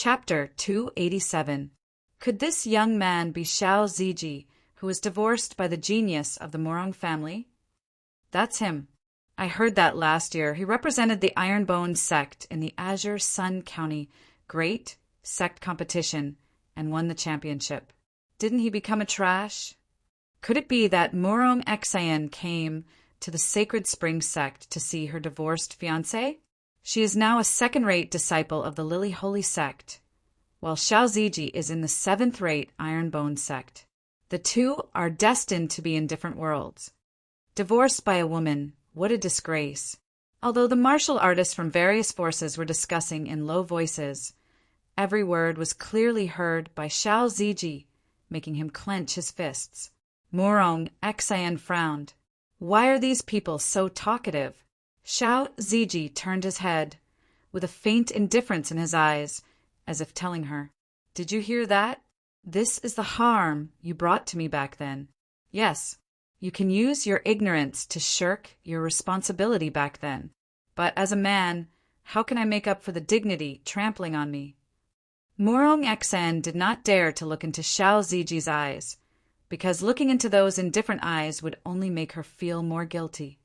Chapter 287. Could this young man be Xiao Ziji, who was divorced by the genius of the Morong family? That's him. I heard that last year. He represented the Ironbone Sect in the Azure Sun County Great Sect competition and won the championship. Didn't he become a trash? Could it be that Morong Xayan came to the Sacred Spring Sect to see her divorced fiancé? She is now a second-rate disciple of the Lily Holy Sect, while Xiao Ziji is in the seventh-rate Ironbone Sect. The two are destined to be in different worlds. Divorced by a woman, what a disgrace. Although the martial artists from various forces were discussing in low voices, every word was clearly heard by Xiao Ziji, making him clench his fists. Morong Xayan frowned. Why are these people so talkative? Xiao Ziji turned his head, with a faint indifference in his eyes, as if telling her, "Did you hear that? This is the harm you brought to me back then. Yes, you can use your ignorance to shirk your responsibility back then. But as a man, how can I make up for the dignity trampling on me?" Morong Xen did not dare to look into Xiao Ziji's eyes, because looking into those indifferent eyes would only make her feel more guilty.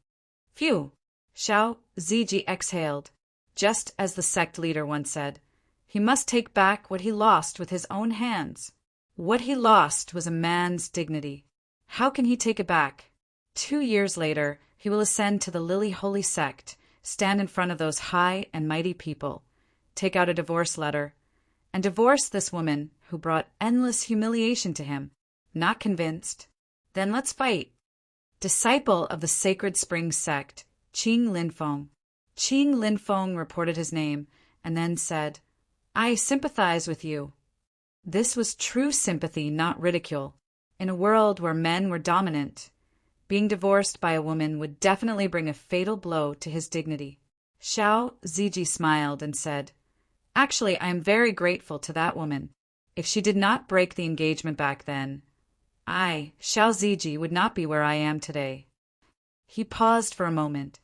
Phew! Xiao Ziji exhaled. Just as the sect leader once said, he must take back what he lost with his own hands. What he lost was a man's dignity. How can he take it back? 2 years later, he will ascend to the Lily Holy Sect, stand in front of those high and mighty people, take out a divorce letter, and divorce this woman who brought endless humiliation to him. Not convinced? Then let's fight. Disciple of the Sacred Spring Sect, Qing Linfeng. Qing Linfeng reported his name, and then said, "I sympathize with you." This was true sympathy, not ridicule. In a world where men were dominant, being divorced by a woman would definitely bring a fatal blow to his dignity. Xiao Ziji smiled and said, "Actually, I am very grateful to that woman. If she did not break the engagement back then, I, Xiao Ziji, would not be where I am today." He paused for a moment.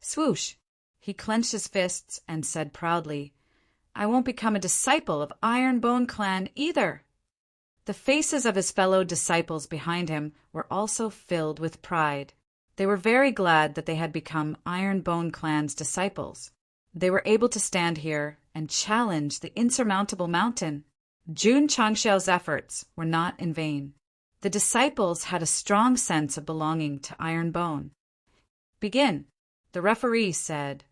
Swoosh! He clenched his fists and said proudly, "I won't become a disciple of Ironbone Clan either." The faces of his fellow disciples behind him were also filled with pride. They were very glad that they had become Ironbone Clan's disciples. They were able to stand here and challenge the insurmountable mountain. Jun Changxiao's efforts were not in vain. The disciples had a strong sense of belonging to Ironbone. "Begin," the referee said.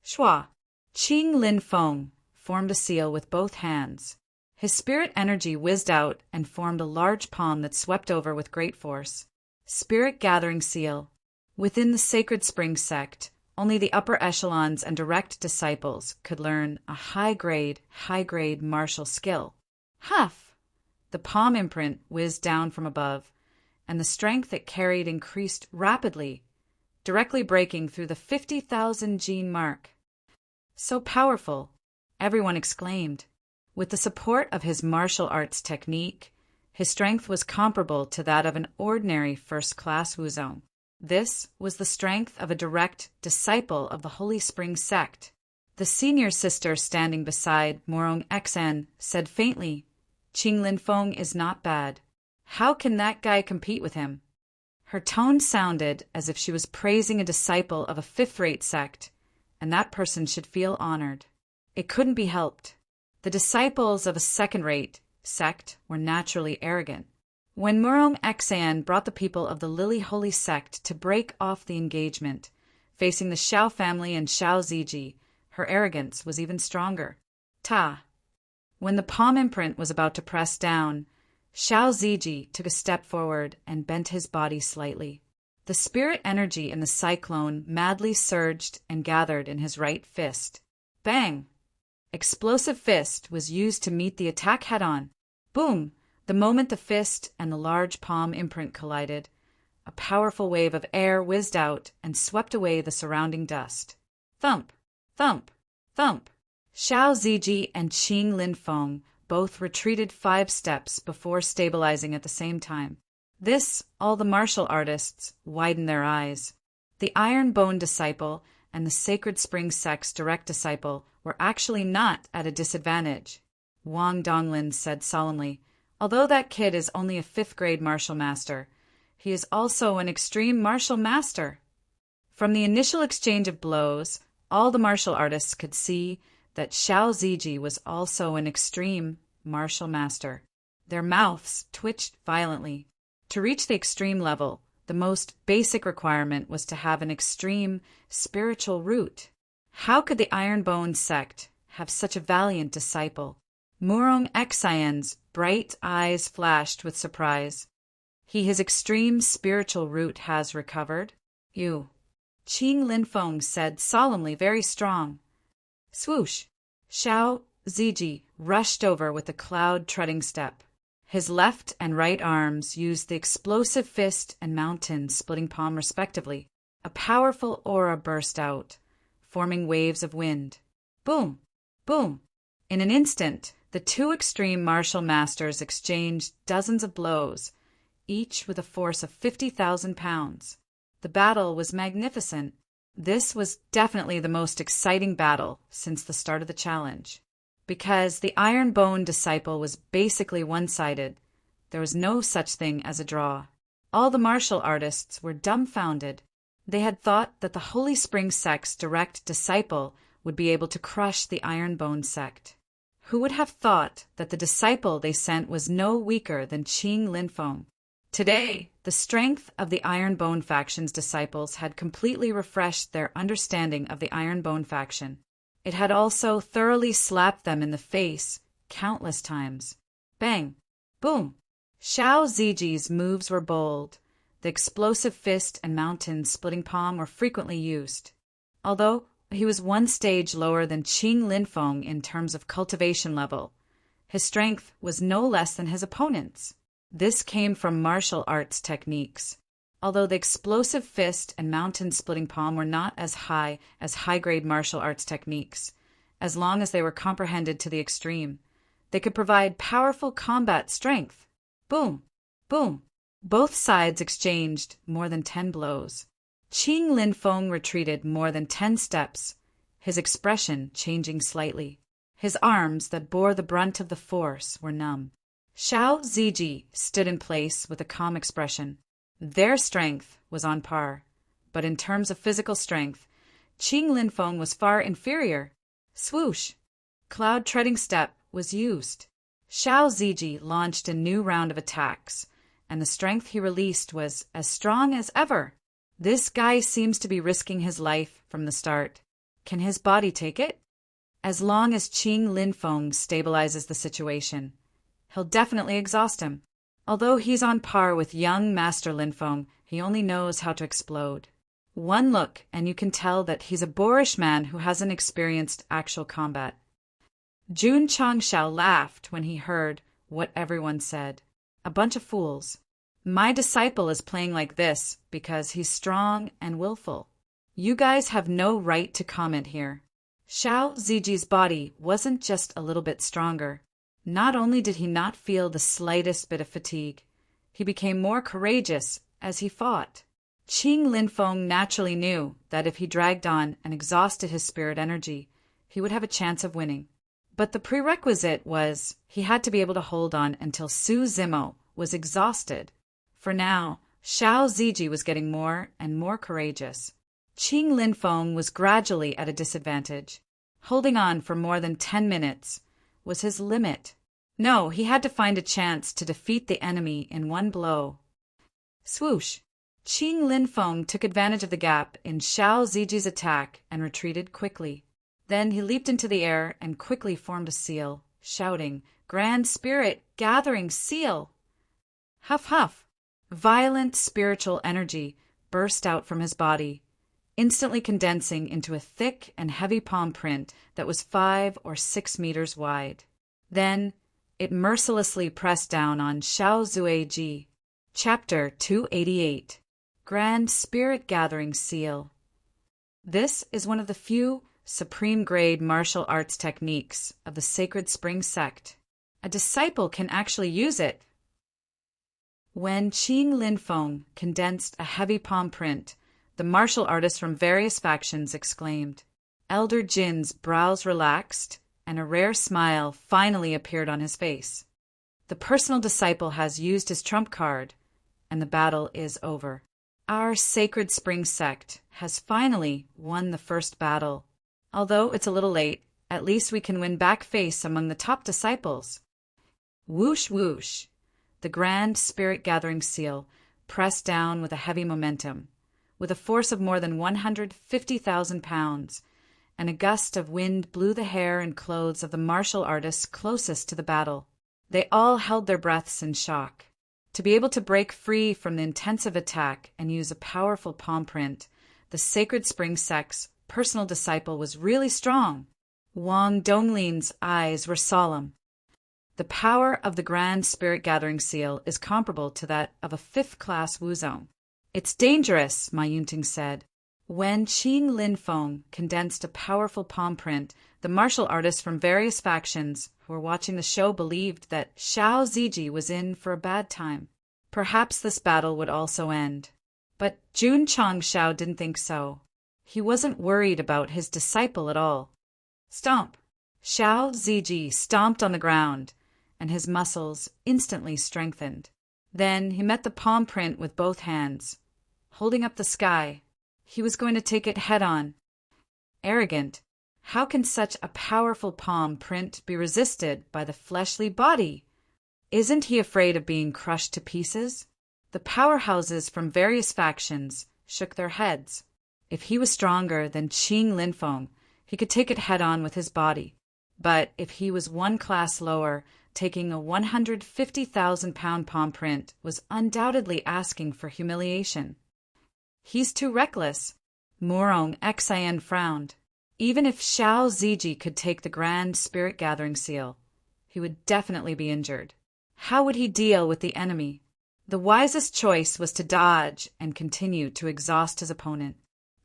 Shua. Qing Linfeng formed a seal with both hands. His spirit energy whizzed out and formed a large palm that swept over with great force. Spirit gathering seal. Within the Sacred Spring Sect, only the upper echelons and direct disciples could learn a high-grade martial skill. Huff! The palm imprint whizzed down from above, and the strength it carried increased rapidly, directly breaking through the 50,000 gene mark. So powerful, everyone exclaimed. With the support of his martial arts technique, his strength was comparable to that of an ordinary first-class wuzong. This was the strength of a direct disciple of the Holy Spring Sect. The senior sister standing beside Morong Xen said faintly, "Qing Linfeng is not bad. How can that guy compete with him?" Her tone sounded as if she was praising a disciple of a fifth-rate sect, and that person should feel honored. It couldn't be helped. The disciples of a second-rate sect were naturally arrogant. When Morong Xan brought the people of the Lily Holy Sect to break off the engagement, facing the Xiao family and Xiao Ziji, her arrogance was even stronger. Ta! When the palm imprint was about to press down, Xiao Ziji took a step forward and bent his body slightly. The spirit energy in the cyclone madly surged and gathered in his right fist. Bang! Explosive fist was used to meet the attack head-on. Boom! The moment the fist and the large palm imprint collided, a powerful wave of air whizzed out and swept away the surrounding dust. Thump! Thump! Thump! Xiao Ziji and Qing Linfeng both retreated 5 steps before stabilizing at the same time. This, all the martial artists widened their eyes. The Ironbone disciple and the Sacred Spring Sect's direct disciple were actually not at a disadvantage. Wang Donglin said solemnly. Although that kid is only a 5th-grade martial master, he is also an extreme martial master. From the initial exchange of blows, all the martial artists could see that Xiao Ziji was also an extreme martial master. Their mouths twitched violently. To reach the extreme level, the most basic requirement was to have an extreme spiritual root. How could the Ironbone sect have such a valiant disciple? Murong Xian's bright eyes flashed with surprise. His extreme spiritual root has recovered? You. Qing Linfeng said solemnly, very strong. Swoosh! Xiao Ziji rushed over with a cloud-treading step. His left and right arms used the explosive fist and mountain-splitting palm respectively. A powerful aura burst out, forming waves of wind. Boom! Boom! In an instant, the two extreme martial masters exchanged dozens of blows, each with a force of 50,000 pounds. The battle was magnificent. This was definitely the most exciting battle since the start of the challenge. Because the Ironbone disciple was basically one-sided, there was no such thing as a draw. All the martial artists were dumbfounded. They had thought that the Holy Spring Sect's direct disciple would be able to crush the Ironbone sect. Who would have thought that the disciple they sent was no weaker than Qing Linfeng? Today, the strength of the Ironbone faction's disciples had completely refreshed their understanding of the Ironbone faction. It had also thoroughly slapped them in the face countless times. Bang! Boom! Xiao Ziji's moves were bold. The explosive fist and mountain-splitting palm were frequently used. Although he was one stage lower than Qing Linfeng in terms of cultivation level, his strength was no less than his opponent's. This came from martial arts techniques. Although the explosive fist and mountain-splitting palm were not as high-grade martial arts techniques, as long as they were comprehended to the extreme, they could provide powerful combat strength. Boom! Boom! Both sides exchanged more than 10 blows. Qing Linfeng retreated more than 10 steps, his expression changing slightly. His arms that bore the brunt of the force were numb. Xiao Ziji stood in place with a calm expression. Their strength was on par, but in terms of physical strength, Qing Linfeng was far inferior. Swoosh! Cloud-treading step was used. Xiao Ziji launched a new round of attacks, and the strength he released was as strong as ever. This guy seems to be risking his life from the start. Can his body take it? As long as Qing Linfeng stabilizes the situation, he'll definitely exhaust him. Although he's on par with young Master Linfeng, he only knows how to explode. One look and you can tell that he's a boorish man who hasn't experienced actual combat. Jun Changshao laughed when he heard what everyone said. A bunch of fools. My disciple is playing like this because he's strong and willful. You guys have no right to comment here. Xiao Ziji's body wasn't just a little bit stronger. Not only did he not feel the slightest bit of fatigue, he became more courageous as he fought. Qing Linfeng naturally knew that if he dragged on and exhausted his spirit energy, he would have a chance of winning. But the prerequisite was he had to be able to hold on until Su Zimo was exhausted. For now, Xiao Ziji was getting more and more courageous. Qing Linfeng was gradually at a disadvantage. Holding on for more than 10 minutes was his limit. No, he had to find a chance to defeat the enemy in one blow. Swoosh! Qing Linfeng took advantage of the gap in Xiao Ziji's attack and retreated quickly. Then he leaped into the air and quickly formed a seal, shouting, "Grand Spirit, gathering seal!" Huff, huff! Violent spiritual energy burst out from his body, instantly condensing into a thick and heavy palm print that was 5 or 6 meters wide. Then it mercilessly pressed down on Xiao Zuiji. Chapter 288. Grand Spirit Gathering Seal. This is one of the few supreme-grade martial arts techniques of the Sacred Spring Sect. A disciple can actually use it. When Qing Linfeng condensed a heavy palm print, the martial artists from various factions exclaimed. Elder Jin's brows relaxed, and a rare smile finally appeared on his face. The personal disciple has used his trump card, and the battle is over. Our Sacred Spring Sect has finally won the first battle. Although it's a little late, at least we can win back face among the top disciples. Whoosh whoosh. The Grand Spirit Gathering Seal pressed down with a heavy momentum, with a force of more than 150,000 pounds, and a gust of wind blew the hair and clothes of the martial artists closest to the battle. They all held their breaths in shock. To be able to break free from the intensive attack and use a powerful palm print, the Sacred Spring Sect's personal disciple was really strong. Wang Donglin's eyes were solemn. The power of the Grand Spirit Gathering Seal is comparable to that of a fifth-class Wuzong. It's dangerous, Ma Yunting said. When Qing Linfeng condensed a powerful palm print, the martial artists from various factions who were watching the show believed that Xiao Ziji was in for a bad time. Perhaps this battle would also end. But Jun Changshao didn't think so. He wasn't worried about his disciple at all. Stomp! Xiao Ziji stomped on the ground, and his muscles instantly strengthened. Then he met the palm print with both hands, holding up the sky. He was going to take it head-on. Arrogant. How can such a powerful palm print be resisted by the fleshly body? Isn't he afraid of being crushed to pieces? The powerhouses from various factions shook their heads. If he was stronger than Qing Linfeng, he could take it head-on with his body. But if he was one class lower, taking a 150,000-pound palm print was undoubtedly asking for humiliation. He's too reckless. Morong Xian frowned. Even if Xiao Ziji could take the Grand Spirit Gathering Seal, he would definitely be injured. How would he deal with the enemy? The wisest choice was to dodge and continue to exhaust his opponent.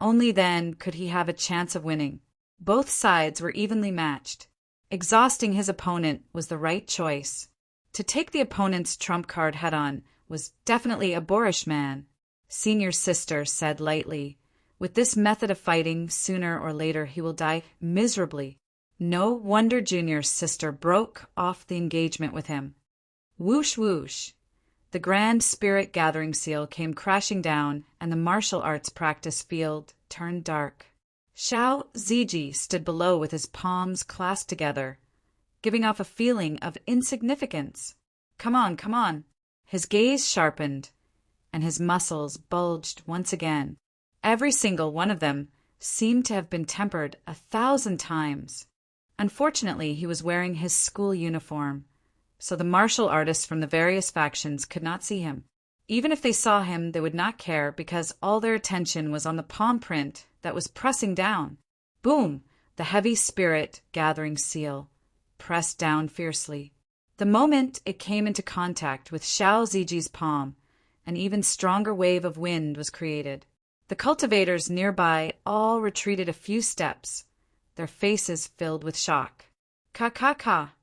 Only then could he have a chance of winning. Both sides were evenly matched. Exhausting his opponent was the right choice. To take the opponent's trump card head-on was definitely a boorish man. Senior's sister said lightly, "With this method of fighting, sooner or later he will die miserably." No wonder Junior's sister broke off the engagement with him. Whoosh whoosh. The Grand Spirit Gathering Seal came crashing down, and the martial arts practice field turned dark. Xiao Ziji stood below with his palms clasped together, giving off a feeling of insignificance. Come on, come on. His gaze sharpened, and his muscles bulged once again. Every single one of them seemed to have been tempered 1,000 times. Unfortunately, he was wearing his school uniform, so the martial artists from the various factions could not see him. Even if they saw him, they would not care because all their attention was on the palm print that was pressing down. Boom! The heavy Spirit Gathering Seal pressed down fiercely. The moment it came into contact with Xiao Ziji's palm, an even stronger wave of wind was created. The cultivators nearby all retreated a few steps, their faces filled with shock. Ka-ka-ka!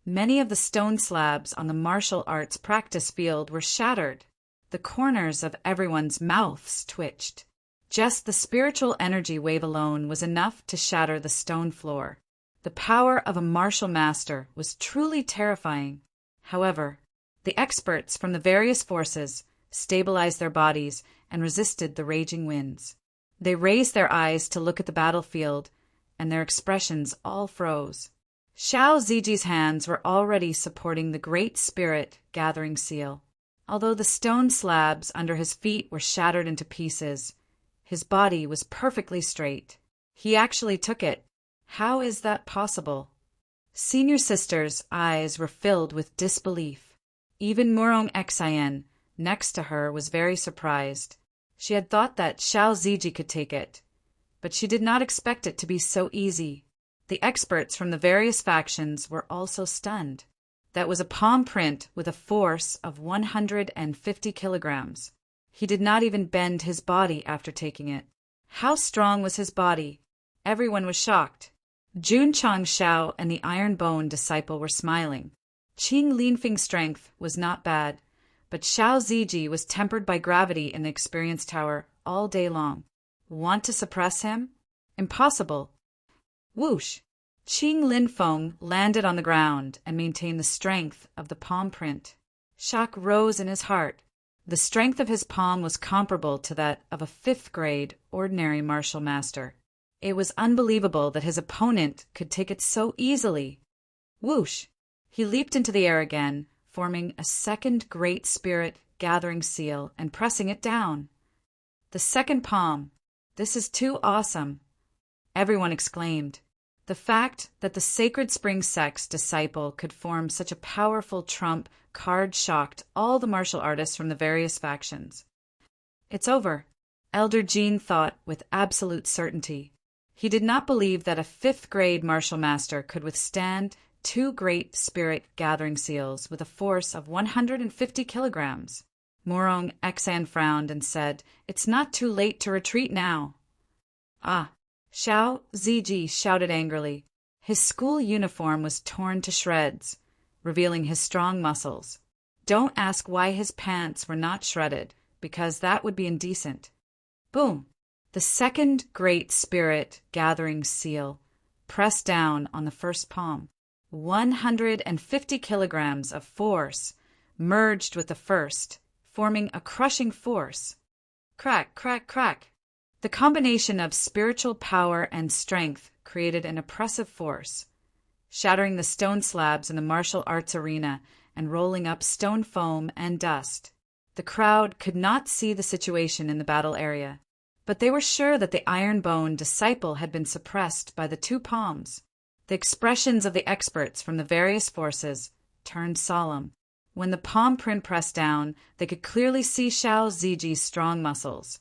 Many of the stone slabs on the martial arts practice field were shattered. The corners of everyone's mouths twitched. Just the spiritual energy wave alone was enough to shatter the stone floor. The power of a martial master was truly terrifying. However, the experts from the various forces stabilized their bodies and resisted the raging winds. They raised their eyes to look at the battlefield, and their expressions all froze. Xiao Ziji's hands were already supporting the Great Spirit Gathering Seal. Although the stone slabs under his feet were shattered into pieces, his body was perfectly straight. He actually took it. How is that possible? Senior sister's eyes were filled with disbelief. Even Morong Xian, next to her, was very surprised. She had thought that Xiao Ziji could take it, but she did not expect it to be so easy. The experts from the various factions were also stunned. That was a palm print with a force of 150 kilograms. He did not even bend his body after taking it. How strong was his body? Everyone was shocked. Jun Changshao and the Iron Bone disciple were smiling. Qing Linfeng's strength was not bad, but Xiao Ziji was tempered by gravity in the experience tower all day long. Want to suppress him? Impossible. Whoosh! Qing Linfeng landed on the ground and maintained the strength of the palm print. Shock rose in his heart. The strength of his palm was comparable to that of a fifth-grade ordinary martial master. It was unbelievable that his opponent could take it so easily. Whoosh! He leaped into the air again, forming a second Great Spirit gathering seal and pressing it down. The second palm. This is too awesome! Everyone exclaimed. The fact that the Sacred Spring Sect's disciple could form such a powerful trump card shocked all the martial artists from the various factions. It's over, Elder Jean thought with absolute certainty. He did not believe that a fifth-grade martial master could withstand 2 Great Spirit gathering seals with a force of 150 kilograms. Morong Xan frowned and said, "It's not too late to retreat now." "Ah!" Xiao Ziji shouted angrily. His school uniform was torn to shreds, revealing his strong muscles. Don't ask why his pants were not shredded, because that would be indecent. Boom! The second Great Spirit gathering seal pressed down on the first palm. 150 kilograms of force merged with the first, forming a crushing force. Crack, crack, crack. The combination of spiritual power and strength created an oppressive force, shattering the stone slabs in the martial arts arena and rolling up stone foam and dust. The crowd could not see the situation in the battle area, but they were sure that the iron-boned disciple had been suppressed by the 2 palms. The expressions of the experts from the various forces turned solemn. When the palm print pressed down, they could clearly see Xiao Ziji's strong muscles,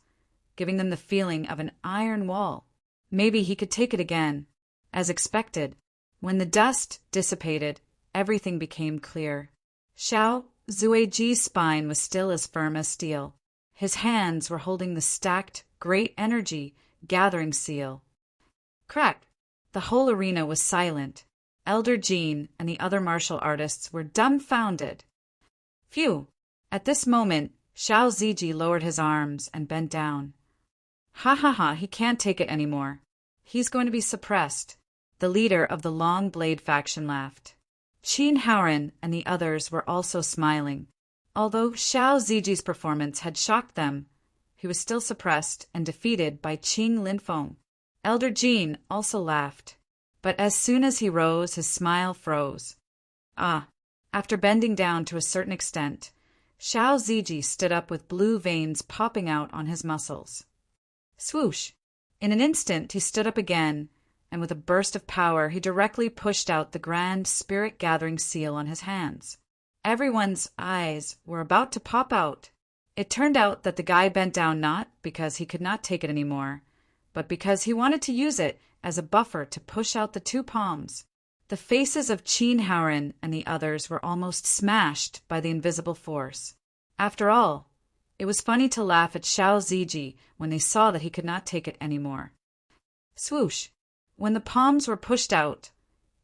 giving them the feeling of an iron wall. Maybe he could take it again. As expected, when the dust dissipated, everything became clear. Xiao Zuiji's spine was still as firm as steel. His hands were holding the stacked Great Energy gathering seal. Crack! The whole arena was silent. Elder Jean and the other martial artists were dumbfounded. Phew! At this moment, Xiao Ziji lowered his arms and bent down. Ha ha ha, he can't take it anymore. He's going to be suppressed. The leader of the Long Blade faction laughed. Qin Haoren and the others were also smiling. Although Xiao Ziji's performance had shocked them, he was still suppressed and defeated by Qing Linfeng. Elder Jean also laughed, but as soon as he rose, his smile froze. Ah! After bending down to a certain extent, Xiao Ziji stood up with blue veins popping out on his muscles. Swoosh! In an instant he stood up again, and with a burst of power he directly pushed out the grand spirit-gathering seal on his hands. Everyone's eyes were about to pop out. It turned out that the guy bent down not because he could not take it anymore, but because he wanted to use it as a buffer to push out the 2 palms. The faces of Qin Haoren and the others were almost smashed by the invisible force. After all, it was funny to laugh at Xiao Ziji when they saw that he could not take it anymore. Swoosh! When the palms were pushed out,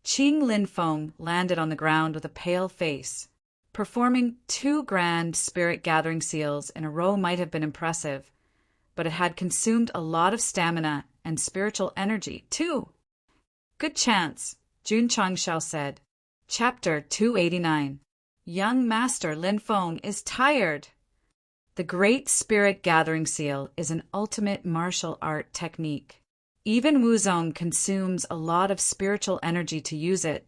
Qing Linfeng landed on the ground with a pale face. Performing 2 grand spirit-gathering seals in a row might have been impressive, but it had consumed a lot of stamina and spiritual energy, too. Good chance, Jun Changshao said. Chapter 289. Young Master Linfeng is tired. The Great Spirit Gathering Seal is an ultimate martial art technique. Even Wuzong consumes a lot of spiritual energy to use it,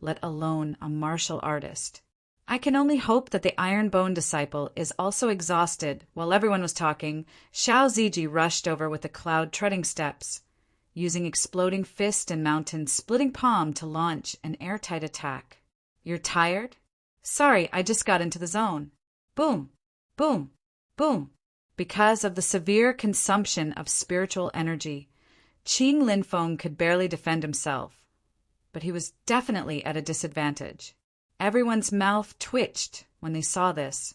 let alone a martial artist. I can only hope that the iron-bone disciple is also exhausted. While everyone was talking, Xiao Ziji rushed over with the cloud treading steps, using exploding fist and mountain splitting palm to launch an airtight attack. You're tired? Sorry, I just got into the zone. Boom, boom, boom. Because of the severe consumption of spiritual energy, Qing Linfeng could barely defend himself, but he was definitely at a disadvantage. Everyone's mouth twitched when they saw this.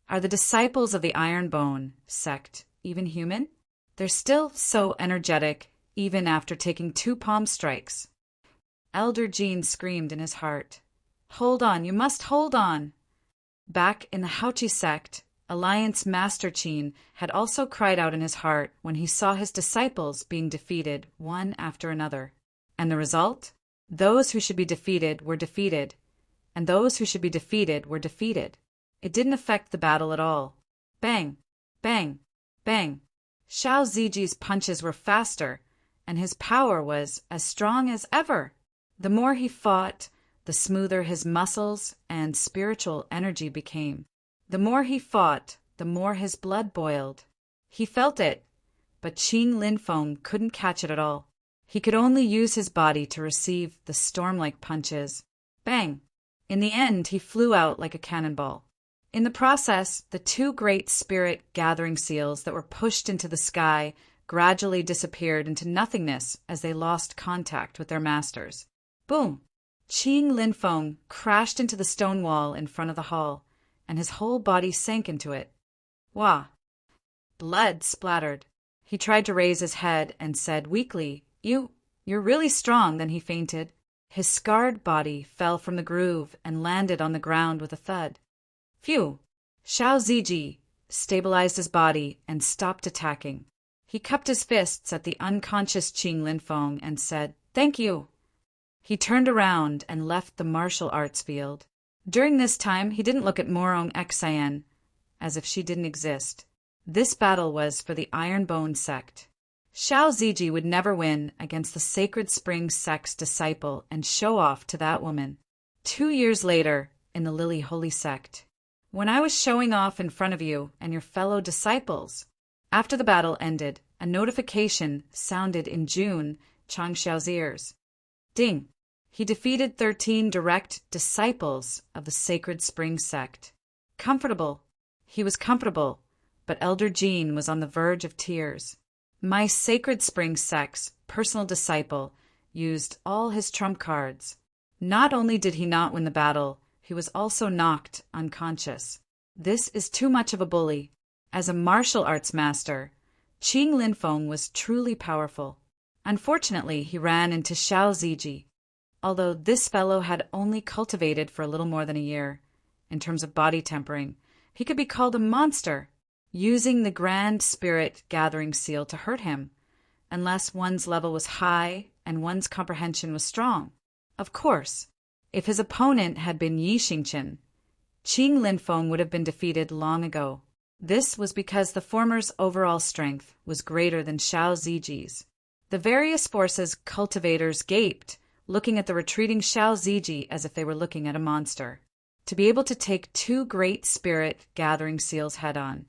Are the disciples of the Ironbone sect even human? They're still so energetic, even after taking 2 palm strikes. Elder Jean screamed in his heart. Hold on, you must hold on. Back in the Haochi sect, Alliance Master Qin had also cried out in his heart when he saw his disciples being defeated one after another. And the result? Those who should be defeated were defeated, and those who should be defeated were defeated. It didn't affect the battle at all. Bang! Bang! Bang! Xiao Ziji's punches were faster, and his power was as strong as ever. The more he fought, the smoother his muscles and spiritual energy became. The more he fought, the more his blood boiled. He felt it, but Qing Linfeng couldn't catch it at all. He could only use his body to receive the storm-like punches. Bang! In the end, he flew out like a cannonball. In the process, the two great spirit gathering seals that were pushed into the sky gradually disappeared into nothingness as they lost contact with their masters. Boom! Qing Linfeng crashed into the stone wall in front of the hall, and his whole body sank into it. Wah! Blood splattered. He tried to raise his head and said weakly, You're really strong." Then he fainted. His scarred body fell from the groove and landed on the ground with a thud. Phew! Xiao Ziji stabilized his body and stopped attacking. He cupped his fists at the unconscious Qing Linfeng and said, "Thank you." He turned around and left the martial arts field. During this time, he didn't look at Morong Xian as if she didn't exist. This battle was for the Ironbone Sect. Xiao Ziji would never win against the Sacred Spring Sect's disciple and show off to that woman. 2 years later, in the Lily Holy Sect, when I was showing off in front of you and your fellow disciples. After the battle ended, a notification sounded in Jun Changxiao's ears. Ding! He defeated 13 direct disciples of the Sacred Spring Sect. Comfortable. He was comfortable, but Elder Jean was on the verge of tears. My Sacred Spring Sect's personal disciple used all his trump cards. Not only did he not win the battle, he was also knocked unconscious. This is too much of a bully. As a martial arts master, Qing Linfeng was truly powerful. Unfortunately, he ran into Xiao Ziji. Although this fellow had only cultivated for a little more than a year, in terms of body tempering, he could be called a monster, using the Grand Spirit Gathering Seal to hurt him, unless one's level was high and one's comprehension was strong. Of course, if his opponent had been Yi Xingqian, Qing Linfeng would have been defeated long ago. This was because the former's overall strength was greater than Xiao Ziji's. The various forces cultivators gaped, looking at the retreating Xiao Ziji as if they were looking at a monster. To be able to take 2 great spirit gathering seals head-on,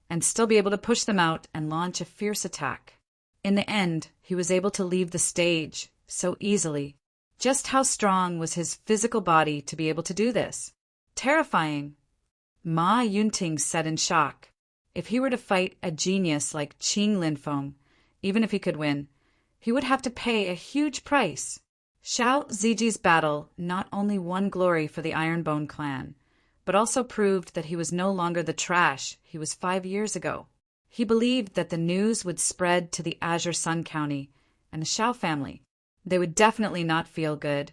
and still be able to push them out and launch a fierce attack. In the end, he was able to leave the stage so easily. Just how strong was his physical body to be able to do this? Terrifying. Ma Yunting said in shock. If he were to fight a genius like Qing Linfeng, even if he could win, he would have to pay a huge price. Xiao Ziji's battle not only won glory for the Ironbone clan, but also proved that he was no longer the trash he was 5 years ago. He believed that the news would spread to the Azure Sun County and the Xiao family. They would definitely not feel good,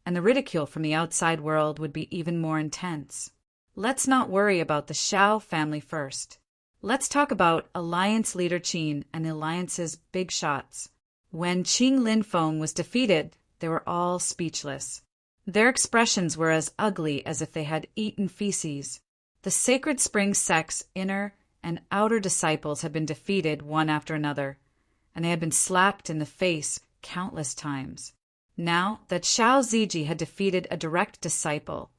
and the ridicule from the outside world would be even more intense. Let's not worry about the Xiao family first. Let's talk about Alliance leader Qin and the Alliance's big shots. When Qing Linfeng was defeated, they were all speechless. Their expressions were as ugly as if they had eaten feces. The Sacred Spring Sect's inner and outer disciples had been defeated one after another, and they had been slapped in the face countless times. Now that Xiao Ziji had defeated a direct disciple,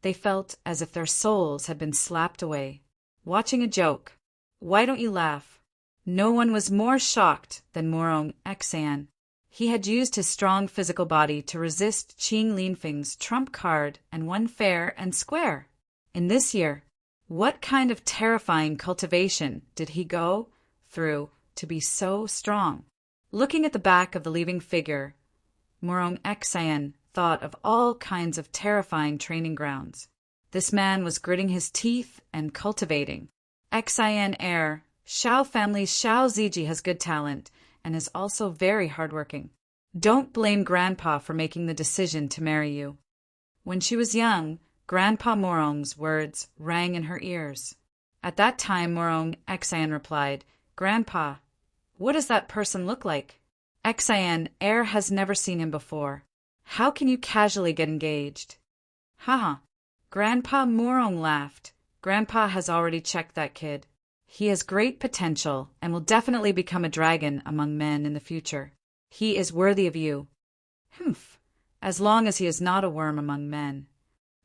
they felt as if their souls had been slapped away. Watching a joke. Why don't you laugh? No one was more shocked than Morong Xian. He had used his strong physical body to resist Qing Linfeng's trump card and won fair and square. In this year, what kind of terrifying cultivation did he go through to be so strong? Looking at the back of the leaving figure, Morong Xian thought of all kinds of terrifying training grounds. This man was gritting his teeth and cultivating. Xian heir, Xiao family's Xiao Ziji has good talent and is also very hardworking. Don't blame Grandpa for making the decision to marry you. When she was young, Grandpa Morong's words rang in her ears. At that time, Morong Xian replied, "Grandpa, what does that person look like?" Xian heir has never seen him before. How can you casually get engaged? Haha. Grandpa Morong laughed. Grandpa has already checked that kid. He has great potential and will definitely become a dragon among men in the future. He is worthy of you. Humph. As long as he is not a worm among men.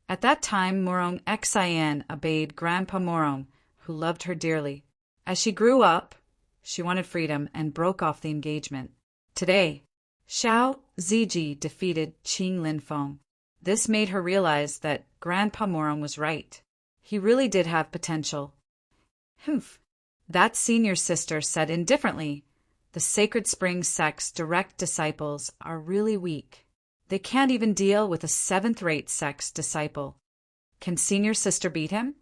At that time, Morong Xian obeyed Grandpa Morong, who loved her dearly. As she grew up, she wanted freedom and broke off the engagement. Today, Xiao Ziji defeated Qing Linfeng. This made her realize that Grandpa Morong was right. He really did have potential. Humph. That senior sister said indifferently, the Sacred Spring Sect's direct disciples are really weak. They can't even deal with a seventh-rate sect's disciple. Can senior sister beat him?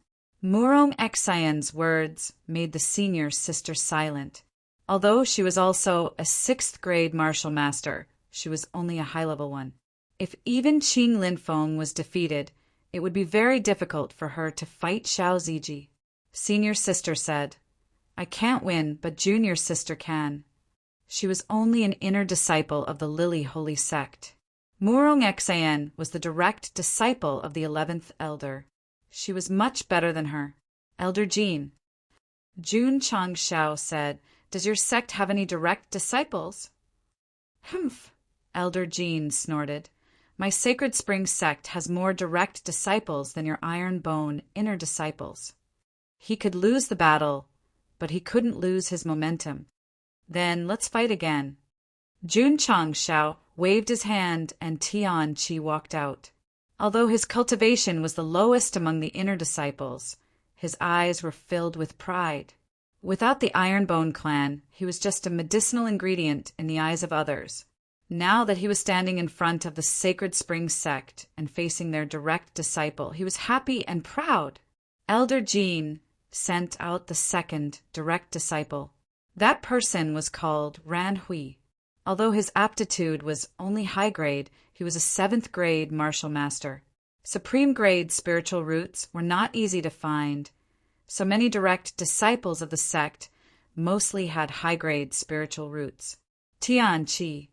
Murong Xian's words made the senior sister silent. Although she was also a sixth-grade martial master, she was only a high-level one. If even Qing Linfeng was defeated, it would be very difficult for her to fight Xiao Ziji. Senior sister said, I can't win, but junior sister can. She was only an inner disciple of the Lily Holy Sect. Murong Xian was the direct disciple of the 11th elder. She was much better than her. Elder Jean. Jun Chang Xiao said, Does your sect have any direct disciples? Humph. Elder Jean snorted. My Sacred Spring sect has more direct disciples than your Iron Bone inner disciples. He could lose the battle, but he couldn't lose his momentum. Then let's fight again. Jun Chang Xiao waved his hand and Tian Qi walked out. Although his cultivation was the lowest among the inner disciples, his eyes were filled with pride. Without the Ironbone clan, he was just a medicinal ingredient in the eyes of others. Now that he was standing in front of the Sacred Spring sect and facing their direct disciple, he was happy and proud. Elder Jean sent out the second direct disciple. That person was called Ran Hui. Although his aptitude was only high grade, he was a 7th grade martial master. Supreme grade spiritual roots were not easy to find, so many direct disciples of the sect mostly had high grade spiritual roots. Tian Qi.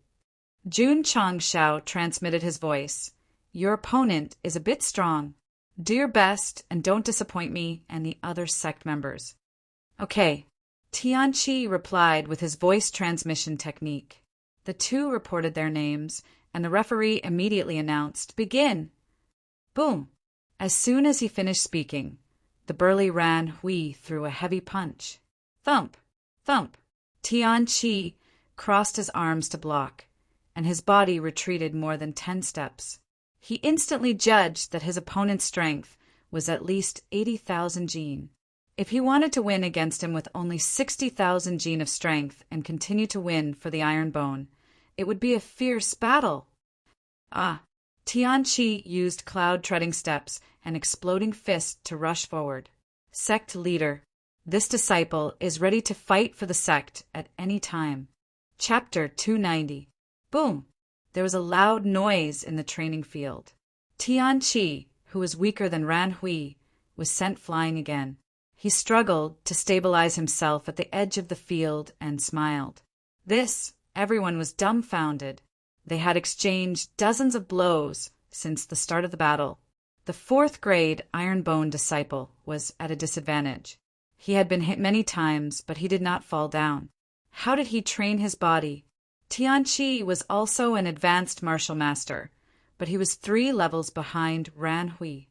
Jun Chang Xiao transmitted his voice. Your opponent is a bit strong. Do your best and don't disappoint me and the other sect members. Okay. Tian Qi replied with his voice transmission technique. The two reported their names, and the referee immediately announced, Begin! Boom! As soon as he finished speaking, the burly Ran Hui threw a heavy punch. Thump! Thump! Tian Qi crossed his arms to block, and his body retreated more than 10 steps. He instantly judged that his opponent's strength was at least 80,000 gene. If he wanted to win against him with only 60,000 gene of strength and continue to win for the Iron Bone, it would be a fierce battle. Tian Qi used cloud-treading steps and exploding fists to rush forward. Sect leader. This disciple is ready to fight for the sect at any time. Chapter 290. Boom! There was a loud noise in the training field. Tian Qi, who was weaker than Ran Hui, was sent flying again. He struggled to stabilize himself at the edge of the field and smiled. Everyone was dumbfounded. They had exchanged dozens of blows since the start of the battle. The 4th grade Iron Bone disciple was at a disadvantage. He had been hit many times, but he did not fall down. How did he train his body? Tian Qi was also an advanced martial master, but he was 3 levels behind Ran Hui.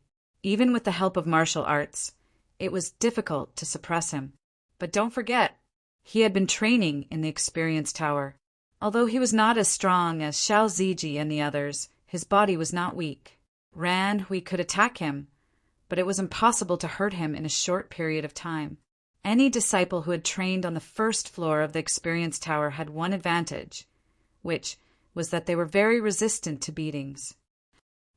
Even with the help of martial arts, it was difficult to suppress him. But don't forget, he had been training in the Experience Tower. Although he was not as strong as Xiao Ziji and the others, his body was not weak. Ran Hui could attack him, but it was impossible to hurt him in a short period of time. Any disciple who had trained on the 1st floor of the Experience Tower had one advantage, which was that they were very resistant to beatings.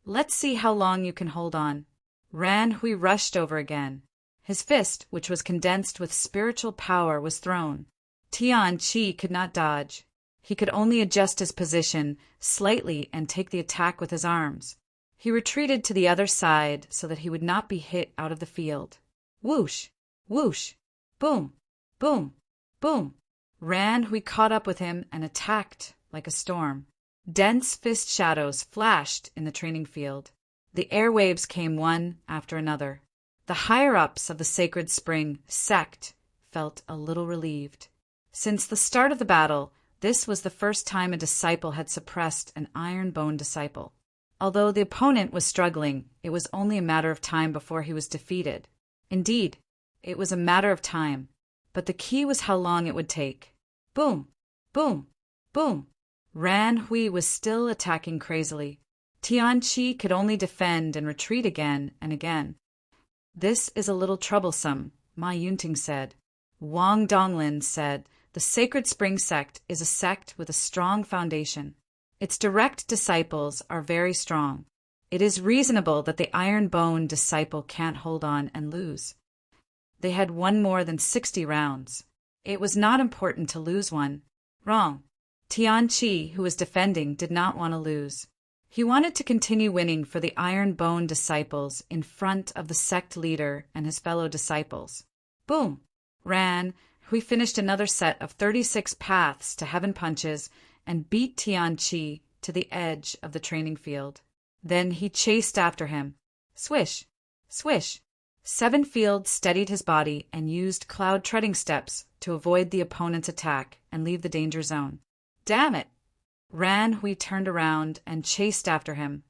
Let's see how long you can hold on. Ran Hui rushed over again. His fist, which was condensed with spiritual power, was thrown. Tian Qi could not dodge. He could only adjust his position slightly and take the attack with his arms. He retreated to the other side so that he would not be hit out of the field. Whoosh! Whoosh! Boom! Boom! Boom! Ran Hui caught up with him and attacked like a storm. Dense fist shadows flashed in the training field. The airwaves came one after another. The higher-ups of the sacred spring, Sect, felt a little relieved. Since the start of the battle, this was the first time a disciple had suppressed an iron-boned disciple. Although the opponent was struggling, it was only a matter of time before he was defeated. Indeed, it was a matter of time, but the key was how long it would take. Boom! Boom! Boom! Ran Hui was still attacking crazily. Tian Qi could only defend and retreat again and again. This is a little troublesome, Ma Yunting said. Wang Donglin said, the Sacred Spring Sect is a sect with a strong foundation. Its direct disciples are very strong. It is reasonable that the iron-boned disciple can't hold on and lose. They had won more than 60 rounds. It was not important to lose one. Wrong. Tian Qi, who was defending, did not want to lose. He wanted to continue winning for the iron-boned disciples in front of the sect leader and his fellow disciples. Boom! Ran Hui finished another set of 36 paths to heaven punches and beat Tian Qi to the edge of the training field. Then he chased after him. Swish! Swish! Seven Field steadied his body and used cloud treading steps to avoid the opponent's attack and leave the danger zone. Damn it! Ran Hui turned around and chased after him,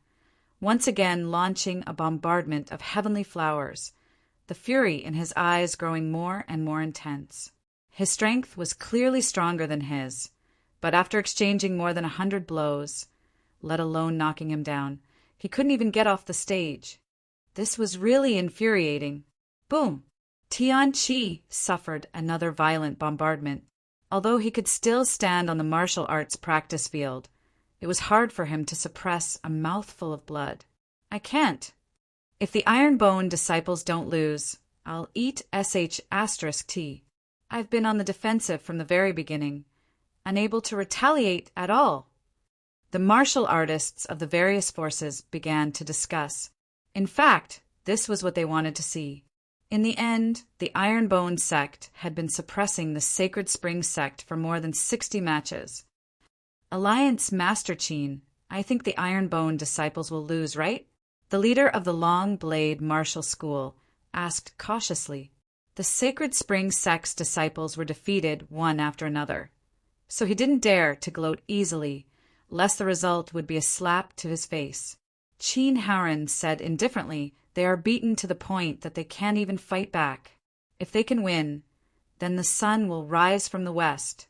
once again launching a bombardment of heavenly flowers, the fury in his eyes growing more and more intense. His strength was clearly stronger than his, but after exchanging more than 100 blows, let alone knocking him down, he couldn't even get off the stage. This was really infuriating. Boom! Tian Qi suffered another violent bombardment. Although he could still stand on the martial arts practice field, it was hard for him to suppress a mouthful of blood. I can't. If the iron-boned disciples don't lose, I'll eat *T. I've been on the defensive from the very beginning, unable to retaliate at all. The martial artists of the various forces began to discuss. In fact, this was what they wanted to see. In the end, the Iron-Bone sect had been suppressing the Sacred Spring sect for more than 60 matches. Alliance Master Qin, I think the Iron-Bone disciples will lose, right? The leader of the Long Blade Martial School asked cautiously. The Sacred Spring sect's disciples were defeated one after another, so he didn't dare to gloat easily, lest the result would be a slap to his face. Qin Haoren said indifferently, they are beaten to the point that they can't even fight back. If they can win, then the sun will rise from the west.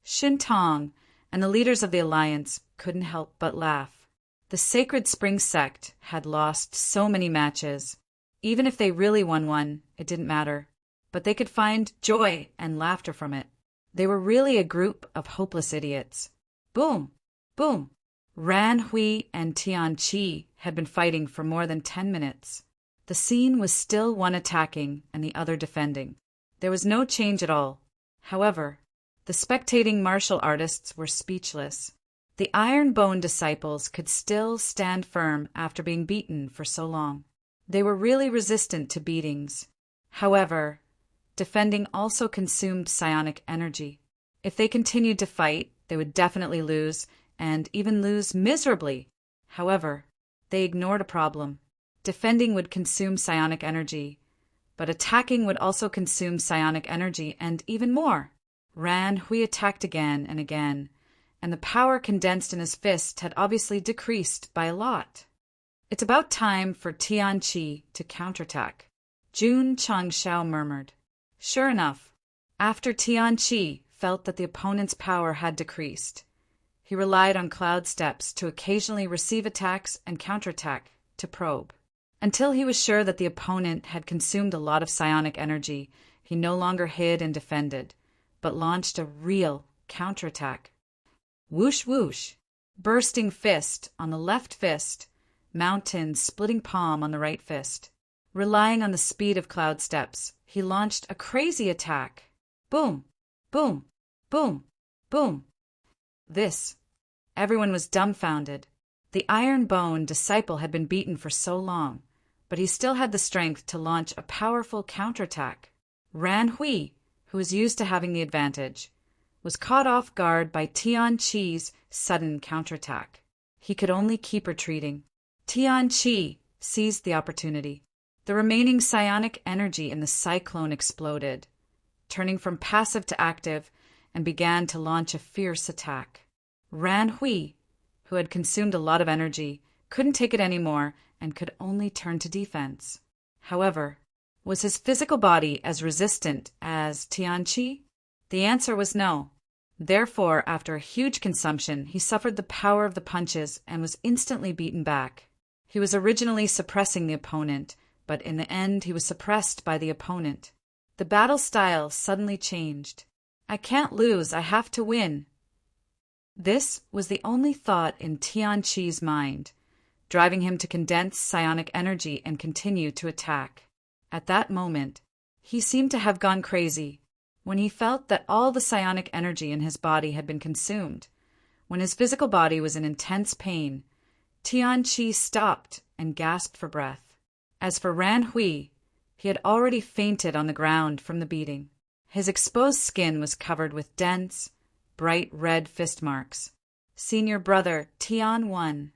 Xin Tong and the leaders of the alliance couldn't help but laugh. The Sacred Spring sect had lost so many matches. Even if they really won one, it didn't matter. But they could find joy and laughter from it. They were really a group of hopeless idiots. Boom! Boom! Ran Hui and Tian Qi had been fighting for more than 10 minutes. The scene was still one attacking and the other defending. There was no change at all. However, the spectating martial artists were speechless. The Iron-Bone disciples could still stand firm after being beaten for so long. They were really resistant to beatings. However, defending also consumed psionic energy. If they continued to fight, they would definitely lose, and even lose miserably. However, they ignored a problem. Defending would consume psionic energy, but attacking would also consume psionic energy and even more. Ran Hui attacked again and again, and the power condensed in his fist had obviously decreased by a lot. It's about time for Tian Qi to counterattack, Jun Changshao murmured. Sure enough, after Tian Qi felt that the opponent's power had decreased, he relied on cloud steps to occasionally receive attacks and counterattack to probe. Until he was sure that the opponent had consumed a lot of psionic energy, he no longer hid and defended, but launched a real counterattack. Whoosh whoosh, bursting fist on the left fist, mountain splitting palm on the right fist. Relying on the speed of cloud steps, he launched a crazy attack. Boom, boom, boom, boom. Everyone was dumbfounded. The Iron-Bone disciple had been beaten for so long, but he still had the strength to launch a powerful counterattack. Ran Hui, who was used to having the advantage, was caught off guard by Tian Chi's sudden counterattack. He could only keep retreating. Tian Chi seized the opportunity. The remaining psionic energy in the cyclone exploded, turning from passive to active, and began to launch a fierce attack. Ran Hui, who had consumed a lot of energy, couldn't take it anymore and could only turn to defense. However, was his physical body as resistant as Tian Chi? The answer was no. Therefore, after a huge consumption, he suffered the power of the punches and was instantly beaten back. He was originally suppressing the opponent, but in the end he was suppressed by the opponent. The battle style suddenly changed. I can't lose, I have to win. This was the only thought in Tian Chi's mind, driving him to condense psionic energy and continue to attack. At that moment, he seemed to have gone crazy, when he felt that all the psionic energy in his body had been consumed. When his physical body was in intense pain, Tian Chi stopped and gasped for breath. As for Ran Hui, he had already fainted on the ground from the beating. His exposed skin was covered with dense, bright red fist marks. Senior brother Tian won.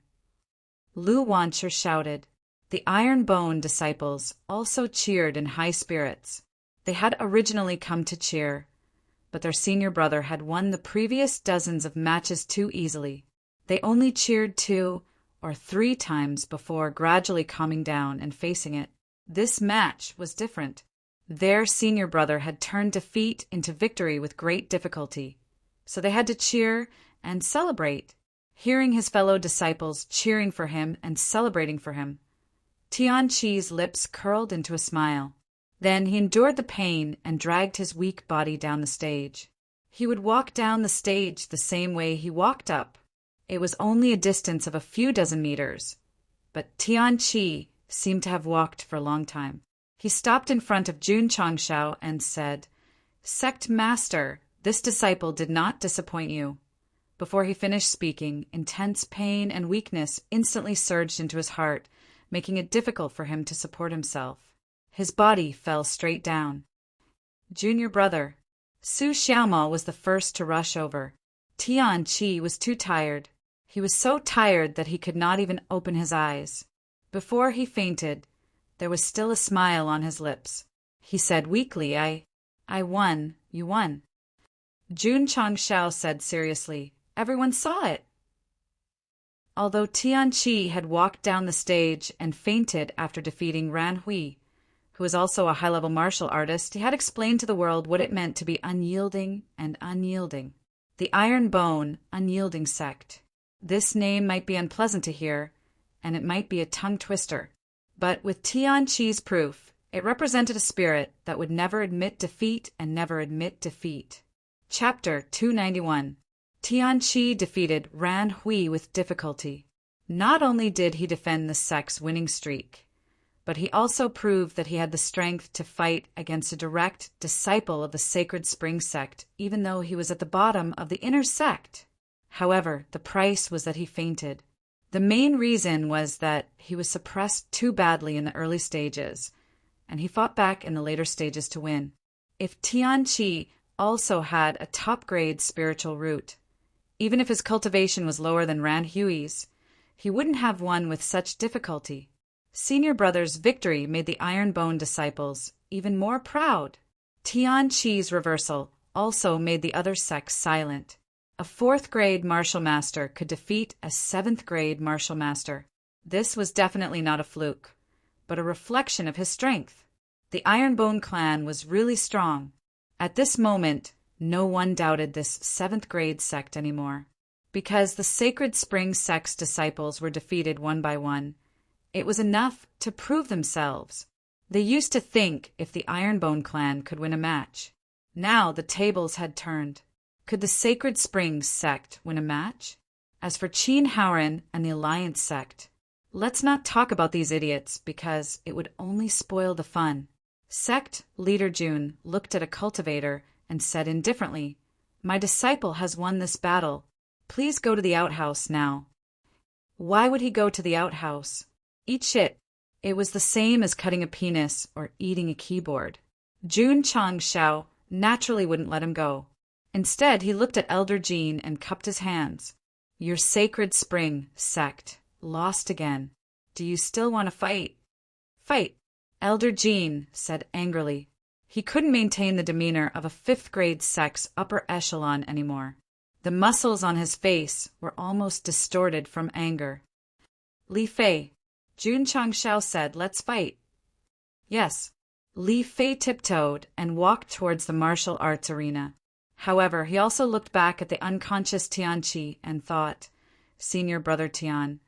Lu Wancher shouted. The Iron Bone disciples also cheered in high spirits. They had originally come to cheer, but their senior brother had won the previous dozens of matches too easily. They only cheered 2 or 3 times before gradually calming down and facing it. This match was different. Their senior brother had turned defeat into victory with great difficulty, so they had to cheer and celebrate. Hearing his fellow disciples cheering for him and celebrating for him, Tian Chi's lips curled into a smile. Then he endured the pain and dragged his weak body down the stage. He would walk down the stage the same way he walked up. It was only a distance of a few dozen meters, but Tian Chi seemed to have walked for a long time. He stopped in front of Jun Changshao and said, "Sect Master, this disciple did not disappoint you." Before he finished speaking, intense pain and weakness instantly surged into his heart, making it difficult for him to support himself. His body fell straight down. Junior brother. Su Xiaomo was the first to rush over. Tian Chi was too tired. He was so tired that he could not even open his eyes. Before he fainted, there was still a smile on his lips. He said weakly, I won, you won. Jun Changshao said seriously, everyone saw it. Although Tian Chi had walked down the stage and fainted after defeating Ran Hui, who was also a high-level martial artist, he had explained to the world what it meant to be unyielding and unyielding. The Iron Bone Unyielding Sect. This name might be unpleasant to hear, and it might be a tongue-twister. But with Tian Chi's proof, it represented a spirit that would never admit defeat and never admit defeat. Chapter 291. Tian Chi defeated Ran Hui with difficulty. Not only did he defend the sect's winning streak, but he also proved that he had the strength to fight against a direct disciple of the Sacred Spring Sect, even though he was at the bottom of the inner sect. However, the price was that he fainted. The main reason was that he was suppressed too badly in the early stages, and he fought back in the later stages to win. If Tian Chi also had a top-grade spiritual root, even if his cultivation was lower than Ran Hui's, he wouldn't have won with such difficulty. Senior brother's victory made the Iron Bone disciples even more proud. Tian Chi's reversal also made the other sects silent. A 4th-grade martial master could defeat a 7th-grade martial master. This was definitely not a fluke, but a reflection of his strength. The Iron Bone clan was really strong. At this moment, no one doubted this 7th-grade sect anymore. Because the Sacred Spring Sect's disciples were defeated one by one, it was enough to prove themselves. They used to think if the Iron Bone clan could win a match. Now the tables had turned. Could the Sacred Springs sect win a match? As for Qin Haoren and the Alliance sect, let's not talk about these idiots because it would only spoil the fun. Sect leader Jun looked at a cultivator and said indifferently, "My disciple has won this battle. Please go to the outhouse now." Why would he go to the outhouse? Eat shit. It was the same as cutting a penis or eating a keyboard. Jun Changshao naturally wouldn't let him go. Instead, he looked at Elder Jean and cupped his hands. Your sacred spring, Sect, lost again. Do you still want to fight? Fight, Elder Jean said angrily. He couldn't maintain the demeanor of a fifth-grade Sect's upper echelon anymore. The muscles on his face were almost distorted from anger. Li Fei, Jun Changshao said, let's fight. Yes. Li Fei tiptoed and walked towards the martial arts arena. However, he also looked back at the unconscious Tianqi and thought, Senior Brother Tian,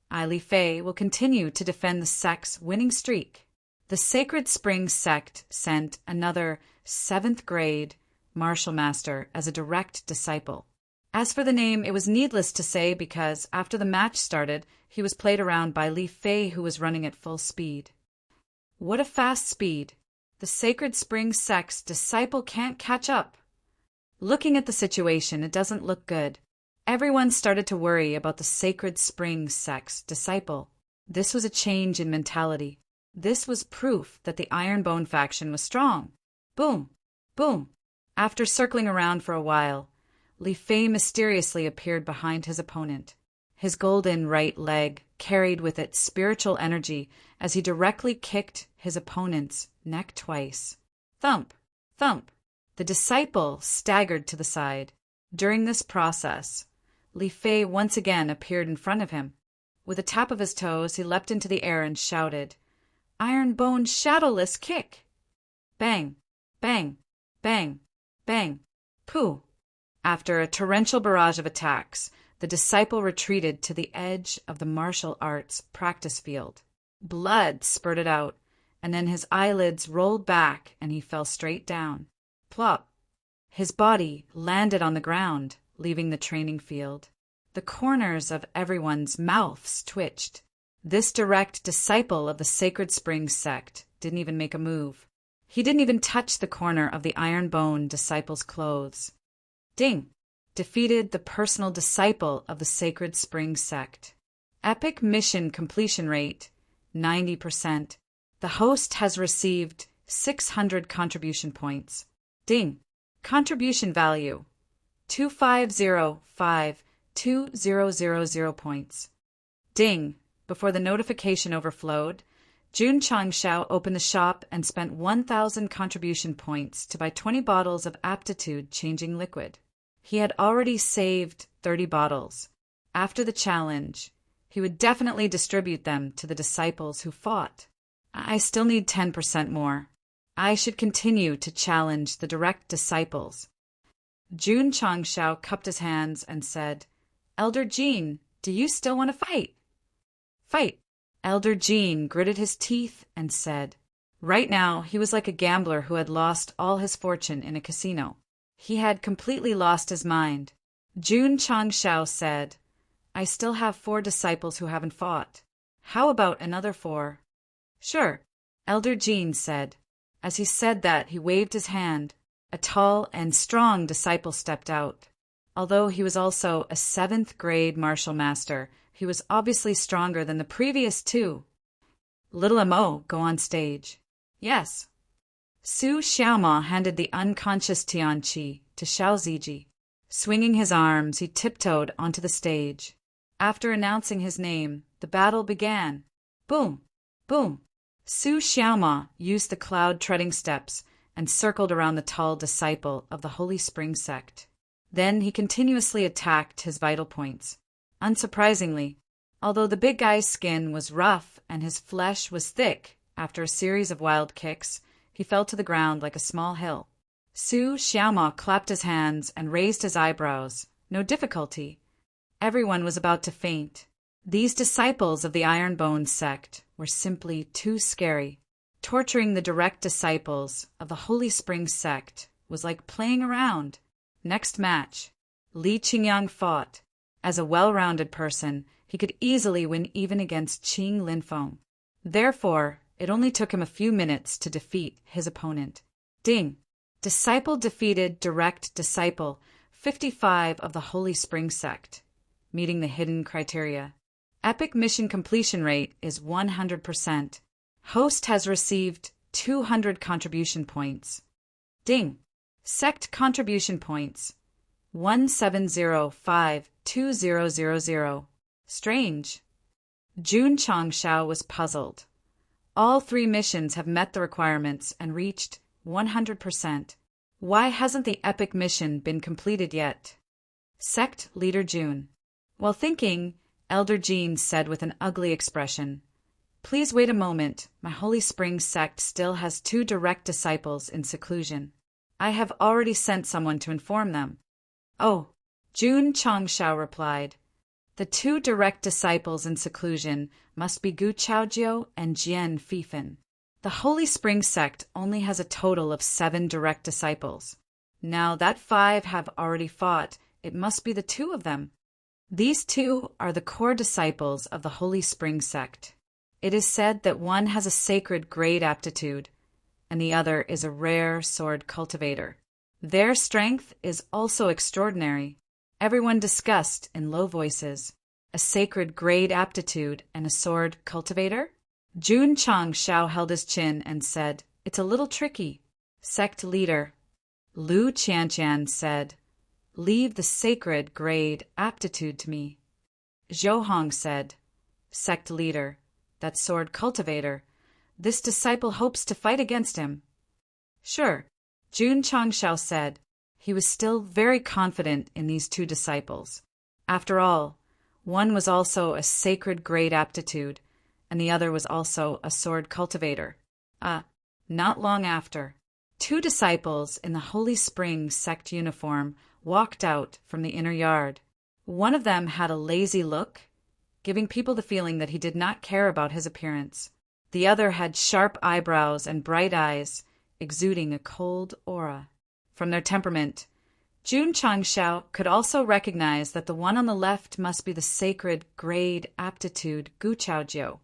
I, Li Fei, will continue to defend the Sect's winning streak. The Sacred Spring Sect sent another 7th-grade martial master as a direct disciple. As for the name, it was needless to say because, after the match started, he was played around by Li Fei, who was running at full speed. What a fast speed! The Sacred Spring Sect's disciple can't catch up. Looking at the situation, it doesn't look good. Everyone started to worry about the Sacred Spring Sect's disciple. This was a change in mentality. This was proof that the Ironbone faction was strong. Boom! Boom! After circling around for a while, Li Fei mysteriously appeared behind his opponent. His golden right leg carried with it spiritual energy as he directly kicked his opponent's neck twice. Thump! Thump! The disciple staggered to the side. During this process, Li Fei once again appeared in front of him. With a tap of his toes, he leapt into the air and shouted, Ironbone shadowless kick! Bang! Bang! Bang! Bang! Pooh! After a torrential barrage of attacks, the disciple retreated to the edge of the martial arts practice field. Blood spurted out, and then his eyelids rolled back and he fell straight down. Plop! His body landed on the ground, leaving the training field. The corners of everyone's mouths twitched. This direct disciple of the Sacred Spring Sect didn't even make a move. He didn't even touch the corner of the Ironbone disciple's clothes. Ding! Defeated the personal disciple of the Sacred Spring Sect. Epic mission completion rate, 90%. The host has received 600 contribution points. Ding! Contribution value, 25052000 points. Ding! Before the notification overflowed, Jun Changshao opened the shop and spent 1,000 contribution points to buy 20 bottles of aptitude-changing liquid. He had already saved 30 bottles. After the challenge, he would definitely distribute them to the disciples who fought. I still need 10% more. I should continue to challenge the direct disciples. Jun Changshao cupped his hands and said, Elder Jean, do you still want to fight? Fight! Elder Jean gritted his teeth and said. Right now, he was like a gambler who had lost all his fortune in a casino. He had completely lost his mind. Jun Changshao said, I still have 4 disciples who haven't fought. How about another 4? Sure, Elder Jean said. As he said that, he waved his hand. A tall and strong disciple stepped out. Although he was also a 7th-grade martial master, he was obviously stronger than the previous 2. Little Mo, go on stage. Yes. Su Xiaoma handed the unconscious Tianqi to Xiao Ziji. Swinging his arms, he tiptoed onto the stage. After announcing his name, the battle began. Boom! Boom! Su Xiaoma used the cloud-treading steps and circled around the tall disciple of the Holy Spring Sect. Then he continuously attacked his vital points. Unsurprisingly, although the big guy's skin was rough and his flesh was thick, after a series of wild kicks, he fell to the ground like a small hill. Su Xiaoma clapped his hands and raised his eyebrows. No difficulty. Everyone was about to faint. These disciples of the Ironbone sect were simply too scary. Torturing the direct disciples of the Holy Spring sect was like playing around. Next match, Li Qingyang fought. As a well-rounded person, he could easily win even against Qing Linfeng. Therefore, it only took him a few minutes to defeat his opponent. Ding! Disciple defeated direct disciple, 55 of the Holy Spring sect, meeting the hidden criteria. Epic mission completion rate is 100%. Host has received 200 contribution points. Ding! Sect contribution points 17052000. Strange. Jun Changshao was puzzled. All 3 missions have met the requirements and reached 100%. Why hasn't the epic mission been completed yet? Sect leader Jun. While thinking, Elder Jean said with an ugly expression, "Please wait a moment. My Holy Spring sect still has 2 direct disciples in seclusion. I have already sent someone to inform them." "Oh," Jun Changshao replied. "The 2 direct disciples in seclusion must be Gu Chaojiu and Jian Fifan. The Holy Spring sect only has a total of 7 direct disciples. Now that 5 have already fought, it must be the 2 of them. These 2 are the core disciples of the Holy Spring sect. It is said that one has a sacred grade aptitude, and the other is a rare sword cultivator. Their strength is also extraordinary." Everyone discussed in low voices. A sacred grade aptitude and a sword cultivator? Jun Changshao held his chin and said, "It's a little tricky." Sect leader Lu Qianqian said, "Leave the sacred grade aptitude to me." Zhou Hong said, "Sect leader, that sword cultivator, this disciple hopes to fight against him." "Sure," Jun Changshao said. He was still very confident in these 2 disciples. After all, one was also a sacred grade aptitude, and the other was also a sword cultivator. Not long after, 2 disciples in the Holy Spring sect uniform walked out from the inner yard. One of them had a lazy look, giving people the feeling that he did not care about his appearance. The other had sharp eyebrows and bright eyes, exuding a cold aura. From their temperament, Jun Changshao could also recognize that the one on the left must be the sacred grade aptitude Gu Chaojiu,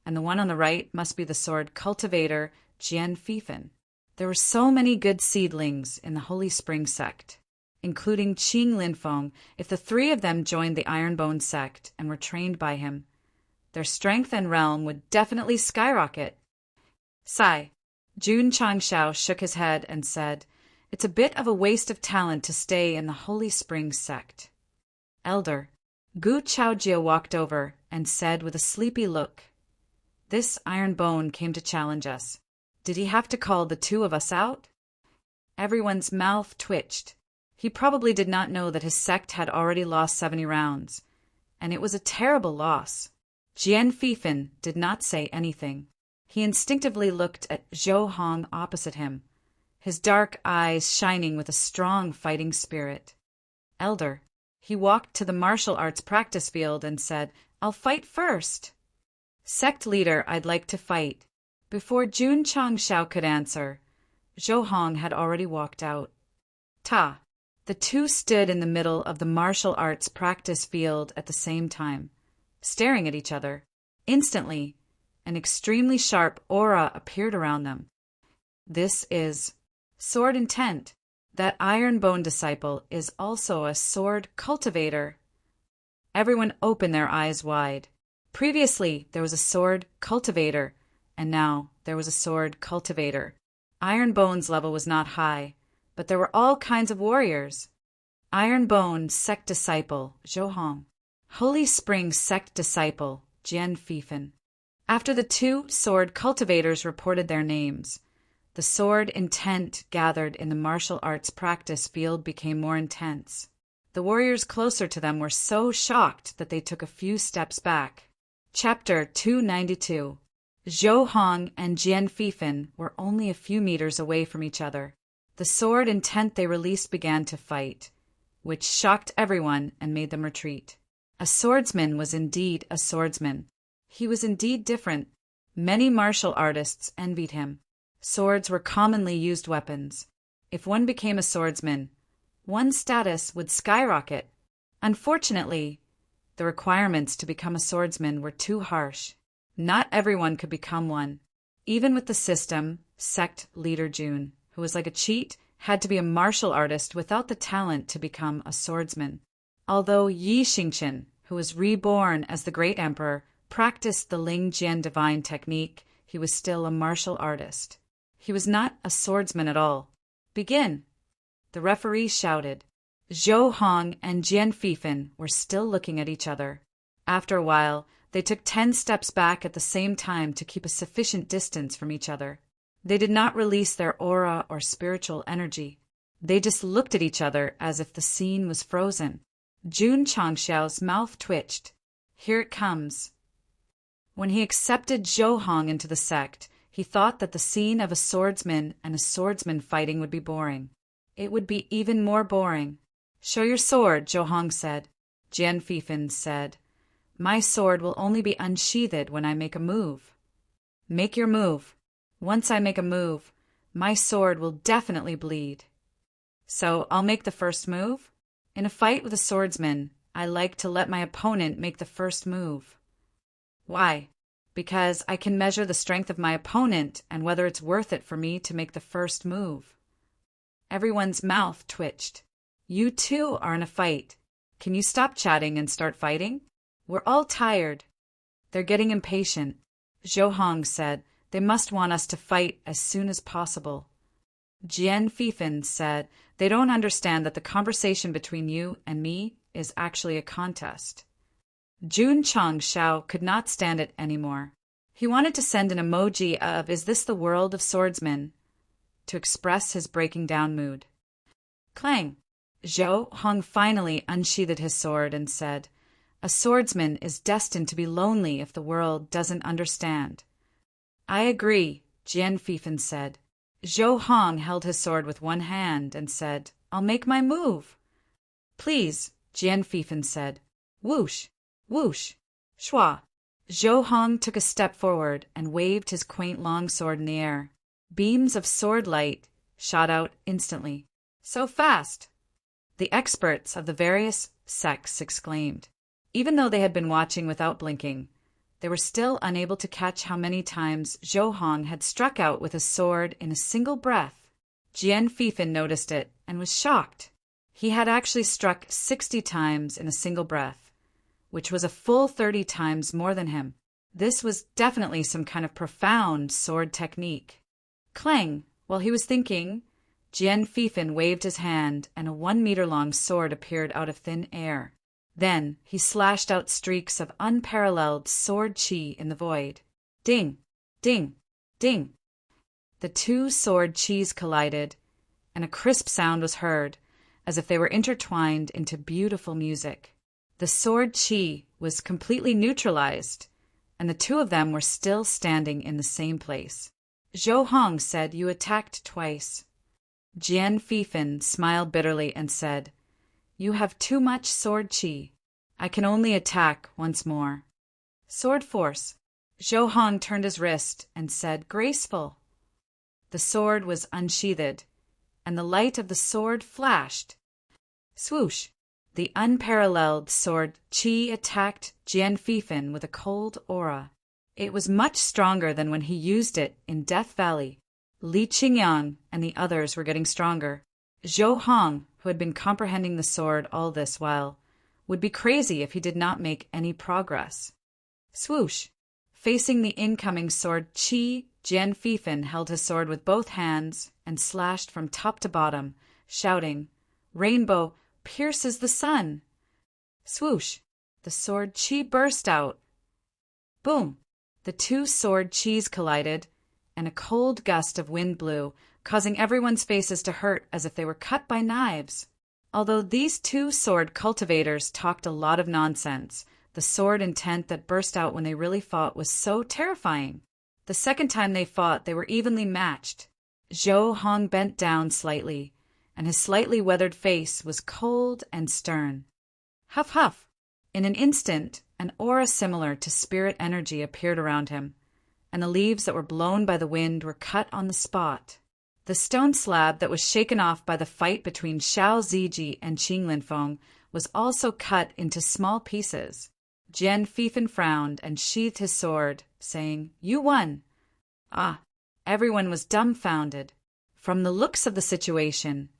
and the one on the right must be the sword cultivator Jian Fifan. There were so many good seedlings in the Holy Spring sect, including Qing Linfeng. If the 3 of them joined the Ironbone sect and were trained by him, their strength and realm would definitely skyrocket. Sigh. Jun Changshao shook his head and said, "It's a bit of a waste of talent to stay in the Holy Spring sect." Elder Gu Chaojiu walked over and said with a sleepy look, "This Ironbone came to challenge us. Did he have to call the 2 of us out?" Everyone's mouth twitched. He probably did not know that his sect had already lost 70 rounds, and it was a terrible loss. Jian Fifan did not say anything. He instinctively looked at Zhou Hong opposite him, his dark eyes shining with a strong fighting spirit. "Elder." He walked to the martial arts practice field and said, "I'll fight first." "Sect leader, I'd like to fight." Before Jun Changshao could answer, Zhou Hong had already walked out. Ta! The 2 stood in the middle of the martial arts practice field at the same time, staring at each other. Instantly, an extremely sharp aura appeared around them. This is sword intent. That Ironbone disciple is also a sword cultivator. Everyone opened their eyes wide. Previously, there was a sword cultivator, and now there was a sword cultivator. Ironbone's level was not high, but there were all kinds of warriors. Ironbone sect disciple, Zhou Hong. Holy Spring sect disciple, Jian Fifan. After the 2 sword cultivators reported their names, the sword intent gathered in the martial arts practice field became more intense. The warriors closer to them were so shocked that they took a few steps back. Chapter 292. Zhou Hong and Jian Fifan were only a few meters away from each other. The sword intent they released began to fight, which shocked everyone and made them retreat. A swordsman was indeed a swordsman. He was indeed different. Many martial artists envied him. Swords were commonly used weapons. If one became a swordsman, one's status would skyrocket. Unfortunately, the requirements to become a swordsman were too harsh. Not everyone could become one. Even with the system, Sect leader Jun, who was like a cheat, had to be a martial artist without the talent to become a swordsman. Although Yi Xingqian, who was reborn as the Great Emperor, practiced the Ling Jian divine technique, he was still a martial artist. He was not a swordsman at all. Begin. The referee shouted. Zhou Hong and Jian Fifan were still looking at each other. After a while, they took 10 steps back at the same time to keep a sufficient distance from each other. They did not release their aura or spiritual energy. They just looked at each other as if the scene was frozen. Jun Changxiao's mouth twitched. Here it comes. When he accepted Zhou Hong into the sect, he thought that the scene of a swordsman and a swordsman fighting would be boring. It would be even more boring. Show your sword, Zhou Hong said. Jian Fifan said, My sword will only be unsheathed when I make a move. Make your move. Once I make a move, my sword will definitely bleed. So I'll make the first move? In a fight with a swordsman, I like to let my opponent make the first move. Why? Because I can measure the strength of my opponent and whether it's worth it for me to make the first move. Everyone's mouth twitched. You too are in a fight. Can you stop chatting and start fighting? We're all tired. They're getting impatient. Zhou Hong said, They must want us to fight as soon as possible. Jian Fifan said, They don't understand that the conversation between you and me is actually a contest. Jun Changxiao could not stand it anymore. He wanted to send an emoji of, Is this the world of swordsmen? To express his breaking down mood. Clang! Zhou Hong finally unsheathed his sword and said, A swordsman is destined to be lonely if the world doesn't understand. I agree, Jian Fifan said. Zhou Hong held his sword with one hand and said, I'll make my move. Please, Jian Fifan said. Whoosh, whoosh, shwa. Zhou Hong took a step forward and waved his quaint long sword in the air. Beams of sword light shot out instantly. So fast! The experts of the various sects exclaimed. Even though they had been watching without blinking, they were still unable to catch how many times Zhou Hong had struck out with his sword in a single breath. Jian Fifan noticed it and was shocked. He had actually struck 60 times in a single breath, which was a full 30 times more than him. This was definitely some kind of profound sword technique. Clang! While he was thinking, Jian Fifan waved his hand and a 1-meter-long sword appeared out of thin air. Then he slashed out streaks of unparalleled sword chi in the void. Ding! Ding! Ding! The two sword chis collided, and a crisp sound was heard, as if they were intertwined into beautiful music. The sword chi was completely neutralized, and the two of them were still standing in the same place. Zhou Hong said, You attacked twice. Jian Fifan smiled bitterly and said, You have too much sword chi. I can only attack once more. Sword force. Zhou Hong turned his wrist and said, Graceful. The sword was unsheathed, and the light of the sword flashed. Swoosh! The unparalleled sword chi attacked Jian Fifan with a cold aura. It was much stronger than when he used it in Death Valley. Li Qingyang and the others were getting stronger. Zhou Hong, who had been comprehending the sword all this while, would be crazy if he did not make any progress. Swoosh! Facing the incoming sword chi, Jian Fifan held his sword with both hands and slashed from top to bottom, shouting, Rainbow pierces the sun. Swoosh! The sword chi burst out. Boom! The two sword chis collided, and a cold gust of wind blew, causing everyone's faces to hurt as if they were cut by knives. Although these two sword cultivators talked a lot of nonsense, the sword intent that burst out when they really fought was so terrifying. The second time they fought, they were evenly matched. Zhou Hong bent down slightly, and his slightly weathered face was cold and stern. Huff, huff! In an instant, an aura similar to spirit energy appeared around him, and the leaves that were blown by the wind were cut on the spot. The stone slab that was shaken off by the fight between Xiao Ziji and Qing Linfeng was also cut into small pieces. Jian Fifan frowned and sheathed his sword, saying, You won! Ah! Everyone was dumbfounded. From the looks of the situation,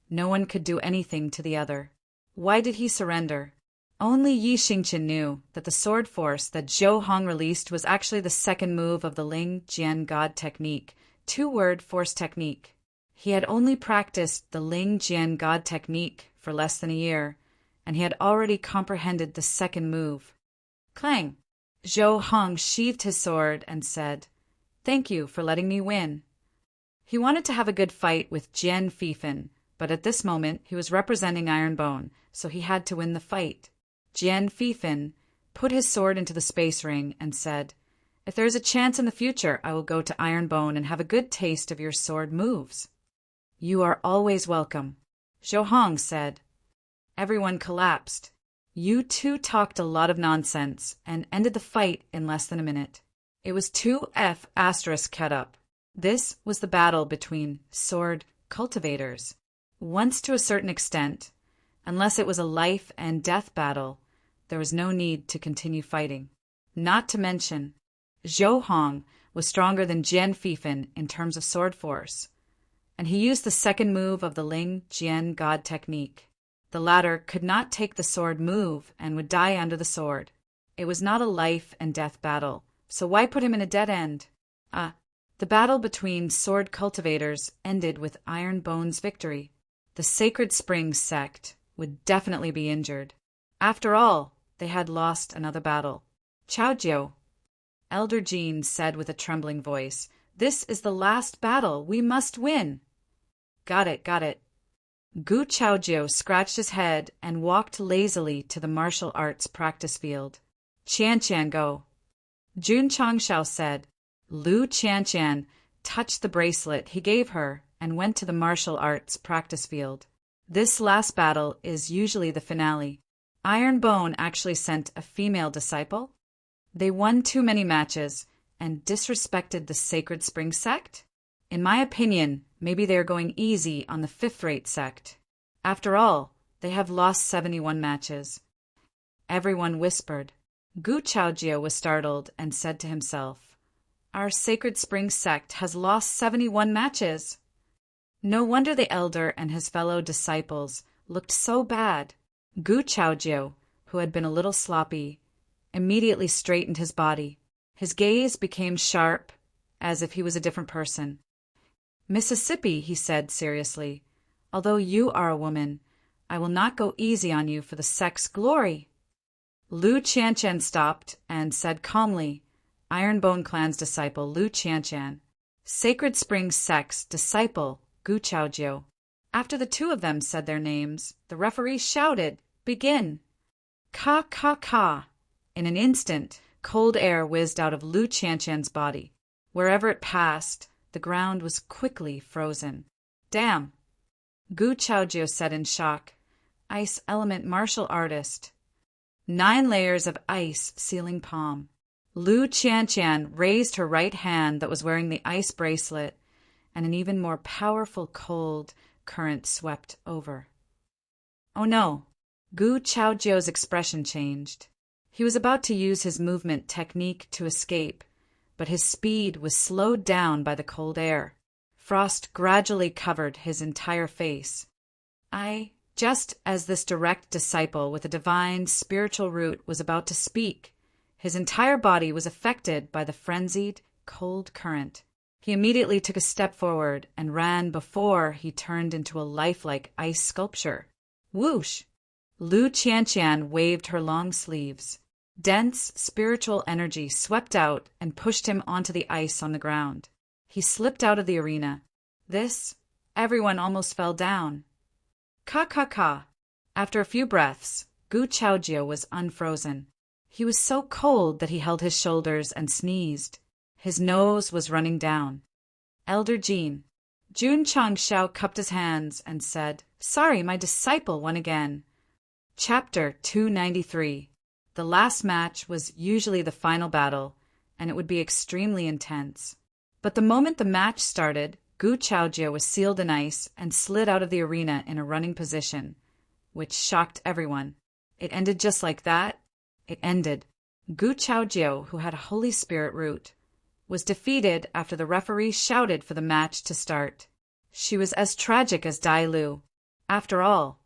no one could do anything to the other. Why did he surrender? Only Yi Xingqian knew that the sword force that Zhou Hong released was actually the second move of the Ling Jian God technique, two-word force technique. He had only practiced the Ling Jian God technique for less than a year, and he had already comprehended the second move. Clang! Zhou Hong sheathed his sword and said, "Thank you for letting me win." He wanted to have a good fight with Jian Fifan, but at this moment he was representing Ironbone, so he had to win the fight. Jian Fifan put his sword into the space ring and said, "If there is a chance in the future, I will go to Ironbone and have a good taste of your sword moves." "You are always welcome," Zhou Hong said. Everyone collapsed. You two talked a lot of nonsense and ended the fight in less than a minute. It was 2F** cut up. This was the battle between sword cultivators. Once to a certain extent, unless it was a life and death battle, there was no need to continue fighting. Not to mention, Zhou Hong was stronger than Jian Fifan in terms of sword force, and he used the second move of the Ling Jian God technique. The latter could not take the sword move and would die under the sword. It was not a life and death battle, so why put him in a dead end? The battle between sword cultivators ended with Ironbone's victory. The Sacred Spring Sect would definitely be injured. After all, they had lost another battle. "Chaojiu," Elder Jean said with a trembling voice, "this is the last battle. We must win." Got it. Gu Chaojiu scratched his head and walked lazily to the martial arts practice field. "Qian go." Jun Changshao said. Lu Qian touched the bracelet he gave her and went to the martial arts practice field. This last battle is usually the finale. Ironbone actually sent a female disciple? They won too many matches and disrespected the Sacred Spring Sect? In my opinion, maybe they are going easy on the fifth-rate sect. After all, they have lost 71 matches. Everyone whispered. Gu Chaojiu was startled and said to himself, "Our Sacred Spring Sect has lost 71 matches." No wonder the elder and his fellow disciples looked so bad. Gu Chaojiu, who had been a little sloppy, immediately straightened his body. His gaze became sharp, as if he was a different person. "Mississippi," he said seriously, "although you are a woman, I will not go easy on you for the sect's glory." Lu Qian stopped and said calmly, Ironbone Clan's disciple Lu Qian, Sacred Spring Sect's disciple Gu Chaojiu. After the two of them said their names, the referee shouted, "Begin!" Ka ka ka! In an instant, cold air whizzed out of Lu Qian's body. Wherever it passed, the ground was quickly frozen. "Damn!" Gu Chaojiu said in shock. "Ice element martial artist." 9 layers of ice sealing palm. Lu Qian raised her right hand that was wearing the ice bracelet, and an even more powerful cold current swept over. Oh no! Gu Chaojiu's expression changed. He was about to use his movement technique to escape, but his speed was slowed down by the cold air. Frost gradually covered his entire face. Just as this direct disciple with a divine spiritual root was about to speak, his entire body was affected by the frenzied, cold current. He immediately took a step forward and ran before he turned into a lifelike ice sculpture. Whoosh! Lu Qian waved her long sleeves. Dense spiritual energy swept out and pushed him onto the ice on the ground. He slipped out of the arena. Everyone almost fell down. Ka ka ka! After a few breaths, Gu Chaojiu was unfrozen. He was so cold that he held his shoulders and sneezed. His nose was running down. Elder Jun Changshao cupped his hands and said, "Sorry, my disciple won again." Chapter 293. The last match was usually the final battle, and it would be extremely intense. But the moment the match started, Gu Chaojiu was sealed in ice and slid out of the arena in a running position, which shocked everyone. It ended just like that. It ended. Gu Chaojiu, who had a Holy Spirit root, was defeated after the referee shouted for the match to start. She was as tragic as Dai Lu. After all,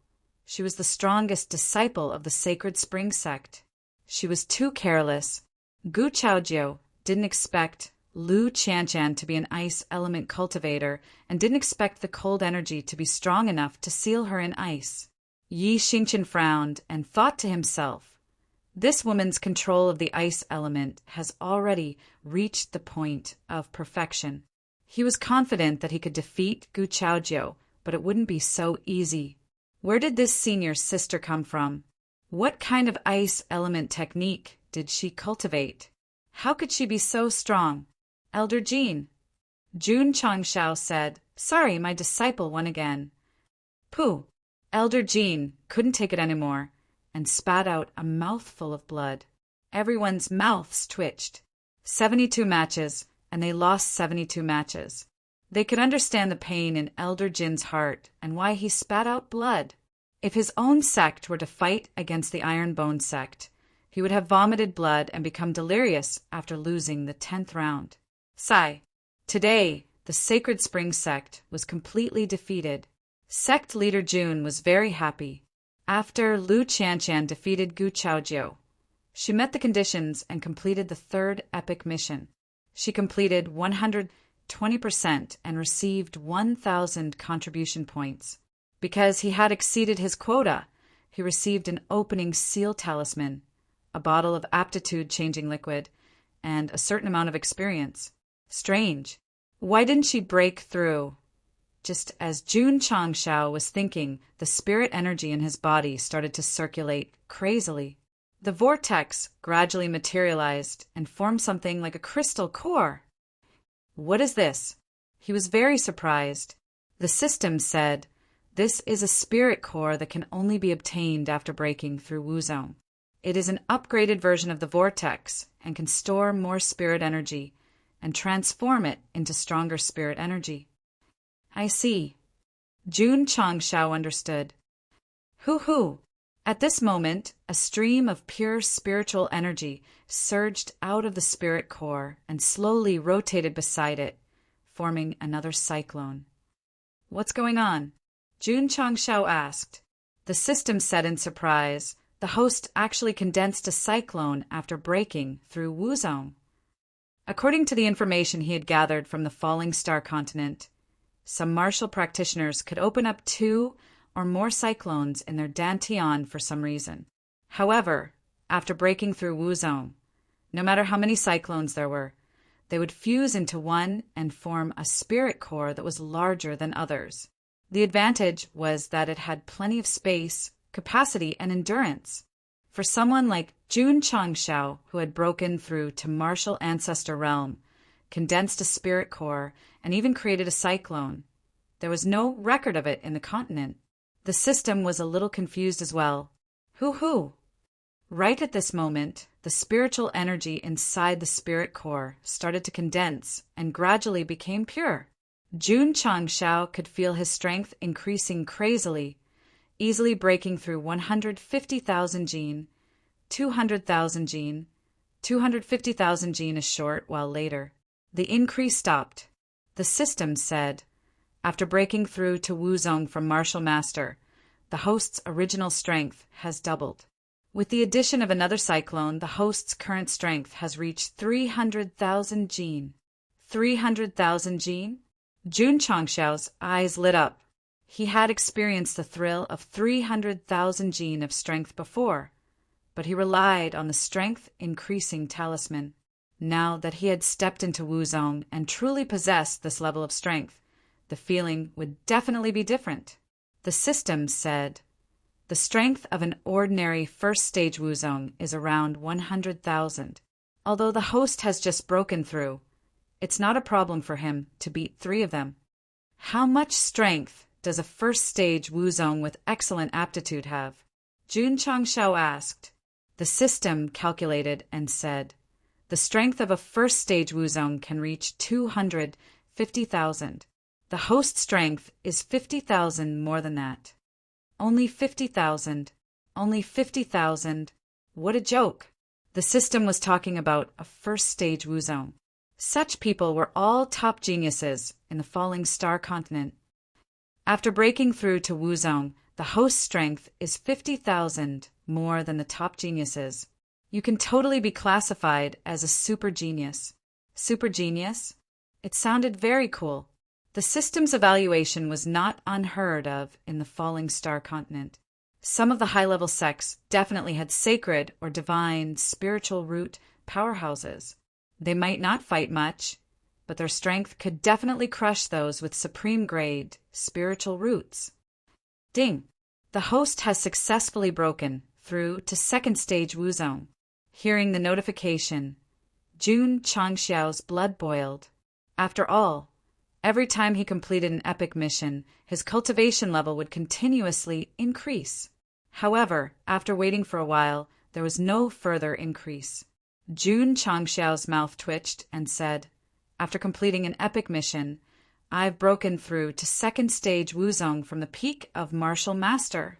she was the strongest disciple of the Sacred Spring Sect. She was too careless. Gu Chaojiu didn't expect Lu Qianshan to be an ice element cultivator and didn't expect the cold energy to be strong enough to seal her in ice. Yi Xingqian frowned and thought to himself, this woman's control of the ice element has already reached the point of perfection. He was confident that he could defeat Gu Chaojiu, but it wouldn't be so easy. Where did this senior sister come from? What kind of ice element technique did she cultivate? How could she be so strong? Elder Jean. Jun Changshao said, sorry, my disciple won again. Pooh. Elder Jean couldn't take it anymore and spat out a mouthful of blood. Everyone's mouths twitched. 72 matches, and they lost 72 matches. They could understand the pain in Elder Jin's heart and why he spat out blood. If his own sect were to fight against the Ironbone sect, he would have vomited blood and become delirious after losing the 10th round. Sigh. Today, the Sacred Spring sect was completely defeated. Sect leader Jun was very happy. After Lu Qianshan defeated Gu Chaojiu, she met the conditions and completed the third epic mission. She completed 120% and received 1,000 contribution points. Because he had exceeded his quota, he received an opening seal talisman, a bottle of aptitude-changing liquid, and a certain amount of experience. Strange. Why didn't she break through? Just as Jun Changshao was thinking, the spirit energy in his body started to circulate crazily. The vortex gradually materialized and formed something like a crystal core. What is this? He was very surprised. The system said, this is a spirit core that can only be obtained after breaking through Wuzong. It is an upgraded version of the vortex and can store more spirit energy and transform it into stronger spirit energy. I see. Jun Changshao understood. Hoo-hoo! At this moment, a stream of pure spiritual energy surged out of the spirit core and slowly rotated beside it, forming another cyclone. What's going on? Jun Changshao asked. The system said in surprise, the host actually condensed a cyclone after breaking through Wuzong. According to the information he had gathered from the Falling Star continent, some martial practitioners could open up 2 or more cyclones in their dantian for some reason. However, after breaking through Wuzong, no matter how many cyclones there were, they would fuse into one and form a spirit core that was larger than others. The advantage was that it had plenty of space, capacity, and endurance. For someone like Jun Changshao, who had broken through to martial ancestor realm, condensed a spirit core, and even created a cyclone, there was no record of it in the continent. The system was a little confused as well. Hoo-hoo! Right at this moment, the spiritual energy inside the spirit core started to condense and gradually became pure. Jun Changshao could feel his strength increasing crazily, easily breaking through 150,000 jin, 200,000 jin, 250,000 jin a short while later. The increase stopped. The system said, after breaking through to Wuzong from Martial Master, the host's original strength has doubled. With the addition of another cyclone, the host's current strength has reached 300,000 jin. 300,000 jin? Jun Changshao's eyes lit up. He had experienced the thrill of 300,000 jin of strength before, but he relied on the strength-increasing talisman. Now that he had stepped into Wuzong and truly possessed this level of strength, the feeling would definitely be different. The system said, the strength of an ordinary first-stage Wuzong is around 100,000. Although the host has just broken through, it's not a problem for him to beat 3 of them. How much strength does a first-stage Wuzong with excellent aptitude have? Jun Changshao asked. The system calculated and said, the strength of a first-stage Wuzong can reach 250,000. The host strength is 50,000 more than that. Only 50,000. Only 50,000. What a joke. The system was talking about a first-stage Wuzong. Such people were all top geniuses in the Falling Star continent. After breaking through to Wuzong, the host's strength is 50,000 more than the top geniuses. You can totally be classified as a super genius. Super genius? It sounded very cool. The system's evaluation was not unheard of in the falling star continent. Some of the high-level sects definitely had sacred or divine spiritual root powerhouses. They might not fight much, but their strength could definitely crush those with supreme-grade spiritual roots. Ding! The host has successfully broken through to second stage Wuzong. Hearing the notification, Jun Changxiao's blood boiled. After all, every time he completed an epic mission, his cultivation level would continuously increase. However, after waiting for a while, there was no further increase. Jun Changxiao's mouth twitched and said, "After completing an epic mission, I've broken through to second stage Wuzong from the peak of Martial Master."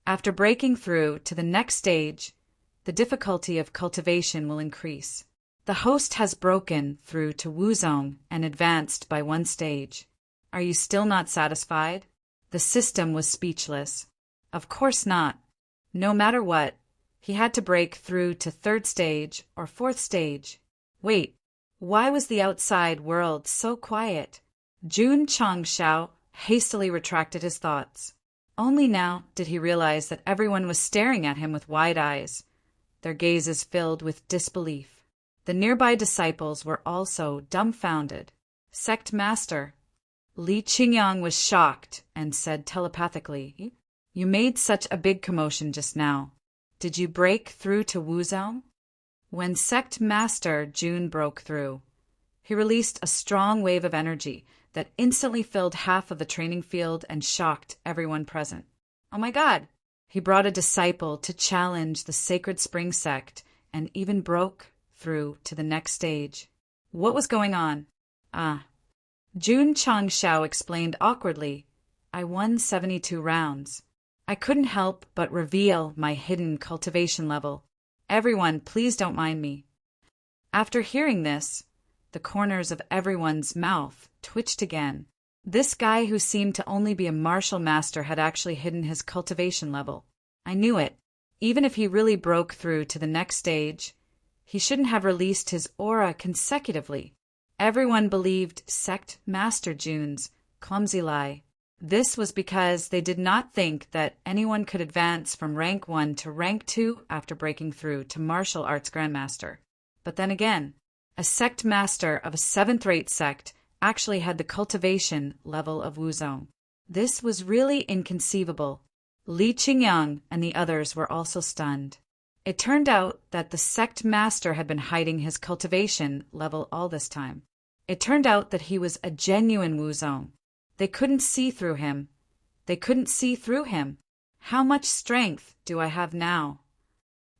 After breaking through to the next stage, the difficulty of cultivation will increase. The host has broken through to Wuzong and advanced by one stage. Are you still not satisfied? The system was speechless. Of course not. No matter what, he had to break through to third stage or fourth stage. Wait, why was the outside world so quiet? Jun Changxiao hastily retracted his thoughts. Only now did he realize that everyone was staring at him with wide eyes, their gazes filled with disbelief. The nearby disciples were also dumbfounded. Sect Master. Li Qingyang was shocked and said telepathically, "You made such a big commotion just now. Did you break through to Wuzong?" When Sect Master Jun broke through, he released a strong wave of energy that instantly filled half of the training field and shocked everyone present. Oh my God! He brought a disciple to challenge the Sacred Spring Sect and even broke through to the next stage. What was going on? Jun Changxiao explained awkwardly, "I won 72 rounds. I couldn't help but reveal my hidden cultivation level. Everyone, please don't mind me." After hearing this, the corners of everyone's mouth twitched again. This guy who seemed to only be a martial master had actually hidden his cultivation level. I knew it. Even if he really broke through to the next stage, he shouldn't have released his aura consecutively. Everyone believed Sect Master Jun's clumsy lie. This was because they did not think that anyone could advance from rank 1 to rank 2 after breaking through to martial arts grandmaster. But then again, a sect master of a 7th-rate sect actually had the cultivation level of Wuzong. This was really inconceivable. Li Qingyang and the others were also stunned. It turned out that the sect master had been hiding his cultivation level all this time. It turned out that he was a genuine Wuzong. They couldn't see through him. How much strength do I have now?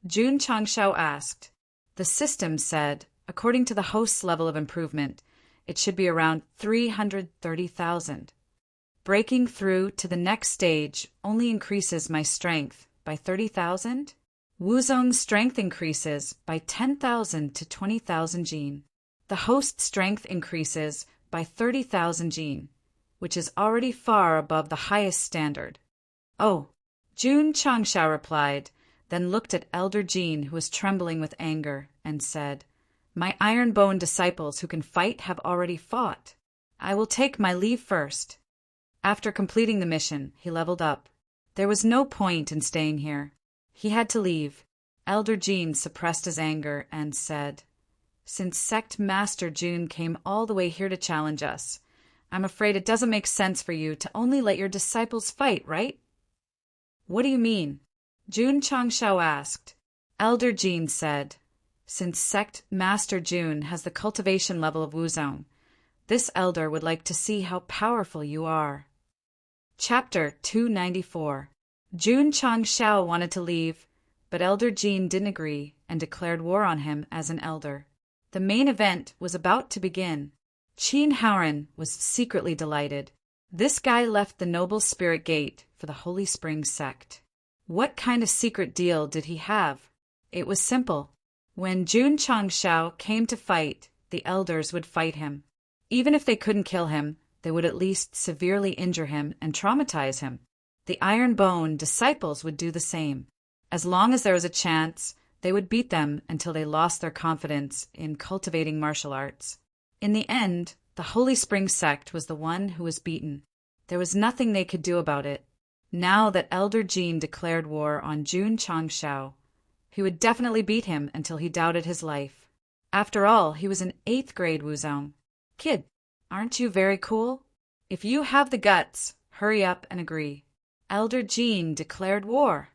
Jun Changxiao asked. The system said, according to the host's level of improvement, it should be around 330,000. Breaking through to the next stage only increases my strength by 30,000? Wuzong's strength increases by 10,000 to 20,000 jin. The host's strength increases by 30,000 jin, which is already far above the highest standard. Oh, Jun Changxiao replied, then looked at Elder Jin, who was trembling with anger, and said, "My iron-bone disciples who can fight have already fought. I will take my leave first." After completing the mission, he leveled up. There was no point in staying here. He had to leave. Elder Jin suppressed his anger and said, "Since Sect Master Jun came all the way here to challenge us, I'm afraid it doesn't make sense for you to only let your disciples fight, right?" "What do you mean?" Jun Changxiao asked. Elder Jin said, "Since Sect Master Jun has the cultivation level of Wuzong, this elder would like to see how powerful you are." Chapter 294. Jun Changxiao wanted to leave, but Elder Jin didn't agree and declared war on him as an elder. The main event was about to begin. Qin Haoren was secretly delighted. This guy left the Noble Spirit Gate for the Holy Spring Sect. What kind of secret deal did he have? It was simple. When Jun Changxiao came to fight, the elders would fight him. Even if they couldn't kill him, they would at least severely injure him and traumatize him. The Iron Bone disciples would do the same. As long as there was a chance, They would beat them until they lost their confidence in cultivating martial arts. In the end, the Holy Spring Sect was the one who was beaten. There was nothing they could do about it. Now that Elder Jean declared war on Jun Changshao, he would definitely beat him until he doubted his life. After all, he was an 8th grade Wuzong. Kid, aren't you very cool? If you have the guts, hurry up and agree. Elder Jean declared war.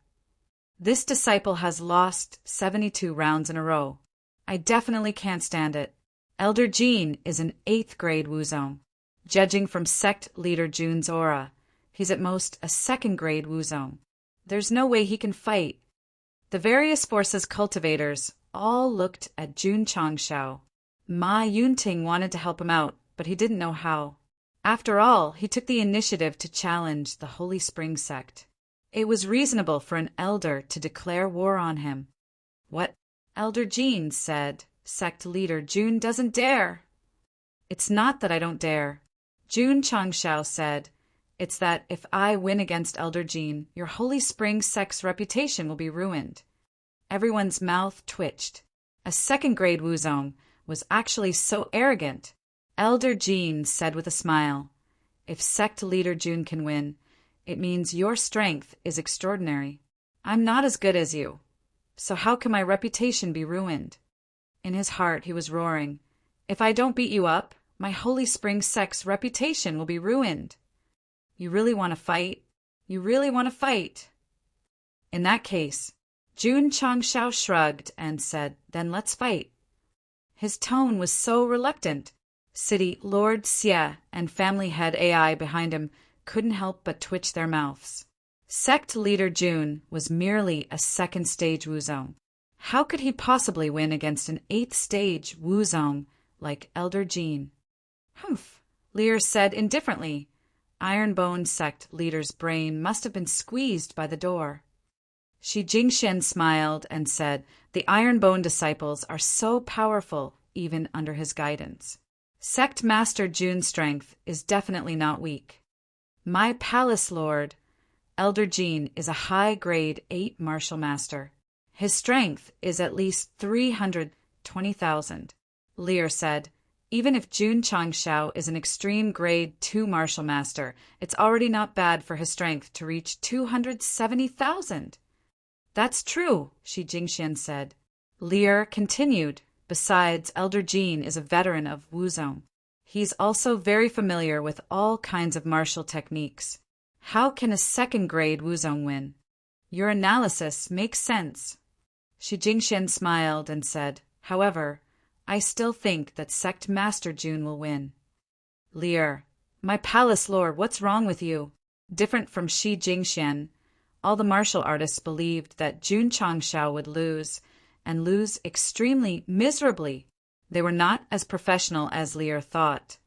This disciple has lost 72 rounds in a row. I definitely can't stand it. Elder Jean is an 8th grade Wuzong. Judging from sect leader Jun's aura, he's at most a 2nd grade Wuzong. There's no way he can fight. The various forces cultivators all looked at Jun Changshao. Ma Yunting wanted to help him out, but he didn't know how. After all, he took the initiative to challenge the Holy Spring Sect. It was reasonable for an elder to declare war on him. What? Elder Jean said. Sect leader Jun doesn't dare. It's not that I don't dare. Jun Changshao said. It's that if I win against Elder Jean, your Holy Spring Sect's reputation will be ruined. Everyone's mouth twitched. A 2nd grade Wuzong was actually so arrogant. Elder Jean said with a smile, if sect leader Jun can win, it means your strength is extraordinary. I'm not as good as you, so how can my reputation be ruined? In his heart he was roaring, if I don't beat you up, my Holy Spring Sect's reputation will be ruined. You really want to fight? You really want to fight? In that case, Jun Changshao shrugged and said, then let's fight. His tone was so reluctant. City Lord Xie and family head AI behind him couldn't help but twitch their mouths. Sect leader Jun was merely a 2nd stage Wuzong. How could he possibly win against an 8th stage Wuzong like Elder Jean? Humph, Lear said indifferently. Ironbone Sect leader's brain must have been squeezed by the door. Shi Jingxian smiled and said, the Ironbone disciples are so powerful even under his guidance. Sect Master Jun's strength is definitely not weak. My palace lord, Elder Jean, is a high-grade 8 martial master. His strength is at least 320,000. Lear said, even if Jun Changshao is an extreme grade 2 martial master, it's already not bad for his strength to reach 270,000. That's true, Shi Jingxian said. Lear continued, besides, Elder Jean is a veteran of Wuzong. He's also very familiar with all kinds of martial techniques. How can a 2nd grade Wuzong win? Your analysis makes sense. Shi Jingxian smiled and said, however, I still think that Sect Master Jun will win. Lear, my palace lord, what's wrong with you? Different from Shi Jingxian, all the martial artists believed that Jun Changshao would lose, and lose extremely miserably. They were not as professional as Lear thought,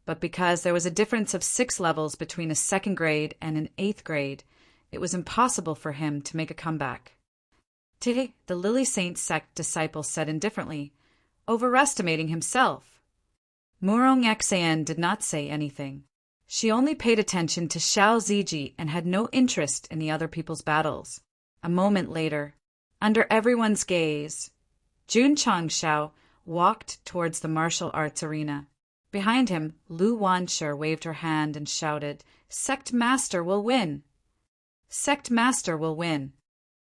but because there was a difference of 6 levels between a 2nd grade and an 8th grade, it was impossible for him to make a comeback. The Lily Saint Sect disciple said indifferently, overestimating himself. Murong Xan did not say anything. She only paid attention to Xiao Ziji and had no interest in the other people's battles. A moment later, under everyone's gaze, Jun Changshao walked towards the martial arts arena. Behind him, Lu Wanshi waved her hand and shouted, Sect Master will win! Sect Master will win!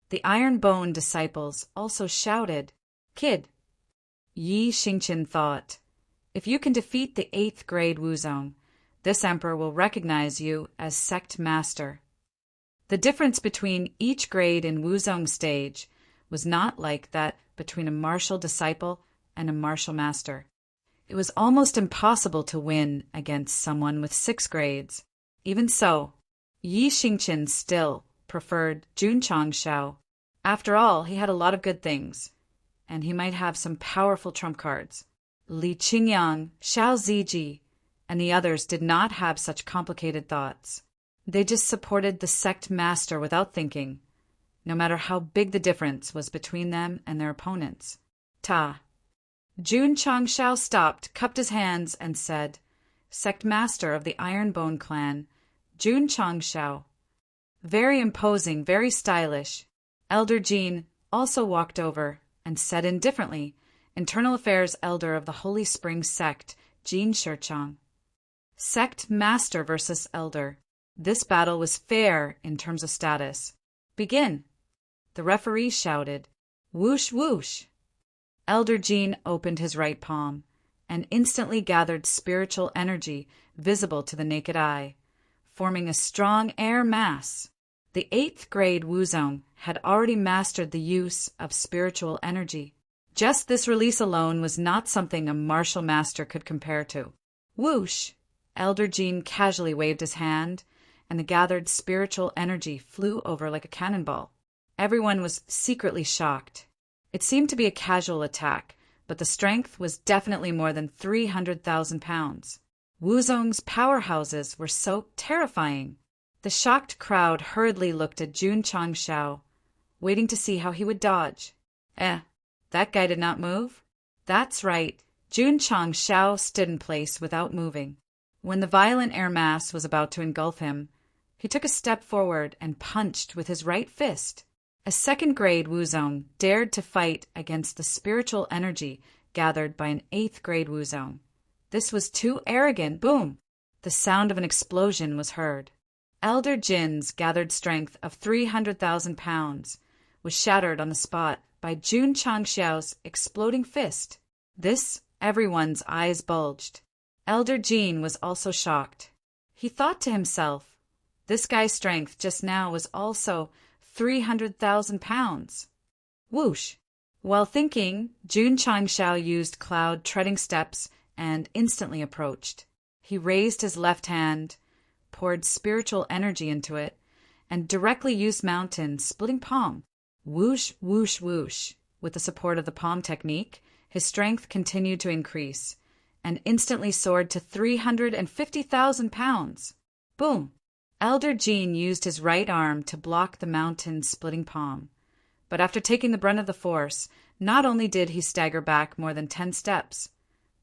The Iron Bone disciples also shouted, Kid! Yi Xingqian thought, if you can defeat the 8th grade Wuzong, this emperor will recognize you as Sect Master. The difference between each grade in Wuzong stage was not like that between a martial disciple and a martial master. It was almost impossible to win against someone with 6 grades. Even so, Yi Xingqian still preferred Jun Changshao. After all, he had a lot of good things, and he might have some powerful trump cards. Li Qingyang, Xiao Ziji, and the others did not have such complicated thoughts. They just supported the sect master without thinking, no matter how big the difference was between them and their opponents. Jun Changshao stopped, cupped his hands, and said, Sect Master of the Ironbone clan, Jun Changshao. Very imposing, very stylish. Elder Jean, also walked over and said indifferently, Internal Affairs Elder of the Holy Spring Sect, Jin Shirchong. Sect Master versus Elder. This battle was fair in terms of status. Begin. The referee shouted. Whoosh, whoosh. Elder Jin opened his right palm and instantly gathered spiritual energy visible to the naked eye, forming a strong air mass. The 8th grade Wuzong had already mastered the use of spiritual energy. Just this release alone was not something a martial master could compare to. Whoosh! Elder Jin casually waved his hand, and the gathered spiritual energy flew over like a cannonball. Everyone was secretly shocked. It seemed to be a casual attack, but the strength was definitely more than 300,000 pounds. Wuzong's powerhouses were so terrifying. The shocked crowd hurriedly looked at Jun Changshao, waiting to see how he would dodge. That guy did not move? That's right. Jun Changshao stood in place without moving. When the violent air mass was about to engulf him, he took a step forward and punched with his right fist. A 2nd grade Wuzong dared to fight against the spiritual energy gathered by an 8th grade Wuzong. This was too arrogant. Boom! The sound of an explosion was heard. Elder Jin's gathered strength of 300,000 pounds was shattered on the spot by Jun Changxiao's exploding fist. This, everyone's eyes bulged. Elder Jin was also shocked. He thought to himself, this guy's strength just now was also 300,000 pounds. Whoosh! While thinking, Jun Changxiao used cloud treading steps and instantly approached. He raised his left hand, poured spiritual energy into it, and directly used mountain splitting palm. Whoosh, whoosh, whoosh. With the support of the palm technique, his strength continued to increase, and instantly soared to 350,000 pounds. Boom! Elder Jin used his right arm to block the mountain-splitting palm. But after taking the brunt of the force, not only did he stagger back more than 10 steps,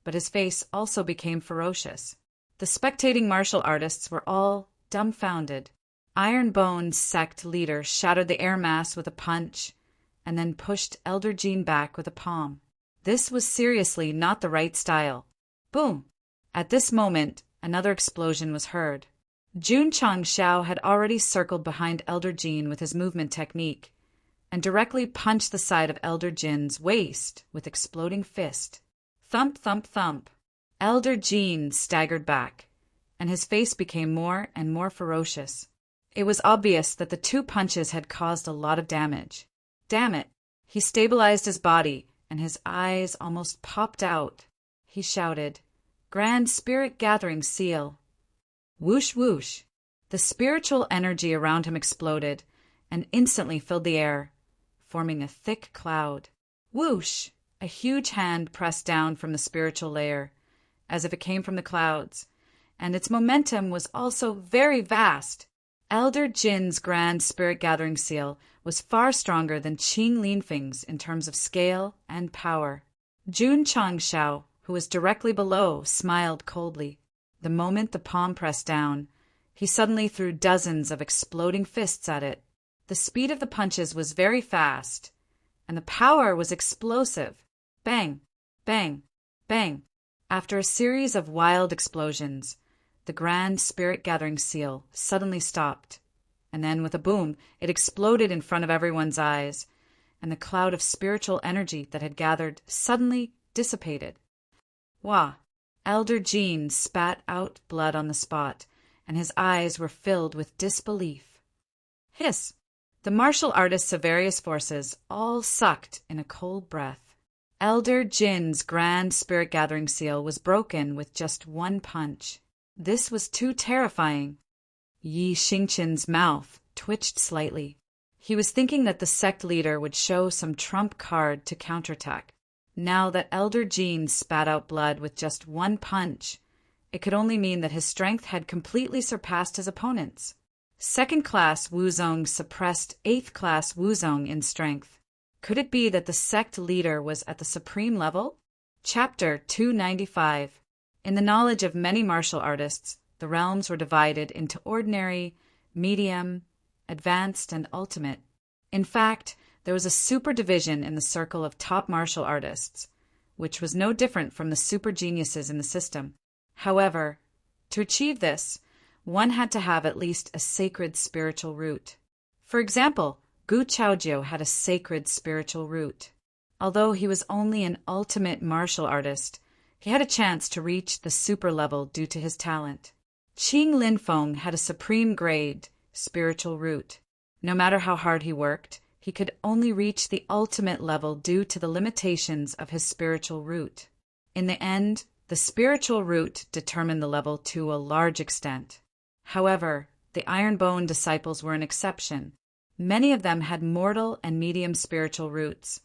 but his face also became ferocious. The spectating martial artists were all dumbfounded. Iron Bone's sect leader shattered the air mass with a punch, and then pushed Elder Jin back with a palm. This was seriously not the right style. Boom! At this moment, another explosion was heard. Jun Changxiao had already circled behind Elder Jin with his movement technique, and directly punched the side of Elder Jin's waist with exploding fist. Thump, thump, thump. Elder Jin staggered back, and his face became more and more ferocious. It was obvious that the 2 punches had caused a lot of damage. Damn it! He stabilized his body, and his eyes almost popped out. He shouted, Grand Spirit Gathering Seal. Whoosh, whoosh. The spiritual energy around him exploded and instantly filled the air, forming a thick cloud. Whoosh! A huge hand pressed down from the spiritual layer, as if it came from the clouds, and its momentum was also very vast. Elder Jin's Grand Spirit Gathering Seal was far stronger than Qing Linfeng's in terms of scale and power. Jun Changxiao, who was directly below, smiled coldly. The moment the palm pressed down, he suddenly threw dozens of exploding fists at it. The speed of the punches was very fast, and the power was explosive. Bang, bang, bang. After a series of wild explosions, the Grand Spirit Gathering Seal suddenly stopped, and then with a boom, it exploded in front of everyone's eyes, and the cloud of spiritual energy that had gathered suddenly dissipated. Wah! Elder Jin spat out blood on the spot, and his eyes were filled with disbelief. Hiss! The martial artists of various forces all sucked in a cold breath. Elder Jin's Grand Spirit Gathering Seal was broken with just 1 punch. This was too terrifying. Yi Xingqin's mouth twitched slightly. He was thinking that the sect leader would show some trump card to counterattack. Now that Elder Jin spat out blood with just 1 punch, it could only mean that his strength had completely surpassed his opponent's. 2nd class Wuzong suppressed 8th class Wuzong in strength. Could it be that the sect leader was at the supreme level? Chapter 295. In the knowledge of many martial artists, the realms were divided into ordinary, medium, advanced, and ultimate. In fact, There was a super division in the circle of top martial artists, which was no different from the super geniuses in the system. However, to achieve this, one had to have at least a sacred spiritual root. For example, Gu Chaojiu had a sacred spiritual root. Although he was only an ultimate martial artist, he had a chance to reach the super level due to his talent. Qing Linfeng had a supreme grade spiritual root. No matter how hard he worked, he could only reach the ultimate level due to the limitations of his spiritual root. In the end, the spiritual root determined the level to a large extent. However, the Ironbone disciples were an exception. Many of them had mortal and medium spiritual roots,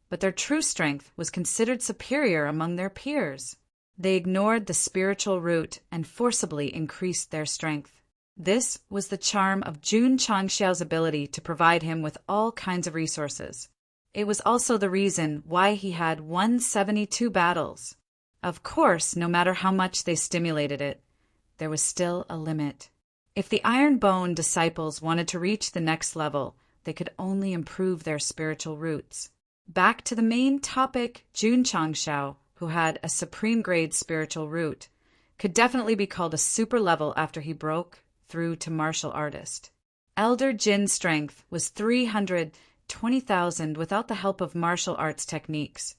but their true strength was considered superior among their peers. They ignored the spiritual root and forcibly increased their strength. This was the charm of Jun Changxiao's ability to provide him with all kinds of resources. It was also the reason why he had won 72 battles. Of course, no matter how much they stimulated it, there was still a limit. If the Ironbone disciples wanted to reach the next level, they could only improve their spiritual roots. Back to the main topic, Jun Changxiao, who had a supreme grade spiritual root, could definitely be called a super level after he broke through to martial artist. Elder Jin's strength was 320,000 without the help of martial arts techniques,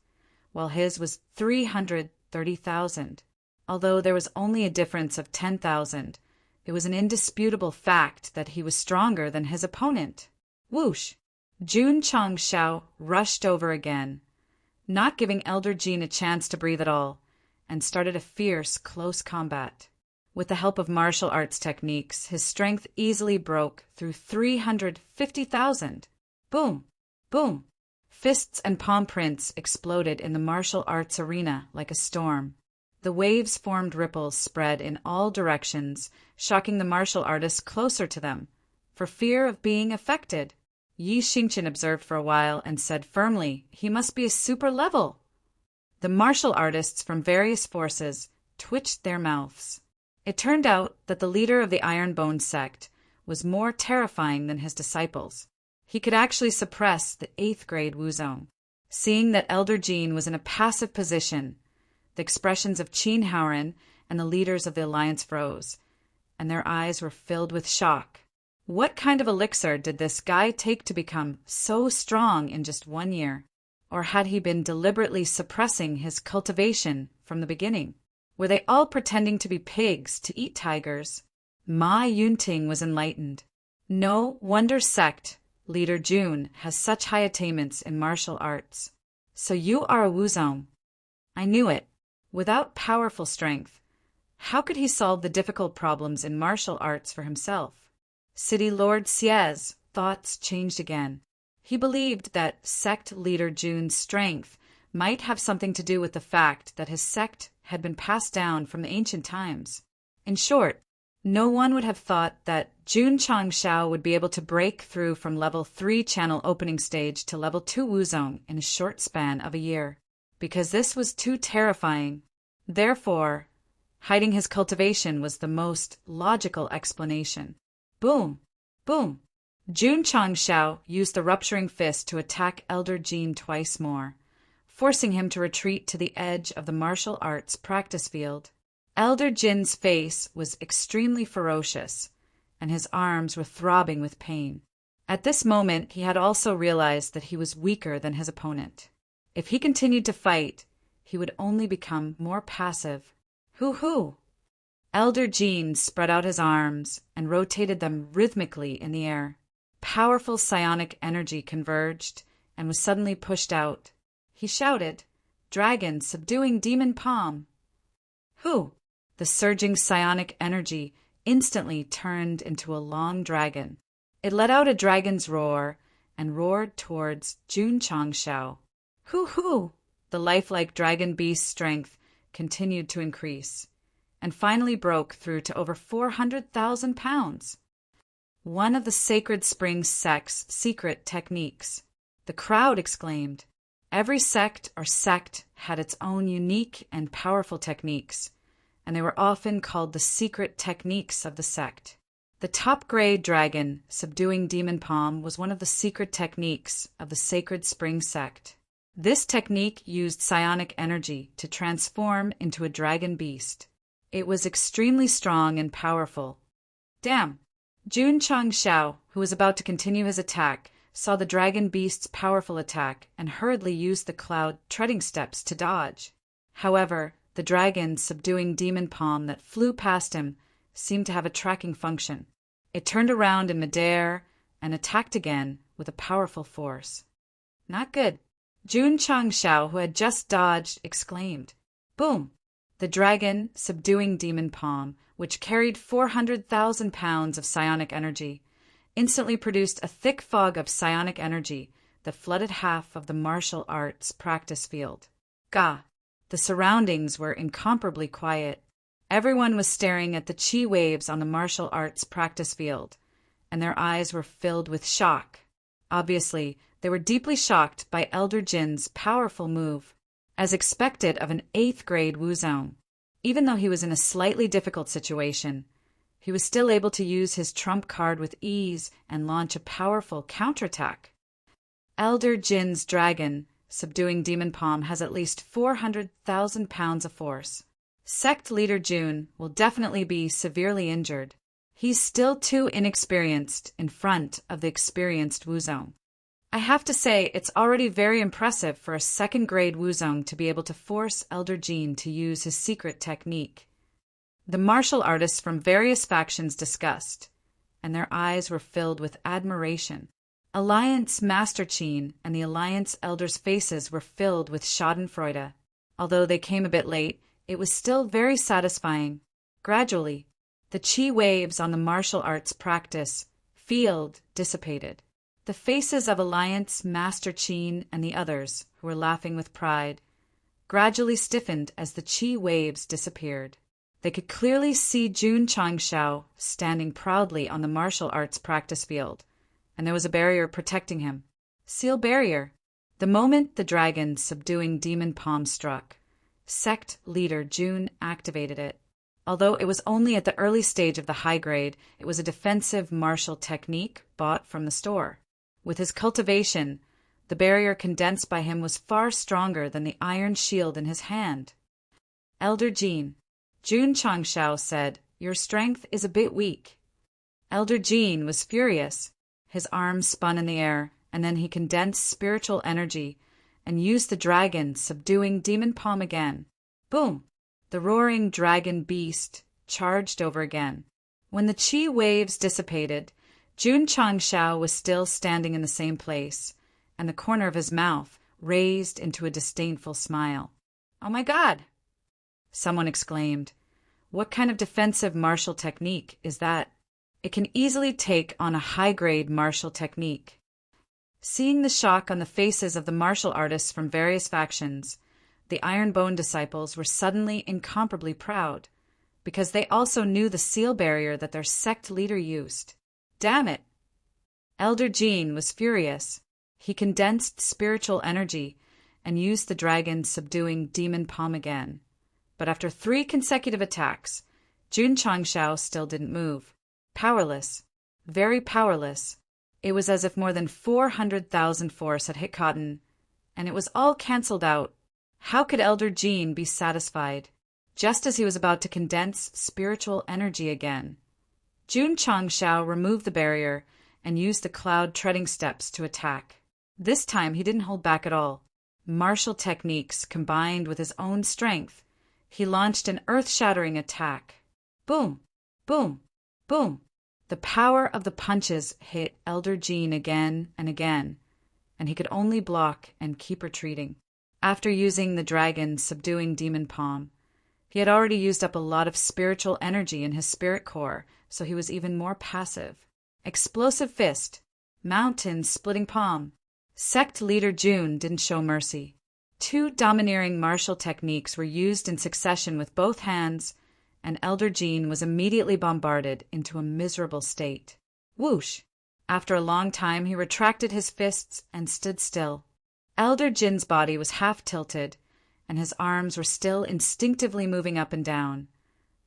while his was 330,000. Although there was only a difference of 10,000, it was an indisputable fact that he was stronger than his opponent. Whoosh! Jun Changxiao rushed over again, not giving Elder Jin a chance to breathe at all, and started a fierce, close combat. With the help of martial arts techniques, his strength easily broke through 350,000. Boom! Boom! Fists and palm prints exploded in the martial arts arena like a storm. The waves formed ripples spread in all directions, shocking the martial artists closer to them, for fear of being affected. Yi Xingqian observed for a while and said firmly, "He must be a super level." The martial artists from various forces twitched their mouths. It turned out that the leader of the Ironbone sect was more terrifying than his disciples. He could actually suppress the 8th grade Wuzong. Seeing that Elder Jin was in a passive position, the expressions of Qin Haoren and the leaders of the alliance froze, and their eyes were filled with shock. What kind of elixir did this guy take to become so strong in just 1 year? Or had he been deliberately suppressing his cultivation from the beginning? Were they all pretending to be pigs to eat tigers? Ma Yunting was enlightened. No wonder Sect leader Jun has such high attainments in martial arts. So you are a Wuzong. I knew it. Without powerful strength, how could he solve the difficult problems in martial arts for himself? City Lord Xie's thoughts changed again. He believed that sect leader Jun's strength might have something to do with the fact that his sect had been passed down from the ancient times. In short, no one would have thought that Jun Changxiao would be able to break through from level 3 channel opening stage to level 2 Wuzong in a short span of a year, because this was too terrifying. Therefore, hiding his cultivation was the most logical explanation. Boom! Boom! Jun Changxiao used the rupturing fist to attack Elder Jin twice more, forcing him to retreat to the edge of the martial arts practice field. Elder Jin's face was extremely ferocious, and his arms were throbbing with pain. At this moment, he had also realized that he was weaker than his opponent. If he continued to fight, he would only become more passive. Hoo-hoo! Elder Jin spread out his arms and rotated them rhythmically in the air. Powerful psionic energy converged and was suddenly pushed out. He shouted, "Dragon subduing demon palm!" Who? The surging psionic energy instantly turned into a long dragon. It let out a dragon's roar and roared towards Jun Changxiao. Hoo-hoo! The lifelike dragon beast's strength continued to increase, and finally broke through to over 400,000 pounds. One of the Sacred Spring Sect's secret techniques. The crowd exclaimed. Every sect or sect had its own unique and powerful techniques, and they were often called the secret techniques of the sect. The top-grade dragon subduing demon palm was one of the secret techniques of the Sacred Spring Sect. This technique used psionic energy to transform into a dragon beast. It was extremely strong and powerful. Damn! Jun Changshao, who was about to continue his attack, saw the dragon beast's powerful attack and hurriedly used the cloud treading steps to dodge. However, the dragon subduing demon palm that flew past him seemed to have a tracking function. It turned around in midair and attacked again with a powerful force. Not good. Jun Changshao, who had just dodged, exclaimed. Boom! The dragon subduing demon palm, which carried 400,000 pounds of psionic energy, instantly produced a thick fog of psionic energy that flooded half of the martial arts practice field. Gah! The surroundings were incomparably quiet. Everyone was staring at the chi waves on the martial arts practice field, and their eyes were filled with shock. Obviously, they were deeply shocked by Elder Jin's powerful move, as expected of an 8th-grade Wuzong. Even though he was in a slightly difficult situation, he was still able to use his trump card with ease and launch a powerful counterattack. Elder Jin's dragon, subduing demon palm, has at least 400,000 pounds of force. Sect leader Jun will definitely be severely injured. He's still too inexperienced in front of the experienced Wuzong. I have to say, it's already very impressive for a 2nd-grade Wuzong to be able to force Elder Jin to use his secret technique. The martial artists from various factions discussed, and their eyes were filled with admiration. Alliance Master Qin and the Alliance Elders' faces were filled with schadenfreude. Although they came a bit late, it was still very satisfying. Gradually, the chi waves on the martial arts practice field dissipated. The faces of Alliance Master Qin and the others, who were laughing with pride, gradually stiffened as the chi waves disappeared. They could clearly see Jun Changshao standing proudly on the martial arts practice field, and there was a barrier protecting him. Seal barrier. The moment the dragon subduing demon palm struck, Sect leader Jun activated it. Although it was only at the early stage of the high grade, it was a defensive martial technique bought from the store. With his cultivation, the barrier condensed by him was far stronger than the iron shield in his hand. Elder Jin, Jun Changshao said, "Your strength is a bit weak." Elder Jin was furious. His arms spun in the air, and then he condensed spiritual energy and used the dragon subduing demon palm again. Boom! The roaring dragon beast charged over again. When the chi waves dissipated, Jun Changshao was still standing in the same place, and the corner of his mouth raised into a disdainful smile. "Oh my God!" someone exclaimed. "What kind of defensive martial technique is that? It can easily take on a high-grade martial technique." Seeing the shock on the faces of the martial artists from various factions, the Ironbone disciples were suddenly incomparably proud, because they also knew the seal barrier that their sect leader used. Damn it! Elder Jin was furious. He condensed spiritual energy and used the dragon subduing demon palm again. But after 3 consecutive attacks, Jun Changshao still didn't move. Powerless. Very powerless. It was as if more than 400,000 force had hit cotton, and it was all cancelled out. How could Elder Jin be satisfied? Just as he was about to condense spiritual energy again, Jun Changshao removed the barrier and used the cloud treading steps to attack. This time he didn't hold back at all. Martial techniques combined with his own strength, he launched an earth-shattering attack. Boom! Boom! Boom! The power of the punches hit Elder Jin again and again, and he could only block and keep retreating. After using the dragon subduing demon palm, he had already used up a lot of spiritual energy in his spirit core, so he was even more passive. Explosive fist, mountain splitting palm. Sect leader Jun didn't show mercy. 2 domineering martial techniques were used in succession with both hands, and Elder Jin was immediately bombarded into a miserable state. Whoosh! After a long time, he retracted his fists and stood still. Elder Jin's body was half tilted, and his arms were still instinctively moving up and down,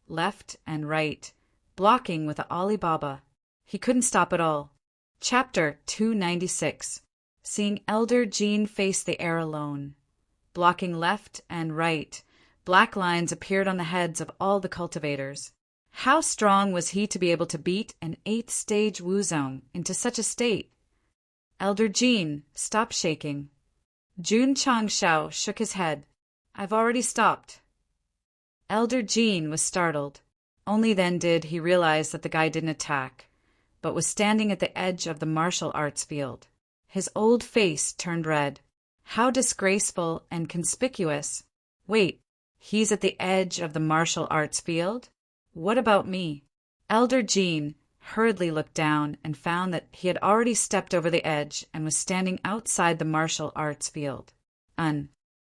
left and right, blocking with the Alibaba. He couldn't stop at all. Chapter 296. Seeing Elder Jean face the air alone. Blocking left and right, black lines appeared on the heads of all the cultivators. How strong was he to be able to beat an 8th-stage Wuzong into such a state? Elder Jean, stop shaking. Jun Changshao shook his head. I've already stopped. Elder Jean was startled. Only then did he realize that the guy didn't attack, but was standing at the edge of the martial arts field. His old face turned red. How disgraceful and conspicuous. Wait, he's at the edge of the martial arts field? What about me? Elder Jean hurriedly looked down and found that he had already stepped over the edge and was standing outside the martial arts field.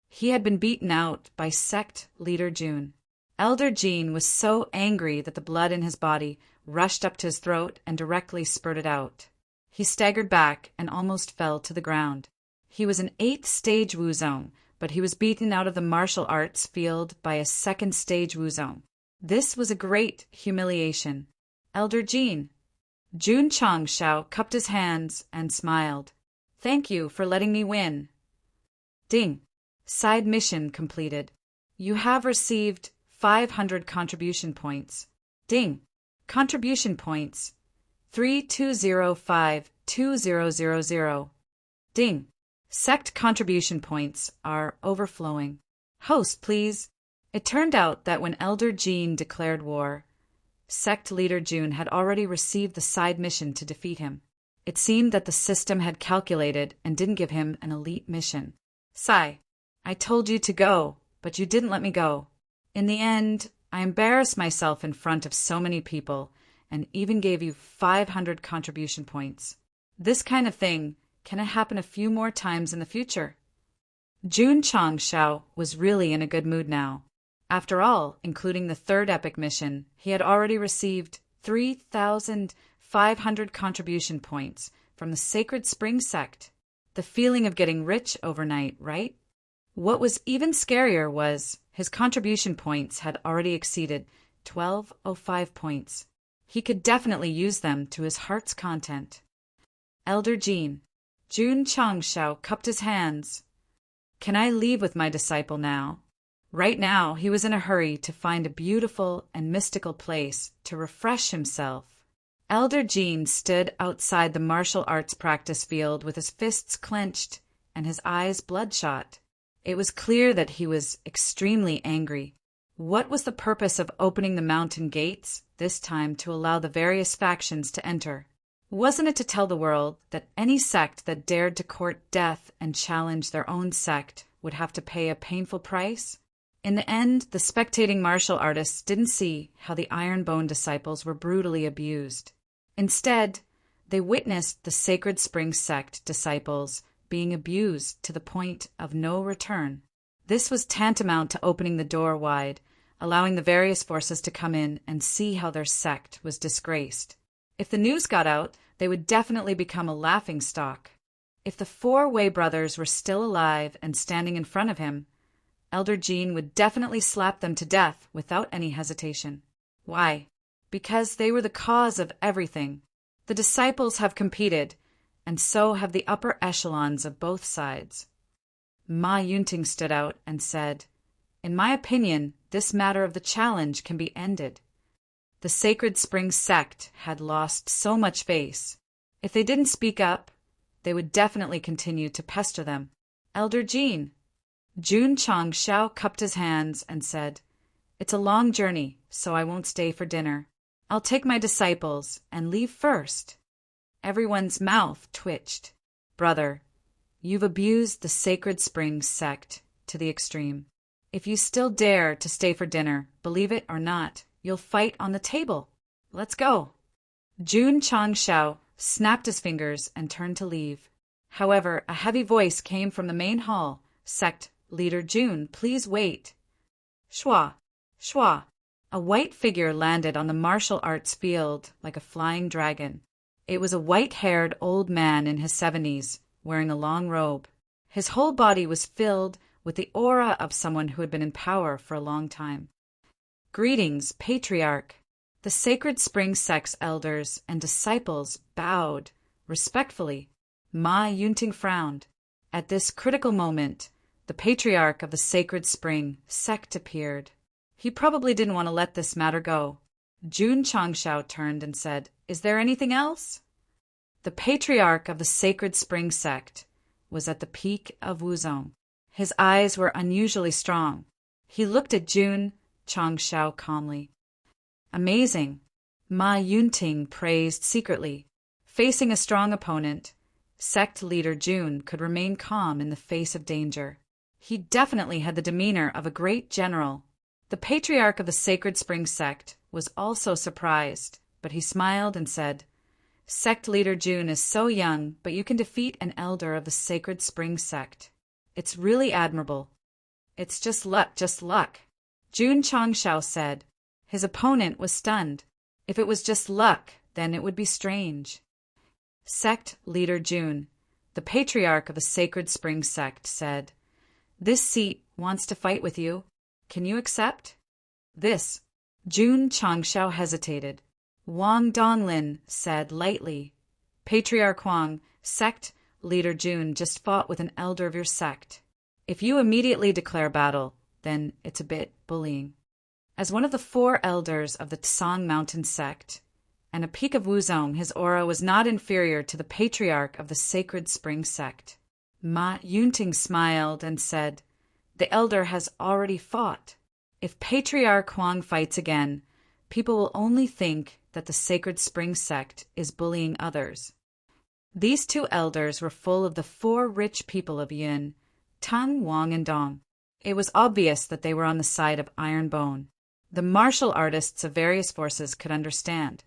He had been beaten out by Sect leader Jun. Elder Jean was so angry that the blood in his body rushed up to his throat and directly spurted out. He staggered back and almost fell to the ground. He was an 8th-stage Wuzong, but he was beaten out of the martial arts field by a 2nd-stage Wuzong. This was a great humiliation. Elder Jean. Jun Changshao cupped his hands and smiled. Thank you for letting me win. Ding. Side mission completed. You have received 500 contribution points. Ding. Contribution points. 32052000. Ding. Sect contribution points are overflowing. Host, please. It turned out that when Elder Jean declared war, Sect leader Jun had already received the side mission to defeat him. It seemed that the system had calculated and didn't give him an elite mission. Sigh. I told you to go, but you didn't let me go. In the end, I embarrassed myself in front of so many people and even gave you 500 contribution points. This kind of thing, can it happen a few more times in the future? Jun Changshao was really in a good mood now. After all, including the 3rd epic mission, he had already received 3,500 contribution points from the Sacred Spring Sect. The feeling of getting rich overnight, right? What was even scarier was his contribution points had already exceeded 1205 points. He could definitely use them to his heart's content. Elder Jean. Jun Changshao cupped his hands. Can I leave with my disciple now? Right now, he was in a hurry to find a beautiful and mystical place to refresh himself. Elder Jean stood outside the martial arts practice field with his fists clenched and his eyes bloodshot. It was clear that he was extremely angry. What was the purpose of opening the mountain gates, this time to allow the various factions to enter? Wasn't it to tell the world that any sect that dared to court death and challenge their own sect would have to pay a painful price? In the end, the spectating martial artists didn't see how the Iron-Bone disciples were brutally abused. Instead, they witnessed the Sacred Spring Sect disciples being abused to the point of no return. This was tantamount to opening the door wide, allowing the various forces to come in and see how their sect was disgraced. If the news got out, they would definitely become a laughingstock. If the 4 Wei brothers were still alive and standing in front of him, Elder Jean would definitely slap them to death without any hesitation. Why? Because they were the cause of everything. The disciples have competed, and so have the upper echelons of both sides. Ma Yunting stood out and said, In my opinion, this matter of the challenge can be ended. The Sacred Spring Sect had lost so much face. If they didn't speak up, they would definitely continue to pester them. Elder Jean. Jun Changshao cupped his hands and said, It's a long journey, so I won't stay for dinner. I'll take my disciples and leave first. Everyone's mouth twitched. Brother, you've abused the Sacred Spring Sect to the extreme. If you still dare to stay for dinner, believe it or not, you'll fight on the table. Let's go. Jun Changshao snapped his fingers and turned to leave. However, a heavy voice came from the main hall. Sect leader Jun, please wait. Shwa, shwa. A white figure landed on the martial arts field like a flying dragon. It was a white-haired old man in his 70s, wearing a long robe. His whole body was filled with the aura of someone who had been in power for a long time. Greetings, Patriarch. The Sacred Spring Sect's elders and disciples bowed respectfully. Ma Yunting frowned. At this critical moment, the patriarch of the Sacred Spring Sect appeared. He probably didn't want to let this matter go. Jun Changshao turned and said, "Is there anything else?" The patriarch of the Sacred Spring Sect was at the peak of Wuzong. His eyes were unusually strong. He looked at Jun Changshao calmly. "Amazing," Ma Yunting praised secretly. Facing a strong opponent, Sect leader Jun could remain calm in the face of danger. He definitely had the demeanor of a great general. The patriarch of the Sacred Spring Sect was also surprised, but he smiled and said, "Sect leader Jun is so young, but you can defeat an elder of the Sacred Spring Sect. It's really admirable." "It's just luck, just luck," Jun Changshao said. His opponent was stunned. If it was just luck, then it would be strange. Sect leader Jun, the patriarch of the Sacred Spring Sect, said, "This seat wants to fight with you. Can you accept?" "This." Jun Changshao hesitated. Wang Donglin said lightly, "Patriarch Huang, Sect leader Jun just fought with an elder of your sect. If you immediately declare battle, then it's a bit bullying." As one of the 4 elders of the Tsang Mountain Sect, and a peak of Wuzong, his aura was not inferior to the patriarch of the Sacred Spring Sect. Ma Yunting smiled and said, "The elder has already fought. If Patriarch Huang fights again, people will only think that the Sacred Spring Sect is bullying others." These 2 elders were full of the 4 rich people of Yun, Tang, Wang, and Dong. It was obvious that they were on the side of Iron Bone. The martial artists of various forces could understand.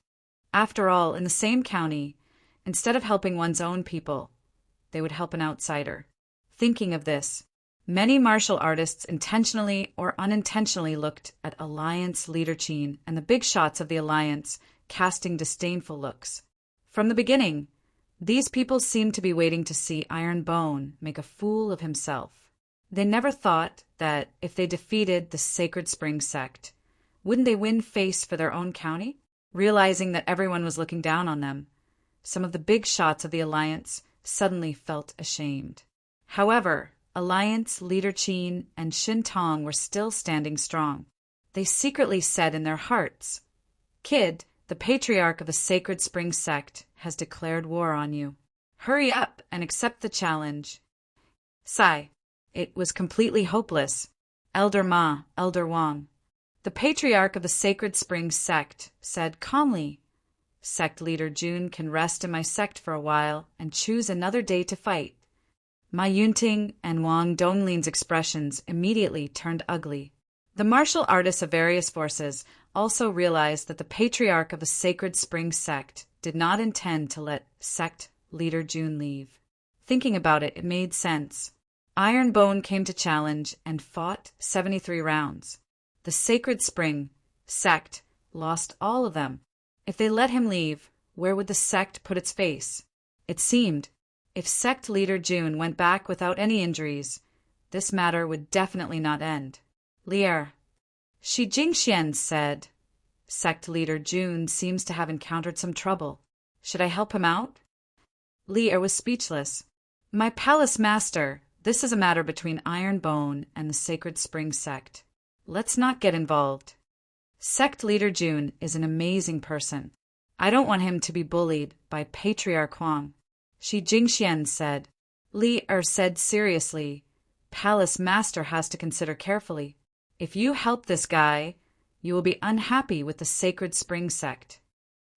After all, in the same county, instead of helping one's own people, they would help an outsider. Thinking of this, many martial artists intentionally or unintentionally looked at Alliance leader Qin and the big shots of the Alliance, casting disdainful looks. From the beginning, these people seemed to be waiting to see Iron Bone make a fool of himself. They never thought that if they defeated the Sacred Spring Sect, wouldn't they win face for their own county? Realizing that everyone was looking down on them, some of the big shots of the Alliance suddenly felt ashamed. However, Alliance leader Qin and Shintong were still standing strong. They secretly said in their hearts, "Kid, the patriarch of the Sacred Spring Sect has declared war on you. Hurry up and accept the challenge." Sigh. It was completely hopeless. Elder Ma, Elder Wang. The patriarch of the Sacred Spring Sect said calmly, "Sect leader Jun can rest in my sect for a while and choose another day to fight." Ma Yunting and Wang Donglin's expressions immediately turned ugly. The martial artists of various forces also realized that the patriarch of the Sacred Spring Sect did not intend to let Sect leader Jun leave. Thinking about it, it made sense. Iron Bone came to challenge and fought 73 rounds. The Sacred Spring Sect lost all of them. If they let him leave, where would the sect put its face? It seemed, if Sect leader Jun went back without any injuries, this matter would definitely not end. "Lier." Shi Jingxian said, "Sect leader Jun seems to have encountered some trouble. Should I help him out?" Lier was speechless. "My palace master, this is a matter between Iron Bone and the Sacred Spring Sect. Let's not get involved. Sect leader Jun is an amazing person. I don't want him to be bullied by Patriarch Huang." Shi Jingxian said. Li said seriously, "Palace master has to consider carefully. If you help this guy, you will be unhappy with the Sacred Spring Sect.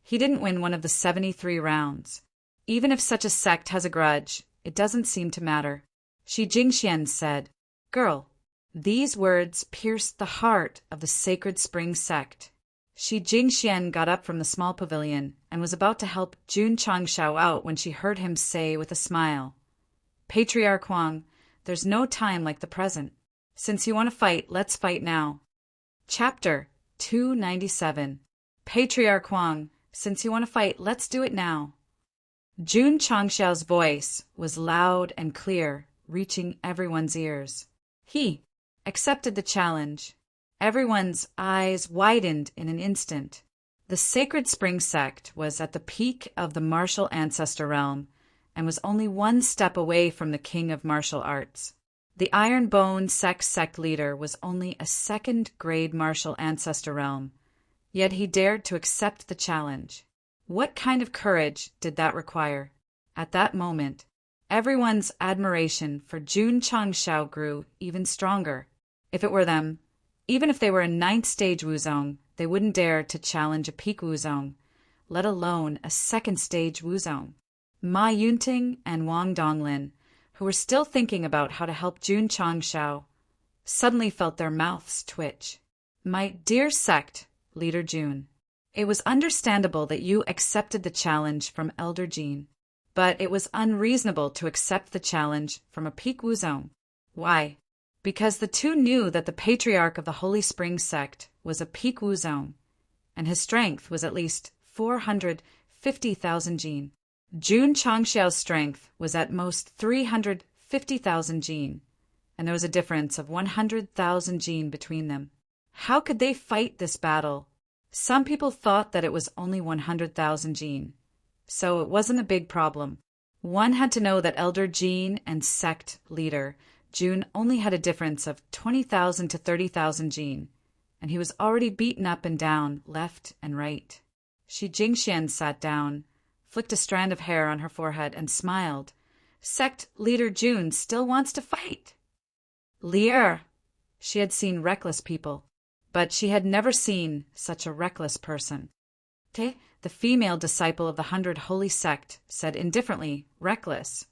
He didn't win one of the 73 rounds. Even if such a sect has a grudge, it doesn't seem to matter." Shi Jingxian said, "Girl." These words pierced the heart of the Sacred Spring Sect. Shi Jingxian got up from the small pavilion and was about to help Jun Changshao out when she heard him say with a smile, "Patriarch Huang, there's no time like the present. Since you want to fight, let's fight now." Chapter 297. Patriarch Huang, since you want to fight, let's do it now. Jun Changshao's voice was loud and clear, reaching everyone's ears. He accepted the challenge. Everyone's eyes widened in an instant. The The Sacred Spring Sect was at the peak of the martial ancestor realm and was only one step away from the king of martial arts. The Iron Bone sect leader was only a second-grade martial ancestor realm, yet he dared to accept the challenge. What kind of courage did that require? At that moment, everyone's admiration for Jun Changshao grew even stronger. If it were them, even if they were a 9th stage Wuzong, they wouldn't dare to challenge a peak Wuzong, let alone a 2nd stage Wuzong. Ma Yunting and Wang Donglin, who were still thinking about how to help Jun Changshao, suddenly felt their mouths twitch. My dear Sect, Leader Jun, it was understandable that you accepted the challenge from Elder Jin, but it was unreasonable to accept the challenge from a peak Wuzong. Why? Because the two knew that the patriarch of the Holy Spring Sect was a peak Wuzong, and his strength was at least 450,000 jin. Jun Changxiao's strength was at most 350,000 jin, and there was a difference of 100,000 jin between them. How could they fight this battle? Some people thought that it was only 100,000 jin, so it wasn't a big problem. One had to know that Elder Jin and Sect leader Jun only had a difference of 20,000 to 30,000 jin, and he was already beaten up and down, left and right. Shi Jingxian sat down, flicked a strand of hair on her forehead, and smiled. Sect leader Jun still wants to fight. Leer! She had seen reckless people, but she had never seen such a reckless person. Te, the female disciple of the 100 Holy Sect, said indifferently, reckless.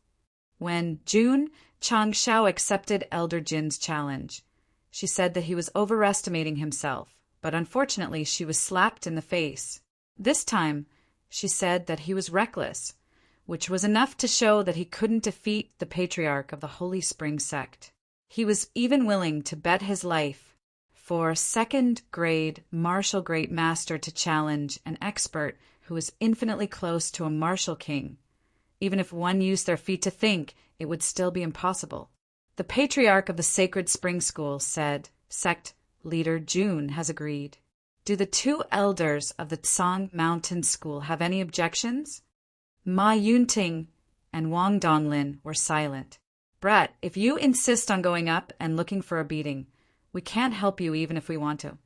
When Jun Changshao accepted Elder Jin's challenge, she said that he was overestimating himself, but unfortunately she was slapped in the face. This time, she said that he was reckless, which was enough to show that he couldn't defeat the patriarch of the Holy Spring Sect. He was even willing to bet his life for 2nd-grade martial great master to challenge an expert who was infinitely close to a martial king. Even if one used their feet to think, it would still be impossible. The patriarch of the Sacred Spring School said, Sect leader Jun has agreed. Do the 2 elders of the Tsang Mountain School have any objections? Ma Yunting and Wang Donglin were silent. Brat, if you insist on going up and looking for a beating, we can't help you even if we want to.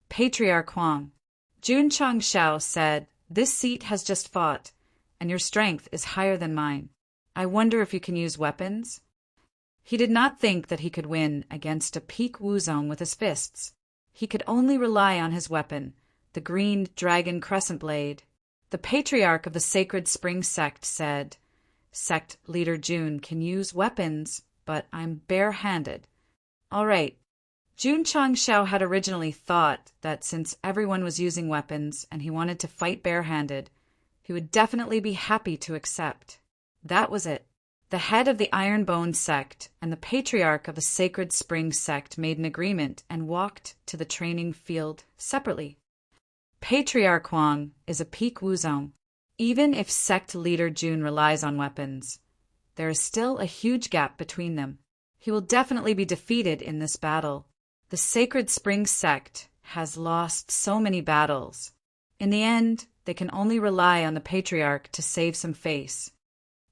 Patriarch Huang, Jun Changshao said, this seat has just fought, and your strength is higher than mine. I wonder if you can use weapons? He did not think that he could win against a peak Wuzong with his fists. He could only rely on his weapon, the green dragon crescent blade. The patriarch of the Sacred Spring Sect said, Sect leader Jun can use weapons, but I'm bare-handed. All right. Jun Changshao had originally thought that since everyone was using weapons and he wanted to fight bare-handed, he would definitely be happy to accept. That was it. The head of the Iron Bone Sect and the patriarch of the Sacred Spring Sect made an agreement and walked to the training field separately. Patriarch Huang is a peak Wuzong. Even if Sect leader Jun relies on weapons, there is still a huge gap between them. He will definitely be defeated in this battle. The Sacred Spring Sect has lost so many battles. In the end, they can only rely on the patriarch to save some face.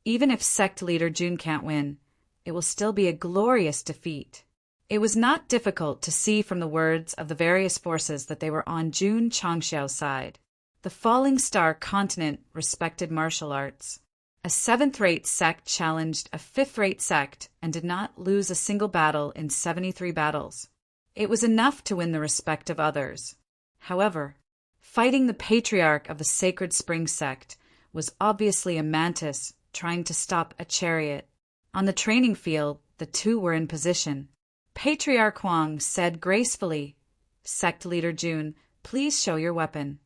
Even if Sect leader Jun can't win, it will still be a glorious defeat. It was not difficult to see from the words of the various forces that they were on Jun Changxiao's side. The Falling Star Continent respected martial arts. A 7th-rate sect challenged a 5th-rate sect and did not lose a single battle in 73 battles. It was enough to win the respect of others. However, fighting the patriarch of the Sacred Spring Sect was obviously a mantis trying to stop a chariot. On the training field, the two were in position. Patriarch Huang said gracefully, Sect leader Jun, please show your weapon.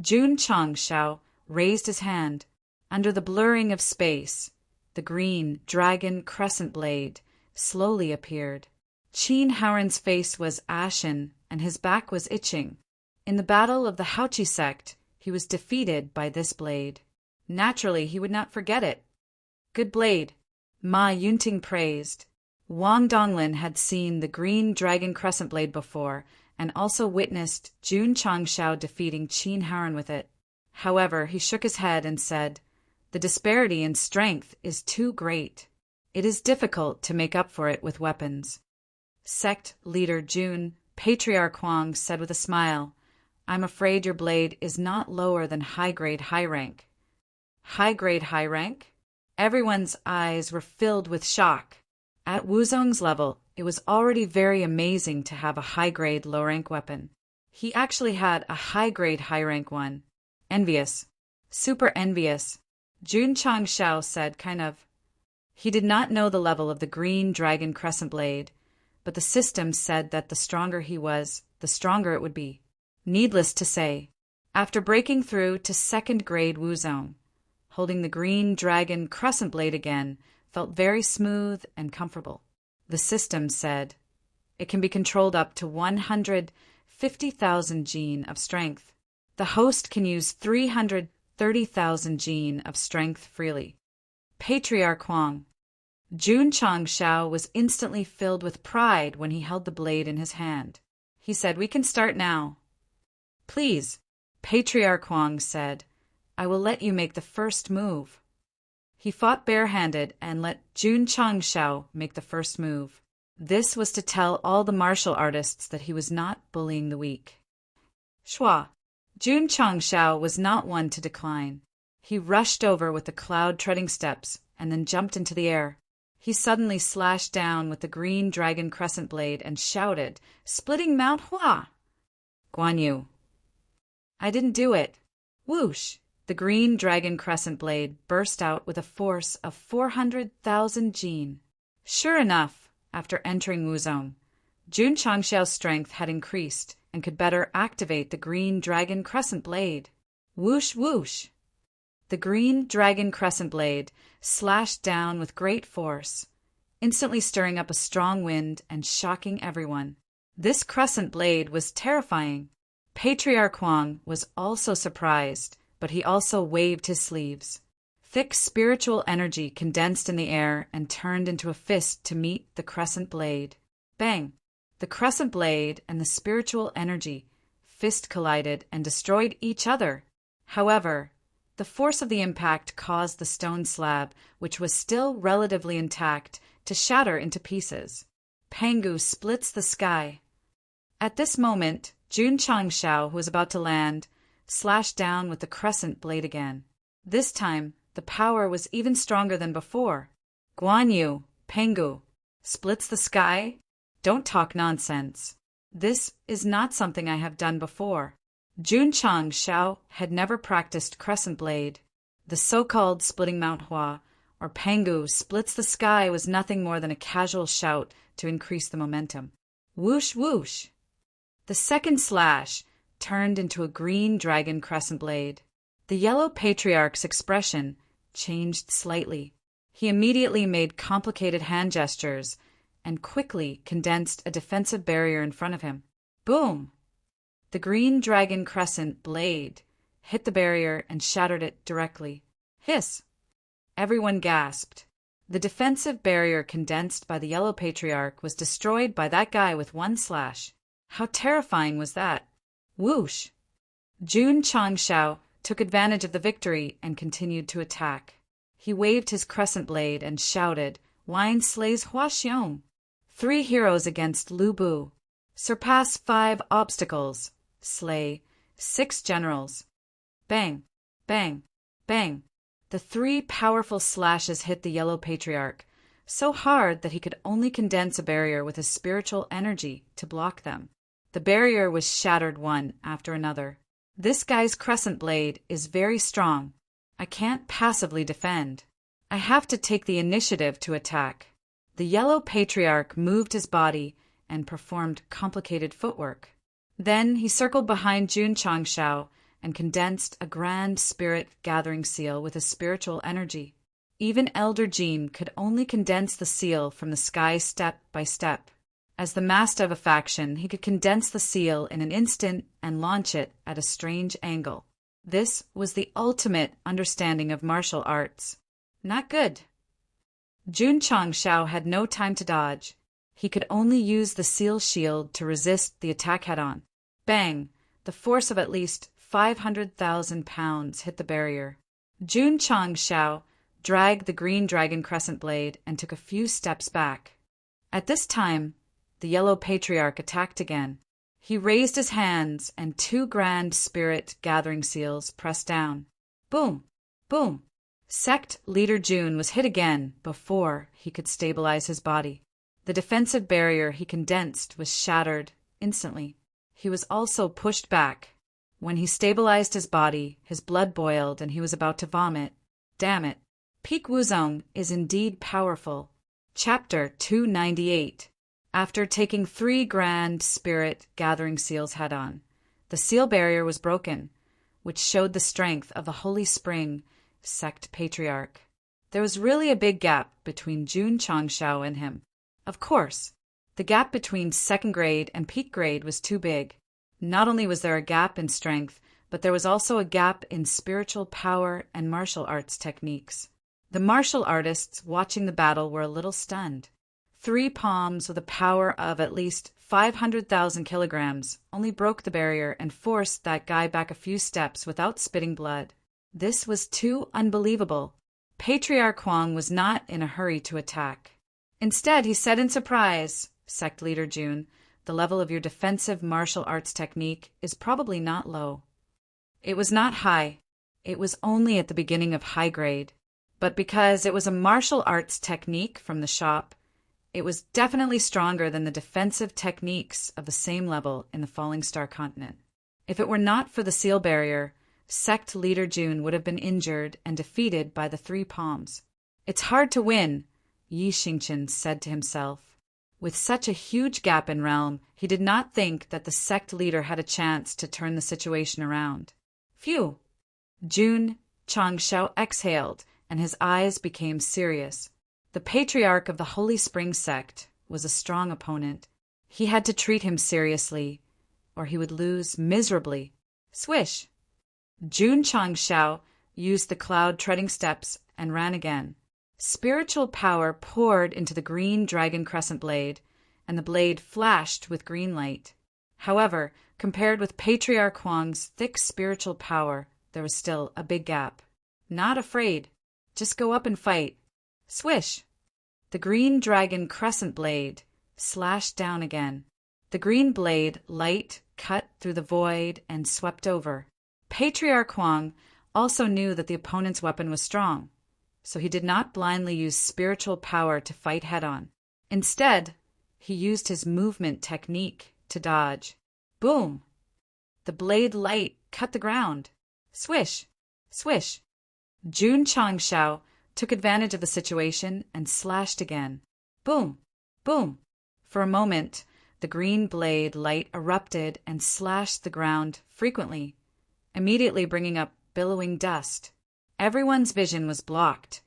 Jun Changshao raised his hand. Under the blurring of space, the green dragon crescent blade slowly appeared. Qin Haoren's face was ashen and his back was itching. In the battle of the Haoqi sect, he was defeated by this blade. Naturally, he would not forget it. Good blade, Ma Yunting praised. Wang Donglin had seen the green dragon crescent blade before and also witnessed Jun Changshao defeating Qin Haran with it. However, he shook his head and said, "The disparity in strength is too great. It is difficult to make up for it with weapons." Sect leader Jun, Patriarch Huang, said with a smile, "I'm afraid your blade is not lower than high-grade high rank." High-grade high rank? Everyone's eyes were filled with shock. At Wuzong's level, it was already very amazing to have a high-grade low-rank weapon. He actually had a high-grade high-rank one. Envious. Super envious. Jun Changshao said, kind of. He did not know the level of the green dragon crescent blade, but the system said that the stronger he was, the stronger it would be. Needless to say, after breaking through to second-grade Wuzong, holding the green dragon crescent blade again felt very smooth and comfortable. The system said it can be controlled up to 150,000 gene of strength. The host can use 330,000 gene of strength freely. Patriarch Huang. Jun Changshao was instantly filled with pride when he held the blade in his hand. He said, "We can start now." "Please," Patriarch Huang said, "I will let you make the first move." He fought barehanded and let Jun Changshao make the first move. This was to tell all the martial artists that he was not bullying the weak. Shua. Jun Changshao was not one to decline. He rushed over with the cloud-treading steps and then jumped into the air. He suddenly slashed down with the green dragon crescent blade and shouted, "Splitting Mount Hua!" Guan Yu. "I didn't do it." Whoosh! The green dragon crescent blade burst out with a force of 400,000 gene. Sure enough, after entering Wuzong, Jun Changshao's strength had increased and could better activate the green dragon crescent blade. Whoosh whoosh! The green dragon crescent blade slashed down with great force, instantly stirring up a strong wind and shocking everyone. This crescent blade was terrifying. Patriarch Huang was also surprised, but he also waved his sleeves. Thick spiritual energy condensed in the air and turned into a fist to meet the crescent blade. Bang! The crescent blade and the spiritual energy fist collided and destroyed each other. However, the force of the impact caused the stone slab, which was still relatively intact, to shatter into pieces. Pangu splits the sky. At this moment, Jun Changshao, who was about to land, slashed down with the crescent blade again. This time, the power was even stronger than before. Guan Yu, Pangu, splits the sky? Don't talk nonsense. This is not something I have done before. Jun Changshao had never practiced crescent blade. The so-called splitting Mount Hua, or Pangu splits the sky, was nothing more than a casual shout to increase the momentum. Whoosh whoosh! The second slash turned into a green dragon crescent blade. The yellow patriarch's expression changed slightly. He immediately made complicated hand gestures and quickly condensed a defensive barrier in front of him. Boom! The green dragon crescent blade hit the barrier and shattered it directly. Hiss! Everyone gasped. The defensive barrier condensed by the yellow patriarch was destroyed by that guy with one slash. How terrifying was that? Whoosh! Jun Changshao took advantage of the victory and continued to attack. He waved his crescent blade and shouted, "Wine slays Huaxiong! 3 heroes against Lu Bu. Surpass 5 obstacles. Slay 6 generals." Bang! Bang! Bang! The 3 powerful slashes hit the yellow patriarch, so hard that he could only condense a barrier with his spiritual energy to block them. The barrier was shattered one after another. This guy's crescent blade is very strong. I can't passively defend. I have to take the initiative to attack. The yellow patriarch moved his body and performed complicated footwork. Then he circled behind Jun Changshao and condensed a grand spirit gathering seal with his spiritual energy. Even Elder Jin could only condense the seal from the sky step by step. As the master of a faction, he could condense the seal in an instant and launch it at a strange angle. This was the ultimate understanding of martial arts. Not good. Jun Changshao had no time to dodge. He could only use the seal shield to resist the attack head-on. Bang! The force of at least 500,000 pounds hit the barrier. Jun Changshao dragged the green dragon crescent blade and took a few steps back. At this time, the yellow patriarch attacked again. He raised his hands and 2 grand spirit gathering seals pressed down. Boom! Boom! Sect leader Jun was hit again before he could stabilize his body. The defensive barrier he condensed was shattered instantly. He was also pushed back. When he stabilized his body, his blood boiled and he was about to vomit. Damn it. Peak Wuzong is indeed powerful. Chapter 298. After taking 3 grand spirit gathering seals head-on, the seal barrier was broken, which showed the strength of the Holy Spring Sect Patriarch. There was really a big gap between Jun Changshao and him. Of course, the gap between second grade and peak grade was too big. Not only was there a gap in strength, but there was also a gap in spiritual power and martial arts techniques. The martial artists watching the battle were a little stunned. 3 palms with a power of at least 500,000 kilograms only broke the barrier and forced that guy back a few steps without spitting blood. This was too unbelievable. Patriarch Huang was not in a hurry to attack. Instead, he said in surprise, Sect Leader Jun, the level of your defensive martial arts technique is probably not low. It was not high. It was only at the beginning of high grade. But because it was a martial arts technique from the shop, it was definitely stronger than the defensive techniques of the same level in the Falling Star continent. If it were not for the seal barrier, Sect Leader Jun would have been injured and defeated by the 3 palms. It's hard to win, Yi Xingqian said to himself. With such a huge gap in realm, he did not think that the sect leader had a chance to turn the situation around. Phew! Jun Changshao exhaled, and his eyes became serious. The patriarch of the Holy Spring Sect was a strong opponent. He had to treat him seriously, or he would lose miserably. Swish! Jun Changshao used the cloud treading steps and ran again. Spiritual power poured into the green dragon crescent blade, and the blade flashed with green light. However, compared with Patriarch Huang's thick spiritual power, there was still a big gap. Not afraid. Just go up and fight. Swish! The green dragon crescent blade slashed down again. The green blade light cut through the void and swept over. Patriarch Huang also knew that the opponent's weapon was strong, so he did not blindly use spiritual power to fight head-on. Instead, he used his movement technique to dodge. Boom! The blade light cut the ground. Swish! Swish! Jun Changshao took advantage of the situation and slashed again. Boom! Boom! For a moment, the green blade light erupted and slashed the ground frequently, immediately bringing up billowing dust. Everyone's vision was blocked,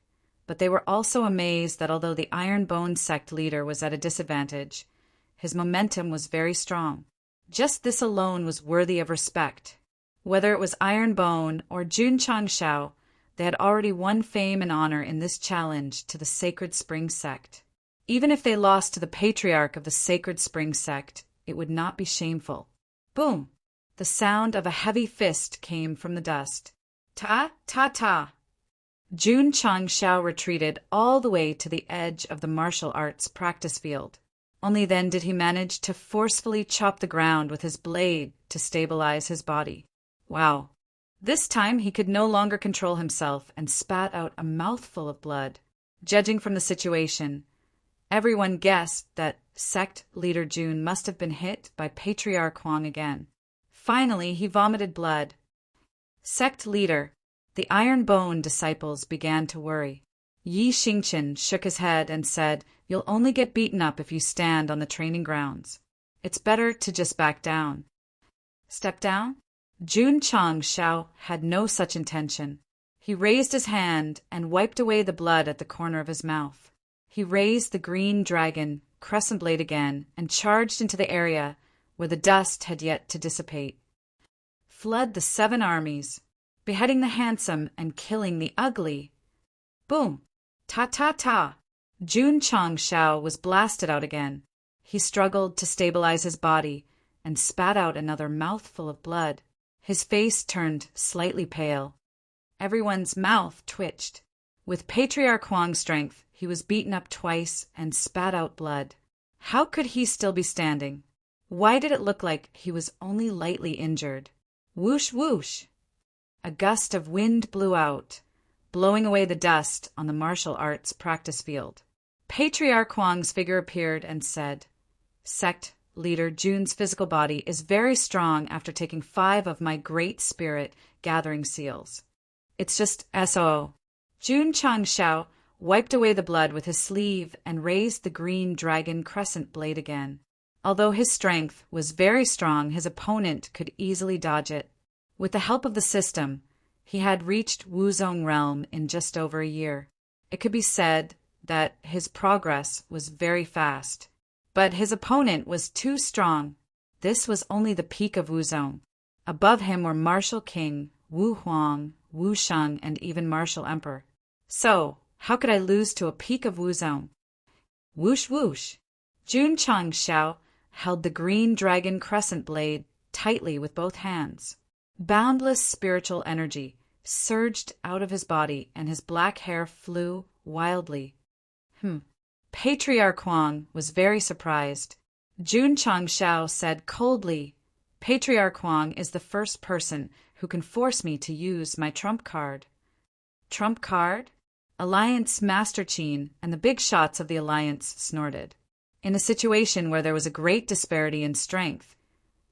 but they were also amazed that although the Iron Bone sect leader was at a disadvantage, his momentum was very strong. Just this alone was worthy of respect. Whether it was Iron Bone or Jun Changshao, they had already won fame and honor in this challenge to the Sacred Spring Sect. Even if they lost to the patriarch of the Sacred Spring Sect, it would not be shameful. Boom! The sound of a heavy fist came from the dust. Ta, ta, ta. Jun Changshao retreated all the way to the edge of the martial arts practice field. Only then did he manage to forcefully chop the ground with his blade to stabilize his body. Wow. This time he could no longer control himself and spat out a mouthful of blood. Judging from the situation, everyone guessed that Sect Leader Jun must have been hit by Patriarch Huang again. Finally, he vomited blood. Sect leader, the Iron Bone disciples began to worry. Yi Xingqian shook his head and said, "You'll only get beaten up if you stand on the training grounds. It's better to just back down." Step down? Jun Changshao had no such intention. He raised his hand and wiped away the blood at the corner of his mouth. He raised the green dragon crescent blade again and charged into the area where the dust had yet to dissipate. Fled the 7 armies, beheading the handsome and killing the ugly. Boom! Ta ta ta! Jun Changshao was blasted out again. He struggled to stabilize his body and spat out another mouthful of blood. His face turned slightly pale. Everyone's mouth twitched. With Patriarch Huang's strength, he was beaten up twice and spat out blood. How could he still be standing? Why did it look like he was only lightly injured? Whoosh, whoosh! A gust of wind blew out, blowing away the dust on the martial arts practice field. Patriarch Huang's figure appeared and said, "Sect leader Jun's physical body is very strong after taking 5 of my Great Spirit gathering seals. It's just SOO." Jun Changshao wiped away the blood with his sleeve and raised the green dragon crescent blade again. Although his strength was very strong, his opponent could easily dodge it. With the help of the system, he had reached Wuzong realm in just over a year. It could be said that his progress was very fast. But his opponent was too strong. This was only the peak of Wuzong. Above him were Martial King, Wu Huang, Wu Sheng, and even Martial Emperor. So, how could I lose to a peak of Wuzong? Whoosh whoosh! Jun Changshao held the green dragon crescent blade tightly with both hands. Boundless spiritual energy surged out of his body and his black hair flew wildly. Patriarch Huang was very surprised. Jun Changshao said coldly, "Patriarch Huang is the first person who can force me to use my trump card." Trump card? Alliance Master Qin and the big shots of the Alliance snorted. In a situation where there was a great disparity in strength,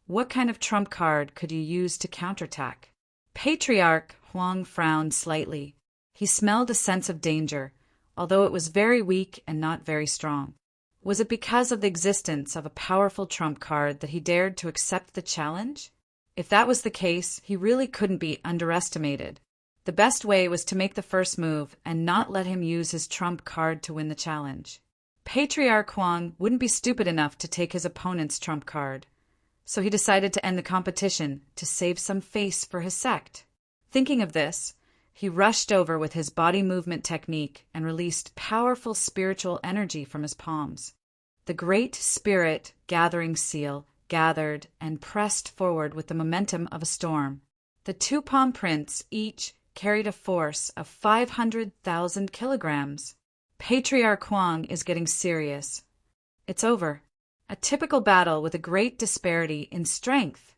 what kind of trump card could you use to counterattack? Patriarch Huang frowned slightly. He smelled a sense of danger, although it was very weak and not very strong. Was it because of the existence of a powerful trump card that he dared to accept the challenge? If that was the case, he really couldn't be underestimated. The best way was to make the first move and not let him use his trump card to win the challenge. Patriarch Huang wouldn't be stupid enough to take his opponent's trump card, so he decided to end the competition to save some face for his sect. Thinking of this, he rushed over with his body movement technique and released powerful spiritual energy from his palms. The Great Spirit gathering seal gathered and pressed forward with the momentum of a storm. The 2 palm prints each carried a force of 500,000 kilograms. Patriarch Huang is getting serious. It's over. A typical battle with a great disparity in strength.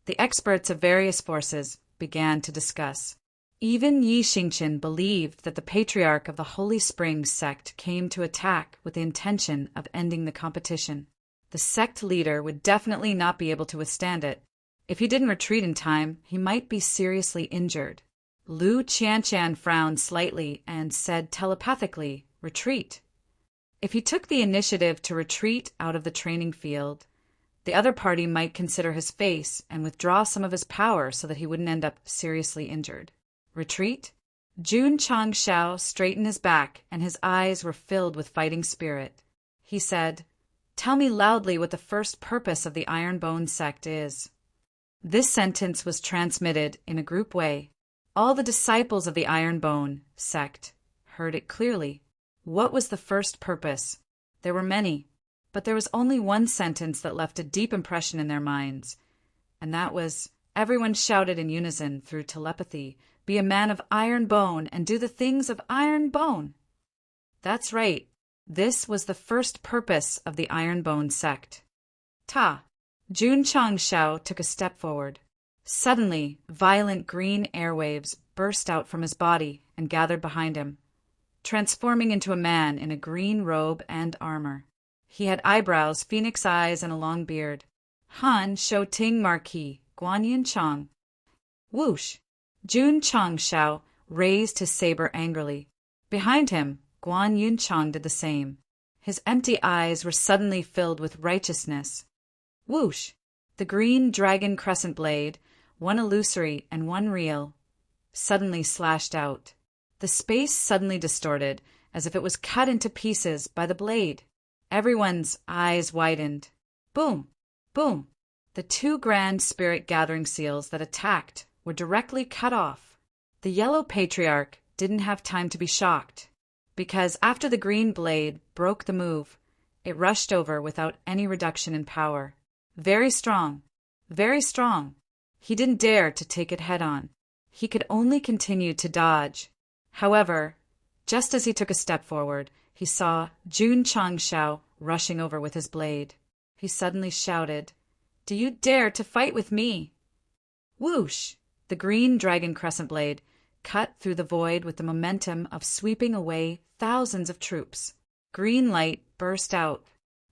The experts of various forces began to discuss. Even Yi Xingqian believed that the Patriarch of the Holy Spring sect came to attack with the intention of ending the competition. The sect leader would definitely not be able to withstand it. If he didn't retreat in time, he might be seriously injured. Lu Qianshan frowned slightly and said telepathically, "Retreat." If he took the initiative to retreat out of the training field, the other party might consider his face and withdraw some of his power so that he wouldn't end up seriously injured. Retreat? Jun Changshao straightened his back and his eyes were filled with fighting spirit. He said, "Tell me loudly what the first purpose of the Ironbone sect is." This sentence was transmitted in a group way. All the disciples of the Ironbone sect heard it clearly. What was the first purpose? There were many, but there was only one sentence that left a deep impression in their minds, and that was, everyone shouted in unison through telepathy, "Be a man of iron bone and do the things of iron bone." That's right. This was the first purpose of the Ironbone sect. Ta! Jun Changshao took a step forward. Suddenly, violent green airwaves burst out from his body and gathered behind him, transforming into a man in a green robe and armor. He had eyebrows, phoenix eyes, and a long beard. Han Shou Ting Marquis, Guanyin Chang. Whoosh! Jun Changshao raised his saber angrily. Behind him, Guan Yunchang did the same. His empty eyes were suddenly filled with righteousness. Whoosh! The green dragon crescent blade, one illusory and one real, suddenly slashed out. The space suddenly distorted, as if it was cut into pieces by the blade. Everyone's eyes widened. Boom! Boom! The 2 grand spirit gathering seals that attacked were directly cut off. The Yellow Patriarch didn't have time to be shocked, because after the green blade broke the move, It rushed over without any reduction in power. Very strong. Very strong. He didn't dare to take it head-on. He could only continue to dodge. However, just as he took a step forward, he saw Jun Changshao rushing over with his blade. He suddenly shouted, "Do you dare to fight with me?" Whoosh! The green dragon crescent blade cut through the void with the momentum of sweeping away thousands of troops. Green light burst out.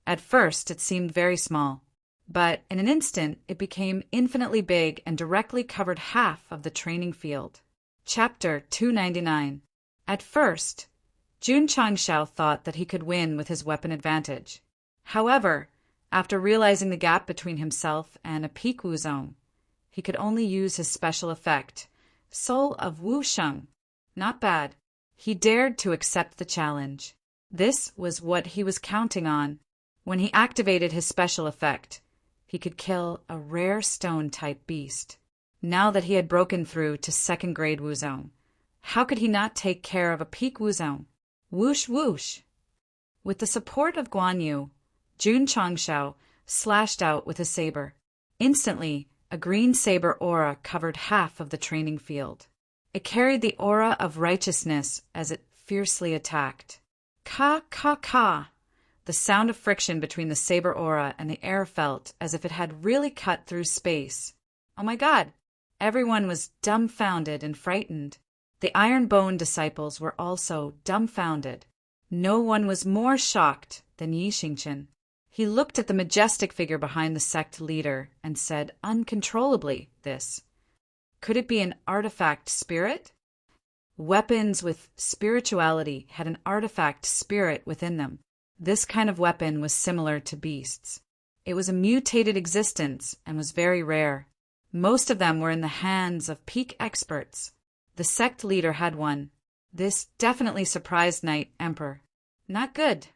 At first it seemed very small, but in an instant it became infinitely big and directly covered half of the training field. Chapter 299. At first, Jun Changshao thought that he could win with his weapon advantage. However, after realizing the gap between himself and a peak Wuzong, he could only use his special effect, Soul of Wusheng. Not bad. He dared to accept the challenge. This was what he was counting on. When he activated his special effect, he could kill a rare stone-type beast. Now that he had broken through to second-grade Wuzong, how could he not take care of a peak Wuzong? Whoosh whoosh! With the support of Guan Yu, Jun Changshao slashed out with his saber. Instantly, a green saber aura covered half of the training field. It carried the aura of righteousness as it fiercely attacked. Ka ka ka! The sound of friction between the saber aura and the air felt as if it had really cut through space. Oh my God! Everyone was dumbfounded and frightened. The Iron Bone disciples were also dumbfounded. No one was more shocked than Yi Xingchen. He looked at the majestic figure behind the sect leader and said uncontrollably, "This. Could it be an artifact spirit?" Weapons with spirituality had an artifact spirit within them. This kind of weapon was similar to beasts. It was a mutated existence and was very rare. Most of them were in the hands of peak experts. The sect leader had one. This definitely surprised Knight Emperor. Not good.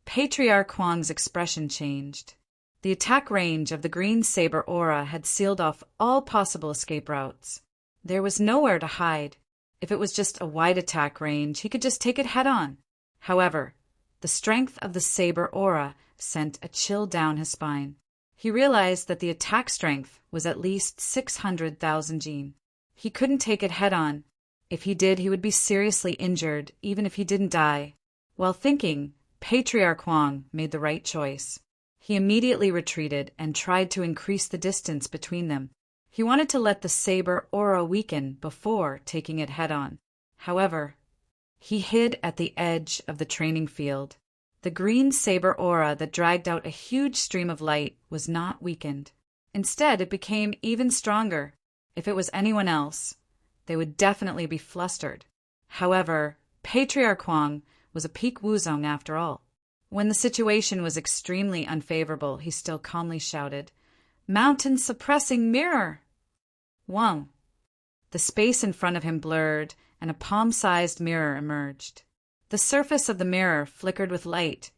Patriarch Huang's expression changed. The attack range of the green saber aura had sealed off all possible escape routes. There was nowhere to hide. If it was just a wide attack range, he could just take it head-on. However, the strength of the saber aura sent a chill down his spine. He realized that the attack strength was at least 600,000 jin. He couldn't take it head-on. If he did, he would be seriously injured, even if he didn't die. While thinking, Patriarch Huang made the right choice. He immediately retreated and tried to increase the distance between them. He wanted to let the saber aura weaken before taking it head-on. However, he hid at the edge of the training field. The green saber aura that dragged out a huge stream of light was not weakened. Instead, it became even stronger. If it was anyone else, they would definitely be flustered. However, Patriarch Huang was a peak Wuzong after all. When the situation was extremely unfavorable, he still calmly shouted, "Mountain suppressing mirror!" Wang. The space in front of him blurred, and a palm-sized mirror emerged. The surface of the mirror flickered with light,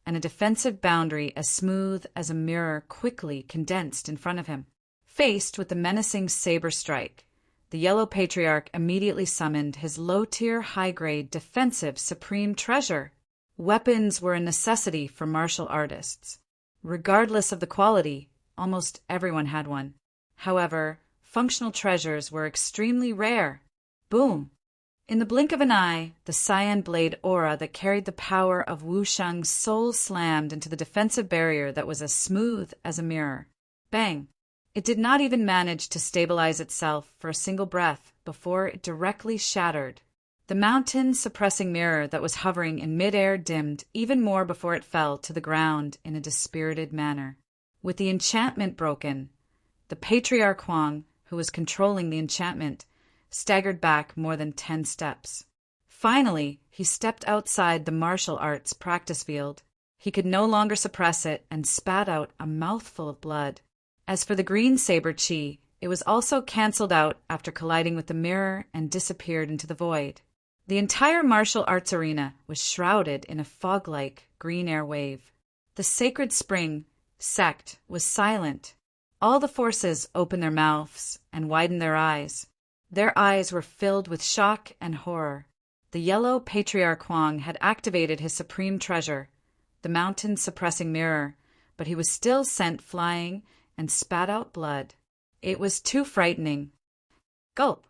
and a defensive boundary as smooth as a mirror quickly condensed in front of him. Faced with the menacing saber strike, the Yellow Patriarch immediately summoned his low-tier, high-grade, defensive supreme treasure. Weapons were a necessity for martial artists. Regardless of the quality, almost everyone had one. However, functional treasures were extremely rare. Boom! In the blink of an eye, the cyan blade aura that carried the power of Wusheng's soul slammed into the defensive barrier that was as smooth as a mirror. Bang! It did not even manage to stabilize itself for a single breath before it directly shattered. The mountain-suppressing mirror that was hovering in mid-air dimmed even more before it fell to the ground in a dispirited manner. With the enchantment broken, the Patriarch Huang, who was controlling the enchantment, staggered back more than 10 steps. Finally, he stepped outside the martial arts practice field. He could no longer suppress it and spat out a mouthful of blood. As for the green saber chi, it was also cancelled out after colliding with the mirror and disappeared into the void. The entire martial arts arena was shrouded in a fog-like green air wave. The sacred spring, Sect, was silent. All the forces opened their mouths and widened their eyes. Their eyes were filled with shock and horror. The Yellow Patriarch Huang had activated his supreme treasure, the mountain-suppressing mirror, but he was still sent flying and spat out blood. It was too frightening. Gulp!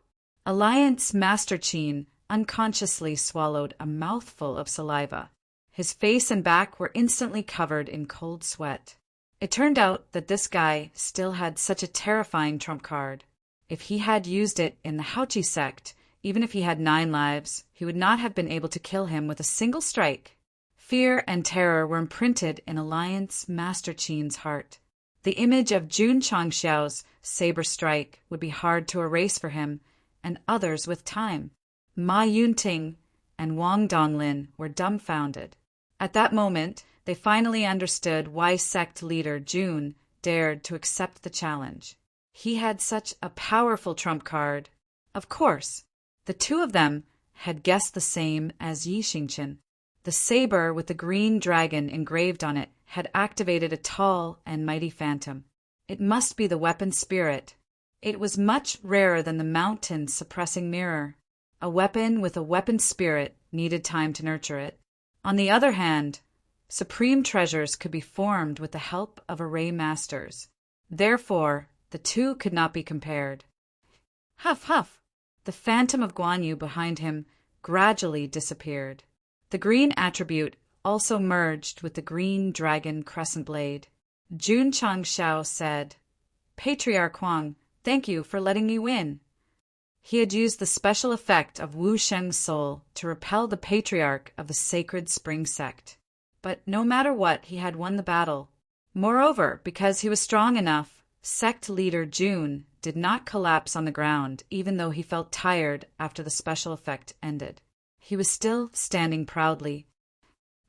Alliance Master Cheen unconsciously swallowed a mouthful of saliva. His face and back were instantly covered in cold sweat. It turned out that this guy still had such a terrifying trump card. If he had used it in the Hauchi sect, even if he had 9 lives, he would not have been able to kill him with a single strike. Fear and terror were imprinted in Alliance Master Cheen's heart. The image of Jun Changxiao's saber strike would be hard to erase for him, and others with time. Ma Yunting and Wang Donglin were dumbfounded. At that moment, they finally understood why sect leader Jun dared to accept the challenge. He had such a powerful trump card. Of course, the two of them had guessed the same as Yi Xingchen. The saber with the green dragon engraved on it had activated a tall and mighty phantom. It must be the weapon spirit. It was much rarer than the mountain-suppressing mirror. A weapon with a weapon spirit needed time to nurture it. On the other hand, supreme treasures could be formed with the help of array masters. Therefore, the two could not be compared. Huff, huff! The phantom of Guan Yu behind him gradually disappeared. The green attribute also merged with the green dragon crescent blade. Jun Changxiao said, "Patriarch Huang, thank you for letting me win." He had used the special effect of Wu Sheng's soul to repel the patriarch of the Sacred Spring Sect. But no matter what, he had won the battle. Moreover, because he was strong enough, sect leader Jun did not collapse on the ground even though he felt tired after the special effect ended. He was still standing proudly.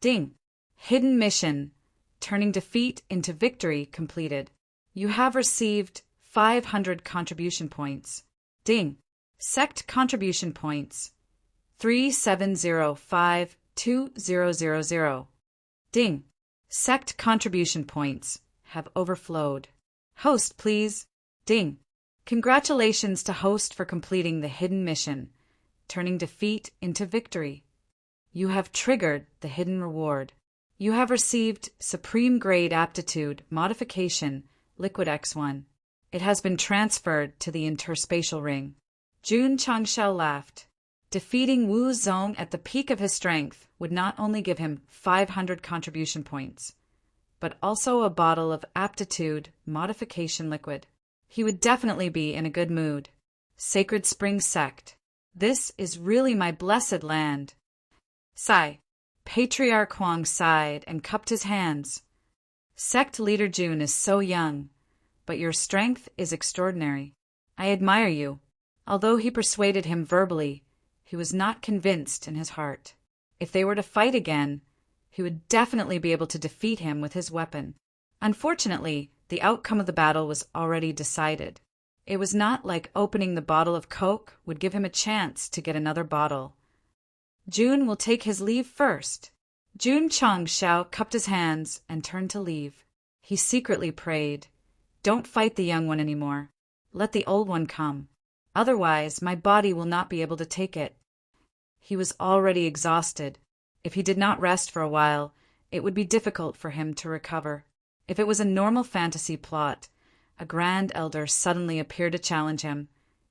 Ding! Hidden mission. Turning defeat into victory completed. You have received 500 contribution points. Ding! Sect contribution points 37052000. Ding! Sect contribution points have overflowed. Host, please. Ding! Congratulations to host for completing the hidden mission, turning defeat into victory. You have triggered the hidden reward. You have received Supreme Grade Aptitude Modification Liquid X1. It has been transferred to the interspatial ring. Jun Changxiao laughed. Defeating Wu Zong at the peak of his strength would not only give him 500 contribution points, but also a bottle of Aptitude Modification Liquid. He would definitely be in a good mood. Sacred Spring Sect. This is really my blessed land. Sigh. Patriarch Huang sighed and cupped his hands. Sect leader Jun is so young, but your strength is extraordinary. I admire you. Although he persuaded him verbally, he was not convinced in his heart. If they were to fight again, he would definitely be able to defeat him with his weapon. Unfortunately, the outcome of the battle was already decided. It was not like opening the bottle of Coke would give him a chance to get another bottle. Jun will take his leave first. Jun Changxiao cupped his hands and turned to leave. He secretly prayed, "Don't fight the young one anymore. Let the old one come. Otherwise, my body will not be able to take it." He was already exhausted. If he did not rest for a while, it would be difficult for him to recover. If it was a normal fantasy plot, a Grand Elder suddenly appeared to challenge him,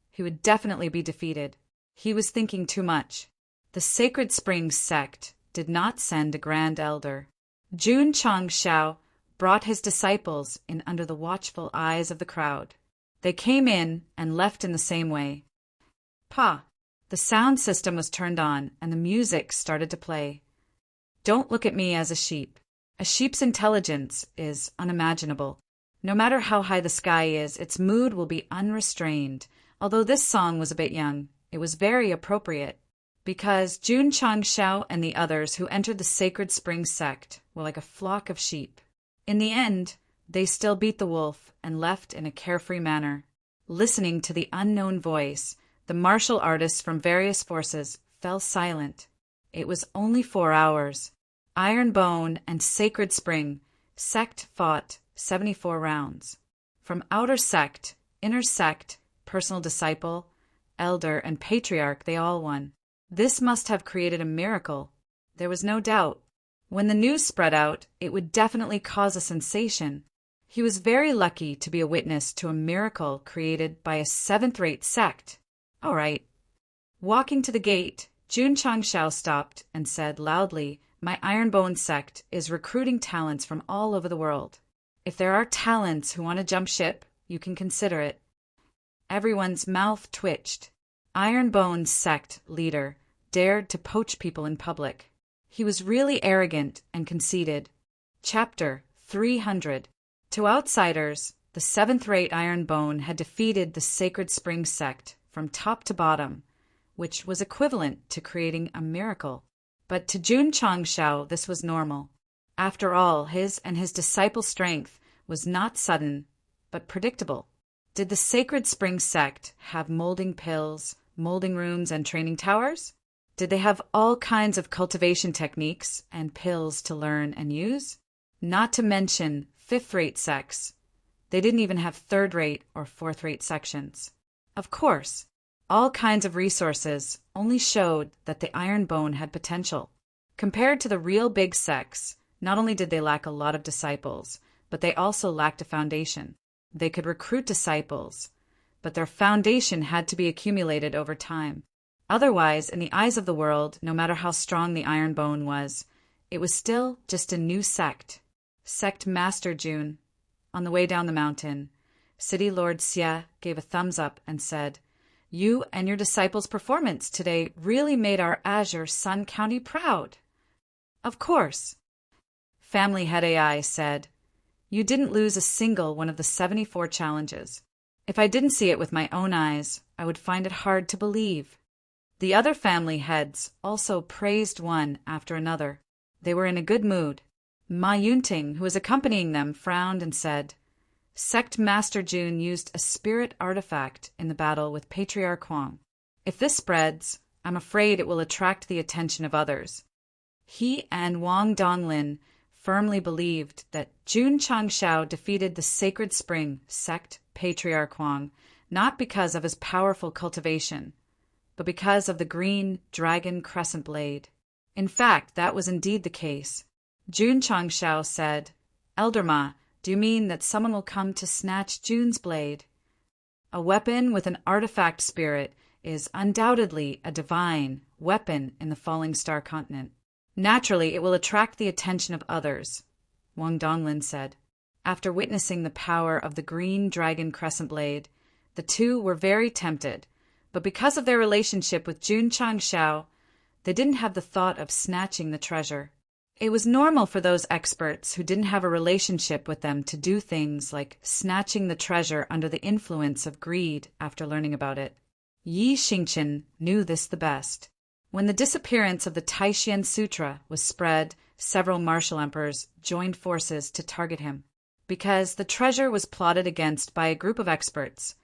he would definitely be defeated. He was thinking too much. The Sacred Spring Sect did not send a Grand Elder. Jun Changxiao brought his disciples in under the watchful eyes of the crowd. They came in and left in the same way. Pa! The sound system was turned on and the music started to play. Don't look at me as a sheep. A sheep's intelligence is unimaginable. No matter how high the sky is, its mood will be unrestrained. Although this song was a bit young, it was very appropriate, because Jun Changxiao and the others who entered the Sacred Spring Sect were like a flock of sheep. In the end, they still beat the wolf and left in a carefree manner. Listening to the unknown voice, the martial artists from various forces fell silent. It was only 4 hours. Iron Bone and Sacred Spring Sect fought 74 rounds. From Outer Sect, Inner Sect, Personal Disciple, Elder, and Patriarch, they all won. This must have created a miracle. There was no doubt. When the news spread out, it would definitely cause a sensation. He was very lucky to be a witness to a miracle created by a seventh-rate sect. All right. Walking to the gate, Jun Changshao stopped and said loudly, "My Ironbone sect is recruiting talents from all over the world. If there are talents who want to jump ship, you can consider it." Everyone's mouth twitched. Ironbone's sect leader dared to poach people in public. He was really arrogant and conceited. Chapter 300. To outsiders, the seventh-rate Ironbone had defeated the Sacred Spring sect from top to bottom, which was equivalent to creating a miracle. But to Jun Changshao, this was normal. After all, his and his disciples' strength was not sudden, but predictable. Did the Sacred Spring sect have molding pills, molding rooms, and training towers? Did they have all kinds of cultivation techniques and pills to learn and use? Not to mention fifth-rate sects. They didn't even have third-rate or fourth-rate sections. Of course, all kinds of resources only showed that the Ironbone had potential. Compared to the real big sects, not only did they lack a lot of disciples, but they also lacked a foundation. They could recruit disciples, but their foundation had to be accumulated over time. Otherwise, in the eyes of the world, no matter how strong the Ironbone was, it was still just a new sect. Sect Master Jun. On the way down the mountain, City Lord Xie gave a thumbs up and said, "You and your disciples' performance today really made our Azure Sun County proud." "Of course." Family Head AI said, "You didn't lose a single one of the 74 challenges. If I didn't see it with my own eyes, I would find it hard to believe." The other family heads also praised one after another. They were in a good mood. Ma Yunting, who was accompanying them, frowned and said, "Sect Master Jun used a spirit artifact in the battle with Patriarch Huang. If this spreads, I'm afraid it will attract the attention of others." He and Wang Donglin firmly believed that Jun Changshao defeated the Sacred Spring sect Patriarch Huang not because of his powerful cultivation, but because of the green dragon crescent blade. In fact, that was indeed the case. Jun Changshao said, "Elder Ma, do you mean that someone will come to snatch Jun's blade?" A weapon with an artifact spirit is undoubtedly a divine weapon in the Falling Star continent. Naturally, it will attract the attention of others, Wang Donglin said. After witnessing the power of the green dragon crescent blade, the two were very tempted, but because of their relationship with Jun Changshao, they didn't have the thought of snatching the treasure. It was normal for those experts who didn't have a relationship with them to do things like snatching the treasure under the influence of greed after learning about it. Yi Xingchen knew this the best. When the disappearance of the Taishian Sutra was spread, several martial emperors joined forces to target him. Because the treasure was plotted against by a group of experts,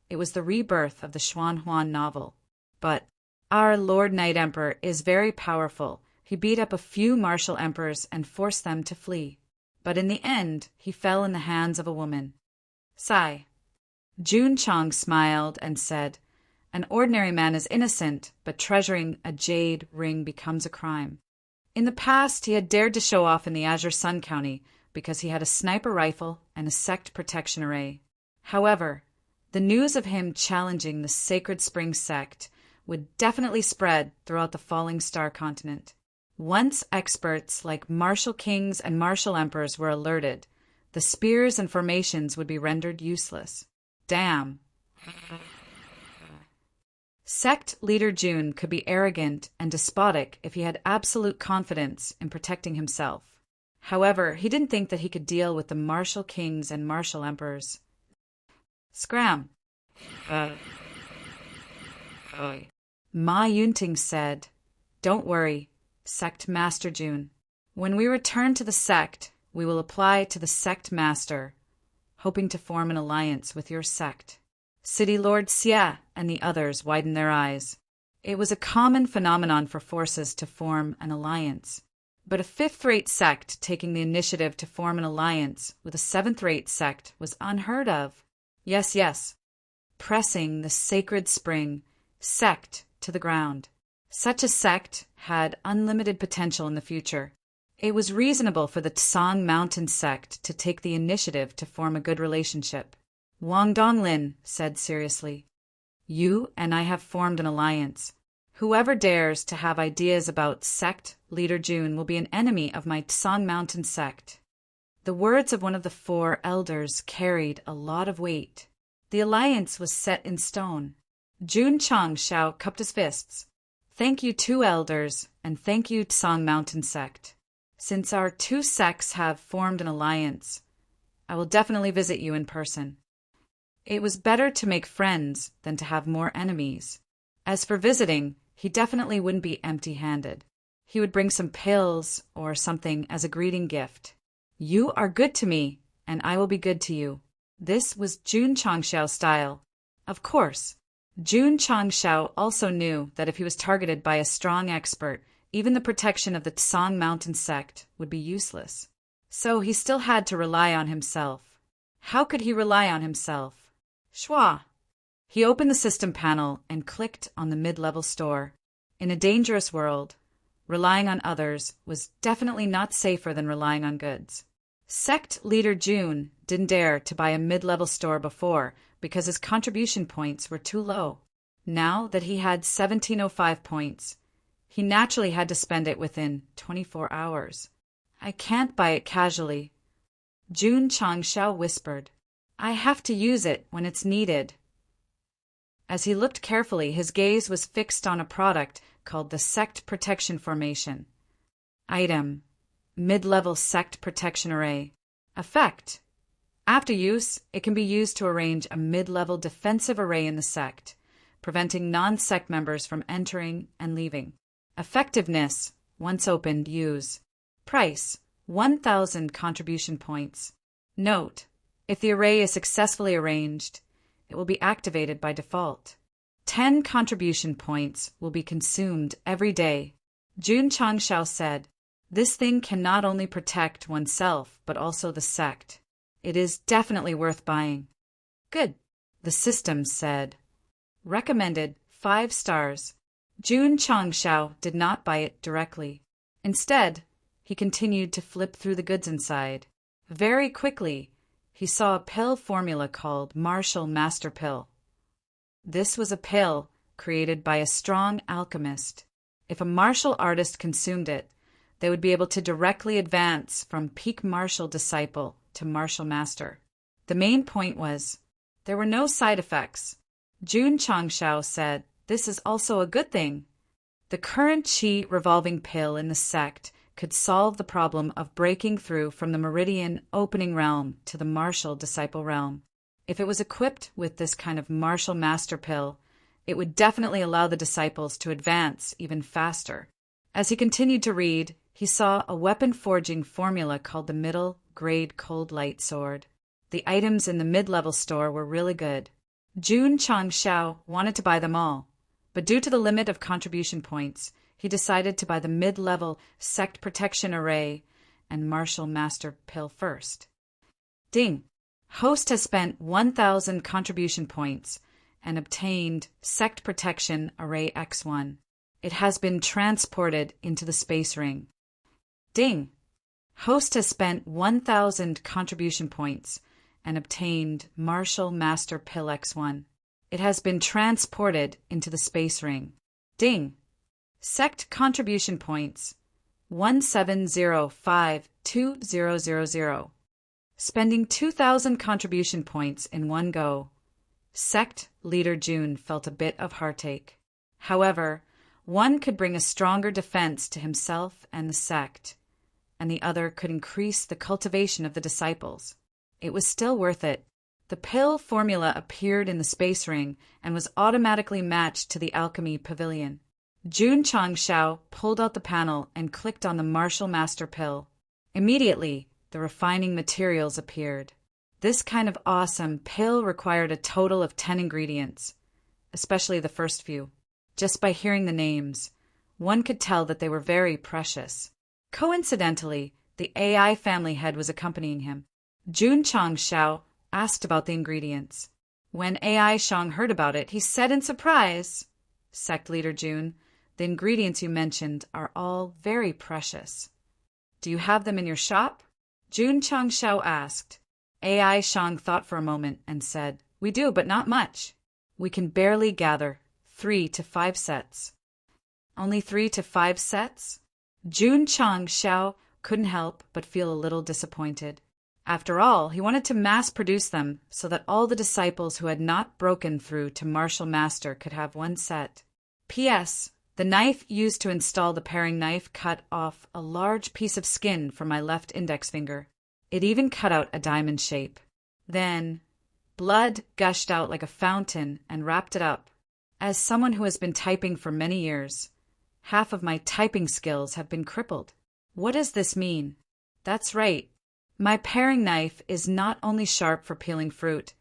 it was the rebirth of the Xuanhuan novel. But our Lord Knight Emperor is very powerful. He beat up a few martial emperors and forced them to flee. But in the end, he fell in the hands of a woman. Sigh. Jun Chang smiled and said, "An ordinary man is innocent, but treasuring a jade ring becomes a crime." In the past, he had dared to show off in the Azure Sun County because he had a sniper rifle and a sect protection array. However, the news of him challenging the Sacred Spring sect would definitely spread throughout the Falling Star continent. Once experts like martial kings and martial emperors were alerted, the spears and formations would be rendered useless. Damn. Sect leader Jun could be arrogant and despotic if he had absolute confidence in protecting himself. However, he didn't think that he could deal with the martial kings and martial emperors. Scram. Ma Yunting said, "Don't worry, Sect Master Jun. When we return to the sect, we will apply to the Sect Master, hoping to form an alliance with your sect." City Lord Xie and the others widened their eyes. It was a common phenomenon for forces to form an alliance. But a fifth-rate sect taking the initiative to form an alliance with a seventh-rate sect was unheard of. Yes. Pressing the Sacred Spring sect to the ground. Such a sect had unlimited potential in the future. It was reasonable for the Tsang Mountain sect to take the initiative to form a good relationship. Wang Donglin said seriously, "You and I have formed an alliance. Whoever dares to have ideas about Sect Leader Jun will be an enemy of my Tsang Mountain sect." The words of one of the four elders carried a lot of weight. The alliance was set in stone. Jun Changshao cupped his fists. "Thank you, two elders, and thank you, Tsang Mountain sect. Since our two sects have formed an alliance, I will definitely visit you in person." It was better to make friends than to have more enemies. As for visiting, he definitely wouldn't be empty-handed. He would bring some pills or something as a greeting gift. "You are good to me, and I will be good to you." This was Jun Changxiao's style. Of course, Jun Changxiao also knew that if he was targeted by a strong expert, even the protection of the Tsang Mountain sect would be useless. So he still had to rely on himself. How could he rely on himself? Schwa! He opened the system panel and clicked on the mid-level store. In a dangerous world, relying on others was definitely not safer than relying on goods. Sect leader Jun didn't dare to buy a mid-level store before because his contribution points were too low. Now that he had 1705 points, he naturally had to spend it within 24 hours. "I can't buy it casually," Jun Changxiao whispered. "I have to use it when it's needed." As he looked carefully, his gaze was fixed on a product called the Sect Protection Formation. Item: Mid-level Sect Protection Array. Effect: after use, it can be used to arrange a mid-level defensive array in the sect, preventing non-sect members from entering and leaving. Effectiveness: once opened, use. Price: 1,000 contribution points. Note: if the array is successfully arranged, it will be activated by default. 10 contribution points will be consumed every day. Jun Changxiao said, "This thing can not only protect oneself, but also the sect. It is definitely worth buying." "Good," the system said. Recommended 5 stars. Jun Changxiao did not buy it directly. Instead, he continued to flip through the goods inside. Very quickly, he saw a pill formula called Martial Master Pill. This was a pill created by a strong alchemist. If a martial artist consumed it, they would be able to directly advance from peak martial disciple to martial master. The main point was, there were no side effects. Jun Changxiao said, "This is also a good thing." The current chi revolving pill in the sect could solve the problem of breaking through from the meridian opening realm to the martial disciple realm. If it was equipped with this kind of martial master pill, it would definitely allow the disciples to advance even faster. As he continued to read, he saw a weapon forging formula called the middle grade cold light sword. The items in the mid-level store were really good. Jun Changxiao wanted to buy them all, but due to the limit of contribution points, he decided to buy the mid-level Sect Protection Array and Martial Master Pill first. Ding! Host has spent 1,000 contribution points and obtained Sect Protection Array X1. It has been transported into the space ring. Ding! Host has spent 1,000 contribution points and obtained Martial Master Pill X1. It has been transported into the space ring. Ding! Sect contribution points 17052000. Spending 2,000 contribution points in one go, Sect leader Jun felt a bit of heartache. However, one could bring a stronger defense to himself and the sect, and the other could increase the cultivation of the disciples. It was still worth it. The pill formula appeared in the space ring and was automatically matched to the alchemy pavilion. Jun Changxiao pulled out the panel and clicked on the Martial Master Pill. Immediately, the refining materials appeared. This kind of awesome pill required a total of 10 ingredients, especially the first few. Just by hearing the names, one could tell that they were very precious. Coincidentally, the AI family head was accompanying him. Jun Changxiao asked about the ingredients. When AI Shang heard about it, he said in surprise, "Sect leader Jun, the ingredients you mentioned are all very precious." Do you have them in your shop? Jun Changshao asked. AI Shang thought for a moment and said, We do, but not much. We can barely gather 3 to 5 sets. Only 3 to 5 sets? Jun Changshao couldn't help but feel a little disappointed. After all, he wanted to mass-produce them so that all the disciples who had not broken through to Martial Master could have one set. P.S. The knife used to install the paring knife cut off a large piece of skin from my left index finger. It even cut out a diamond shape. Then, blood gushed out like a fountain and wrapped it up. As someone who has been typing for many years, half of my typing skills have been crippled. What does this mean? That's right. My paring knife is not only sharp for peeling fruit,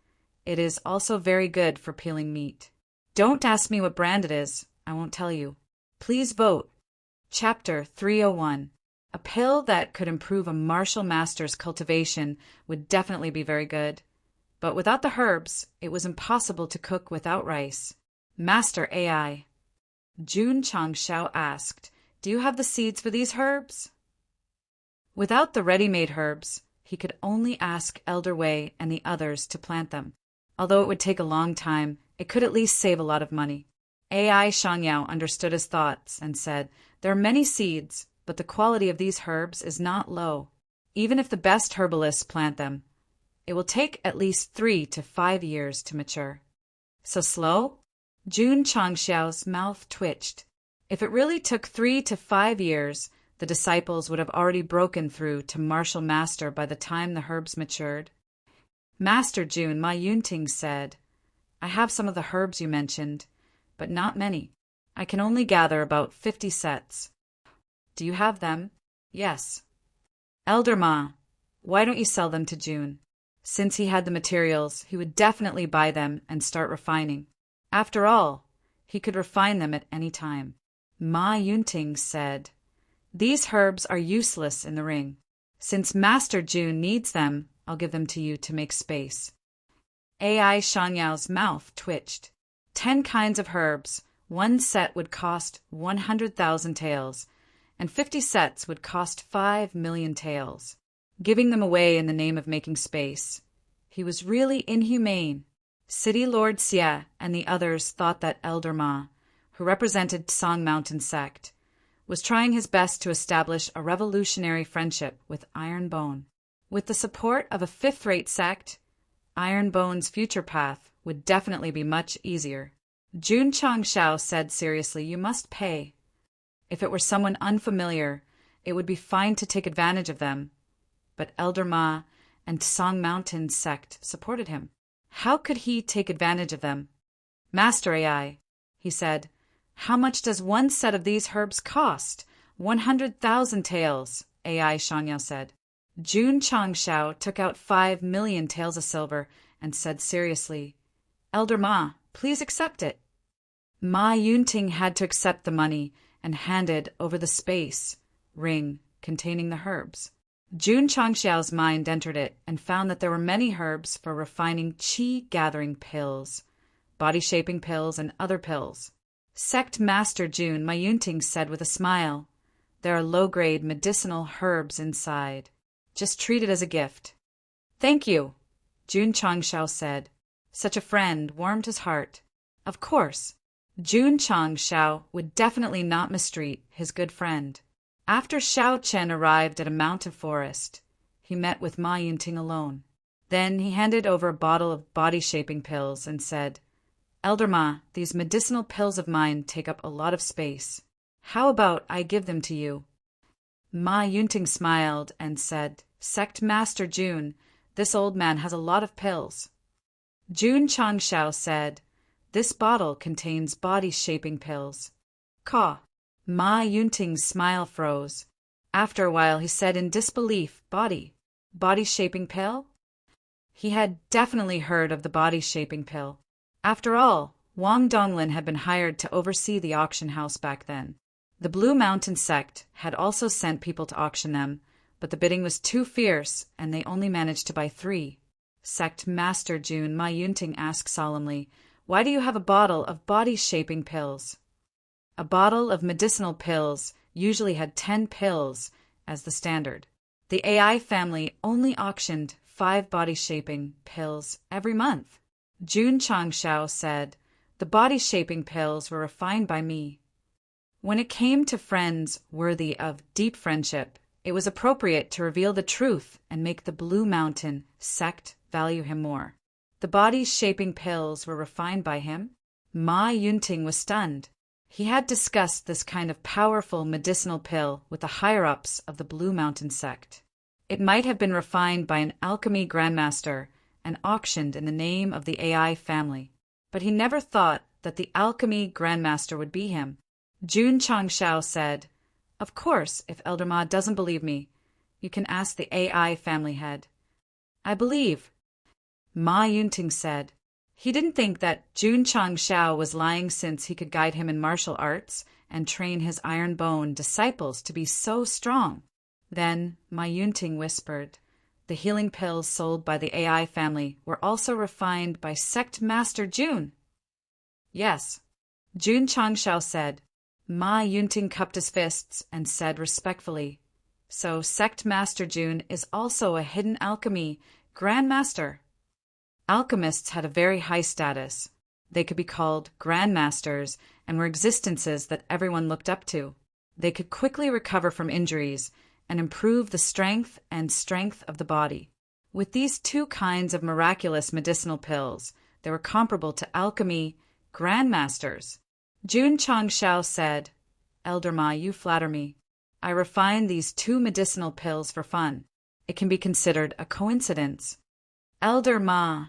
it is also very good for peeling meat. Don't ask me what brand it is. I won't tell you. Please vote. Chapter 301. A pill that could improve a martial master's cultivation would definitely be very good. But without the herbs, it was impossible to cook without rice. Master AI. Jun Changshao asked, Do you have the seeds for these herbs? Without the ready-made herbs, he could only ask Elder Wei and the others to plant them. Although it would take a long time, it could at least save a lot of money. AI Shangyao understood his thoughts and said, There are many seeds, but the quality of these herbs is not low. Even if the best herbalists plant them, it will take at least 3 to 5 years to mature. So slow? Jun Changxiao's mouth twitched. If it really took 3 to 5 years, the disciples would have already broken through to Martial Master by the time the herbs matured. Master Jun, Ma Yunting said, I have some of the herbs you mentioned, but not many. I can only gather about 50 sets. Do you have them? Yes. Elder Ma, why don't you sell them to Jun? Since he had the materials, he would definitely buy them and start refining. After all, he could refine them at any time. Ma Yunting said, These herbs are useless in the ring. Since Master Jun needs them, I'll give them to you to make space. AI Shanyao's mouth twitched. 10 kinds of herbs, 1 set would cost 100,000 taels, and 50 sets would cost 5 million taels. Giving them away in the name of making space. He was really inhumane. City Lord Xie and the others thought that Elder Ma, who represented Song Mountain Sect, was trying his best to establish a revolutionary friendship with Iron Bone. With the support of a fifth-rate sect, Iron Bone's future path would definitely be much easier. Jun Changshao said seriously, You must pay. If it were someone unfamiliar, it would be fine to take advantage of them. But Elder Ma and Song Mountain Sect supported him. How could he take advantage of them? Master AI, he said, How much does 1 set of these herbs cost? 100,000 taels, AI Shangyao said. Jun Changshao took out 5 million taels of silver and said seriously, Elder Ma, please accept it. Ma Yunting had to accept the money and handed over the space ring containing the herbs. Jun Changxiao's mind entered it and found that there were many herbs for refining qi-gathering pills, body-shaping pills, and other pills. Sect Master Jun, Ma Yunting said with a smile, There are low-grade medicinal herbs inside. Just treat it as a gift. Thank you, Jun Changxiao said. Such a friend warmed his heart. Of course, Jun Changxiao would definitely not mistreat his good friend. After Xiao Chen arrived at a mountain forest, he met with Ma Yunting alone. Then he handed over a bottle of body-shaping pills and said, Elder Ma, these medicinal pills of mine take up a lot of space. How about I give them to you? Ma Yunting smiled and said, Sect Master Jun, this old man has a lot of pills. Jun Changxiao said, This bottle contains body-shaping pills. Caw. Ma Yunting's smile froze. After a while he said in disbelief, Body-shaping pill? He had definitely heard of the body-shaping pill. After all, Wang Donglin had been hired to oversee the auction house back then. The Blue Mountain Sect had also sent people to auction them, but the bidding was too fierce, and they only managed to buy 3. Sect Master Jun, Ma Yunting asked solemnly, Why do you have a bottle of body-shaping pills? A bottle of medicinal pills usually had 10 pills, as the standard. The AI family only auctioned 5 body-shaping pills every month. Jun Changshao said, "The body-shaping pills were refined by me." When it came to friends worthy of deep friendship, it was appropriate to reveal the truth and make the Blue Mountain sect value him more. The body-shaping pills were refined by him? Ma Yunting was stunned. He had discussed this kind of powerful medicinal pill with the higher-ups of the Blue Mountain sect. It might have been refined by an alchemy grandmaster and auctioned in the name of the AI family, but he never thought that the alchemy grandmaster would be him. Jun Changshao said, "Of course, if Elder Ma doesn't believe me, you can ask the AI family head." "I believe," Ma Yunting said. He didn't think that Jun Changshao was lying, since he could guide him in martial arts and train his iron bone disciples to be so strong. Then Ma Yunting whispered, "The healing pills sold by the AI family were also refined by Sect Master Jun." "Yes," Jun Changshao said. Ma Yunting cupped his fists and said respectfully, "So Sect Master Jun is also a hidden alchemy grandmaster." Alchemists had a very high status. They could be called grandmasters and were existences that everyone looked up to. They could quickly recover from injuries and improve the strength of the body. With these 2 kinds of miraculous medicinal pills, they were comparable to alchemy grandmasters. Jun Changshao said, "Elder Ma, you flatter me. I refined these 2 medicinal pills for fun. It can be considered a coincidence." "Elder Ma,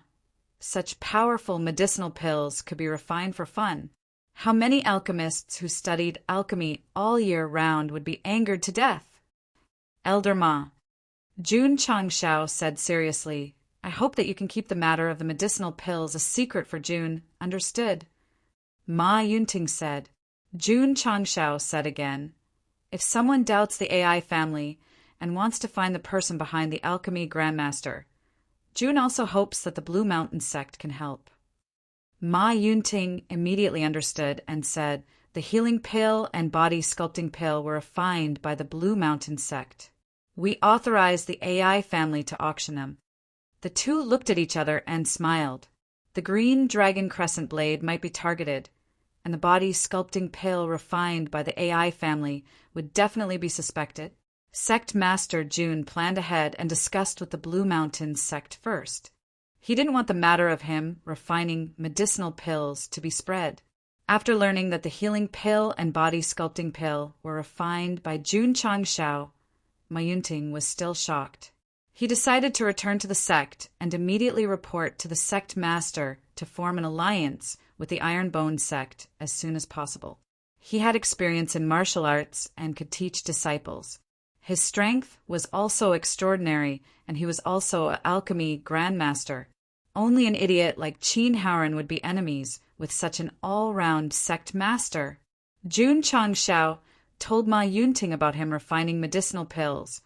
such powerful medicinal pills could be refined for fun. How many alchemists who studied alchemy all year round would be angered to death?" "Elder Ma," Jun Changshao said seriously, "I hope that you can keep the matter of the medicinal pills a secret for Jun. Understood?" Ma Yunting said. Jun Changshao said again, "If someone doubts the AI family and wants to find the person behind the alchemy grandmaster, Jun also hopes that the Blue Mountain sect can help." Ma Yunting immediately understood and said, "The healing pill and body sculpting pill were refined by the Blue Mountain sect. We authorize the AI family to auction them." The 2 looked at each other and smiled. The green dragon crescent blade might be targeted, and the body sculpting pill refined by the AI family would definitely be suspected. Sect Master Jun planned ahead and discussed with the Blue Mountain sect first. He didn't want the matter of him refining medicinal pills to be spread. After learning that the healing pill and body sculpting pill were refined by Jun Changshao, Ma Yunting was still shocked. He decided to return to the sect and immediately report to the sect master to form an alliance with the Iron Bone sect as soon as possible. He had experience in martial arts and could teach disciples. His strength was also extraordinary, and he was also an alchemy grandmaster. Only an idiot like Qin Haoren would be enemies with such an all-round sect master. Jun Changshao told Ma Yunting about him refining medicinal pills,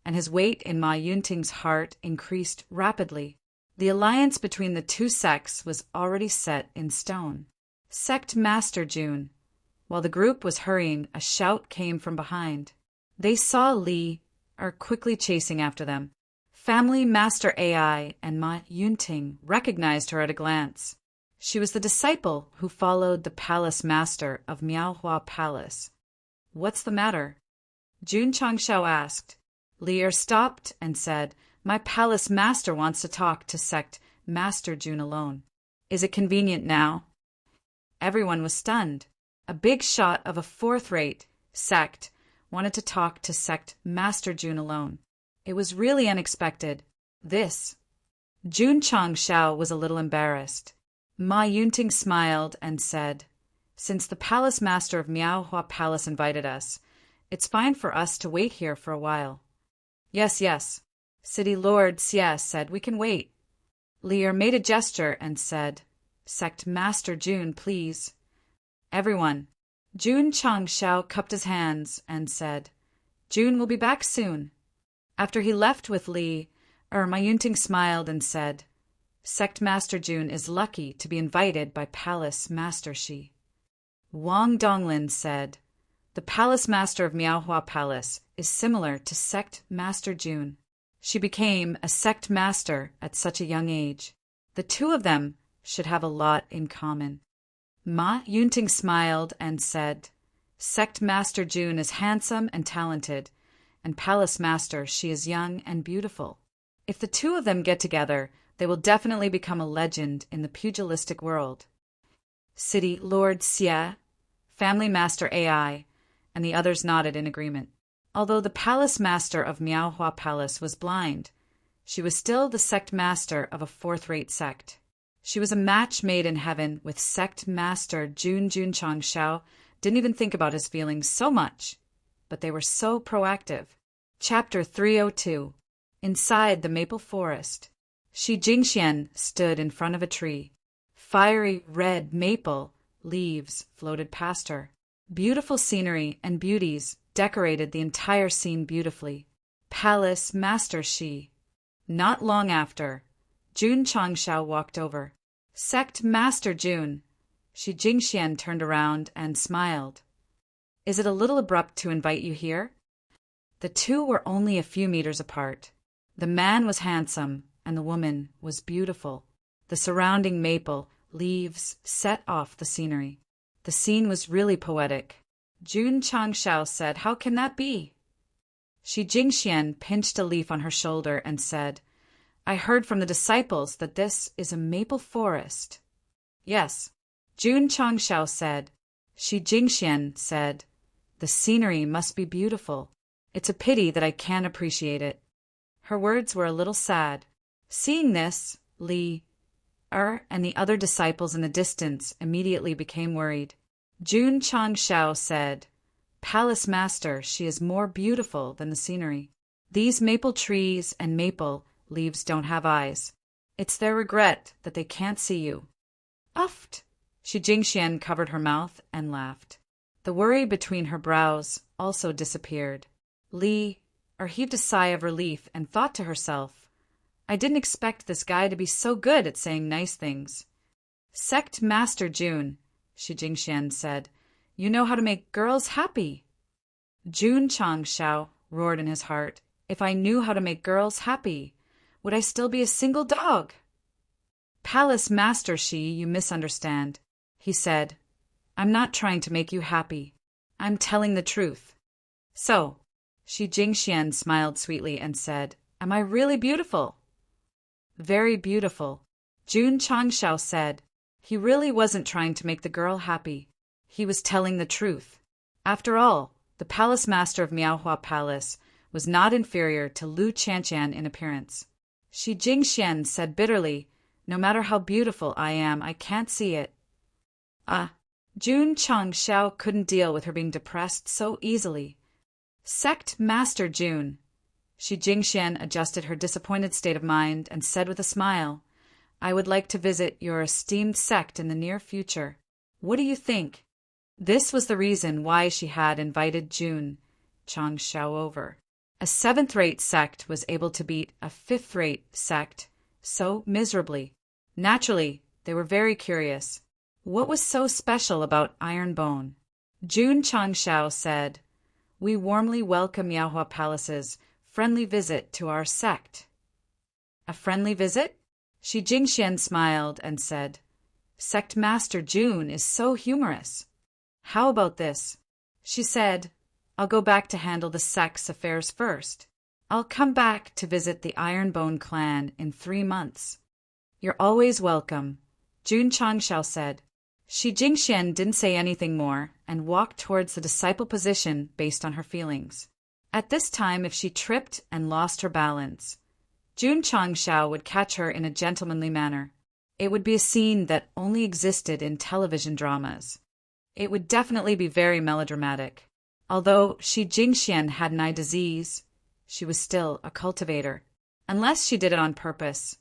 and his weight in Ma Yunting's heart increased rapidly. The alliance between the 2 sects was already set in stone. Sect Master Jun. While the group was hurrying, a shout came from behind. They saw Li quickly chasing after them. Family Master AI and Ma Yunting recognized her at a glance. She was the disciple who followed the palace master of Miaohua Palace. "What's the matter?" Jun Changshao asked. Li stopped and said, "My palace master wants to talk to Sect Master Jun alone. Is it convenient now?" Everyone was stunned. A big shot of a 4th-rate sect wanted to talk to Sect Master Jun alone. It was really unexpected. Jun Changshao was a little embarrassed. Ma Yunting smiled and said, "Since the palace master of Miaohua Palace invited us, it's fine for us to wait here for a while." Yes. City Lord Xie said, "We can wait." Lear made a gesture and said, "Sect Master Jun, please." Everyone. Jun Changshao cupped his hands and said, "Jun will be back soon." After he left with Li, Ma Yunting smiled and said, "Sect Master Jun is lucky to be invited by Palace Master Shi." Wang Donglin said, The palace master of Miaohua Palace is similar to Sect Master June. She became a Sect Master at such a young age. The two of them should have a lot in common. Ma Yunting smiled and said, Sect Master June is handsome and talented, and Palace Master she is young and beautiful. If the two of them get together, they will definitely become a legend in the pugilistic world. City Lord Xie, Family Master AI, and the others nodded in agreement. Although the Palace Master of Miaohua Palace was blind, she was still the Sect Master of a fourth-rate sect. She was a match made in heaven with Sect Master Jun Changshao. Didn't even think about his feelings so much, but they were so proactive. Chapter 302. Inside the Maple Forest. Shi Jingxian stood in front of a tree. Fiery red maple leaves floated past her. Beautiful scenery and beauties decorated the entire scene beautifully. Palace Master Shi. Not long after, Jun Changshao walked over. Sect Master Jun. Shi Jingxian turned around and smiled. Is it a little abrupt to invite you here? The two were only a few meters apart. The man was handsome, and the woman was beautiful. The surrounding maple leaves set off the scenery. The scene was really poetic. Jun Changshao said, How can that be? Shi Jingxian pinched a leaf on her shoulder and said, I heard from the disciples that this is a maple forest. Yes, Jun Changshao said. Shi Jingxian said, The scenery must be beautiful. It's a pity that I can't appreciate it. Her words were a little sad. Seeing this, Li and the other disciples in the distance immediately became worried. Jun Changshao said, Palace Master, she is more beautiful than the scenery. These maple trees and maple leaves don't have eyes. It's their regret that they can't see you. Uffed! Shi Jingxian covered her mouth and laughed. The worry between her brows also disappeared. Li heaved a sigh of relief and thought to herself, I didn't expect this guy to be so good at saying nice things. Sect Master Jun, Shi Jingxian said, you know how to make girls happy. Jun Changshao roared in his heart, If I knew how to make girls happy, would I still be a single dog? Palace Master Shi, you misunderstand, he said. I'm not trying to make you happy. I'm telling the truth. So, Shi Jingxian smiled sweetly and said, Am I really beautiful? Very beautiful, Jun Changshao said. He really wasn't trying to make the girl happy. He was telling the truth. After all, the Palace Master of Miaohua Palace was not inferior to Lu Qianqian in appearance. Shi Jingxian said bitterly, No matter how beautiful I am, I can't see it. Jun Changshao couldn't deal with her being depressed so easily. Sect Master Jun. Shi Jingxian adjusted her disappointed state of mind and said with a smile, I would like to visit your esteemed sect in the near future. What do you think? This was the reason why she had invited Jun Changshao over. A seventh-rate sect was able to beat a fifth-rate sect so miserably. Naturally, they were very curious. What was so special about Iron Bone? Jun Changshao said, We warmly welcome Miaohua Palace's friendly visit to our sect. A friendly visit? Shi Jingxian smiled and said, Sect Master Jun is so humorous. How about this? She said, I'll go back to handle the sect's affairs first. I'll come back to visit the Ironbone clan in 3 months. You're always welcome, Jun Changshao said. Shi Jingxian didn't say anything more and walked towards the disciple position based on her feelings. At this time, if she tripped and lost her balance, Jun Changshao would catch her in a gentlemanly manner. It would be a scene that only existed in television dramas. It would definitely be very melodramatic. Although Shi Jingxian had an eye disease, she was still a cultivator. Unless she did it on purpose,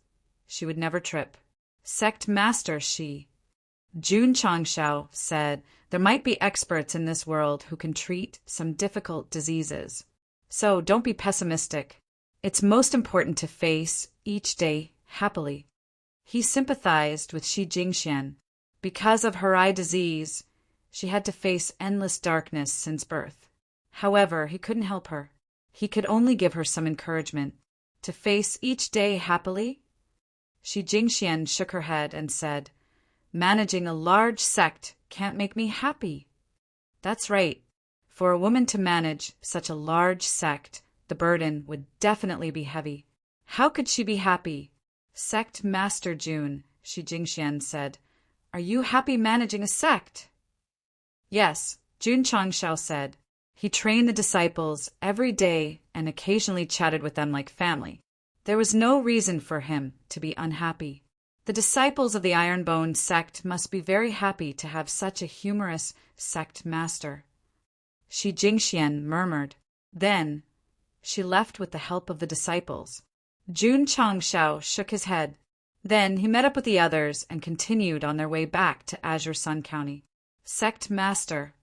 she would never trip. Sect Master Shi. Jun Changshao said there might be experts in this world who can treat some difficult diseases. So don't be pessimistic. It's most important to face each day happily. He sympathized with Shi Jingxian. Because of her eye disease, She had to face endless darkness since birth. However, he couldn't help her. He could only give her some encouragement. To face each day happily? Shi Jingxian shook her head and said, "Managing a large sect can't make me happy." That's right. For a woman to manage such a large sect, the burden would definitely be heavy. How could she be happy? Sect Master June, Shi Jingxian said, "Are you happy managing a sect?" Yes, Jun Changshao said. He trained the disciples every day and occasionally chatted with them like family. There was no reason for him to be unhappy. The disciples of the Ironbone sect must be very happy to have such a humorous sect master. Shi Jingxian murmured. Then she left with the help of the disciples. Jun Changshao shook his head. Then he met up with the others and continued on their way back to Azure Sun County. Sect Master.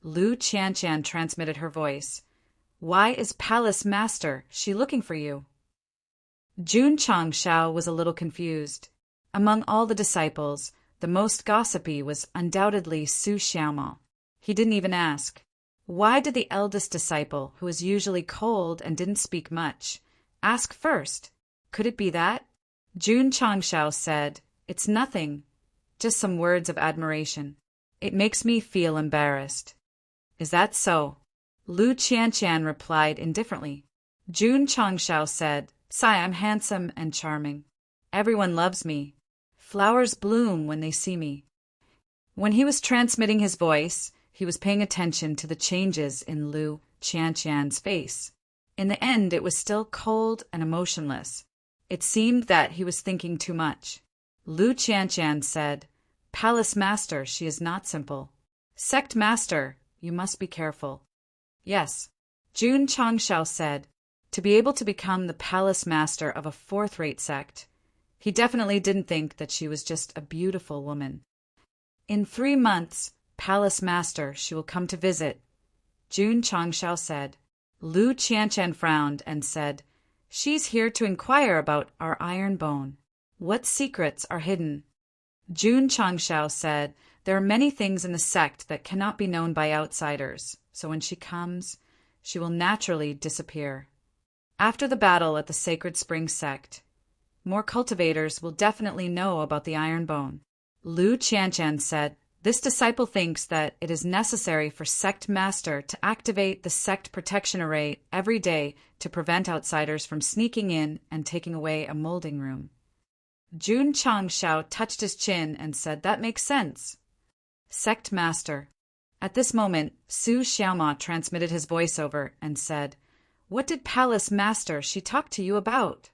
Lu Qianshan transmitted her voice. Why is Palace Master she looking for you? Jun Changshao was a little confused. Among all the disciples, the most gossipy was undoubtedly Su Xiaomao. He didn't even ask. Why did the eldest disciple, who was usually cold and didn't speak much, ask first? Could it be that? Jun Changshao said, "It's nothing, just some words of admiration. It makes me feel embarrassed." Is that so? Lu Qianshan replied indifferently. Jun Changshao said, "Sai, I'm handsome and charming. Everyone loves me. Flowers bloom when they see me." When he was transmitting his voice, he was paying attention to the changes in Lu Qianshan's face. In the end, it was still cold and emotionless. It seemed that he was thinking too much. Lu Qianshan said, "Palace Master, she is not simple. Sect Master, you must be careful." Yes, Jun Changshao said, to be able to become the Palace Master of a fourth-rate sect. He definitely didn't think that she was just a beautiful woman. In 3 months, Palace Master, she will come to visit, Jun Changshao said. Lu Qianshan frowned and said, "She's here to inquire about our iron bone. What secrets are hidden?" Jun Changshao said, "There are many things in the sect that cannot be known by outsiders, so when she comes, she will naturally disappear. After the battle at the Sacred Spring sect, more cultivators will definitely know about the iron bone." Lu Qianshan said, "This disciple thinks that it is necessary for Sect Master to activate the Sect Protection Array every day to prevent outsiders from sneaking in and taking away a molding room." Jun Changshao touched his chin and said, "That makes sense." Sect Master. At this moment, Su Xiaomao transmitted his voiceover and said, "What did Palace Master she talk to you about?"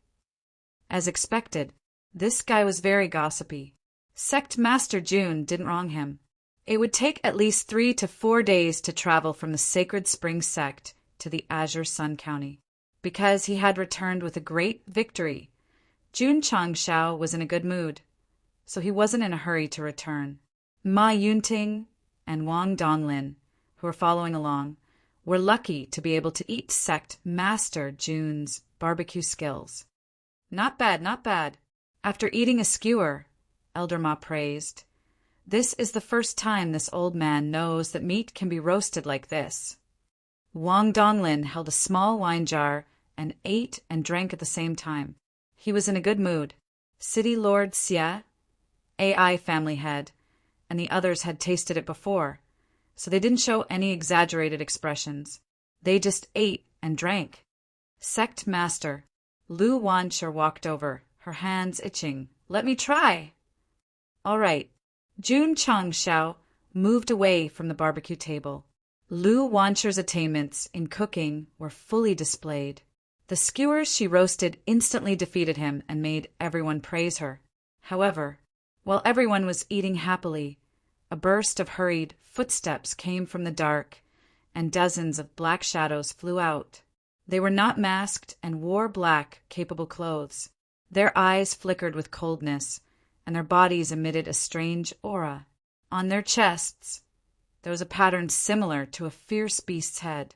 As expected, this guy was very gossipy. Sect Master Jun didn't wrong him. It would take at least 3 to 4 days to travel from the Sacred Spring sect to the Azure Sun County. Because he had returned with a great victory, Jun Changshao was in a good mood, so he wasn't in a hurry to return. Ma Yunting and Wang Donglin, who were following along, were lucky to be able to eat Sect Master Jun's barbecue skills. "Not bad, not bad." After eating a skewer, Elder Ma praised, "This is the first time this old man knows that meat can be roasted like this." Wang Donglin held a small wine jar and ate and drank at the same time. He was in a good mood. City Lord Xia, AI family head, and the others had tasted it before, so they didn't show any exaggerated expressions. They just ate and drank. Sect Master. Lu Wansher walked over, her hands itching. "Let me try." "All right." Jun Changshao moved away from the barbecue table. Lu Wansher's attainments in cooking were fully displayed. The skewers she roasted instantly defeated him and made everyone praise her. However, while everyone was eating happily, a burst of hurried footsteps came from the dark, and dozens of black shadows flew out. They were not masked and wore black, capable clothes. Their eyes flickered with coldness, and their bodies emitted a strange aura. On their chests, there was a pattern similar to a fierce beast's head.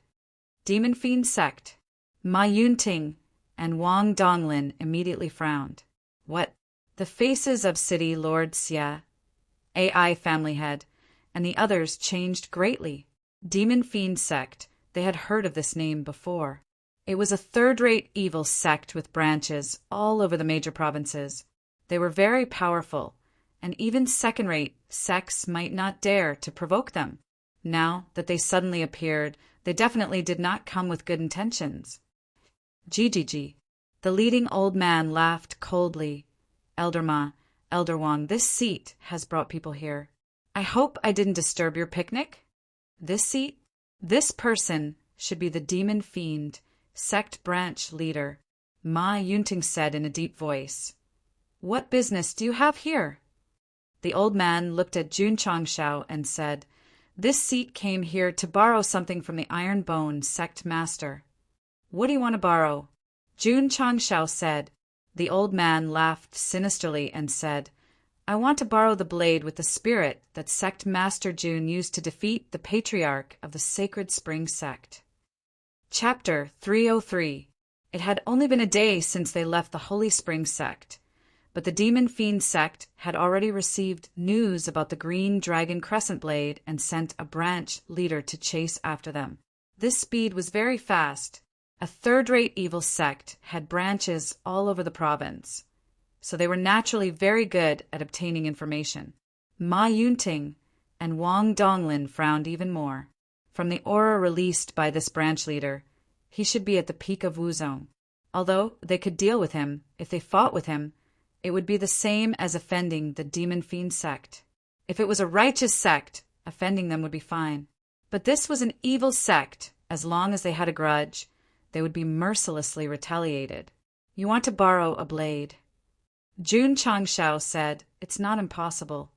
Demon Fiend Sect. Ma Yunting and Wang Donglin immediately frowned. What? The faces of City Lord Xia, AI family head, and the others changed greatly. Demon Fiend Sect, they had heard of this name before. It was a third-rate evil sect with branches all over the major provinces. They were very powerful, and even second-rate sects might not dare to provoke them. Now that they suddenly appeared, they definitely did not come with good intentions. Gigi. The leading old man laughed coldly. Elder Wang, this seat has brought people here. I hope I didn't disturb your picnic? This seat? This person should be the Demon Fiend, Sect branch leader, Ma Yunting said in a deep voice. What business do you have here? The old man looked at Jun Changshao and said, This seat came here to borrow something from the Iron Bone Sect master. What do you want to borrow? Jun Changshao said. The old man laughed sinisterly and said, I want to borrow the blade with the spirit that Sect Master Jun used to defeat the Patriarch of the Sacred Spring Sect. Chapter 303. It had only been a day since they left the Holy Spring Sect, but the Demon Fiend Sect had already received news about the Green Dragon Crescent Blade and sent a branch leader to chase after them. This speed was very fast. A third-rate evil sect had branches all over the province, so they were naturally very good at obtaining information. Ma Yunting and Wang Donglin frowned even more. From the aura released by this branch leader, he should be at the peak of Wuzong. Although they could deal with him, if they fought with him, it would be the same as offending the Demon Fiend Sect. If it was a righteous sect, offending them would be fine. But this was an evil sect. As long as they had a grudge, they would be mercilessly retaliated. You want to borrow a blade? Jun Changshao said, It's not impossible.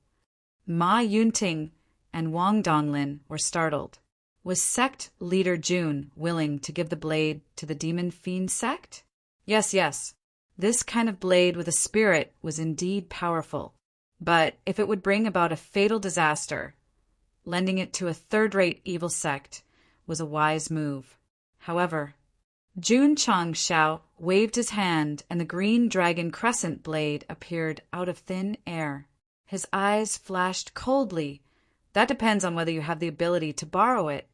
Ma Yunting and Wang Donglin were startled. Was Sect leader Jun willing to give the blade to the Demon Fiend Sect? Yes. This kind of blade with a spirit was indeed powerful. But if it would bring about a fatal disaster, lending it to a third-rate evil sect was a wise move. However, Jun Changshao waved his hand and the Green Dragon Crescent Blade appeared out of thin air. His eyes flashed coldly. That depends on whether you have the ability to borrow it.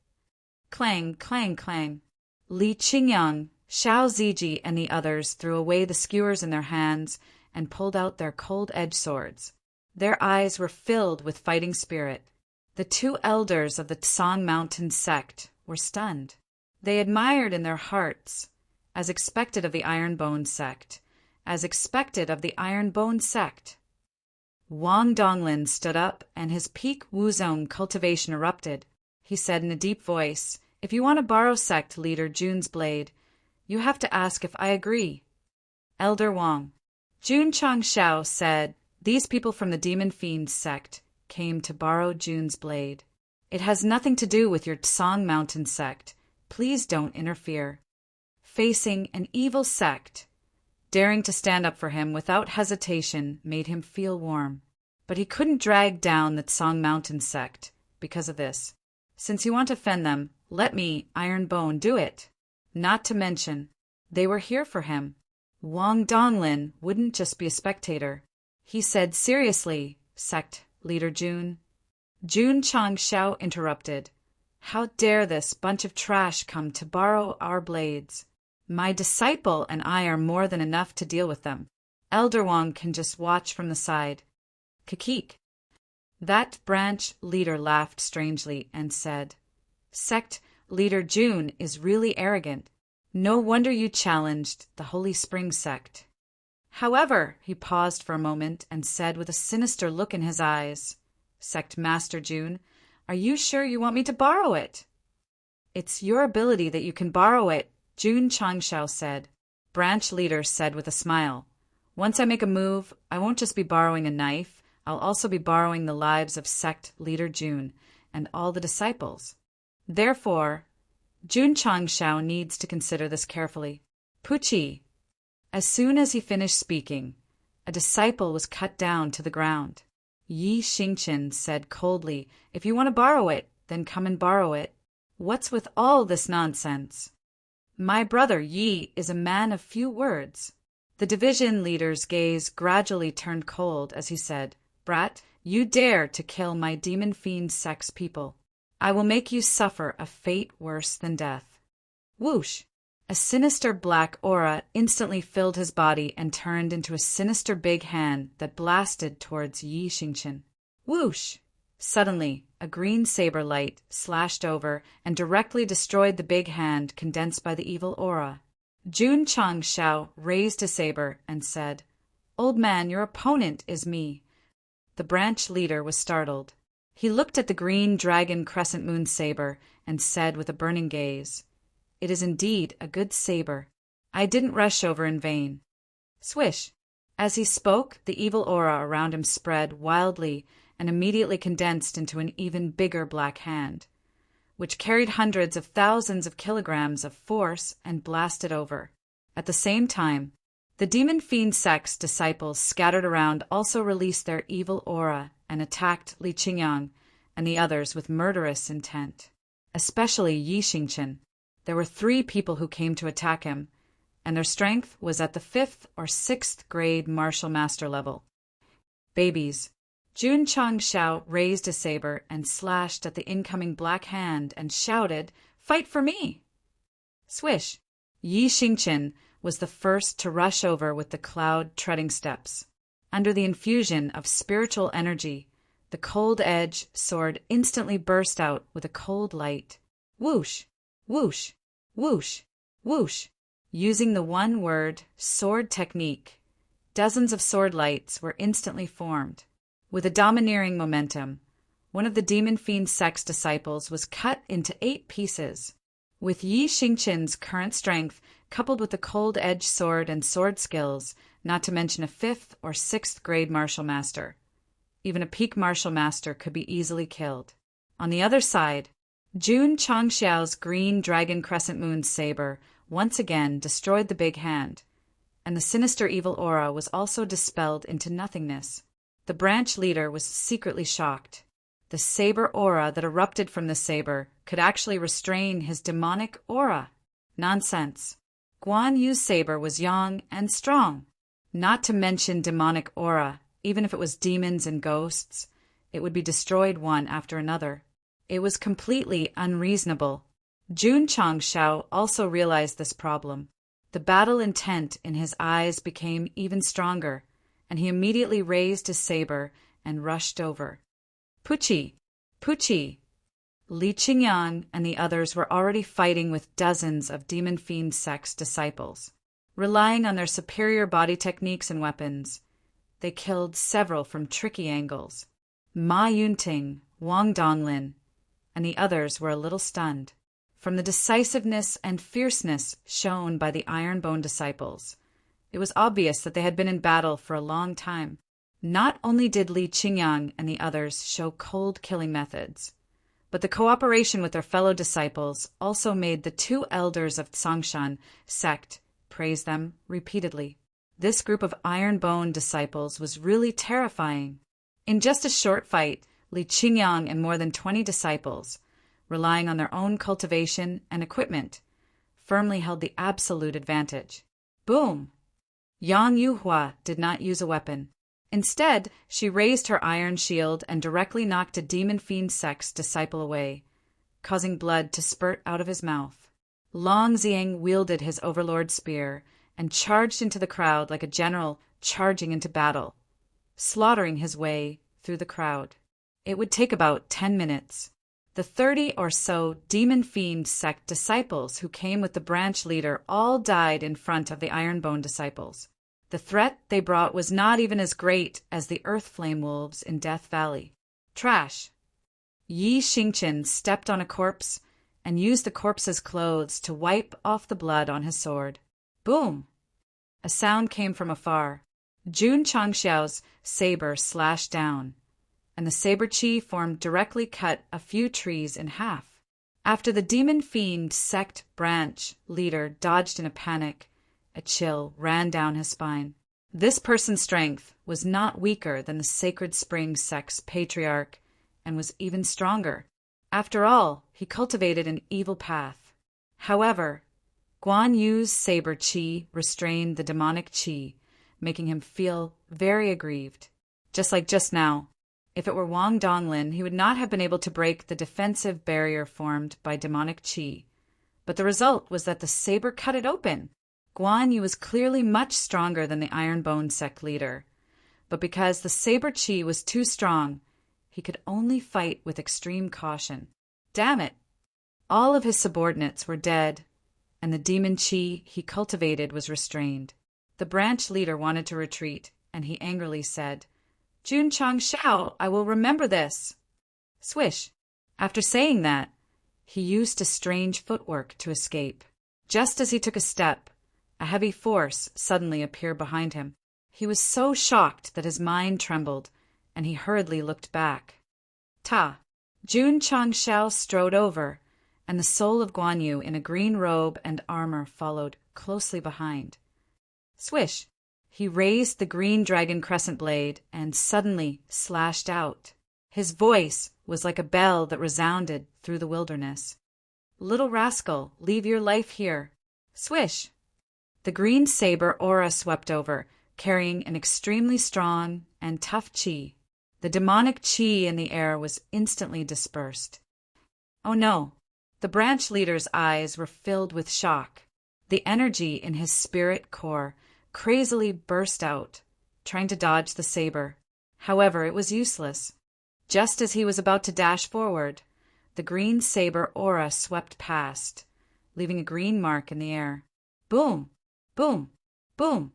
Clang, clang, clang. Li Qingyang, Xiao Ziji, and the others threw away the skewers in their hands and pulled out their cold-edged swords. Their eyes were filled with fighting spirit. The two elders of the Tsang Mountain sect were stunned. They admired in their hearts, as expected of the Iron Bone sect, as expected of the Iron Bone sect. Wang Donglin stood up and his peak Wuzong cultivation erupted. He said in a deep voice, If you want to borrow sect leader Jun's blade, you have to ask if I agree. Elder Wang. Jun Changshao said, These people from the Demon Fiend sect came to borrow Jun's blade. It has nothing to do with your Tsang Mountain sect. Please don't interfere. Facing an evil sect, daring to stand up for him without hesitation made him feel warm. But he couldn't drag down the Tsang Mountain sect because of this. Since you want to offend them, let me, Iron Bone, do it. Not to mention, they were here for him. Wang Donglin wouldn't just be a spectator. He said seriously, Sect leader Jun. Jun Changshao interrupted. How dare this bunch of trash come to borrow our blades? My disciple and I are more than enough to deal with them. Elder Wang can just watch from the side. Kakik. That branch leader laughed strangely and said, Sect leader Jun is really arrogant. No wonder you challenged the Holy Spring Sect. However, he paused for a moment and said with a sinister look in his eyes, Sect Master Jun, are you sure you want me to borrow it? It's your ability that you can borrow it, Jun Changshao said. Branch leader said with a smile. Once I make a move, I won't just be borrowing a knife, I'll also be borrowing the lives of Sect leader Jun and all the disciples. Therefore, Jun Changshao needs to consider this carefully. Puchi. As soon as he finished speaking, a disciple was cut down to the ground. Yi Xingqian said coldly, If you want to borrow it, then come and borrow it. What's with all this nonsense? My brother Yi is a man of few words. The division leader's gaze gradually turned cold as he said, Brat, You dare to kill my demon fiend Sect's people. I will make you suffer a fate worse than death. Whoosh! A sinister black aura instantly filled his body and turned into a sinister big hand that blasted towards Yi Xingqian. Whoosh! Suddenly, a green saber light slashed over and directly destroyed the big hand condensed by the evil aura. Jun Changshao raised a saber and said, "Old man, your opponent is me." The branch leader was startled. He looked at the green dragon crescent moon saber and said with a burning gaze, "It is indeed a good saber. I didn't rush over in vain." Swish! As he spoke, the evil aura around him spread wildly and immediately condensed into an even bigger black hand, which carried hundreds of thousands of kilograms of force and blasted over. At the same time, the demon fiend Sect's disciples scattered around also released their evil aura and attacked Li Qingyang and the others with murderous intent, especially Yi Xingqian. There were 3 people who came to attack him, and their strength was at the 5th or 6th grade martial master level. Babies. Jun Changshao raised a saber and slashed at the incoming black hand and shouted, "Fight for me!" Swish! Yi Xingqian was the first to rush over with the cloud treading steps. Under the infusion of spiritual energy, the cold edge sword instantly burst out with a cold light. Whoosh! Whoosh! Whoosh! Whoosh! Using the one-word sword technique, dozens of sword lights were instantly formed. With a domineering momentum, one of the demon fiend Sect's disciples was cut into 8 pieces. With Yi Xingqian's current strength, coupled with the cold edge sword and sword skills, not to mention a 5th or 6th grade martial master, even a peak martial master could be easily killed. On the other side, Jun Changxiao's green dragon crescent moon saber once again destroyed the big hand, and the sinister evil aura was also dispelled into nothingness. The branch leader was secretly shocked. The saber aura that erupted from the saber could actually restrain his demonic aura. Nonsense. Guan Yu's saber was young and strong. Not to mention demonic aura, even if it was demons and ghosts, it would be destroyed one after another. It was completely unreasonable. Jun Changshao also realized this problem. The battle intent in his eyes became even stronger, and he immediately raised his saber and rushed over. Puchi! Puchi! Li Qingyang and the others were already fighting with dozens of demon fiend Sect's disciples. Relying on their superior body techniques and weapons, they killed several from tricky angles. Ma Yunting, Wang Donglin, and the others were a little stunned. From the decisiveness and fierceness shown by the Ironbone disciples, it was obvious that they had been in battle for a long time. Not only did Li Qingyang and the others show cold killing methods, but the cooperation with their fellow disciples also made the 2 elders of Tsongshan Sect praise them repeatedly. This group of Ironbone disciples was really terrifying. In just a short fight, Li Qingyang and more than 20 disciples, relying on their own cultivation and equipment, firmly held the absolute advantage. Boom! Yang Yuhua did not use a weapon. Instead, she raised her iron shield and directly knocked a demon fiend Sect's disciple away, causing blood to spurt out of his mouth. Long Xiang wielded his overlord spear and charged into the crowd like a general charging into battle, slaughtering his way through the crowd. It would take about 10 minutes. The 30 or so demon fiend Sect disciples who came with the branch leader all died in front of the Ironbone disciples. The threat they brought was not even as great as the Earth Flame Wolves in Death Valley. Trash. Yi Xingqian stepped on a corpse and used the corpse's clothes to wipe off the blood on his sword. Boom! A sound came from afar. Jun Changxiao's saber slashed down, and the saber chi formed directly cut a few trees in half. After the demon fiend Sect branch leader dodged in a panic, a chill ran down his spine. This person's strength was not weaker than the Sacred Spring Sect's patriarch, and was even stronger. After all, he cultivated an evil path. However, Guan Yu's saber chi restrained the demonic chi, making him feel very aggrieved. Just like just now, If it were Wang Donglin, he would not have been able to break the defensive barrier formed by demonic qi. But the result was that the saber cut it open. Guan Yu was clearly much stronger than the Ironbone sect leader. But because the saber qi was too strong, he could only fight with extreme caution. Damn it! All of his subordinates were dead, and the demon qi he cultivated was restrained. The branch leader wanted to retreat, and he angrily said, "Jun Chang Shao, I will remember this." Swish! After saying that, he used a strange footwork to escape. Just as he took a step, a heavy force suddenly appeared behind him. He was so shocked that his mind trembled, and he hurriedly looked back. Ta! Jun Chang Shao strode over, and the soul of Guan Yu in a green robe and armor followed closely behind. Swish! He raised the green dragon crescent blade and suddenly slashed out. His voice was like a bell that resounded through the wilderness. "Little rascal, leave your life here." Swish! The green saber aura swept over, carrying an extremely strong and tough qi. The demonic qi in the air was instantly dispersed. Oh no! The branch leader's eyes were filled with shock. The energy in his spirit core crazily burst out, trying to dodge the saber. However, it was useless. Just as he was about to dash forward, the green saber aura swept past, leaving a green mark in the air. Boom! Boom! Boom!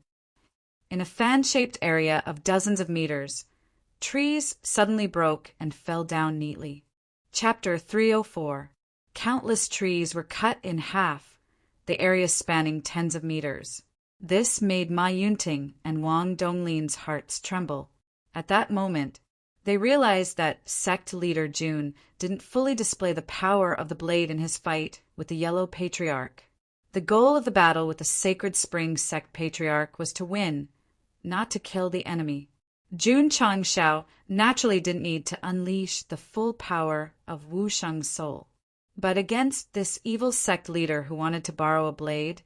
In a fan-shaped area of dozens of meters, trees suddenly broke and fell down neatly. Chapter 304. Countless trees were cut in half, the area spanning tens of meters. This made Ma Yunting and Wang Donglin's hearts tremble. At that moment, they realized that sect leader Jun didn't fully display the power of the blade in his fight with the Yellow Patriarch. The goal of the battle with the Sacred Spring sect patriarch was to win, not to kill the enemy. Jun Chang Shao naturally didn't need to unleash the full power of Wu Sheng's soul. But against this evil sect leader who wanted to borrow a blade,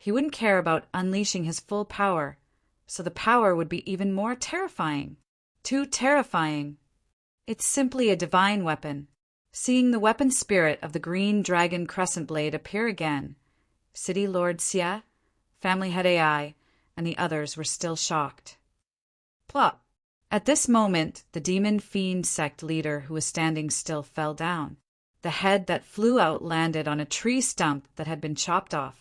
he wouldn't care about unleashing his full power, so the power would be even more terrifying. Too terrifying. It's simply a divine weapon. Seeing the weapon spirit of the green dragon crescent blade appear again, City Lord Xia, Family Head AI, and the others were still shocked. Plop! At this moment, the demon fiend sect leader who was standing still fell down. The head that flew out landed on a tree stump that had been chopped off.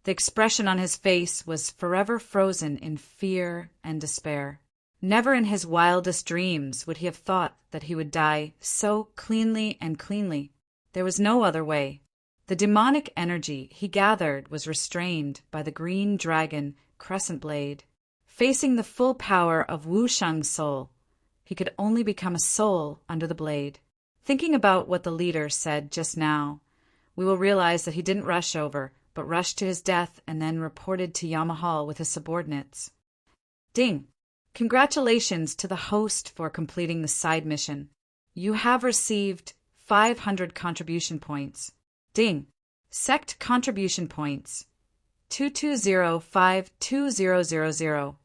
The expression on his face was forever frozen in fear and despair. Never in his wildest dreams would he have thought that he would die so cleanly and cleanly. There was no other way. The demonic energy he gathered was restrained by the green dragon crescent blade. Facing the full power of Wu Sheng's soul, he could only become a soul under the blade. Thinking about what the leader said just now, we will realize that he didn't rush over, but rushed to his death and then reported to Yamahal with his subordinates. Ding! Congratulations to the host for completing the side mission. You have received 500 contribution points. Ding! Sect contribution points. 220520000.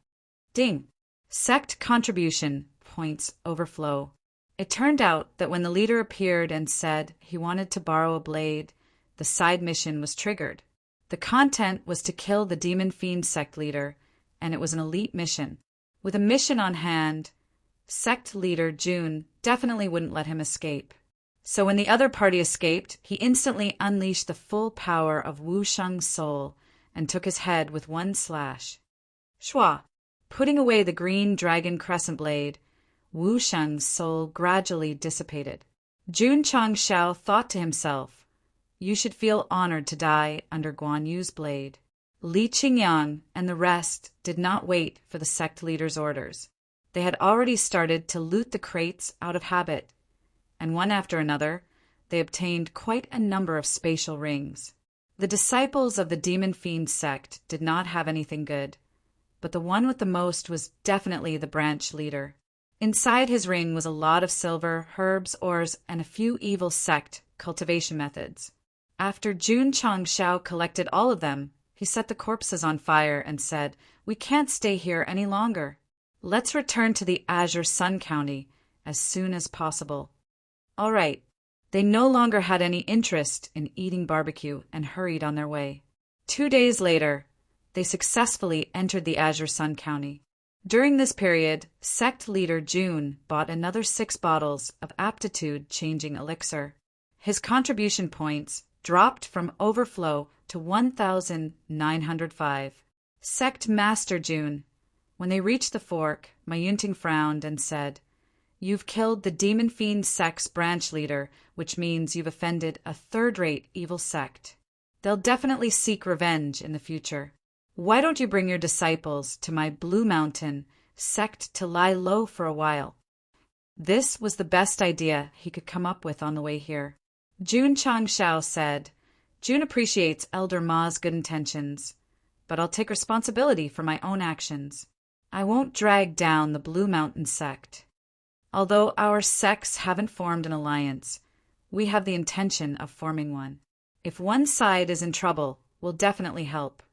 Ding! Sect contribution points overflow. It turned out that when the leader appeared and said he wanted to borrow a blade, the side mission was triggered. The content was to kill the demon fiend sect leader, and it was an elite mission. With a mission on hand, sect leader Jun definitely wouldn't let him escape. So when the other party escaped, he instantly unleashed the full power of Wu Sheng's soul and took his head with one slash. Shwa! Putting away the green dragon crescent blade, Wu Sheng's soul gradually dissipated. Jun Chang Shao thought to himself, "You should feel honored to die under Guan Yu's blade." Li Qingyang and the rest did not wait for the sect leader's orders. They had already started to loot the crates out of habit, and one after another, they obtained quite a number of spatial rings. The disciples of the demon fiend sect did not have anything good, but the one with the most was definitely the branch leader. Inside his ring was a lot of silver, herbs, ores, and a few evil sect cultivation methods. After Jun Chang Shao collected all of them, he set the corpses on fire and said, "We can't stay here any longer. Let's return to the Azure Sun County as soon as possible. All right. They no longer had any interest in eating barbecue and hurried on their way. 2 days later, they successfully entered the Azure Sun County. During this period, Sect leader June bought another 6 bottles of aptitude-changing elixir. His contribution points dropped from overflow to 1,905. Sect Master June. When they reached the fork, Mayunting frowned and said, "You've killed the Demon Fiend Sect's branch leader, which means you've offended a third-rate evil sect. They'll definitely seek revenge in the future. Why don't you bring your disciples to my Blue Mountain sect to lie low for a while?" This was the best idea he could come up with on the way here. Jun Changshao said, "June appreciates Elder Ma's good intentions, but I'll take responsibility for my own actions. I won't drag down the Blue Mountain sect. Although our sects haven't formed an alliance, we have the intention of forming one. If one side is in trouble, we'll definitely help."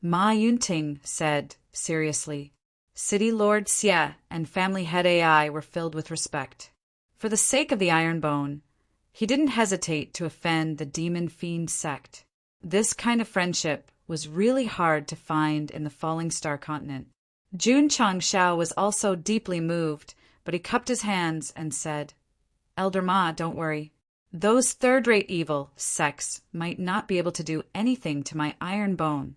Ma Yunting said, seriously. City Lord Xie and family head AI were filled with respect. For the sake of the Iron Bone, he didn't hesitate to offend the Demon Fiend Sect. This kind of friendship was really hard to find in the Falling Star continent. Jun Changshao was also deeply moved, but he cupped his hands and said, "Elder Ma, don't worry. Those third-rate evil sects might not be able to do anything to my Iron Bone."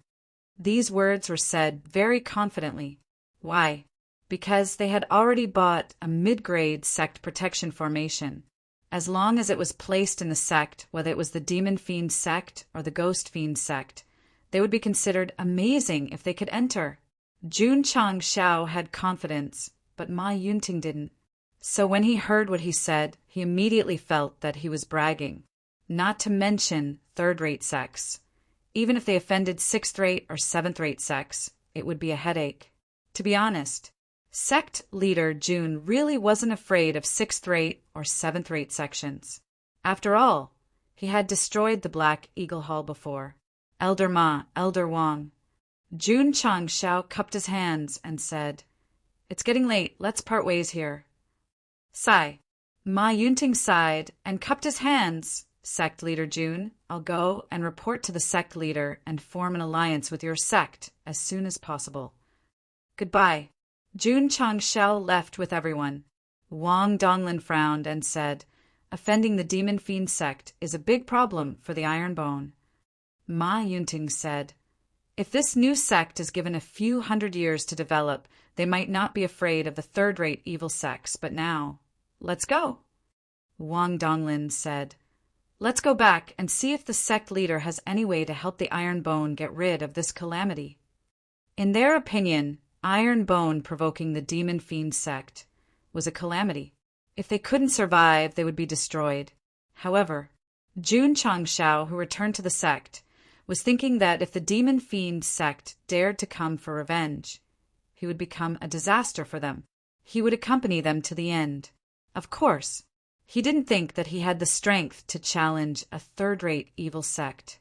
These words were said very confidently. Why? Because they had already bought a mid-grade sect protection formation. As long as it was placed in the sect, whether it was the Demon Fiend Sect or the Ghost Fiend Sect, they would be considered amazing if they could enter. Jun Changshao had confidence, but Ma Yunting didn't. So when he heard what he said, he immediately felt that he was bragging. Not to mention third-rate sects. Even if they offended sixth-rate or seventh-rate sects, it would be a headache. To be honest, sect leader June really wasn't afraid of sixth-rate or seventh-rate sections. After all, he had destroyed the Black Eagle Hall before. Elder Ma, Elder Wang. Jun Changshao cupped his hands and said, "It's getting late, let's part ways here." Sigh. Ma Yunting sighed and cupped his hands. "Sect leader June, I'll go and report to the sect leader and form an alliance with your sect as soon as possible. Goodbye." Jun Changshao left with everyone. Wang Donglin frowned and said, "Offending the Demon Fiend Sect is a big problem for the Iron Bone." Ma Yunting said, "If this new sect is given a few hundred years to develop, they might not be afraid of the third-rate evil sects, but now, let's go." Wang Donglin said, "Let's go back and see if the sect leader has any way to help the Iron Bone get rid of this calamity." In their opinion, Iron Bone provoking the Demon Fiend Sect was a calamity. If they couldn't survive, they would be destroyed. However, Jun Changshao, who returned to the sect, was thinking that if the Demon Fiend Sect dared to come for revenge, he would become a disaster for them. He would accompany them to the end. Of course, he didn't think that he had the strength to challenge a third-rate evil sect.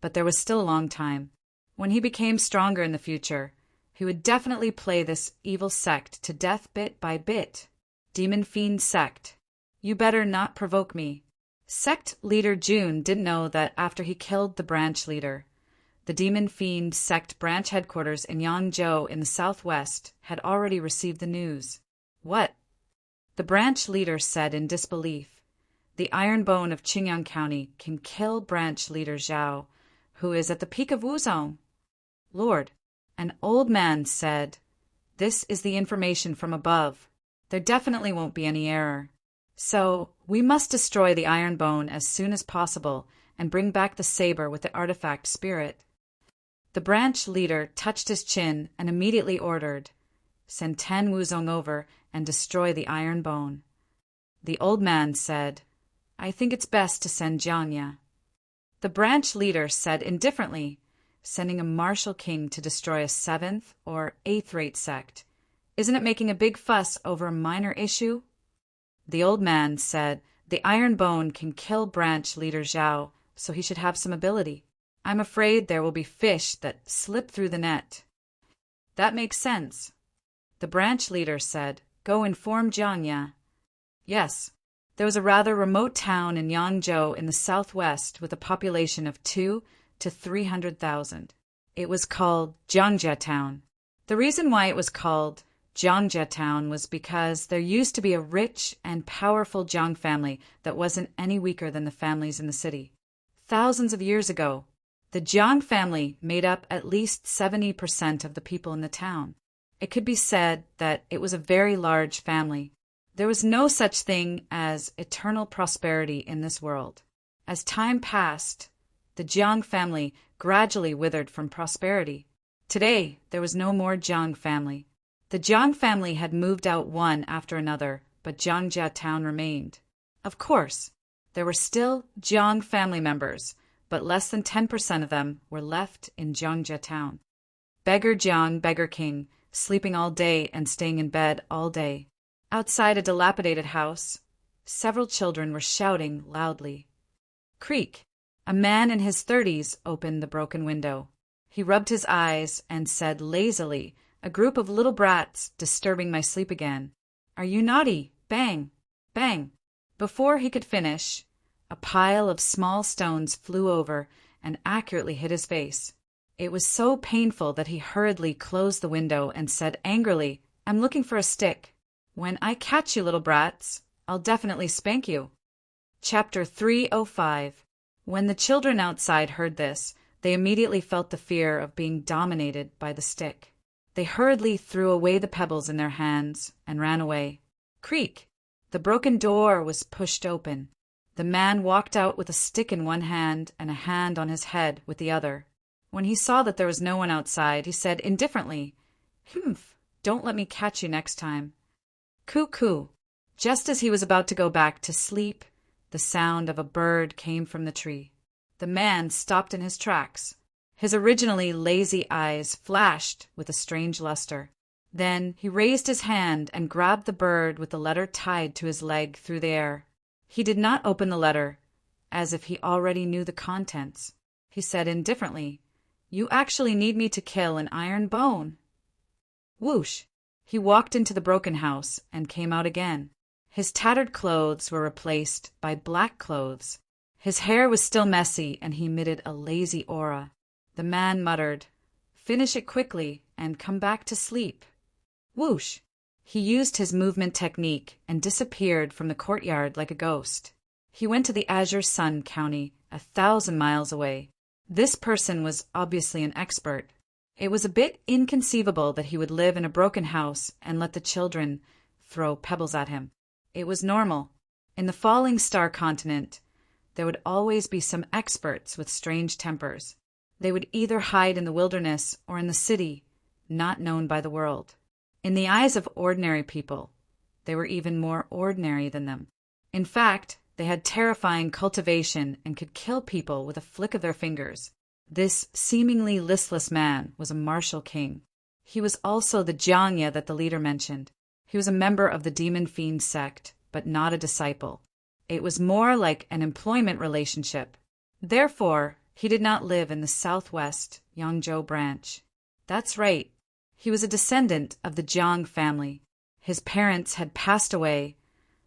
But there was still a long time. When he became stronger in the future, he would definitely play this evil sect to death bit by bit. Demon Fiend Sect, you better not provoke me. Sect leader June didn't know that after he killed the branch leader, the Demon Fiend Sect branch headquarters in Yangzhou in the southwest had already received the news. What? The branch leader said in disbelief. The Iron Bone of Qingyang County can kill branch leader Zhao, who is at the peak of Wuzhong. Lord, an old man said, "This is the information from above. There definitely won't be any error. So, we must destroy the Iron Bone as soon as possible and bring back the saber with the artifact spirit." The branch leader touched his chin and immediately ordered, "Send 10 Wuzhong over and destroy the Iron Bone." The old man said, "I think it's best to send Jianya." The branch leader said indifferently, "Sending a martial king to destroy a 7th or 8th-rate sect. Isn't it making a big fuss over a minor issue?" The old man said, "The Iron Bone can kill branch leader Zhao, so he should have some ability. I'm afraid there will be fish that slip through the net." "That makes sense." The branch leader said, "Go inform Jianya." Yes. There was a rather remote town in Yangzhou in the southwest with a population of 2 to 300,000. It was called Jiangjia Town. The reason why it was called Jiangjia Town was because there used to be a rich and powerful Jiang family that wasn't any weaker than the families in the city. Thousands of years ago, the Jiang family made up at least 70% of the people in the town. It could be said that it was a very large family. There was no such thing as eternal prosperity in this world. As time passed, the Jiang family gradually withered from prosperity. Today, there was no more Jiang family. The Jiang family had moved out one after another, but Jiangjia Town remained. Of course, there were still Jiang family members, but less than 10% of them were left in Jiangjia Town. Beggar Jiang, beggar king, sleeping all day and staying in bed all day. Outside a dilapidated house, several children were shouting loudly. Creak! A man in his 30s opened the broken window. He rubbed his eyes and said lazily, "A group of little brats disturbing my sleep again. Are you naughty?" Bang! Bang! Before he could finish, a pile of small stones flew over and accurately hit his face. It was so painful that he hurriedly closed the window and said angrily, "I'm looking for a stick. When I catch you, little brats, I'll definitely spank you." Chapter 305. When the children outside heard this, they immediately felt the fear of being dominated by the stick. They hurriedly threw away the pebbles in their hands and ran away. Creak! The broken door was pushed open. The man walked out with a stick in one hand and a hand on his head with the other. When he saw that there was no one outside, he said indifferently, "Humph, don't let me catch you next time." Coo-coo! Just as he was about to go back to sleep, the sound of a bird came from the tree. The man stopped in his tracks. His originally lazy eyes flashed with a strange luster. Then he raised his hand and grabbed the bird with the letter tied to his leg through the air. He did not open the letter, as if he already knew the contents. He said indifferently, "You actually need me to kill an iron bone." Whoosh! He walked into the broken house and came out again. His tattered clothes were replaced by black clothes. His hair was still messy and he emitted a lazy aura. The man muttered, "Finish it quickly and come back to sleep." Whoosh! He used his movement technique and disappeared from the courtyard like a ghost. He went to the Azure Sun County, 1,000 miles away. This person was obviously an expert. It was a bit inconceivable that he would live in a broken house and let the children throw pebbles at him. It was normal. In the Falling Star continent, there would always be some experts with strange tempers. They would either hide in the wilderness or in the city, not known by the world. In the eyes of ordinary people, they were even more ordinary than them. In fact, they had terrifying cultivation and could kill people with a flick of their fingers. This seemingly listless man was a martial king. He was also the Jiangya that the leader mentioned. He was a member of the demon fiend sect, but not a disciple. It was more like an employment relationship. Therefore, he did not live in the southwest Yangzhou branch. That's right. He was a descendant of the Jiang family. His parents had passed away,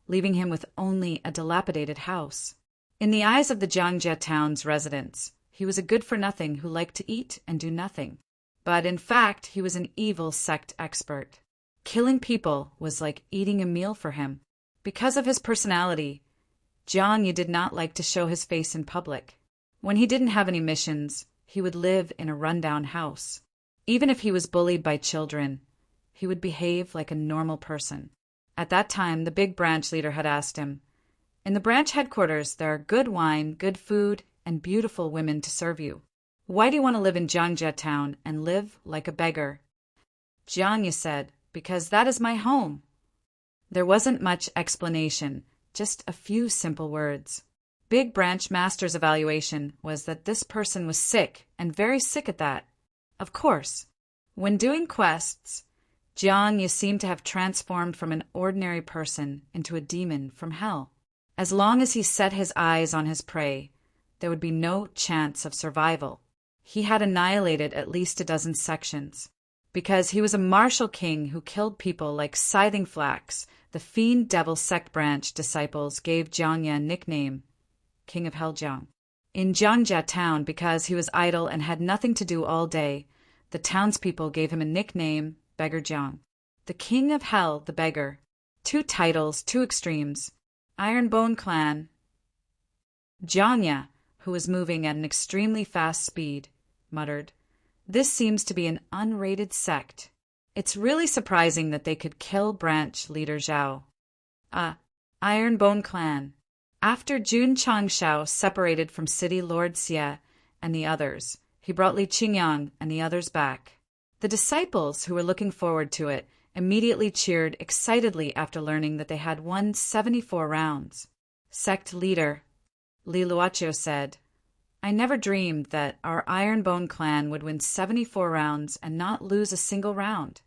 leaving him with only a dilapidated house. In the eyes of the Jiangjia town's residents, he was a good-for-nothing who liked to eat and do nothing. But in fact, he was an evil sect expert. Killing people was like eating a meal for him. Because of his personality, Jiangya did not like to show his face in public. When he didn't have any missions, he would live in a rundown house. Even if he was bullied by children, he would behave like a normal person. At that time, the big branch leader had asked him, "In the branch headquarters, there are good wine, good food, and beautiful women to serve you. Why do you want to live in Jiangjia town and live like a beggar?" Jiangya said, "Because that is my home." There wasn't much explanation, just a few simple words. Big Branch Master's evaluation was that this person was sick, and very sick at that. Of course, when doing quests, Jiangya seemed to have transformed from an ordinary person into a demon from hell. As long as he set his eyes on his prey, there would be no chance of survival. He had annihilated at least a dozen sections. Because he was a martial king who killed people like scything flax, the fiend devil sect branch disciples gave Jiangya a nickname, King of Helljiang. In Jiangjia town, because he was idle and had nothing to do all day, the townspeople gave him a nickname, Beggar Jiang. The King of Hell, the Beggar. Two titles, two extremes. Ironbone clan. Jiangya, who was moving at an extremely fast speed, muttered, "This seems to be an unrated sect. It's really surprising that they could kill branch leader Zhao." Ironbone clan. After Jun Changshao separated from city lord Xie and the others, he brought Li Qingyang and the others back. The disciples, who were looking forward to it, immediately cheered excitedly after learning that they had won 74 rounds. Sect leader Li Luochio said, "I never dreamed that our Ironbone clan would win 74 rounds and not lose a single round."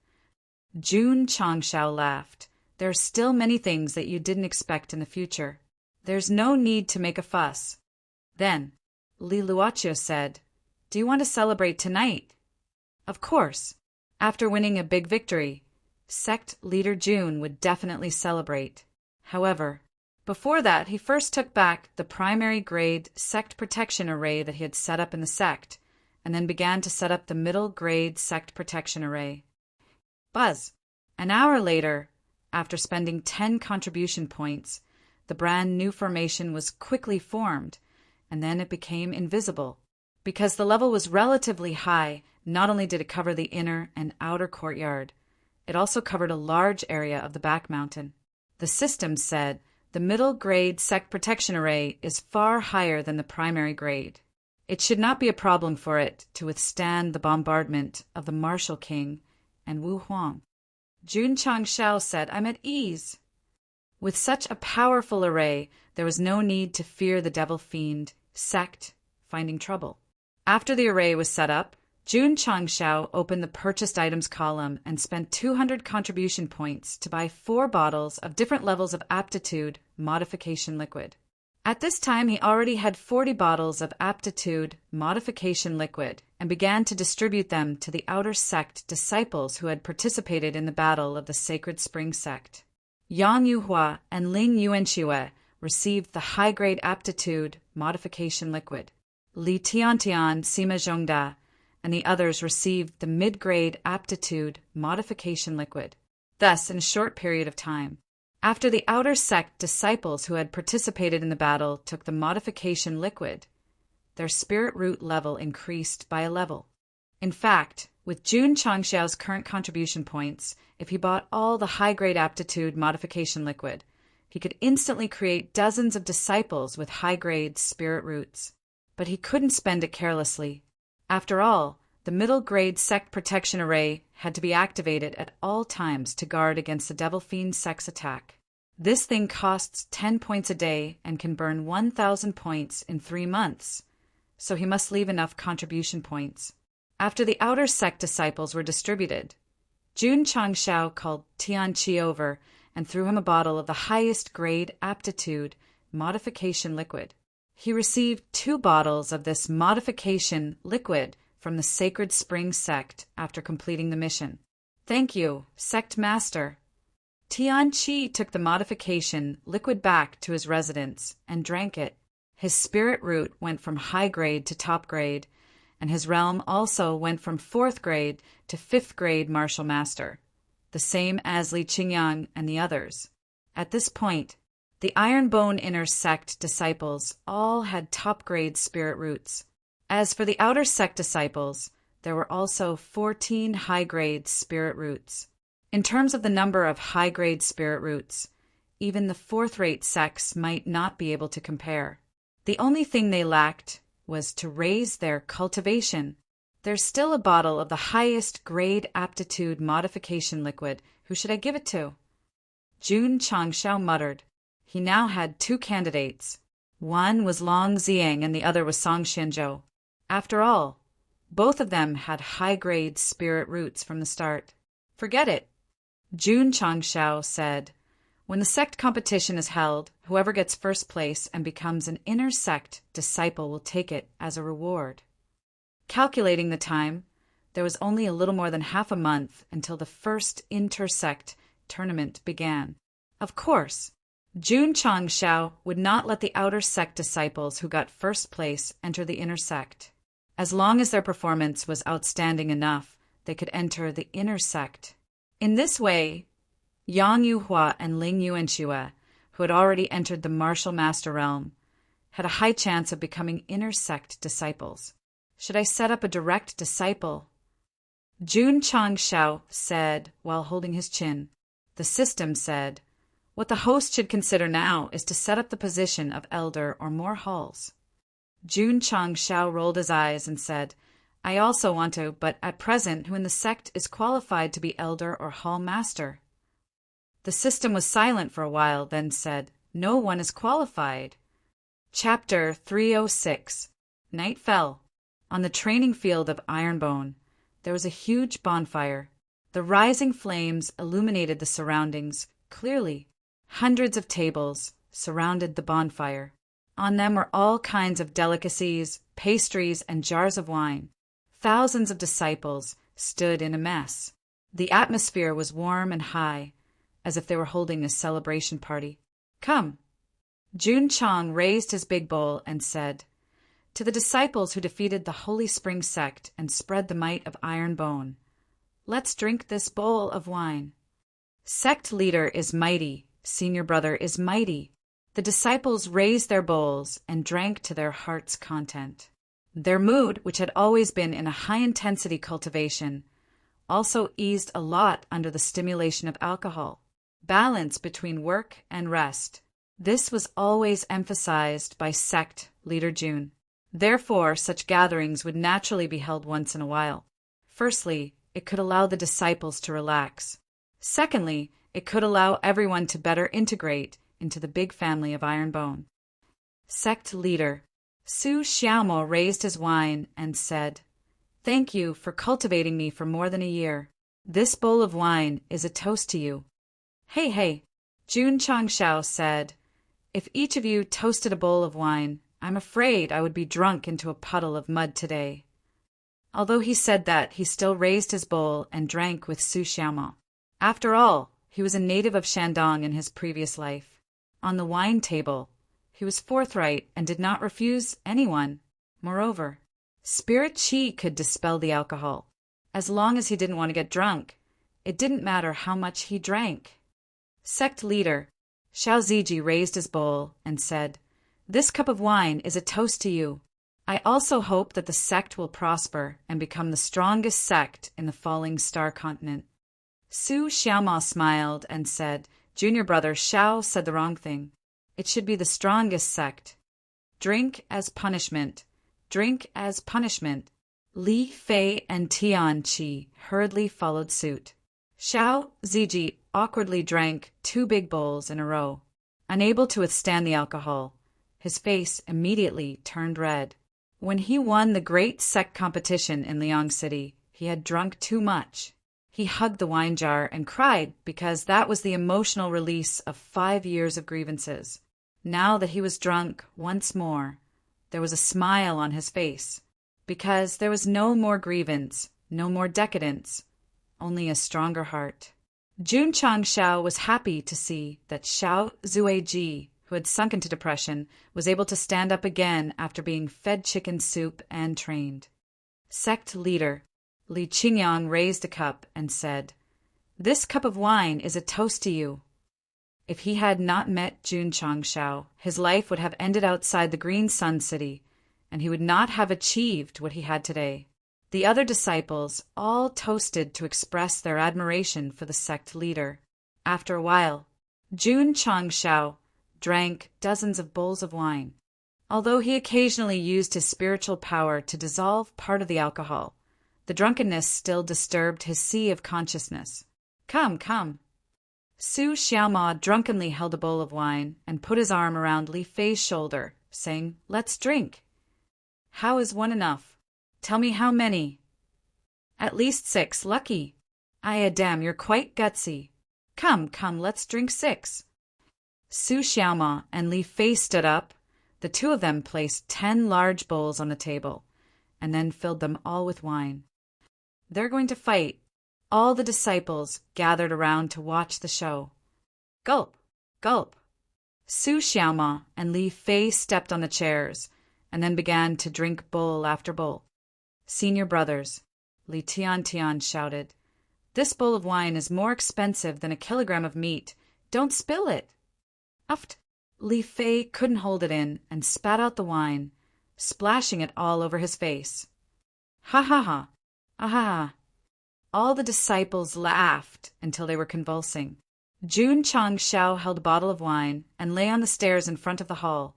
Jun Changshao laughed. "There are still many things that you didn't expect in the future. There's no need to make a fuss." Then Li Luochio said, "Do you want to celebrate tonight?" Of course. After winning a big victory, Sect leader Jun would definitely celebrate. However, before that, he first took back the primary grade sect protection array that he had set up in the sect, and then began to set up the middle grade sect protection array. Buzz. An hour later, after spending 10 contribution points, the brand new formation was quickly formed, and then it became invisible. Because the level was relatively high, not only did it cover the inner and outer courtyard, it also covered a large area of the back mountain. The system said the middle grade sect protection array is far higher than the primary grade. It should not be a problem for it to withstand the bombardment of the Martial King and Wu Huang. Jun Changshao said, "I'm at ease." With such a powerful array, there was no need to fear the devil fiend, Sect, finding trouble. After the array was set up, Jun Changshao opened the purchased items column and spent 200 contribution points to buy 4 bottles of different levels of aptitude modification liquid. At this time, he already had 40 bottles of aptitude modification liquid and began to distribute them to the outer sect disciples who had participated in the battle of the Sacred Spring Sect. Yang Yuhua and Ling Yuanxue received the high-grade aptitude modification liquid. Li Tiantian, Sima Zhongda, and the others received the mid-grade aptitude modification liquid. Thus, in a short period of time, after the outer sect disciples who had participated in the battle took the modification liquid, their spirit root level increased by a level. In fact, with Jun Changshao's current contribution points, if he bought all the high-grade aptitude modification liquid, he could instantly create dozens of disciples with high-grade spirit roots. But he couldn't spend it carelessly. After all, the middle-grade sect protection array had to be activated at all times to guard against the Devil Fiend sect's attack. This thing costs 10 points a day and can burn 1,000 points in 3 months, so he must leave enough contribution points. After the outer sect disciples were distributed, Jun Changshao called Tian Qi over and threw him a bottle of the highest grade aptitude modification liquid. He received 2 bottles of this modification liquid from the Sacred Spring Sect after completing the mission. "Thank you, Sect Master." Tian Qi took the modification liquid back to his residence and drank it. His spirit root went from high grade to top grade, and his realm also went from 4th grade to 5th grade Martial Master, the same as Li Qingyang and the others. At this point, the Ironbone Inner Sect disciples all had top grade spirit roots. As for the outer sect disciples, there were also 14 high-grade spirit roots. In terms of the number of high-grade spirit roots, even the 4th-rate sects might not be able to compare. The only thing they lacked was to raise their cultivation. There's still a bottle of the highest grade aptitude modification liquid. Who should I give it to? Jun Changshao muttered. He now had 2 candidates. One was Long Ziang and the other was Song Xianzhou. After all, both of them had high-grade spirit roots from the start. "Forget it," Jun Changshao said. "When the sect competition is held, whoever gets first place and becomes an inner sect disciple will take it as a reward." Calculating the time, There was only a little more than half a month until the first inter-sect tournament began. Of course, Jun Changshao would not let the outer sect disciples who got first place enter the inner sect. As long as their performance was outstanding enough, they could enter the inner sect. In this way, Yang Yuhua and Ling Yuanxue, who had already entered the martial master realm, had a high chance of becoming inner sect disciples. Should I set up a direct disciple? Jun Changshao said while holding his chin. The system said, what the host should consider now is to set up the position of elder or more halls. Jun Changshao rolled his eyes and said, I also want to, but at present who in the sect is qualified to be elder or hall master? The system was silent for a while, then said, no one is qualified. Chapter 306. Night fell. On the training field of Ironbone, there was a huge bonfire. The rising flames illuminated the surroundings clearly. Hundreds of tables surrounded the bonfire. On them were all kinds of delicacies, pastries, and jars of wine. Thousands of disciples stood in a mess. The atmosphere was warm and high, as if they were holding a celebration party. Come. Jun Chang raised his big bowl and said, to the disciples who defeated the Holy Spring sect and spread the might of Iron Bone, let's drink this bowl of wine. Sect leader is mighty, senior brother is mighty. The disciples raised their bowls and drank to their heart's content. Their mood, which had always been in a high-intensity cultivation, also eased a lot under the stimulation of alcohol. Balance between work and rest. This was always emphasized by sect leader Jun. Therefore, such gatherings would naturally be held once in a while. Firstly, it could allow the disciples to relax. Secondly, it could allow everyone to better integrate into the big family of Ironbone. Sect leader Su Xiaomo raised his wine and said, thank you for cultivating me for more than a year. This bowl of wine is a toast to you. Hey, Jun Changshao said, if each of you toasted a bowl of wine, I'm afraid I would be drunk into a puddle of mud today. Although he said that, he still raised his bowl and drank with Su Xiaomo. After all, he was a native of Shandong in his previous life. On the wine table, he was forthright and did not refuse anyone. Moreover, spirit qi could dispel the alcohol. As long as he didn't want to get drunk, it didn't matter how much he drank. Sect leader Xiao Ziji raised his bowl and said, this cup of wine is a toast to you. I also hope that the sect will prosper and become the strongest sect in the falling star continent. Su Xiaomo smiled and said, junior brother Xiao said the wrong thing. It should be the strongest sect. Drink as punishment. Drink as punishment. Li Fei and Tian Qi hurriedly followed suit. Xiao Ziji awkwardly drank 2 big bowls in a row. Unable to withstand the alcohol, his face immediately turned red. When he won the great sect competition in Liang City, he had drunk too much. He hugged the wine jar and cried because that was the emotional release of 5 years of grievances. Now that he was drunk once more, there was a smile on his face, because there was no more grievance, no more decadence, only a stronger heart. Jun Changshao was happy to see that Xiao Zueji, who had sunk into depression, was able to stand up again after being fed chicken soup and trained. Sect leader Li Qingyang raised a cup and said, this cup of wine is a toast to you. If he had not met Jun Changshao, his life would have ended outside the Green Sun City, and he would not have achieved what he had today. The other disciples all toasted to express their admiration for the sect leader. After a while, Jun Changshao drank dozens of bowls of wine. Although he occasionally used his spiritual power to dissolve part of the alcohol, the drunkenness still disturbed his sea of consciousness. Come. Su Xiaomo drunkenly held a bowl of wine and put his arm around Li Fei's shoulder, saying, let's drink. How is one enough? Tell me how many. At least 6, lucky. Damn, you're quite gutsy. Come, let's drink 6. Su Xiaomo and Li Fei stood up. The two of them placed 10 large bowls on the table, and then filled them all with wine. They're going to fight. All the disciples gathered around to watch the show. Gulp, gulp. Su Xiaoma and Li Fei stepped on the chairs and then began to drink bowl after bowl. Senior brothers, Li Tian shouted. This bowl of wine is more expensive than a kilogram of meat. Don't spill it. Uft. Li Fei couldn't hold it in and spat out the wine, splashing it all over his face. Ha ha ha. Ah ha ha. All the disciples laughed until they were convulsing. Jun Changshao held a bottle of wine and lay on the stairs in front of the hall,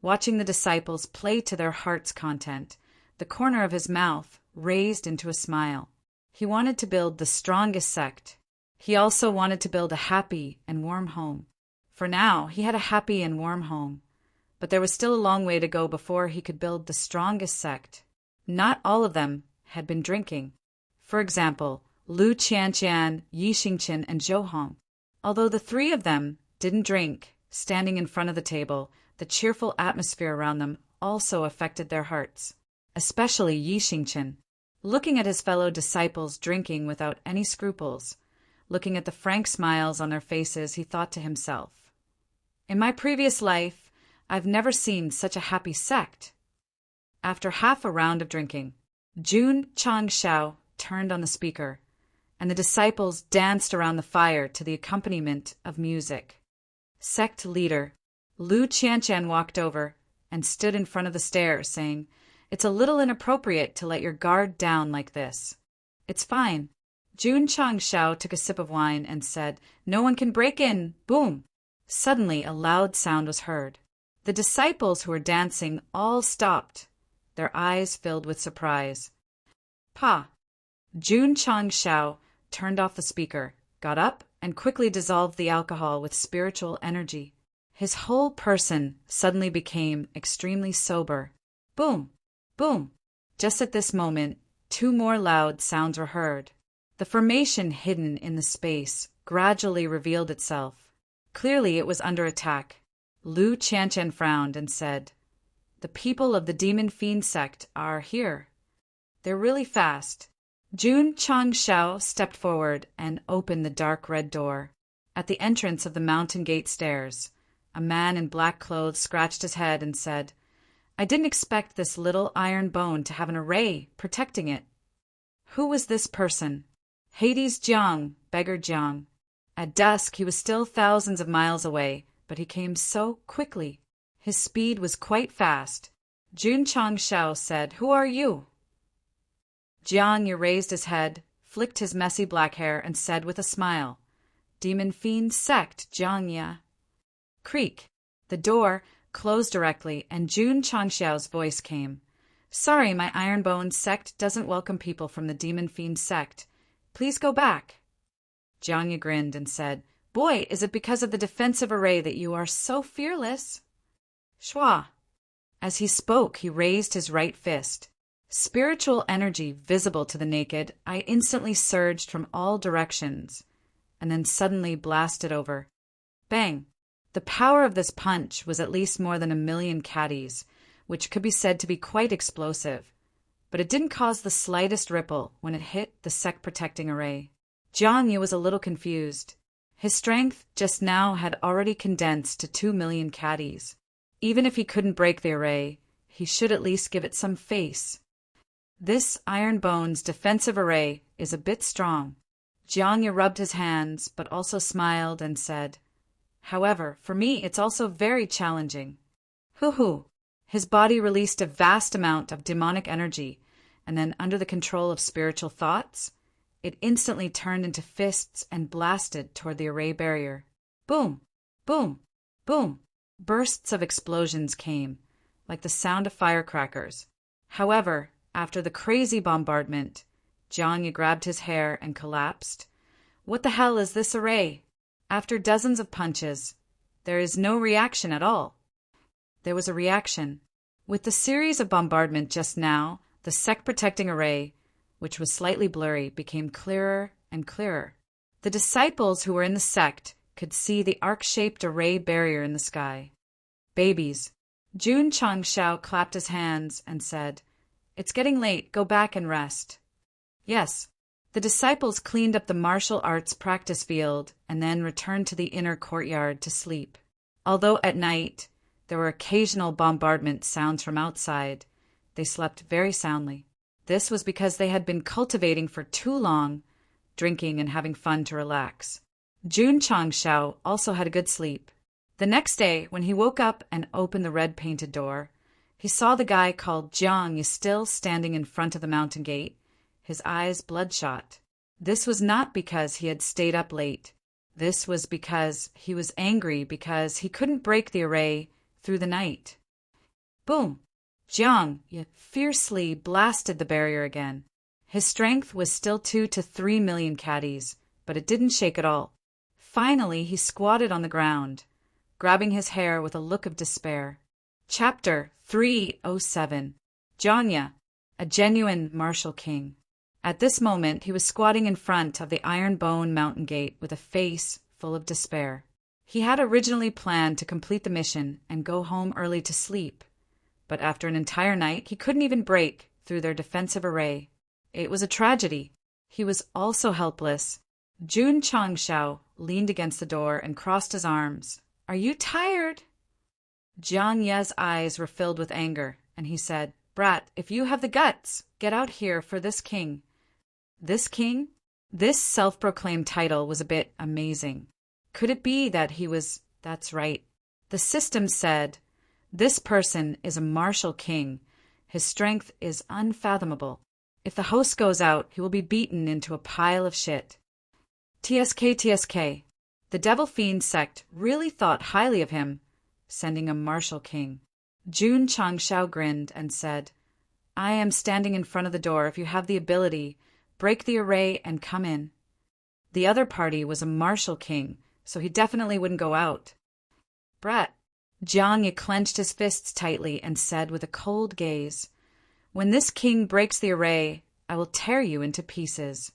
watching the disciples play to their heart's content, the corner of his mouth raised into a smile. He wanted to build the strongest sect. He also wanted to build a happy and warm home. For now, he had a happy and warm home, but there was still a long way to go before he could build the strongest sect. Not all of them had been drinking. For example, Lu Qianqian, Yi Xingqian, and Zhou Hong. Although the three of them didn't drink, standing in front of the table, the cheerful atmosphere around them also affected their hearts, especially Yi Xingqian. Looking at his fellow disciples drinking without any scruples, looking at the frank smiles on their faces, he thought to himself, "In my previous life, I've never seen such a happy sect." After half a round of drinking, Jun Changshao turned on the speaker, and the disciples danced around the fire to the accompaniment of music. Sect leader Lu Qianqian walked over and stood in front of the stairs, saying, "It's a little inappropriate to let your guard down like this." "It's fine." Jun Changshao took a sip of wine and said, "No one can break in." Boom! Suddenly a loud sound was heard. The disciples who were dancing all stopped, their eyes filled with surprise. Pa! Jun Changshao turned off the speaker, got up, and quickly dissolved the alcohol with spiritual energy. His whole person suddenly became extremely sober. Boom! Boom! Just at this moment, two more loud sounds were heard. The formation hidden in the space gradually revealed itself. Clearly it was under attack. Lu Qianqian frowned and said, "The people of the Demon Fiend sect are here. They're really fast." Jun Changshao stepped forward and opened the dark red door. At the entrance of the mountain gate stairs, a man in black clothes scratched his head and said, "I didn't expect this little iron bone to have an array protecting it." Who was this person? Hades Jiang, beggar Jiang. At dusk he was still thousands of miles away, but he came so quickly. His speed was quite fast. Jun Changshao said, "Who are you?" Jiang raised his head, flicked his messy black hair, and said with a smile, "Demon Fiend Sect, Jiang Ya." Creak! The door closed directly, and Jun Changshao's voice came. "Sorry, my Ironbone sect doesn't welcome people from the Demon Fiend sect. Please go back." Jiang grinned and said, "Boy, is it because of the defensive array that you are so fearless?" Shwa! As he spoke, he raised his right fist. Spiritual energy visible to the naked eye instantly surged from all directions, and then suddenly blasted over. Bang! The power of this punch was at least more than 1,000,000 caddies, which could be said to be quite explosive, but it didn't cause the slightest ripple when it hit the sect-protecting array. Jiang Yu was a little confused. His strength just now had already condensed to 2,000,000 caddies. Even if he couldn't break the array, he should at least give it some face. This Iron Bone's defensive array is a bit strong. Jiang Yu rubbed his hands, but also smiled and said, "However, for me it's also very challenging." Hoo-hoo! His body released a vast amount of demonic energy, and then under the control of spiritual thoughts, it instantly turned into fists and blasted toward the array barrier. Boom! Boom! Boom! Bursts of explosions came, like the sound of firecrackers. However, after the crazy bombardment, Jiang Yu grabbed his hair and collapsed. What the hell is this array? After dozens of punches, there is no reaction at all. There was a reaction. With the series of bombardment just now, the sect-protecting array, which was slightly blurry, became clearer and clearer. The disciples who were in the sect could see the arc-shaped array barrier in the sky. Babies. Jun Changshao clapped his hands and said, "It's getting late. Go back and rest." Yes. The disciples cleaned up the martial arts practice field and then returned to the inner courtyard to sleep. Although at night there were occasional bombardment sounds from outside, they slept very soundly. This was because they had been cultivating for too long, drinking and having fun to relax. Jun Changshao also had a good sleep. The next day, when he woke up and opened the red-painted door, he saw the guy called Jiang still standing in front of the mountain gate, his eyes bloodshot. This was not because he had stayed up late. This was because he was angry because he couldn't break the array through the night. Boom! Jiang fiercely blasted the barrier again. His strength was still 2 to 3 million caddies, but it didn't shake at all. Finally, he squatted on the ground, grabbing his hair with a look of despair. Chapter 307. Jiangya, a genuine martial king. At this moment, he was squatting in front of the Iron Bone mountain gate with a face full of despair. He had originally planned to complete the mission and go home early to sleep, but after an entire night, he couldn't even break through their defensive array. It was a tragedy. He was also helpless. Jun Changshao leaned against the door and crossed his arms. "Are you tired?" Jiang Ye's eyes were filled with anger, and he said, "Brat, if you have the guts, get out here for this king." This king? This self-proclaimed title was a bit amazing. Could it be that he was... That's right. The system said, this person is a martial king. His strength is unfathomable. If the host goes out, he will be beaten into a pile of shit. TSK. The Devil Fiend Sect really thought highly of him, sending a martial king. Jun Changshao grinned and said, "I am standing in front of the door. If you have the ability, break the array and come in." The other party was a martial king, so he definitely wouldn't go out. "Brat." Jiang clenched his fists tightly and said with a cold gaze, "When this king breaks the array, I will tear you into pieces."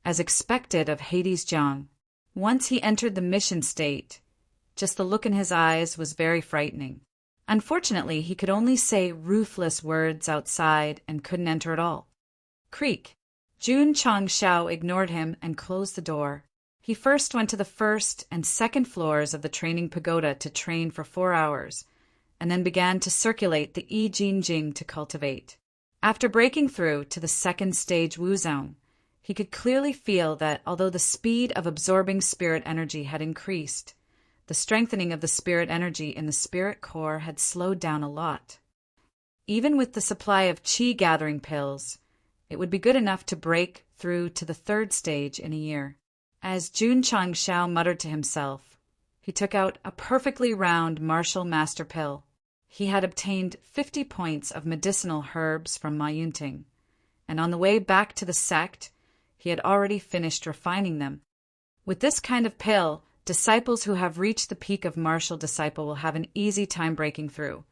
As expected of Hades Jiang, once he entered the mission state, just the look in his eyes was very frightening. Unfortunately, he could only say ruthless words outside and couldn't enter at all. Creak. Jun Changshao ignored him and closed the door. He first went to the first and second floors of the training pagoda to train for 4 hours, and then began to circulate the I Jing Jing to cultivate. After breaking through to the second stage Wuzhong, he could clearly feel that although the speed of absorbing spirit energy had increased, the strengthening of the spirit energy in the spirit core had slowed down a lot. Even with the supply of qi gathering pills, it would be good enough to break through to the third stage in a year. As Jun Changshao muttered to himself, he took out a perfectly round martial master pill. He had obtained 50 points of medicinal herbs from Ma Yunting, and on the way back to the sect, he had already finished refining them. With this kind of pill, disciples who have reached the peak of martial disciple will have an easy time breaking through,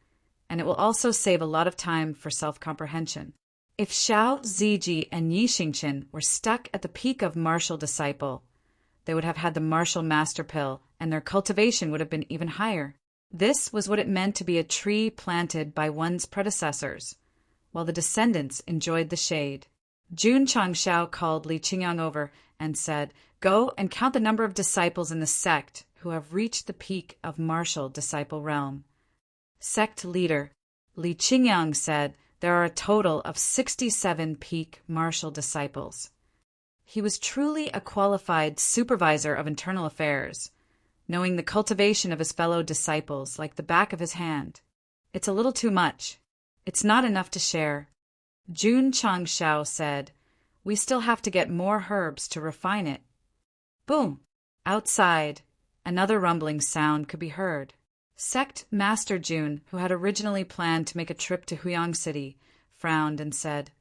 and it will also save a lot of time for self-comprehension. If Xiao Ziji and Yi Xingqian were stuck at the peak of martial disciple, they would have had the martial master pill, and their cultivation would have been even higher. This was what it meant to be a tree planted by one's predecessors, while the descendants enjoyed the shade. Jun Changshao called Li Qingyang over and said, "Go and count the number of disciples in the sect who have reached the peak of martial disciple realm." Sect leader Li Qingyang said, "There are a total of 67 peak martial disciples." He was truly a qualified supervisor of internal affairs, knowing the cultivation of his fellow disciples like the back of his hand. It's a little too much. It's not enough to share. Jun Changshao said, "We still have to get more herbs to refine it." Boom! Outside, another rumbling sound could be heard. Sect Master Jun, who had originally planned to make a trip to Huyang City, frowned and said,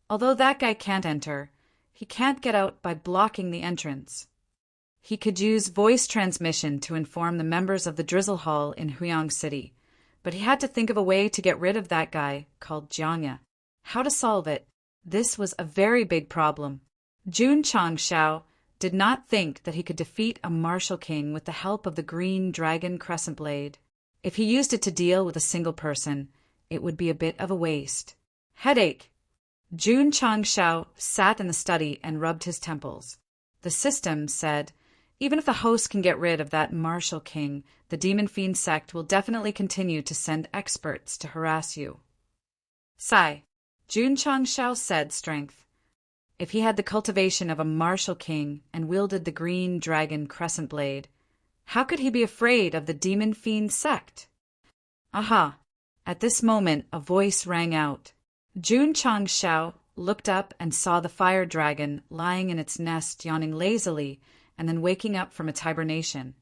"Although that guy can't enter, he can't get out by blocking the entrance. He could use voice transmission to inform the members of the Drizzle Hall in Huyang City, but he had to think of a way to get rid of that guy called Jiangya. How to solve it? This was a very big problem. Jun Changshao did not think that he could defeat a martial king with the help of the green dragon crescent blade. If he used it to deal with a single person, it would be a bit of a waste. Headache. Jun Changshao sat in the study and rubbed his temples. The system said, even if the host can get rid of that martial king, the demon fiend sect will definitely continue to send experts to harass you. Sigh. Jun Changshao said, strength. If he had the cultivation of a martial king and wielded the green dragon crescent blade, how could he be afraid of the demon fiend sect? Aha! At this moment a voice rang out. Jun Changshao looked up and saw the fire dragon lying in its nest yawning lazily and then waking up from its hibernation.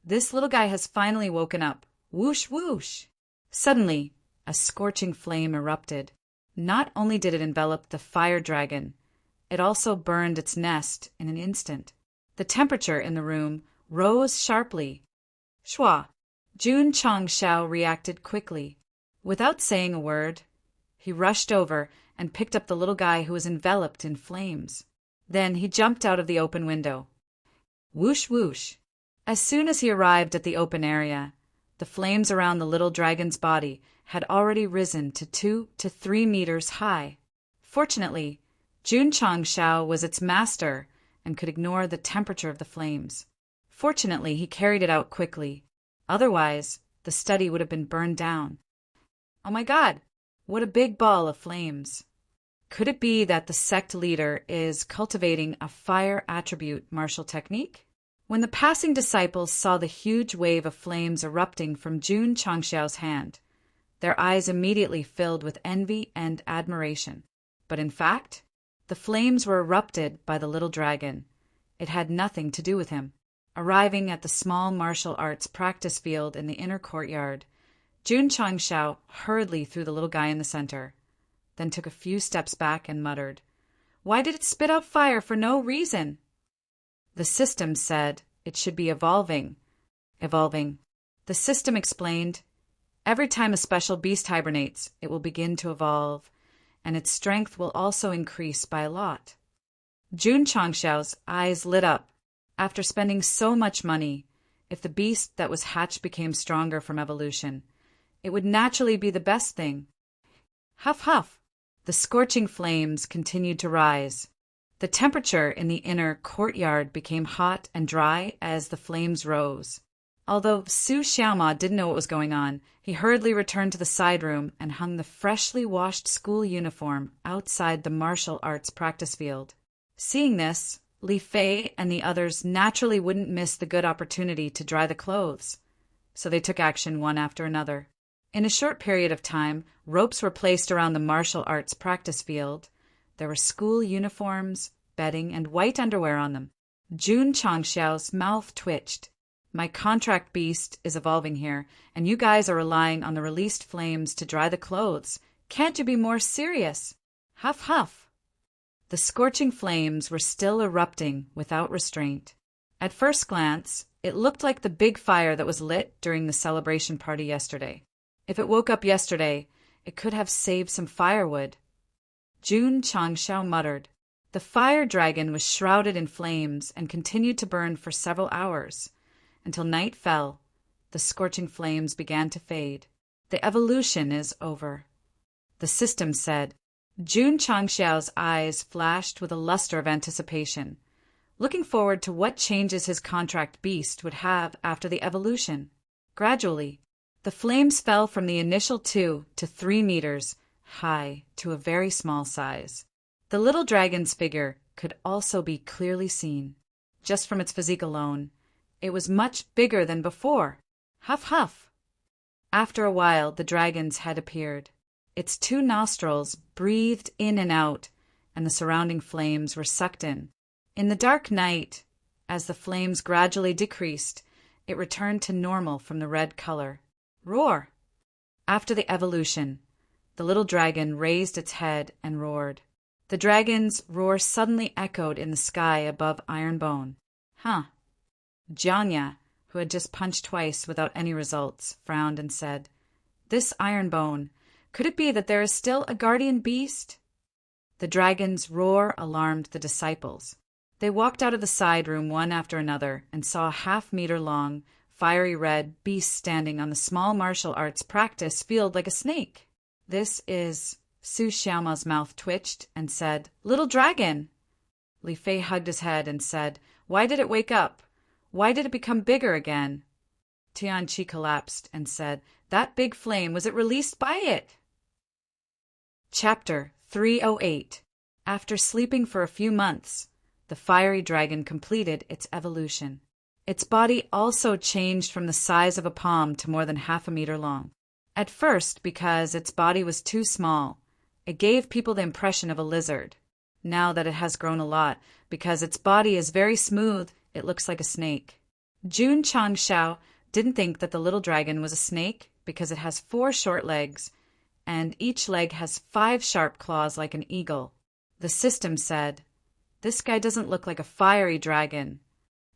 This little guy has finally woken up. Whoosh whoosh! Suddenly, a scorching flame erupted. Not only did it envelop the fire dragon, it also burned its nest in an instant. The temperature in the room rose sharply. Shua! Jun Changshao reacted quickly. Without saying a word, he rushed over and picked up the little guy who was enveloped in flames. Then he jumped out of the open window. Whoosh whoosh! As soon as he arrived at the open area, the flames around the little dragon's body had already risen to 2 to 3 meters high. Fortunately, Jun Changshao was its master and could ignore the temperature of the flames. Fortunately, he carried it out quickly. Otherwise, the study would have been burned down. Oh my God! What a big ball of flames! Could it be that the sect leader is cultivating a fire attribute martial technique? When the passing disciples saw the huge wave of flames erupting from Jun Changshao's hand, their eyes immediately filled with envy and admiration. But in fact, the flames were erupted by the little dragon. It had nothing to do with him. Arriving at the small martial arts practice field in the inner courtyard, Jun Changshao hurriedly threw the little guy in the center, then took a few steps back and muttered, "Why did it spit out fire for no reason?" The system said it should be evolving. Evolving. The system explained, every time a special beast hibernates, it will begin to evolve, and its strength will also increase by a lot. Jun Changshao's eyes lit up. After spending so much money, if the beast that was hatched became stronger from evolution, it would naturally be the best thing. Huff, huff. The scorching flames continued to rise. The temperature in the inner courtyard became hot and dry as the flames rose. Although Su Xiaoma didn't know what was going on, he hurriedly returned to the side room and hung the freshly washed school uniform outside the martial arts practice field. Seeing this, Li Fei and the others naturally wouldn't miss the good opportunity to dry the clothes, so they took action one after another. In a short period of time, ropes were placed around the martial arts practice field. There were school uniforms, bedding, and white underwear on them. Jun Changshao's mouth twitched. My contract beast is evolving here, and you guys are relying on the released flames to dry the clothes. Can't you be more serious? Huff, huff. The scorching flames were still erupting without restraint. At first glance, it looked like the big fire that was lit during the celebration party yesterday. If it woke up yesterday, it could have saved some firewood. Jun Changshao muttered. The fire dragon was shrouded in flames and continued to burn for several hours. Until night fell, the scorching flames began to fade. The evolution is over. The system said. Jun Changshao's eyes flashed with a luster of anticipation, looking forward to what changes his contract beast would have after the evolution. Gradually, the flames fell from the initial 2 to 3 meters high to a very small size. The little dragon's figure could also be clearly seen. Just from its physique alone, it was much bigger than before. Huff, huff. After a while, the dragon's head appeared. Its 2 nostrils breathed in and out, and the surrounding flames were sucked in. In the dark night, as the flames gradually decreased, it returned to normal from the red color. Roar! After the evolution, the little dragon raised its head and roared. The dragon's roar suddenly echoed in the sky above Ironbone. Huh. Jianya, who had just punched twice without any results, frowned and said, "This Ironbone, could it be that there is still a guardian beast?" The dragon's roar alarmed the disciples. They walked out of the side room one after another and saw a half-meter-long, fiery red beast standing on the small martial arts practice field like a snake. "This is Su Xiaoma's mouth twitched and said, "Little dragon!" Li Fei hugged his head and said, "Why did it wake up? Why did it become bigger again?" Tianqi collapsed and said, "That big flame, was it released by it?" Chapter 308. After sleeping for a few months, the fiery dragon completed its evolution. Its body also changed from the size of a palm to more than half a meter long. At first, because its body was too small, it gave people the impression of a lizard. Now that it has grown a lot, because its body is very smooth, it looks like a snake. Jun Changshao didn't think that the little dragon was a snake because it has 4 short legs, and each leg has 5 sharp claws like an eagle. The system said, "This guy doesn't look like a fiery dragon."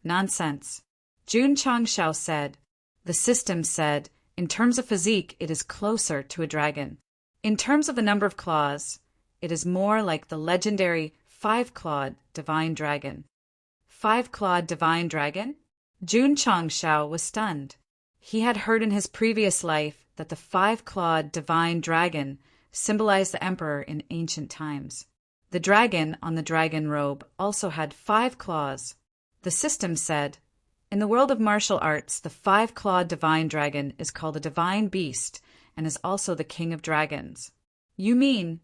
Nonsense. Jun Changshao said, "The system said, in terms of physique, it is closer to a dragon. In terms of the number of claws, it is more like the legendary 5-clawed divine dragon." 5-clawed divine dragon? Jun Changshao was stunned. He had heard in his previous life that the 5-clawed divine dragon symbolized the emperor in ancient times. The dragon on the dragon robe also had 5 claws. The system said, "In the world of martial arts, the 5-clawed divine dragon is called a divine beast and is also the king of dragons." "You mean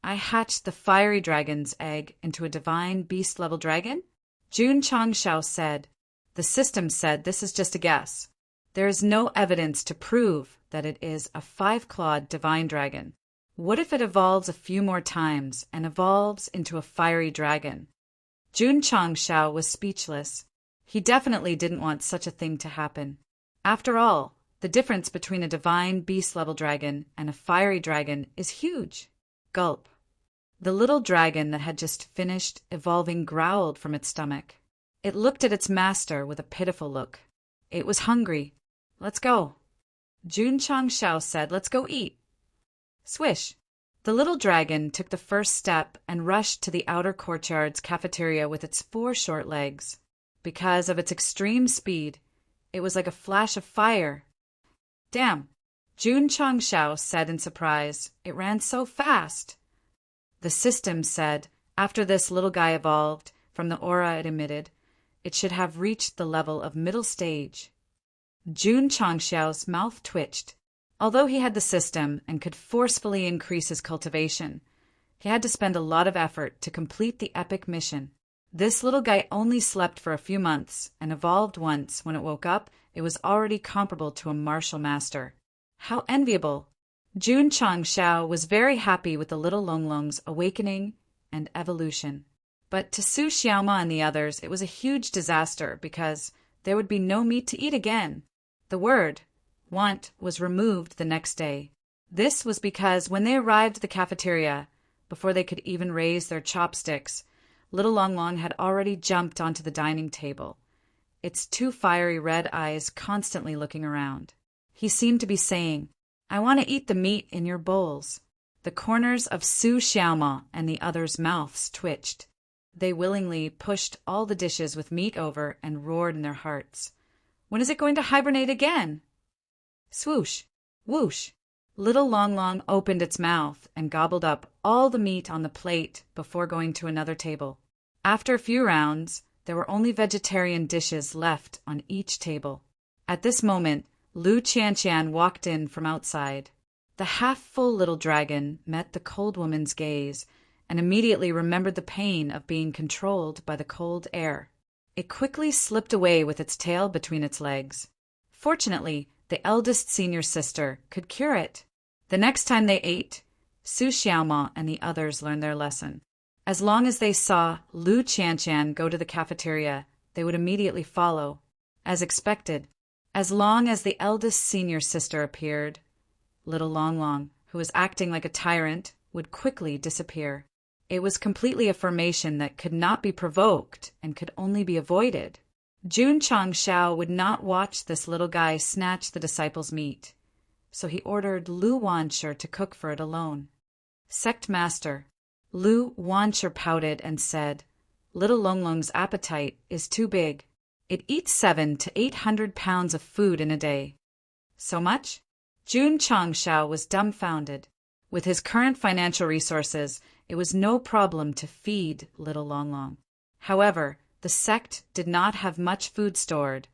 I hatched the fiery dragon's egg into a divine beast-level dragon?" Jun Changshao said, "The system said this is just a guess. There is no evidence to prove that it is a 5-clawed divine dragon. What if it evolves a few more times and evolves into a fiery dragon?" Jun Changshao was speechless. He definitely didn't want such a thing to happen. After all, the difference between a divine beast-level dragon and a fiery dragon is huge. Gulp. The little dragon that had just finished evolving growled from its stomach. It looked at its master with a pitiful look. It was hungry. "Let's go." Jun Changshao said, "Let's go eat." Swish. The little dragon took the first step and rushed to the outer courtyard's cafeteria with its 4 short legs. Because of its extreme speed, it was like a flash of fire. "Damn," Jun Changshao said in surprise. "It ran so fast." The system said, after this little guy evolved, from the aura it emitted, it should have reached the level of middle stage. Jun Changshao's mouth twitched. Although he had the system and could forcefully increase his cultivation, he had to spend a lot of effort to complete the epic mission. This little guy only slept for a few months and evolved once. When it woke up, it was already comparable to a martial master. How enviable! Jun Changshao was very happy with the little Longlong's awakening and evolution. But to Su Xiaoma and the others, it was a huge disaster because there would be no meat to eat again. The word want was removed the next day. This was because when they arrived at the cafeteria, before they could even raise their chopsticks, little Longlong had already jumped onto the dining table, its 2 fiery red eyes constantly looking around. He seemed to be saying, "I want to eat the meat in your bowls." The corners of Su Xiaoma and the others' mouths twitched. They willingly pushed all the dishes with meat over and roared in their hearts. When is it going to hibernate again? Swoosh! Whoosh! Little Longlong opened its mouth and gobbled up all the meat on the plate before going to another table. After a few rounds, there were only vegetarian dishes left on each table. At this moment, Lu Qianqian walked in from outside. The half-full little dragon met the cold woman's gaze and immediately remembered the pain of being controlled by the cold air. It quickly slipped away with its tail between its legs. Fortunately, the eldest senior sister could cure it. The next time they ate, Su Xiaoma and the others learned their lesson. As long as they saw Lu Qianqian go to the cafeteria, they would immediately follow. As expected, as long as the eldest senior sister appeared, little Longlong, who was acting like a tyrant, would quickly disappear. It was completely a formation that could not be provoked and could only be avoided. Jun Changshao would not watch this little guy snatch the disciples' meat, so he ordered Lu Wansher to cook for it alone. Sect Master. Lu Wansher pouted and said, "Little Longlong's appetite is too big. It eats 700 to 800 pounds of food in a day." So much? Jun Changshao was dumbfounded. With his current financial resources, it was no problem to feed little Long Long. However, the sect did not have much food stored,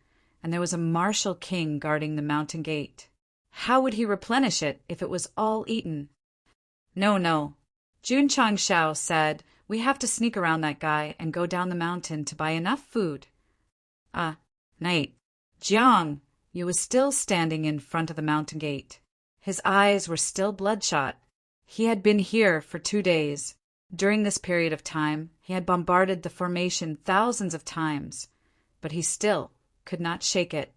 and there was a martial king guarding the mountain gate. How would he replenish it if it was all eaten? No. Jun Changshao said, "We have to sneak around that guy and go down the mountain to buy enough food." Night. Jiang Yu was still standing in front of the mountain gate. His eyes were still bloodshot. He had been here for 2 days. During this period of time, he had bombarded the formation thousands of times, but he still could not shake it.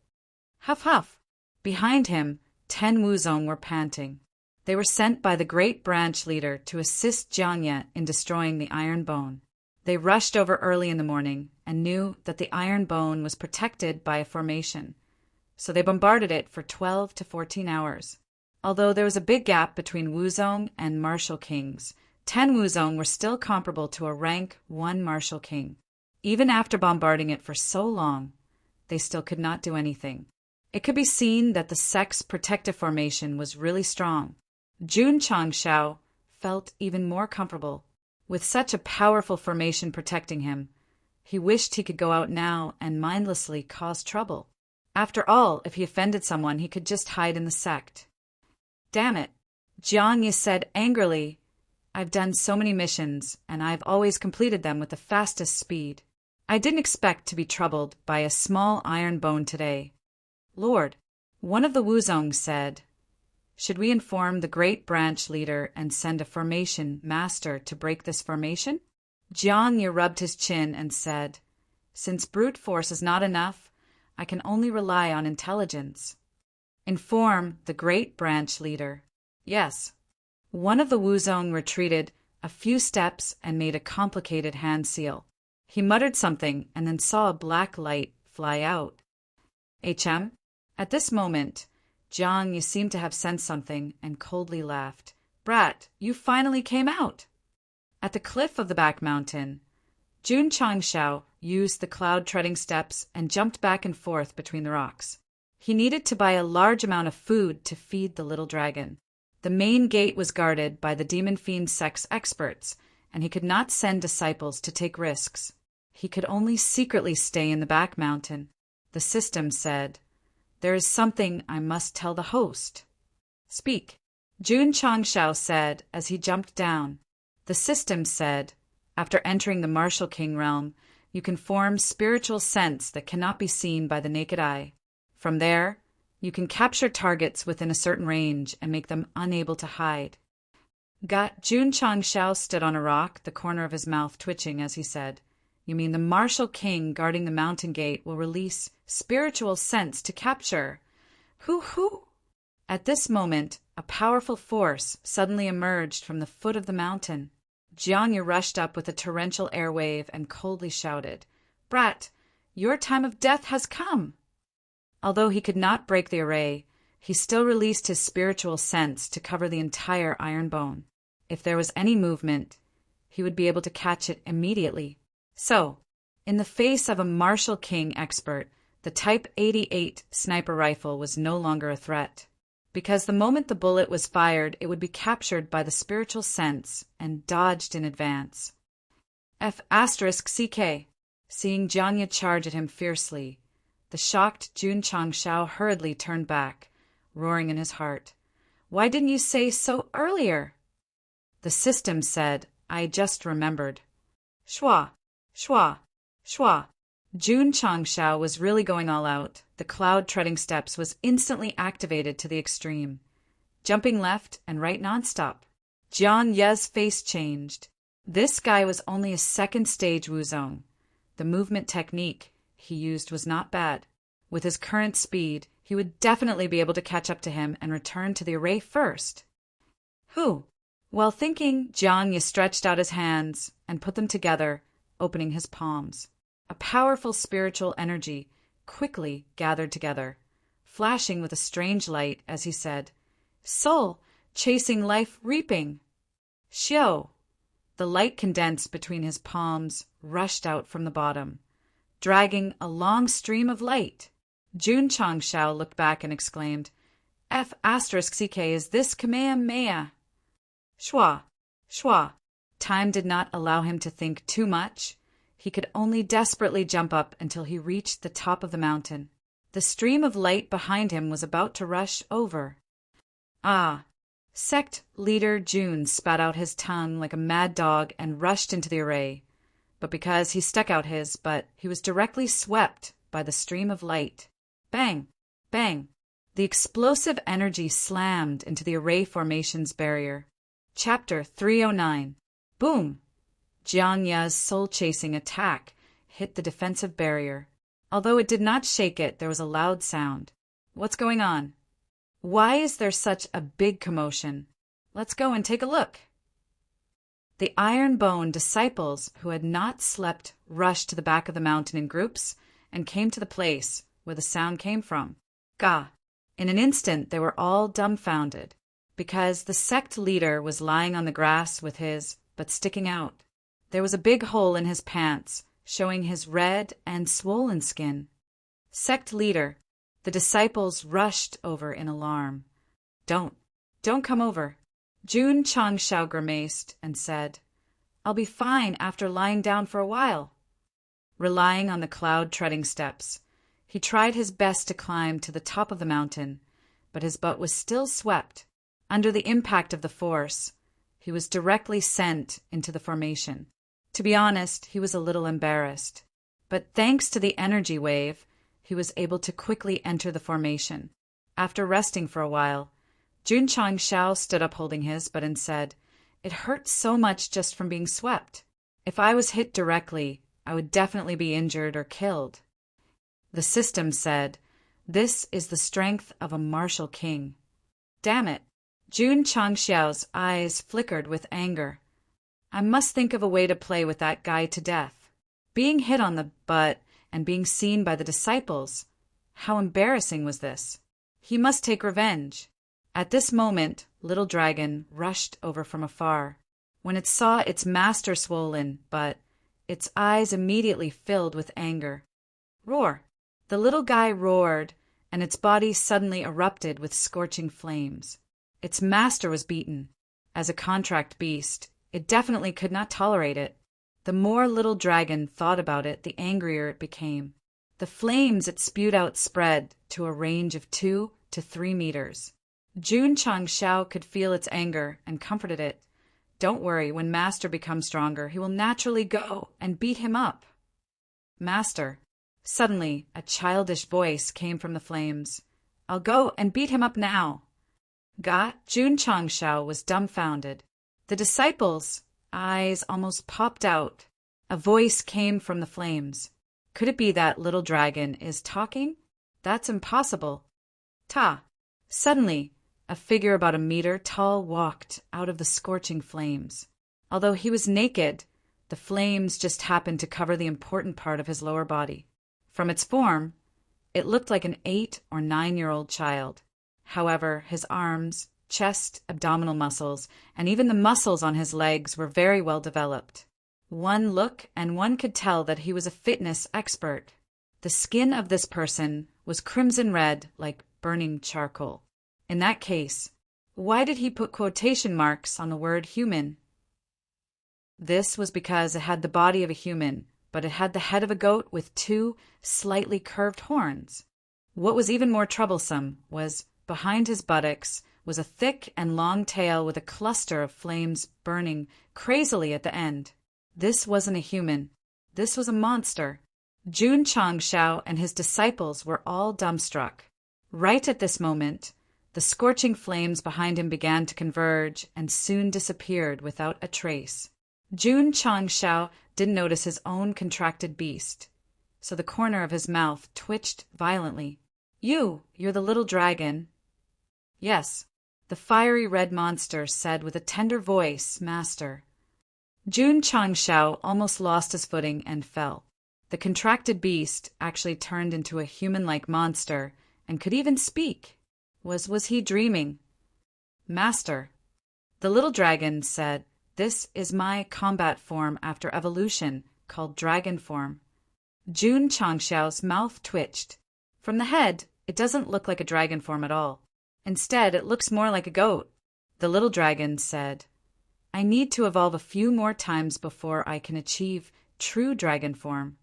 Huff, huff! Behind him, 10 Wuzong were panting. They were sent by the great branch leader to assist Jiang Ye in destroying the iron bone. They rushed over early in the morning and knew that the iron bone was protected by a formation, so they bombarded it for 12 to 14 hours. Although there was a big gap between Wuzong and martial kings, 10 Wuzong were still comparable to a rank 1 martial king. Even after bombarding it for so long, they still could not do anything. It could be seen that the sect's protective formation was really strong. Jun Changshao felt even more comfortable. With such a powerful formation protecting him, he wished he could go out now and mindlessly cause trouble. After all, if he offended someone, he could just hide in the sect. Damn it, Jiang Ye said angrily. I've done so many missions, and I've always completed them with the fastest speed. I didn't expect to be troubled by a small iron bone today. Lord, one of the Wuzong said, should we inform the great branch leader and send a formation master to break this formation? Jiang Ye rubbed his chin and said, since brute force is not enough, I can only rely on intelligence. Inform the great branch leader. Yes. One of the Wuzong retreated a few steps and made a complicated hand seal. He muttered something and then saw a black light fly out. HM? At this moment, Jiang Ye seemed to have sensed something and coldly laughed. Brat, you finally came out. At the cliff of the back mountain, Jun Changshao used the cloud-treading steps and jumped back and forth between the rocks. He needed to buy a large amount of food to feed the little dragon. The main gate was guarded by the Demon Fiend Sect's experts, and he could not send disciples to take risks. He could only secretly stay in the back mountain. The system said, there is something I must tell the host. Speak. Jun Changshao said as he jumped down. The system said, after entering the martial king realm, you can form spiritual sense that cannot be seen by the naked eye. From there, you can capture targets within a certain range and make them unable to hide. Jun Changshao stood on a rock, the corner of his mouth twitching as he said, you mean the martial king guarding the mountain gate will release spiritual sense to capture? Hoo! At this moment, a powerful force suddenly emerged from the foot of the mountain. Jiang Ye rushed up with a torrential air wave and coldly shouted, Brat, your time of death has come! Although he could not break the array, he still released his spiritual sense to cover the entire iron bone. If there was any movement, he would be able to catch it immediately. So, in the face of a martial king expert, the Type 88 sniper rifle was no longer a threat, because the moment the bullet was fired, it would be captured by the spiritual sense and dodged in advance. F***CK. Seeing Jiang Ye charge at him fiercely, the shocked Jun Changshao hurriedly turned back, roaring in his heart, Why didn't you say so earlier? The system said, I just remembered. Shwa! Shwa! Shwa! Jun Changshao was really going all out. The cloud-treading steps was instantly activated to the extreme, jumping left and right nonstop. Jiang Ye's face changed. This guy was only a second-stage Wuzong. The movement technique he used was not bad. With his current speed, he would definitely be able to catch up to him and return to the array first. Who? While thinking, Jiang Ye stretched out his hands and put them together, opening his palms. A powerful spiritual energy quickly gathered together, flashing with a strange light as he said, Soul, chasing life, reaping. Xiao. The light condensed between his palms, rushed out from the bottom, dragging a long stream of light. Jun Changshao looked back and exclaimed, F***CK, is this Kamehameha? Shwa, shwa. Time did not allow him to think too much. He could only desperately jump up until he reached the top of the mountain. The stream of light behind him was about to rush over. Ah! Sect leader June spat out his tongue like a mad dog and rushed into the array. But because he stuck out his butt, he was directly swept by the stream of light. Bang! Bang! The explosive energy slammed into the array formation's barrier. Chapter 309. Boom! Jiang Ya's soul-chasing attack hit the defensive barrier. Although it did not shake it, there was a loud sound. What's going on? Why is there such a big commotion? Let's go and take a look. The iron-boned disciples who had not slept rushed to the back of the mountain in groups and came to the place where the sound came from. Gah! In an instant they were all dumbfounded, because the sect leader was lying on the grass with his butt sticking out. There was a big hole in his pants, showing his red and swollen skin. Sect leader, the disciples rushed over in alarm. Don't come over. Jun Changshao grimaced and said, I'll be fine after lying down for a while. Relying on the cloud-treading steps, he tried his best to climb to the top of the mountain, but his butt was still swept. Under the impact of the force, he was directly sent into the formation. To be honest, he was a little embarrassed, but thanks to the energy wave, he was able to quickly enter the formation. After resting for a while, Jun Changshao stood up holding his butt and said, It hurts so much just from being swept. If I was hit directly, I would definitely be injured or killed. The system said, This is the strength of a martial king. Damn it! Jun Changxiao's eyes flickered with anger. I must think of a way to play with that guy to death. Being hit on the butt and being seen by the disciples, how embarrassing was this? He must take revenge. At this moment, Little Dragon rushed over from afar. When it saw its master swollen butt, its eyes immediately filled with anger. Roar! The little guy roared, and its body suddenly erupted with scorching flames. Its master was beaten. As a contract beast, it definitely could not tolerate it. The more Little Dragon thought about it, the angrier it became. The flames it spewed out spread to a range of 2 to 3 meters. Jun Changshao could feel its anger and comforted it. Don't worry, when Master becomes stronger, he will naturally go and beat him up. Master. Suddenly, a childish voice came from the flames. I'll go and beat him up now. Jun Changshao was dumbfounded. The disciples' eyes almost popped out. A voice came from the flames. Could it be that Little Dragon is talking? That's impossible. Suddenly, a figure about 1 meter tall walked out of the scorching flames. Although he was naked, the flames just happened to cover the important part of his lower body. From its form, it looked like an 8 or 9-year-old child. However, his arms, chest, abdominal muscles, and even the muscles on his legs were very well developed. One look and one could tell that he was a fitness expert. The skin of this person was crimson red like burning charcoal. In that case, why did he put quotation marks on the word human? This was because it had the body of a human, but it had the head of a goat with 2 slightly curved horns. What was even more troublesome was, behind his buttocks, was a thick and long tail with a cluster of flames burning crazily at the end. This wasn't a human. This was a monster. Jun Changshao and his disciples were all dumbstruck. Right at this moment, the scorching flames behind him began to converge and soon disappeared without a trace. Jun Changshao didn't notice his own contracted beast, so the corner of his mouth twitched violently. You're the little dragon. Yes, the fiery red monster said with a tender voice, Master. Jun Changshao almost lost his footing and fell. The contracted beast actually turned into a human-like monster and could even speak. Was he dreaming? Master, the little dragon said, This is my combat form after evolution, called dragon form. Jun Changshao's mouth twitched. From the head, it doesn't look like a dragon form at all. Instead, it looks more like a goat. The little dragon said, I need to evolve a few more times before I can achieve true dragon form.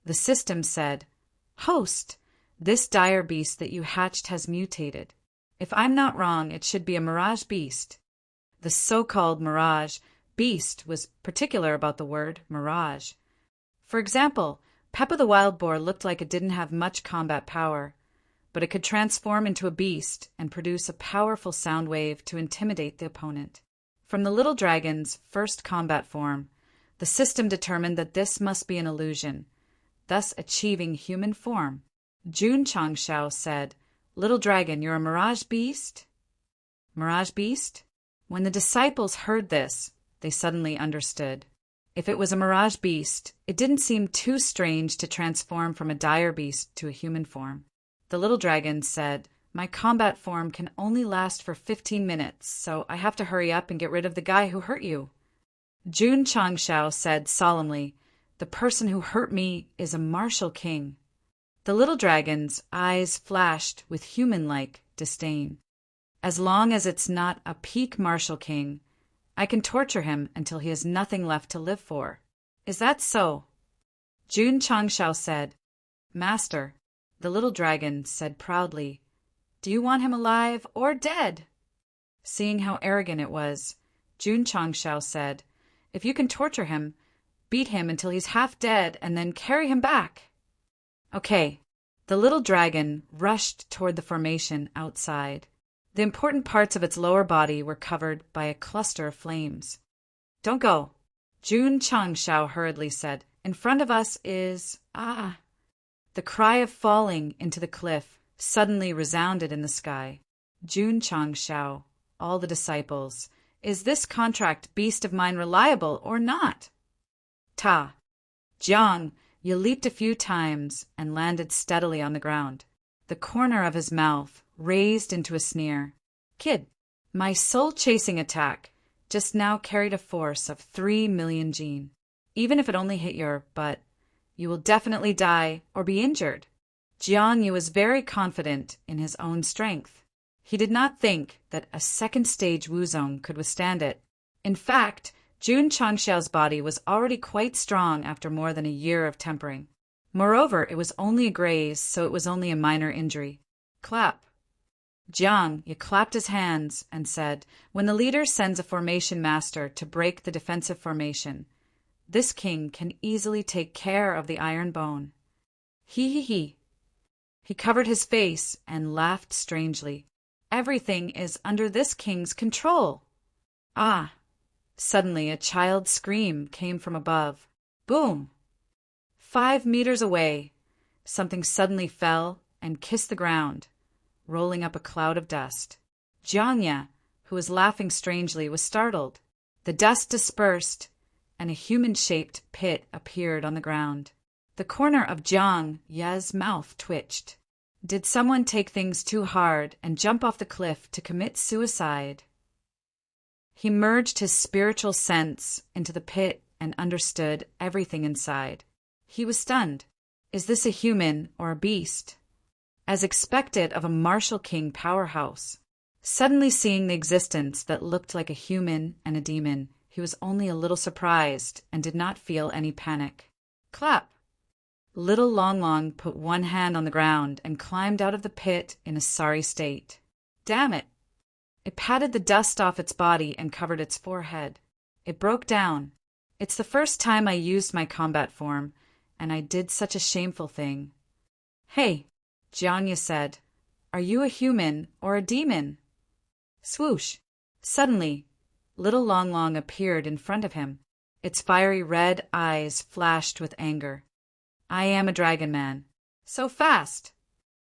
The system said, Host, this dire beast that you hatched has mutated. If I'm not wrong, it should be a mirage beast. The so-called mirage beast was particular about the word mirage. For example, Peppa the wild boar looked like it didn't have much combat power, but it could transform into a beast and produce a powerful sound wave to intimidate the opponent. From the little dragon's first combat form, the system determined that this must be an illusion, thus achieving human form. Jun Changshao said, Little dragon, you're a mirage beast? Mirage beast? When the disciples heard this, they suddenly understood. If it was a mirage beast, it didn't seem too strange to transform from a dire beast to a human form. The little dragon said, My combat form can only last for 15 minutes, so I have to hurry up and get rid of the guy who hurt you. Jun Changshao said solemnly, The person who hurt me is a martial king. The little dragon's eyes flashed with human-like disdain. As long as it's not a peak martial king, I can torture him until he has nothing left to live for. Is that so? Jun Changshao said, Master, the little dragon said proudly, Do you want him alive or dead? Seeing how arrogant it was, Jun Changshao said, If you can torture him, beat him until he's half dead and then carry him back. Okay. The little dragon rushed toward the formation outside. The important parts of its lower body were covered by a cluster of flames. Don't go, Jun Changshao hurriedly said. In front of us is… The cry of falling into the cliff suddenly resounded in the sky. Jun Changshao, all the disciples, Is this contract beast of mine reliable or not? Ta. Jiang, you leaped a few times and landed steadily on the ground. The corner of his mouth raised into a sneer. Kid, my soul-chasing attack just now carried a force of 3 million gene. Even if it only hit your butt, you will definitely die or be injured. Jiang Yu was very confident in his own strength. He did not think that a second-stage Wuzong could withstand it. In fact, Jun Changshao's body was already quite strong after more than a year of tempering. Moreover, it was only a graze, so it was only a minor injury. Clap. Jiang Yu clapped his hands and said, When the leader sends a formation master to break the defensive formation, this king can easily take care of the iron bone. He. He covered his face and laughed strangely. Everything is under this king's control. Ah! Suddenly a child's scream came from above. Boom! 5 meters away, something suddenly fell and kissed the ground, rolling up a cloud of dust. Jiang Yu, who was laughing strangely, was startled. The dust dispersed, and a human-shaped pit appeared on the ground. The corner of Jiang Yu's mouth twitched. Did someone take things too hard and jump off the cliff to commit suicide? He merged his spiritual sense into the pit and understood everything inside. He was stunned. Is this a human or a beast? As expected of a martial king powerhouse. Suddenly seeing the existence that looked like a human and a demon, he was only a little surprised and did not feel any panic. Clap! Little Long Long put one hand on the ground and climbed out of the pit in a sorry state. Damn it! It patted the dust off its body and covered its forehead. It broke down. It's the first time I used my combat form, and I did such a shameful thing. Hey, Jiang Yu said, Are you a human or a demon? Swoosh! Suddenly, Little Long Long appeared in front of him. Its fiery red eyes flashed with anger. I am a dragon man. So fast!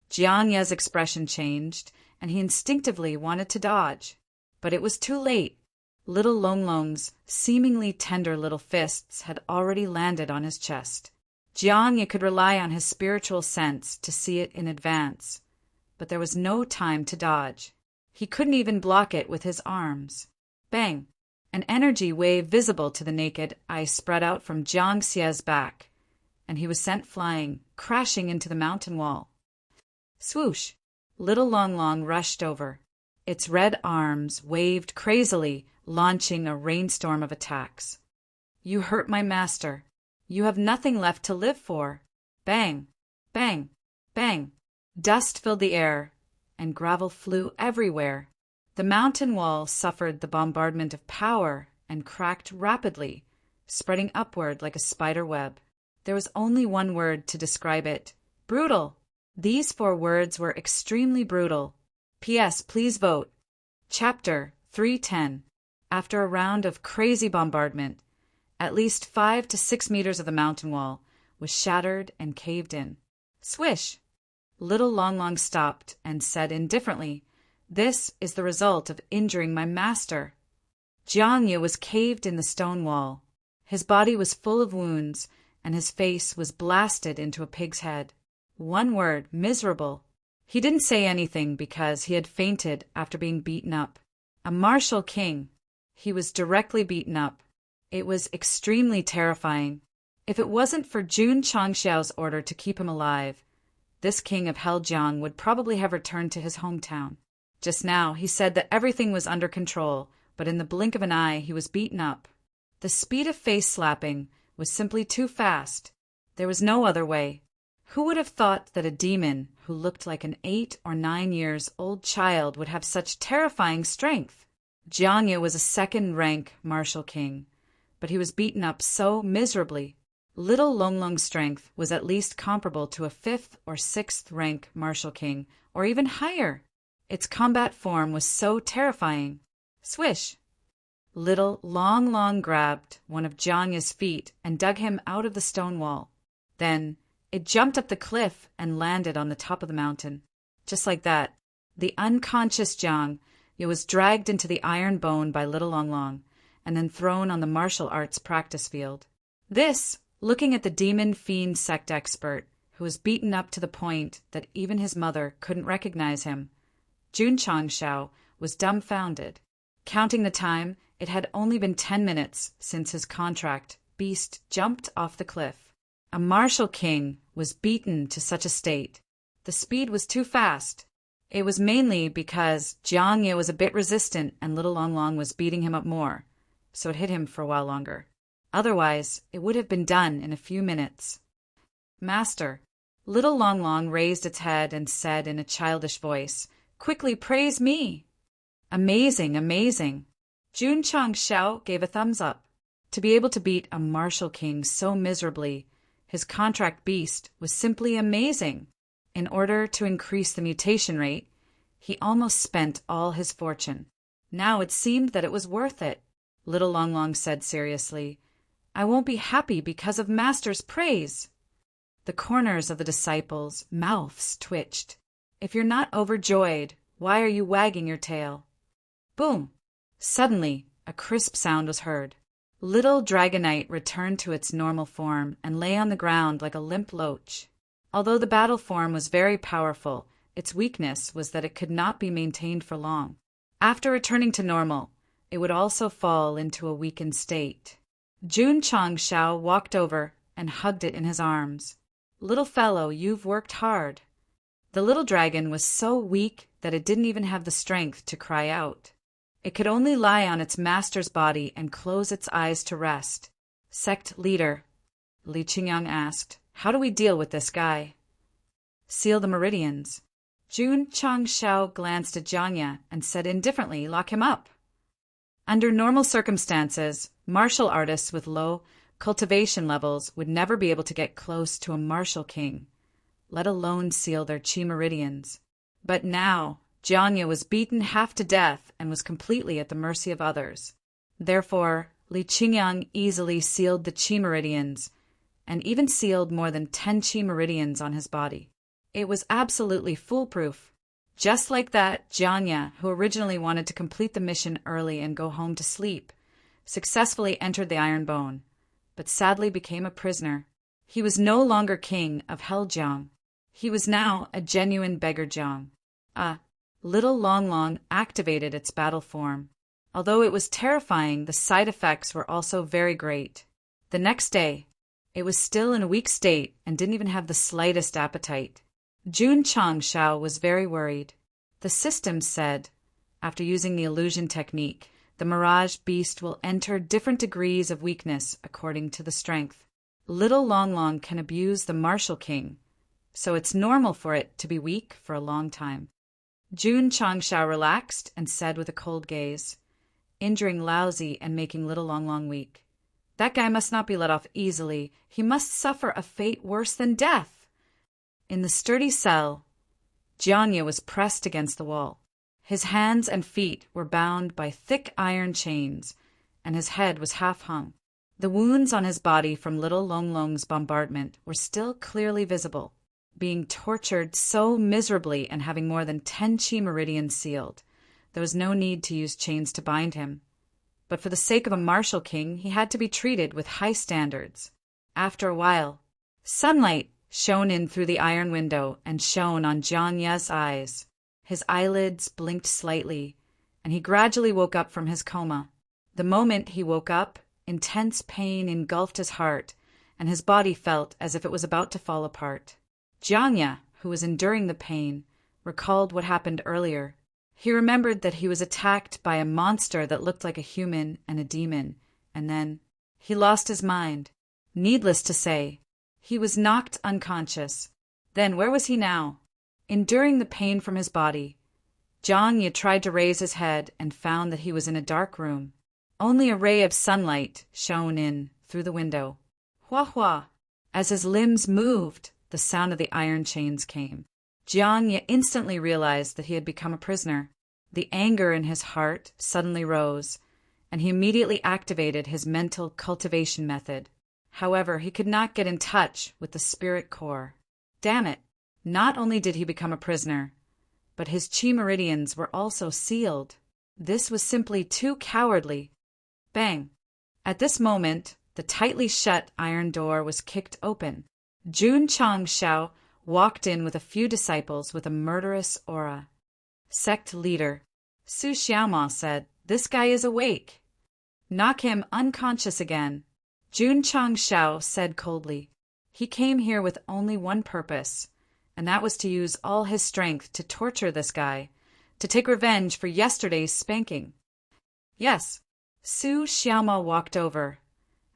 Jiang Yu's expression changed, and he instinctively wanted to dodge. But it was too late. Little Long Long's seemingly tender little fists had already landed on his chest. Jiang Yu could rely on his spiritual sense to see it in advance, but there was no time to dodge. He couldn't even block it with his arms. Bang! An energy wave visible to the naked eye spread out from Jiang Xie's back, and he was sent flying, crashing into the mountain wall. Swoosh! Little Long Long rushed over. Its red arms waved crazily launching a rainstorm of attacks. "You hurt my master. You have nothing left to live for." Bang! Bang! Bang! Dust filled the air, and gravel flew everywhere. The mountain wall suffered the bombardment of power and cracked rapidly, spreading upward like a spider web. There was only one word to describe it: brutal. These 4 words were extremely brutal. P.S. Please vote. Chapter 310. After a round of crazy bombardment, at least 5 to 6 meters of the mountain wall was shattered and caved in. Swish! Little Long Long stopped and said indifferently, "This is the result of injuring my master." Jiangye was caved in the stone wall. His body was full of wounds, and his face was blasted into a pig's head. One word: miserable. He didn't say anything because he had fainted after being beaten up. A martial king. He was directly beaten up. It was extremely terrifying. If it wasn't for Jun Changxiao's order to keep him alive, this king of Heljiang would probably have returned to his hometown. Just now, he said that everything was under control, but in the blink of an eye, he was beaten up. The speed of face slapping was simply too fast. There was no other way. Who would have thought that a demon who looked like an 8 or 9 years old child would have such terrifying strength? Jiangye was a second-rank martial king, but he was beaten up so miserably. Little Longlong's strength was at least comparable to a 5th or 6th rank martial king, or even higher. Its combat form was so terrifying. Swish! Little Long Long grabbed one of Jiangye's feet and dug him out of the stone wall. Then it jumped up the cliff and landed on the top of the mountain. Just like that, the unconscious Jiangye was dragged into the iron bone by Little Long Long and then thrown on the martial arts practice field. This, looking at the demon fiend sect expert, who was beaten up to the point that even his mother couldn't recognize him, Jun Changxiao was dumbfounded. Counting the time, it had only been 10 minutes since his contract beast jumped off the cliff. A martial king was beaten to such a state. The speed was too fast. It was mainly because Jiangye was a bit resistant and Little Long Long was beating him up more, so it hit him for a while longer. Otherwise, it would have been done in a few minutes. "Master." Little Long Long raised its head and said in a childish voice, "Quickly praise me." "Amazing, amazing." Jun Changxiao gave a thumbs up. To be able to beat a martial king so miserably, his contract beast, was simply amazing. In order to increase the mutation rate, he almost spent all his fortune. Now it seemed that it was worth it. Little Long Long said seriously, "I won't be happy because of Master's praise." The corners of the disciples' mouths twitched. "If you're not overjoyed, why are you wagging your tail?" Boom! Suddenly, a crisp sound was heard. Little Dragonite returned to its normal form and lay on the ground like a limp loach. Although the battle form was very powerful, its weakness was that it could not be maintained for long. After returning to normal, it would also fall into a weakened state. Jun Changxiao walked over and hugged it in his arms. "Little fellow, you've worked hard." The little dragon was so weak that it didn't even have the strength to cry out. It could only lie on its master's body and close its eyes to rest. "Sect leader," Li Qingyang asked, "how do we deal with this guy?" "Seal the meridians." Jun Changxiao glanced at Jiangye and said indifferently, "Lock him up." Under normal circumstances, martial artists with low cultivation levels would never be able to get close to a martial king, let alone seal their chi meridians. But now, Jiangye was beaten half to death and was completely at the mercy of others. Therefore, Li Qingyang easily sealed the chi meridians, and even sealed more than 10 chi meridians on his body. It was absolutely foolproof. Just like that, Jiangye, who originally wanted to complete the mission early and go home to sleep, successfully entered the Iron Bone, but sadly became a prisoner. He was no longer king of Heljiang. He was now a genuine beggar Jiang. Little Long Long activated its battle form. Although it was terrifying, the side effects were also very great. The next day, it was still in a weak state and didn't even have the slightest appetite. Jun Changxiao was very worried. The system said, after using the illusion technique, The mirage beast will enter different degrees of weakness according to the strength. Little Long Long can abuse the martial king, so it's normal for it to be weak for a long time. Jun Changshao relaxed and said with a cold gaze, injuring Laozi and making Little Long Long weak. That guy must not be let off easily. He must suffer a fate worse than death. In the sturdy cell, Jianya was pressed against the wall. His hands and feet were bound by thick iron chains, and his head was half hung. The wounds on his body from Little Long Long's bombardment were still clearly visible. Being tortured so miserably and having more than 10 chi meridians sealed, there was no need to use chains to bind him. But for the sake of a martial king, he had to be treated with high standards. After a while, sunlight shone in through the iron window and shone on Jianya's eyes. His eyelids blinked slightly, and he gradually woke up from his coma. The moment he woke up, intense pain engulfed his heart, and his body felt as if it was about to fall apart. Jianya, who was enduring the pain, recalled what happened earlier. He remembered that he was attacked by a monster that looked like a human and a demon, and then he lost his mind. Needless to say, he was knocked unconscious. Then where was he now? Enduring the pain from his body, Jianya tried to raise his head and found that he was in a dark room. Only a ray of sunlight shone in through the window. Hua hua! As his limbs moved, the sound of the iron chains came. Jianya instantly realized that he had become a prisoner. The anger in his heart suddenly rose, and he immediately activated his mental cultivation method. However, he could not get in touch with the spirit core. Damn it! Not only did he become a prisoner, but his chi meridians were also sealed. This was simply too cowardly. Bang! At this moment, the tightly shut iron door was kicked open. Jun Changshao walked in with a few disciples with a murderous aura. Sect leader Su Xiaoma said, "This guy is awake. Knock him unconscious again." Jun Changshao said coldly, "He came here with only one purpose, and that was to use all his strength to torture this guy, to take revenge for yesterday's spanking." Yes, Su Xiaoma walked over,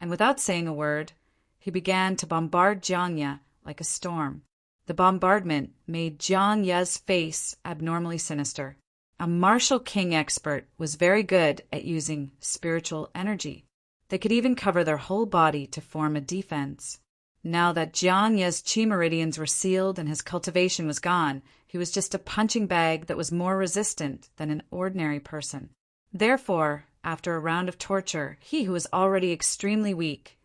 and without saying a word, he began to bombard Jianya like a storm. The bombardment made Jianya's face abnormally sinister. A martial king expert was very good at using spiritual energy. They could even cover their whole body to form a defense. Now that Jianya's chi meridians were sealed and his cultivation was gone, he was just a punching bag that was more resistant than an ordinary person. Therefore, after a round of torture, he who was already extremely weak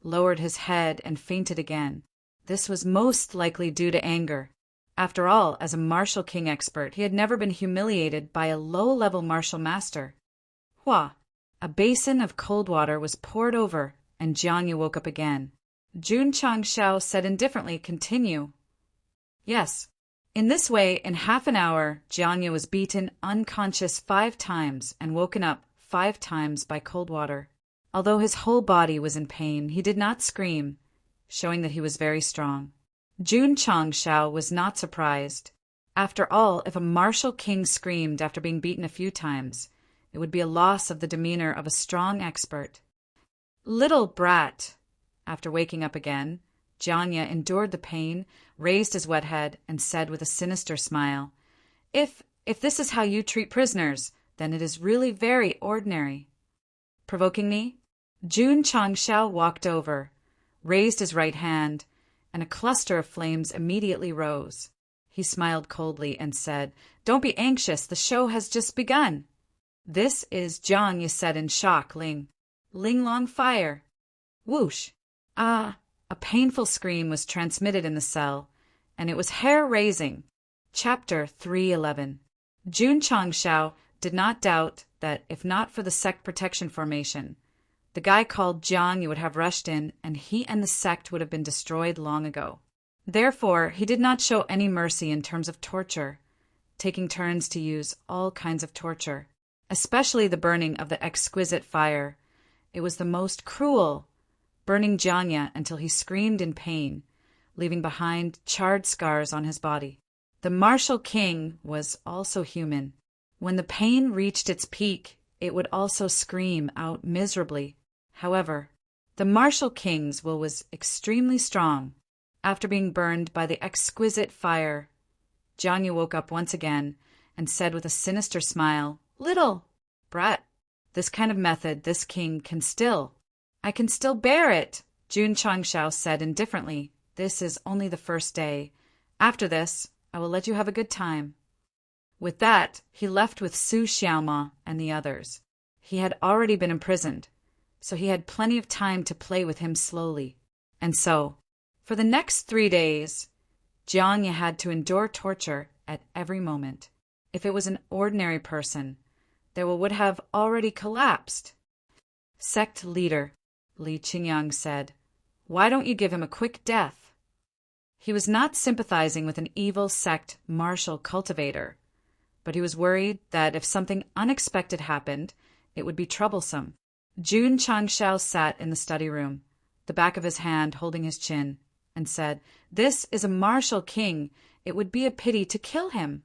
lowered his head and fainted again. This was most likely due to anger. After all, as a martial king expert, he had never been humiliated by a low-level martial master. Hua! A basin of cold water was poured over, and Jianya woke up again. Jun Changshao said indifferently, "Continue." Yes. In this way, in half an hour, Jianya was beaten unconscious 5 times and woken up 5 times by cold water. Although his whole body was in pain, he did not scream, showing that he was very strong. Jun Changshao was not surprised. After all, if a martial king screamed after being beaten a few times, it would be a loss of the demeanor of a strong expert. Little brat! After waking up again, Jianya endured the pain, raised his wet head, and said with a sinister smile, If this is how you treat prisoners, then it is really very ordinary." Provoking me? Jun Changshao walked over, raised his right hand, and a cluster of flames immediately rose. He smiled coldly and said, "Don't be anxious, the show has just begun." "This is Jiang," said in shock, Ling. "Ling Long fire." Whoosh! Ah! A painful scream was transmitted in the cell, and it was hair-raising. Chapter 311. Jun Changshao did not doubt that, if not for the Sect protection formation, the guy called Jiang would have rushed in, and he and the Sect would have been destroyed long ago. Therefore, he did not show any mercy in terms of torture, taking turns to use all kinds of torture, especially the burning of the exquisite fire. It was the most cruel, burning Jianya until he screamed in pain, leaving behind charred scars on his body. The martial king was also human. When the pain reached its peak, it would also scream out miserably. However, the martial king's will was extremely strong. After being burned by the exquisite fire, Jianya woke up once again and said with a sinister smile, "Little brat, this kind of method this king can still. I can still bear it," Jun Changshao said indifferently. "This is only the first day. After this, I will let you have a good time." With that, he left with Su Xiaoma and the others. He had already been imprisoned, so he had plenty of time to play with him slowly. And so, for the next 3 days, Jianya had to endure torture at every moment. If it was an ordinary person, they would have already collapsed. Sect leader Li Qingyang said, "Why don't you give him a quick death?" He was not sympathizing with an evil sect martial cultivator, but he was worried that if something unexpected happened, it would be troublesome. Jun Changshao sat in the study room, the back of his hand holding his chin, and said, "This is a martial king. It would be a pity to kill him."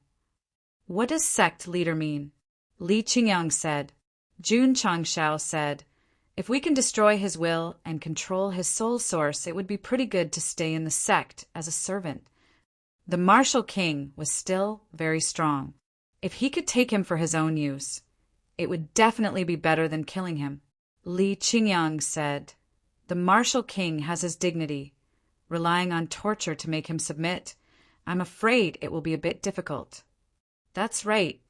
"What does sect leader mean?" Li Qingyang said. Jun Changshao said, "If we can destroy his will and control his soul source, it would be pretty good to stay in the sect as a servant." The martial king was still very strong. If he could take him for his own use, it would definitely be better than killing him. Li Qingyang said, "The martial king has his dignity. Relying on torture to make him submit, I'm afraid it will be a bit difficult." "That's right."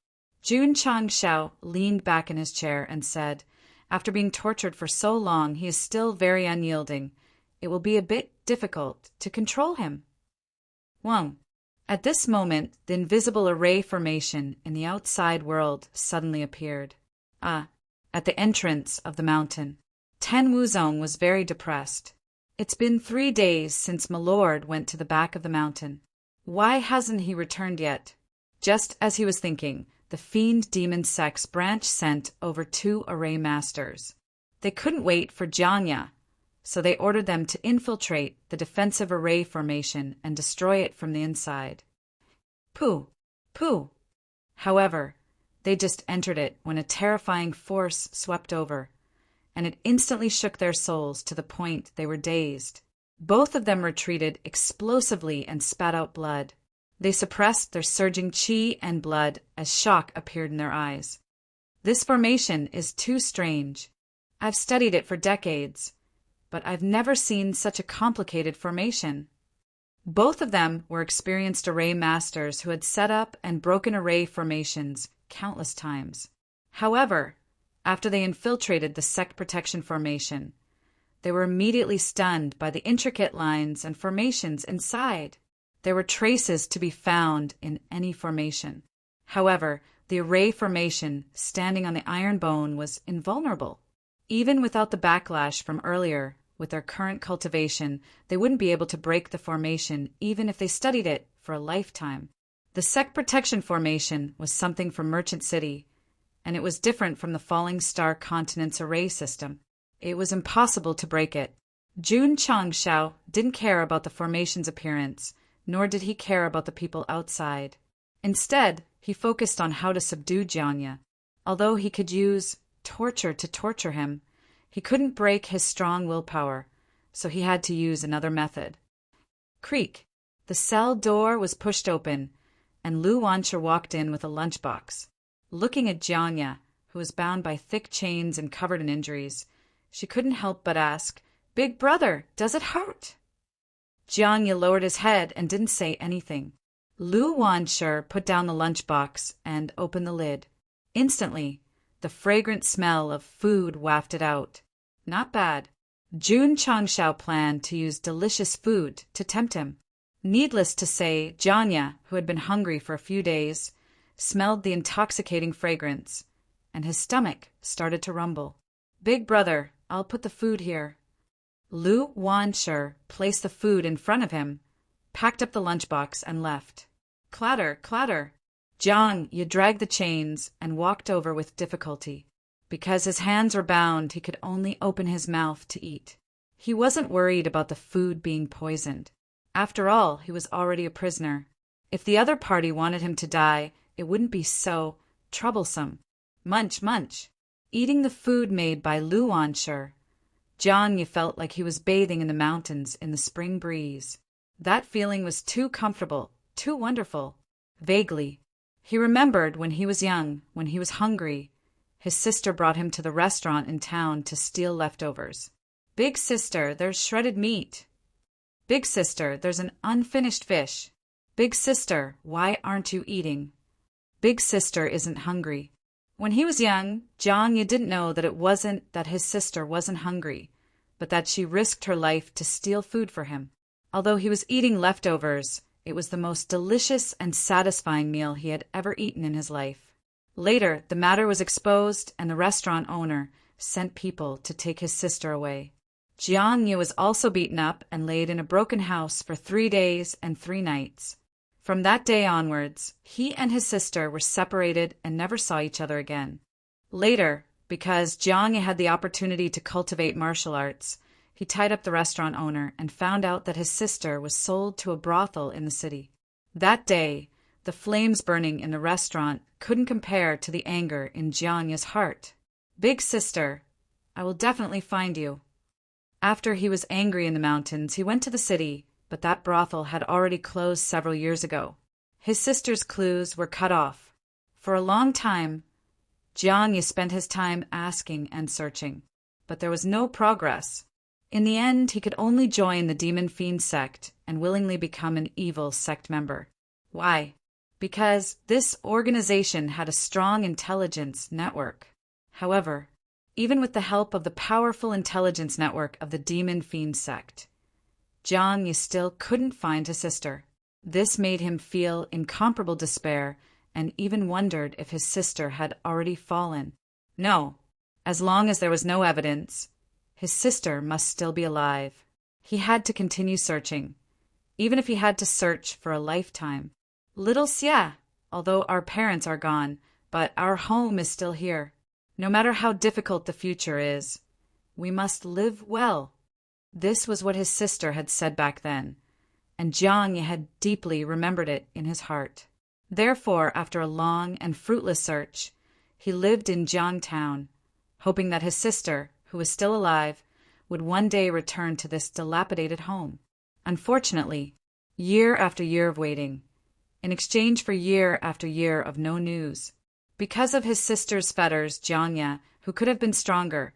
Jun Changshao leaned back in his chair and said, "After being tortured for so long, he is still very unyielding. It will be a bit difficult to control him." Wang. At this moment, the invisible array formation in the outside world suddenly appeared. At the entrance of the mountain. Ten Wuzong was very depressed. "It's been 3 days since my lord went to the back of the mountain. Why hasn't he returned yet?" Just as he was thinking, the fiend demon sect's branch sent over 2 array masters. They couldn't wait for Jianya, so they ordered them to infiltrate the defensive array formation and destroy it from the inside. Pooh! Pooh! However, they just entered it when a terrifying force swept over, and it instantly shook their souls to the point they were dazed. Both of them retreated explosively and spat out blood. They suppressed their surging qi and blood as shock appeared in their eyes. "This formation is too strange. I've studied it for decades, but I've never seen such a complicated formation." Both of them were experienced array masters who had set up and broken array formations countless times. However, after they infiltrated the sect protection formation, they were immediately stunned by the intricate lines and formations inside. There were traces to be found in any formation. However, the array formation standing on the iron bone was invulnerable. Even without the backlash from earlier, with their current cultivation, they wouldn't be able to break the formation even if they studied it for a lifetime. The sect protection formation was something from Merchant City, and it was different from the Falling Star Continent's array system. It was impossible to break it. Jun Changshao didn't care about the formation's appearance, nor did he care about the people outside. Instead, he focused on how to subdue Jianya. Although he could use torture to torture him, he couldn't break his strong willpower, so he had to use another method. Creak! The cell door was pushed open, and Lu Wancher walked in with a lunchbox. Looking at Jianya, who was bound by thick chains and covered in injuries, she couldn't help but ask, "Big brother, does it hurt?" Jianya lowered his head and didn't say anything. Lu Wancher put down the lunchbox and opened the lid. Instantly, the fragrant smell of food wafted out. Not bad. Jun Changshao planned to use delicious food to tempt him. Needless to say, Jianya, who had been hungry for a few days, smelled the intoxicating fragrance, and his stomach started to rumble. "Big brother, I'll put the food here." Lu Wancher placed the food in front of him, packed up the lunchbox, and left. Clatter, clatter. Jiang dragged the chains and walked over with difficulty. Because his hands were bound, he could only open his mouth to eat. He wasn't worried about the food being poisoned. After all, he was already a prisoner. If the other party wanted him to die, it wouldn't be so troublesome. Munch, munch. eating the food made by Lu Wanshi. Jiang felt like he was bathing in the mountains in the spring breeze. That feeling was too comfortable, too wonderful. Vaguely, he remembered when he was young, when he was hungry, his sister brought him to the restaurant in town to steal leftovers. "Big sister, there's shredded meat." "Big sister, there's an unfinished fish." "Big sister, why aren't you eating?" Big sister isn't hungry. When he was young, Jiang didn't know that it wasn't that his sister wasn't hungry, but that she risked her life to steal food for him. Although he was eating leftovers, it was the most delicious and satisfying meal he had ever eaten in his life. Later, the matter was exposed, and the restaurant owner sent people to take his sister away. Jiang was also beaten up and laid in a broken house for 3 days and 3 nights. From that day onwards, he and his sister were separated and never saw each other again. Later, because Jiang had the opportunity to cultivate martial arts, he tied up the restaurant owner and found out that his sister was sold to a brothel in the city. That day, the flames burning in the restaurant couldn't compare to the anger in Jiang's heart. "Big sister, I will definitely find you." After he was angry in the mountains, he went to the city, but that brothel had already closed several years ago. His sister's clues were cut off. For a long time, Jiang spent his time asking and searching, but there was no progress. In the end, he could only join the Demon Fiend Sect and willingly become an evil sect member. Why? Because this organization had a strong intelligence network. However, even with the help of the powerful intelligence network of the Demon Fiend Sect, Jiang still couldn't find his sister. This made him feel incomparable despair and even wondered if his sister had already fallen. No, as long as there was no evidence, his sister must still be alive. He had to continue searching, even if he had to search for a lifetime. "Little Xia, although our parents are gone, but our home is still here. No matter how difficult the future is, we must live well." This was what his sister had said back then, and Jiang had deeply remembered it in his heart. Therefore, after a long and fruitless search, he lived in Jiang Town, hoping that his sister, who was still alive, would one day return to this dilapidated home. Unfortunately, year after year of waiting, in exchange for year after year of no news, because of his sister's fetters, Jiang, who could have been stronger,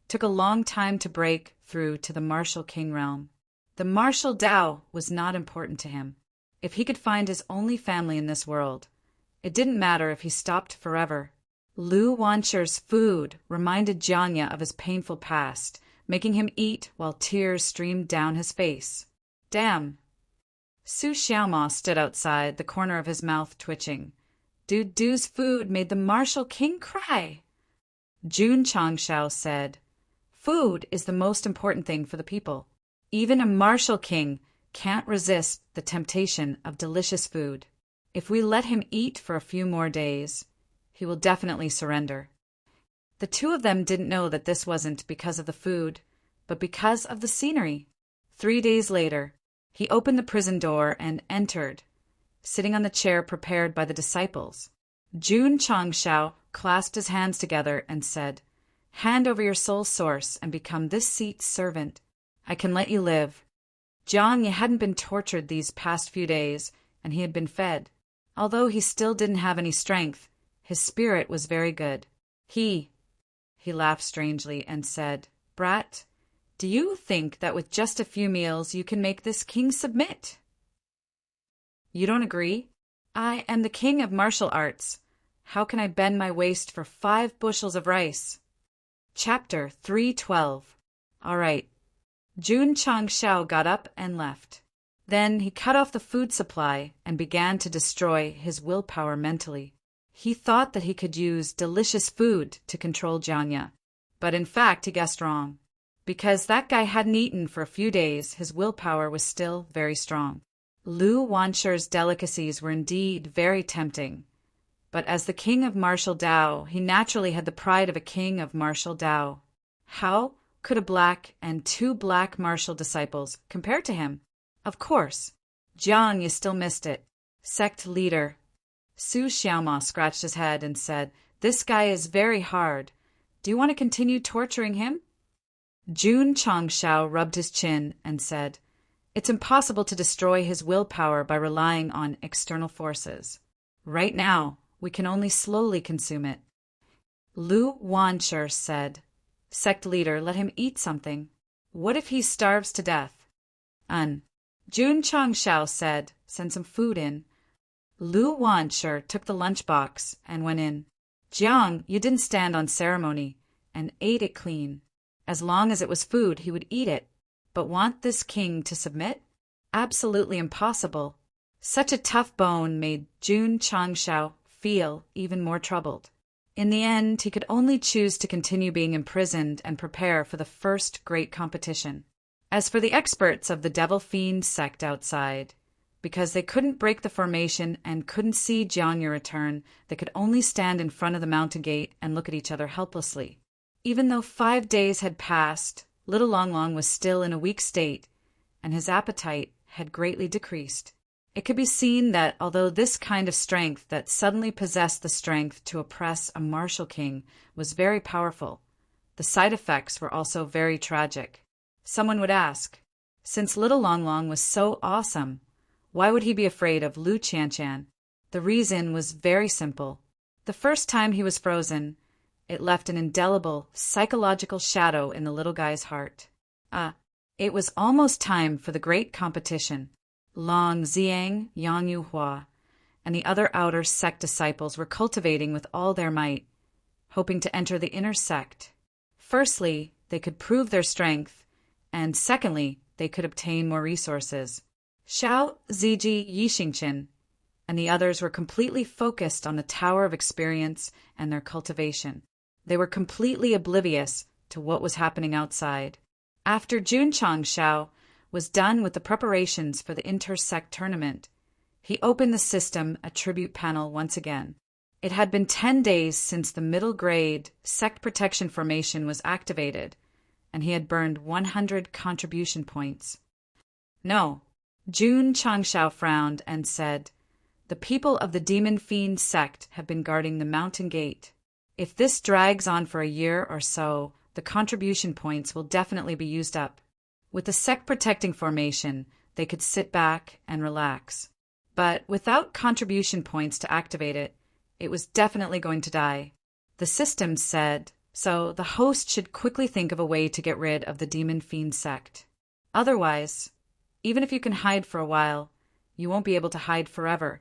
took a long time to break through to the martial king realm. The martial Dao was not important to him. If he could find his only family in this world, it didn't matter if he stopped forever. Lu Wanshi's food reminded Jiang of his painful past, making him eat while tears streamed down his face. "Damn!" Su Xiaoma stood outside, the corner of his mouth twitching. Du's food made the martial king cry. Jun Changshao said, "Food is the most important thing for the people. Even a martial king can't resist the temptation of delicious food. If we let him eat for a few more days, he will definitely surrender." The two of them didn't know that this wasn't because of the food, but because of the scenery. 3 days later, he opened the prison door and entered, sitting on the chair prepared by the disciples. Jun Changshao clasped his hands together and said, "Hand over your soul source and become this seat's servant. I can let you live." Jiang hadn't been tortured these past few days, and he had been fed. Although he still didn't have any strength, his spirit was very good. He laughed strangely and said, "Brat, do you think that with just a few meals you can make this king submit? You don't agree? I am the king of martial arts. How can I bend my waist for 5 bushels of rice?" Chapter 312. All right. Jun Changshao got up and left. Then he cut off the food supply and began to destroy his willpower mentally. He thought that he could use delicious food to control Jiang, but in fact he guessed wrong. Because that guy hadn't eaten for a few days, his willpower was still very strong. Lu Wanshi's delicacies were indeed very tempting, but as the king of martial Dao, he naturally had the pride of a king of martial Dao. How could a black and 2 black martial disciples compare to him? Of course, Jiang still missed it. Sect leader Su Xiaoma scratched his head and said, "This guy is very hard. Do you want to continue torturing him? Jun Changshao rubbed his chin and said, It's impossible to destroy his willpower by relying on external forces. Right now, we can only slowly consume it. Lu Wanshur said, Sect leader, let him eat something. What if he starves to death? Jun Changshao said, Send some food in. Lu Wanshur took the lunchbox and went in. Jiang, you didn't stand on ceremony, and ate it clean. As long as it was food, he would eat it. But want this king to submit? Absolutely impossible. Such a tough bone made Jun Changshao feel even more troubled. In the end, he could only choose to continue being imprisoned and prepare for the first great competition. As for the experts of the Devil Fiend sect outside, because they couldn't break the formation and couldn't see Jiangyu return, they could only stand in front of the mountain gate and look at each other helplessly. Even though 5 days had passed, little Long Long was still in a weak state, and his appetite had greatly decreased. It could be seen that although this kind of strength that suddenly possessed the strength to oppress a martial king was very powerful, the side effects were also very tragic. Someone would ask, since little Long Long was so awesome, why would he be afraid of Lu Qianshan? The reason was very simple. The first time he was frozen, it left an indelible psychological shadow in the little guy's heart. It was almost time for the great competition. Long Xiang, Yang Yuhua, and the other outer sect disciples were cultivating with all their might, hoping to enter the inner sect. Firstly, they could prove their strength, and secondly, they could obtain more resources. Xiao, Ziji, Yixingchen, and the others were completely focused on the Tower of Experience and their cultivation. They were completely oblivious to what was happening outside. After Jun Changshao was done with the preparations for the inter-sect tournament, he opened the system attribute panel once again. It had been 10 days since the middle grade sect protection formation was activated, and he had burned 100 contribution points. No, Jun Changshao frowned and said, The people of the Demon Fiend sect have been guarding the mountain gate. If this drags on for a year or so, the contribution points will definitely be used up. With the sect protecting formation, they could sit back and relax. But without contribution points to activate it, it was definitely going to die. The system said, so the host should quickly think of a way to get rid of the Demon Fiend sect. Otherwise, even if you can hide for a while, you won't be able to hide forever.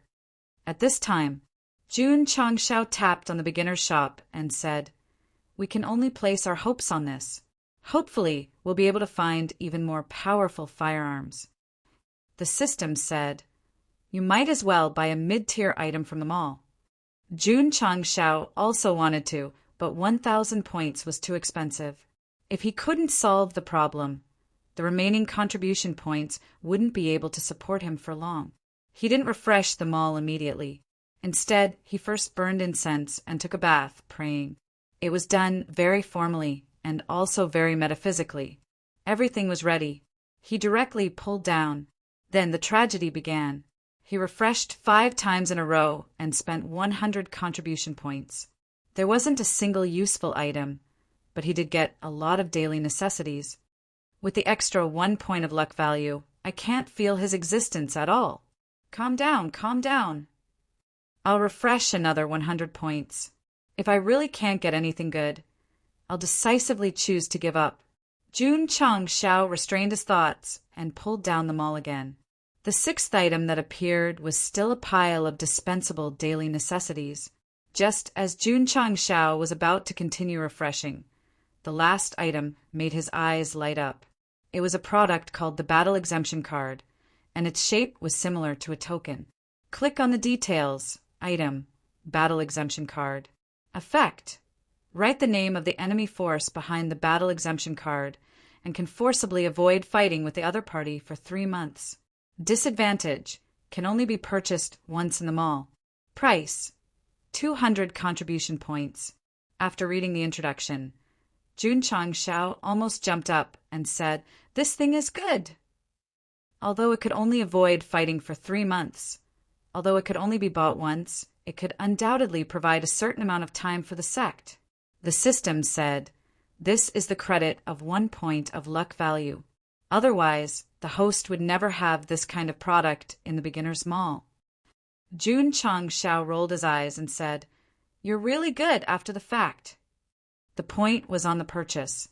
At this time, Jun Changshao tapped on the beginner's shop and said, We can only place our hopes on this. Hopefully, we'll be able to find even more powerful firearms. The system said, You might as well buy a mid-tier item from the mall. Jun Changshao also wanted to, but 1,000 points was too expensive. If he couldn't solve the problem, the remaining contribution points wouldn't be able to support him for long. He didn't refresh the mall immediately. Instead, he first burned incense and took a bath, praying. It was done very formally and also very metaphysically. Everything was ready. He directly pulled down. Then the tragedy began. He refreshed 5 times in a row and spent 100 contribution points. There wasn't a single useful item, but he did get a lot of daily necessities. With the extra 1 point of luck value, I can't feel his existence at all. Calm down, calm down. I'll refresh another 100 points. If I really can't get anything good, I'll decisively choose to give up. Jun Changshao restrained his thoughts and pulled down the mall again. The 6th item that appeared was still a pile of dispensable daily necessities. Just as Jun Changshao was about to continue refreshing, the last item made his eyes light up. It was a product called the Battle Exemption Card, and its shape was similar to a token. Click on the details. Item, Battle Exemption Card. Effect. Write the name of the enemy force behind the Battle Exemption Card and can forcibly avoid fighting with the other party for 3 months. Disadvantage. Can only be purchased once in the mall. Price. 200 contribution points. After reading the introduction, Jun Changshao almost jumped up and said, This thing is good. Although it could only avoid fighting for 3 months, although it could only be bought once, it could undoubtedly provide a certain amount of time for the sect. The system said, "This is the credit of 1 point of luck value. Otherwise, the host would never have this kind of product in the beginner's mall." Jun Chang Shao rolled his eyes and said, "You're really good after the fact." The point was on the purchase.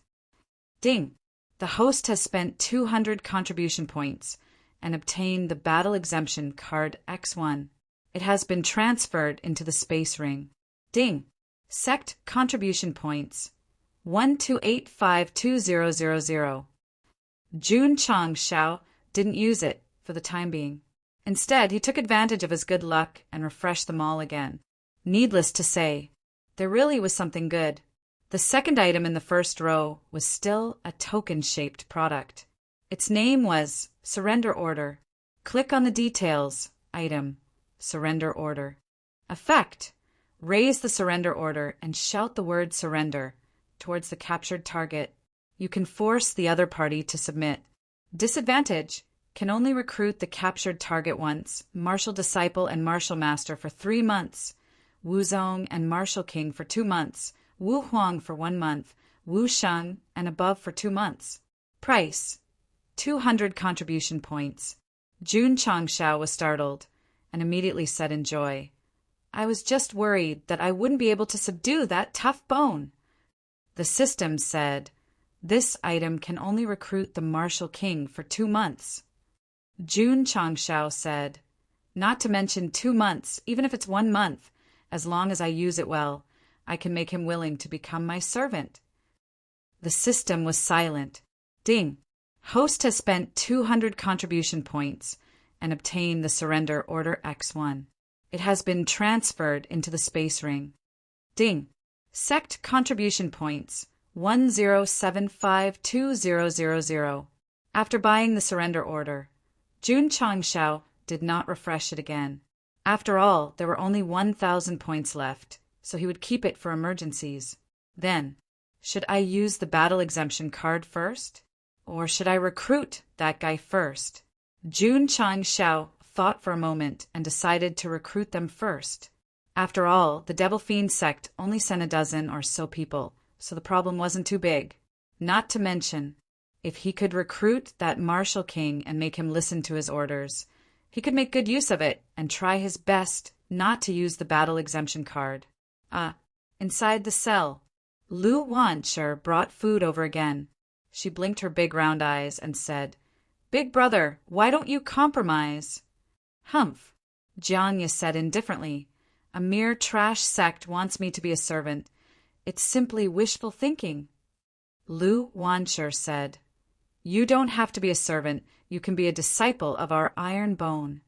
Ding! The host has spent 200 contribution points and obtained the battle exemption card X1. It has been transferred into the space ring. Ding! Sect contribution points 128520000. Jun Chang Shao didn't use it for the time being. Instead, he took advantage of his good luck and refreshed them all again. Needless to say, there really was something good. The second item in the first row was still a token-shaped product. Its name was Surrender Order. Click on the details. Item: Surrender Order. Effect: raise the surrender order and shout the word surrender towards the captured target. You can force the other party to submit. Disadvantage: can only recruit the captured target once, Martial Disciple and Martial Master for 3 months, Wuzong and Martial King for 2 months, Wu Huang for 1 month, Wu Sheng and above for 2 months. Price: 200 contribution points. Jun Chang Shao was startled and immediately said in joy, "I was just worried that I wouldn't be able to subdue that tough bone." The system said, "This item can only recruit the Martial King for 2 months." Jun Chang Shao said, "Not to mention 2 months, even if it's 1 month, as long as I use it well, I can make him willing to become my servant." The system was silent. Ding! Host has spent 200 contribution points and obtained the Surrender Order X1. It has been transferred into the space ring. Ding! Sect contribution points 107520000. After buying the surrender order, Jun Chang Shao did not refresh it again. After all, there were only 1,000 points left, so he would keep it for emergencies. Then, should I use the battle exemption card first? Or should I recruit that guy first? Jun Chang Shao thought for a moment and decided to recruit them first. After all, the Devil Fiend sect only sent a dozen or so people, so the problem wasn't too big. Not to mention, if he could recruit that Martial King and make him listen to his orders, he could make good use of it and try his best not to use the battle exemption card. Inside the cell, Lu Wancher brought food over again. She blinked her big round eyes and said, "Big brother, why don't you compromise?" "Humph," Jianya said indifferently. "A mere trash sect wants me to be a servant. It's simply wishful thinking." Lu Wancher said, "You don't have to be a servant. You can be a disciple of our iron bone."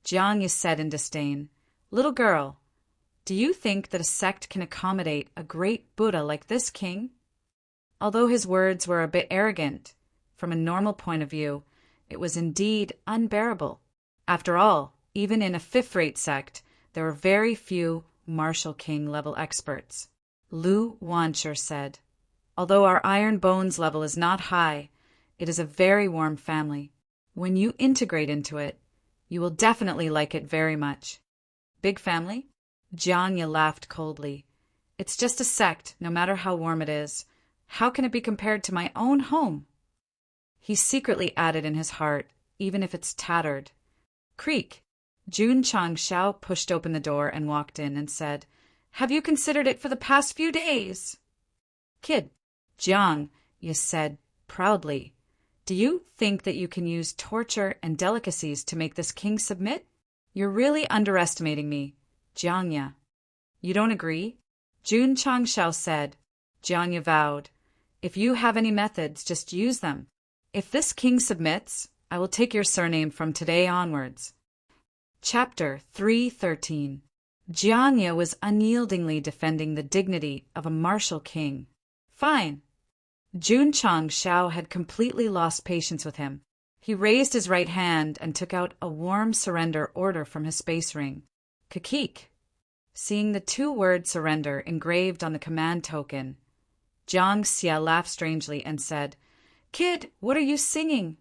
Jianya said in disdain, "Little girl, do you think that a sect can accommodate a great Buddha like this king?" Although his words were a bit arrogant, from a normal point of view, it was indeed unbearable. After all, even in a fifth-rate sect, there were very few Martial King level experts. Lu Wancher said, "Although our iron bones level is not high, it is a very warm family. When you integrate into it, you will definitely like it very much." "Big family?" Jianya laughed coldly. "It's just a sect, no matter how warm it is. How can it be compared to my own home?" He secretly added in his heart, "even if it's tattered." Creak! Jun Chang Shao pushed open the door and walked in and said, "Have you considered it for the past few days?" "Kid," Jiang Ye said proudly, "do you think that you can use torture and delicacies to make this king submit? You're really underestimating me, Jiang Ye." "You don't agree?" Jun Chang Shao said. Jiang Ye vowed, "If you have any methods, just use them. If this king submits, I will take your surname from today onwards." Chapter 313. Jiang Ye was unyieldingly defending the dignity of a martial king. "Fine." Jun Chang Shao had completely lost patience with him. He raised his right hand and took out a warm surrender order from his space ring. Kakik. Seeing the 2-word surrender engraved on the command token, Jiang Xia laughed strangely and said, "Kid, what are you singing?"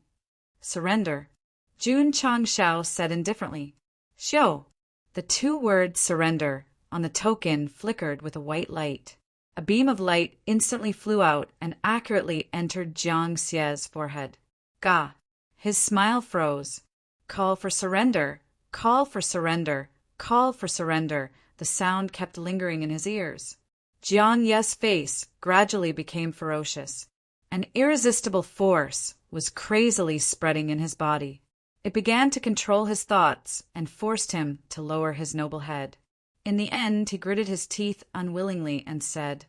"Surrender," Jun Chang Shao said indifferently. "Show." The 2-word surrender on the token flickered with a white light. A beam of light instantly flew out and accurately entered Jiang Xie's forehead. Gah! His smile froze. Call for surrender! Call for surrender! Call for surrender! The sound kept lingering in his ears. Jiang Ye's face gradually became ferocious. An irresistible force was crazily spreading in his body. It began to control his thoughts and forced him to lower his noble head. In the end, he gritted his teeth unwillingly and said,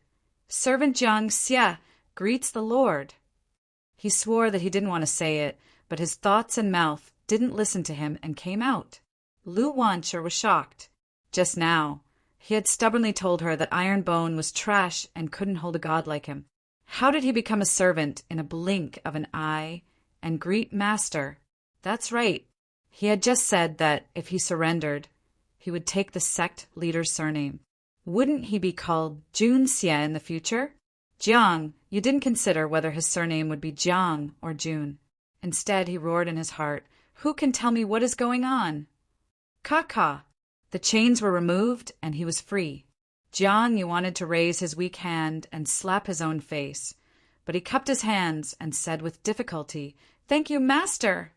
"Servant Jiang Xie greets the Lord." He swore that he didn't want to say it, but his thoughts and mouth didn't listen to him and came out. Lu Wancher was shocked. Just now, he had stubbornly told her that Iron Bone was trash and couldn't hold a god like him. How did he become a servant in a blink of an eye and greet Master? That's right. He had just said that if he surrendered, he would take the sect leader's surname. Wouldn't he be called Jun Xie in the future? Jiang, you didn't consider whether his surname would be Jiang or Jun. Instead, he roared in his heart, "Who can tell me what is going on?" Ka-ka! The chains were removed, and he was free. Jiang Yu wanted to raise his weak hand and slap his own face, but he cupped his hands and said with difficulty, "Thank you, Master."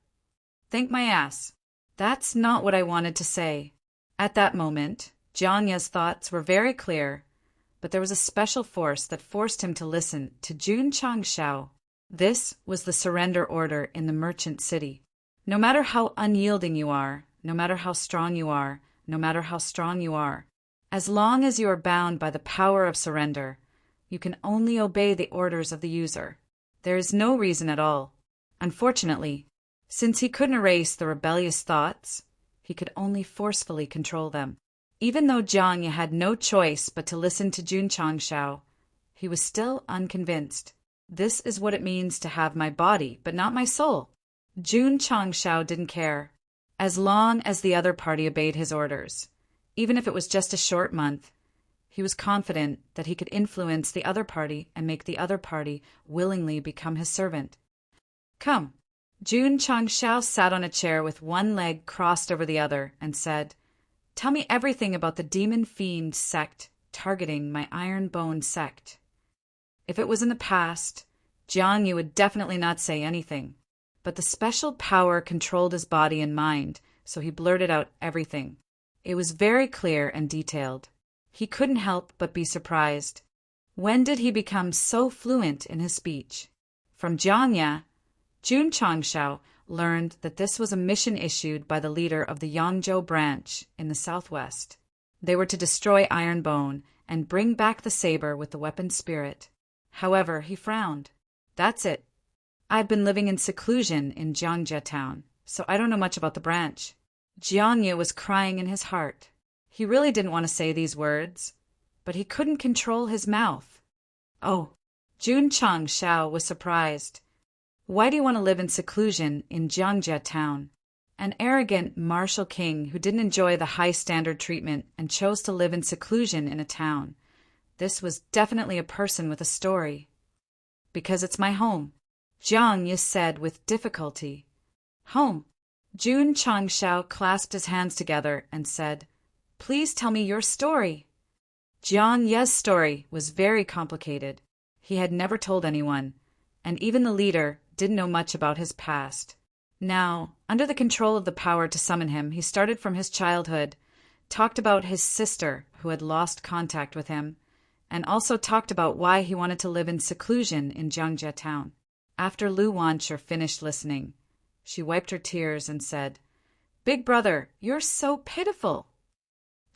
"Thank my ass. That's not what I wanted to say." At that moment, Jiang Ye's thoughts were very clear, but there was a special force that forced him to listen to Jun Changshao. This was the surrender order in the merchant city. No matter how unyielding you are, no matter how strong you are, no matter how strong you are, as long as you are bound by the power of surrender, you can only obey the orders of the user. There is no reason at all. Unfortunately, since he couldn't erase the rebellious thoughts, he could only forcefully control them. Even though Jiang Ye had no choice but to listen to Jun Changshao, he was still unconvinced. This is what it means to have my body, but not my soul. Jun Changshao didn't care, as long as the other party obeyed his orders. Even if it was just a short month, he was confident that he could influence the other party and make the other party willingly become his servant. "Come." Jun Changshao sat on a chair with one leg crossed over the other and said, "Tell me everything about the demon fiend sect targeting my Iron Bone sect." If it was in the past, Jiang Yu would definitely not say anything. But the special power controlled his body and mind, so he blurted out everything. It was very clear and detailed. He couldn't help but be surprised. When did he become so fluent in his speech? From Jiang Ye, Jun Changshao learned that this was a mission issued by the leader of the Yangzhou branch in the southwest. They were to destroy Iron Bone and bring back the saber with the weapon spirit. However, he frowned. "That's it. I've been living in seclusion in Jiangjia town, so I don't know much about the branch." Jiang Ye was crying in his heart. He really didn't want to say these words, but he couldn't control his mouth. "Oh." Jun Changshao was surprised. "Why do you want to live in seclusion in Jiangjia town?" An arrogant martial king who didn't enjoy the high standard treatment and chose to live in seclusion in a town. This was definitely a person with a story. "Because it's my home," Jiang Ye said with difficulty. "Home." Jun Changshao clasped his hands together and said, "Please tell me your story." Jiang Ye's story was very complicated. He had never told anyone, and even the leader didn't know much about his past. Now, under the control of the power to summon him, he started from his childhood, talked about his sister who had lost contact with him, and also talked about why he wanted to live in seclusion in Jiangjia town. After Lu Wancher finished listening, she wiped her tears and said, "Big brother, you're so pitiful."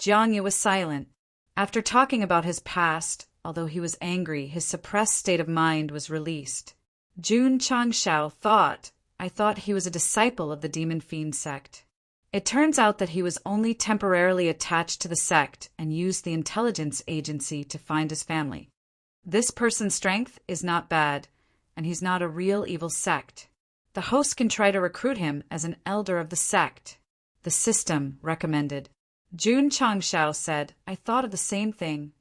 Jiang Ye was silent. After talking about his past, although he was angry, his suppressed state of mind was released. Jun Changshao thought, "I thought he was a disciple of the Demon Fiend sect." It turns out that he was only temporarily attached to the sect and used the intelligence agency to find his family. This person's strength is not bad, and he's not a real evil sect. The host can try to recruit him as an elder of the sect. The system recommended. Jun Changshao said, "I thought of the same thing."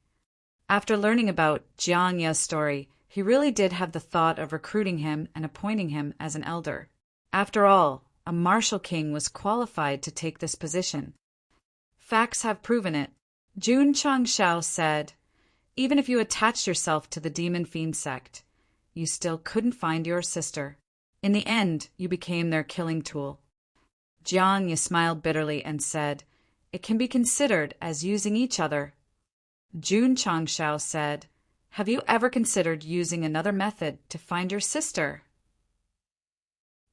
After learning about Jiang Ye's story, he really did have the thought of recruiting him and appointing him as an elder. After all, a martial king was qualified to take this position. Facts have proven it. Jun Changshao said, Even if you attached yourself to the demon fiend sect, you still couldn't find your sister. In the end, you became their killing tool. Jiang Yu smiled bitterly and said, "It can be considered as using each other." Jun Changshao said, "Have you ever considered using another method to find your sister?"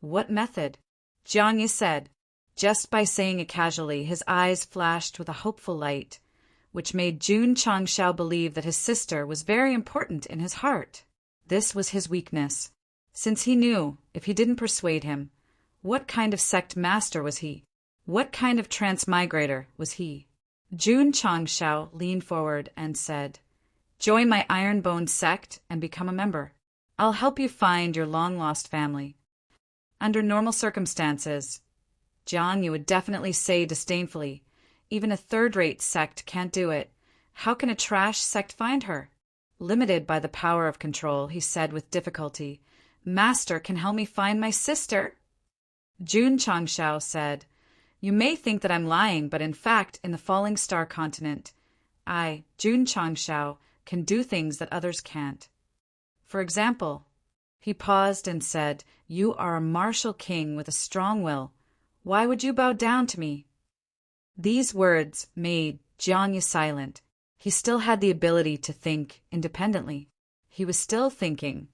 "What method?" Jiang Yu said. Just by saying it casually, his eyes flashed with a hopeful light, which made Jun Changshao believe that his sister was very important in his heart. This was his weakness, since he knew, if he didn't persuade him, what kind of sect master was he? What kind of transmigrator was he? Jun Changshao leaned forward and said, "Join my Ironbone sect and become a member. I'll help you find your long-lost family." Under normal circumstances, Jiang Yu would definitely say disdainfully, "Even a third-rate sect can't do it. How can a trash sect find her?" Limited by the power of control, he said with difficulty, "Master can help me find my sister." Jun Changshao said, "You may think that I'm lying, but in fact, in the Falling Star continent, I, Jun Changshao, can do things that others can't. For example," he paused and said, "you are a martial king with a strong will. Why would you bow down to me?" These words made Jiang Yu silent. He still had the ability to think independently. He was still thinking.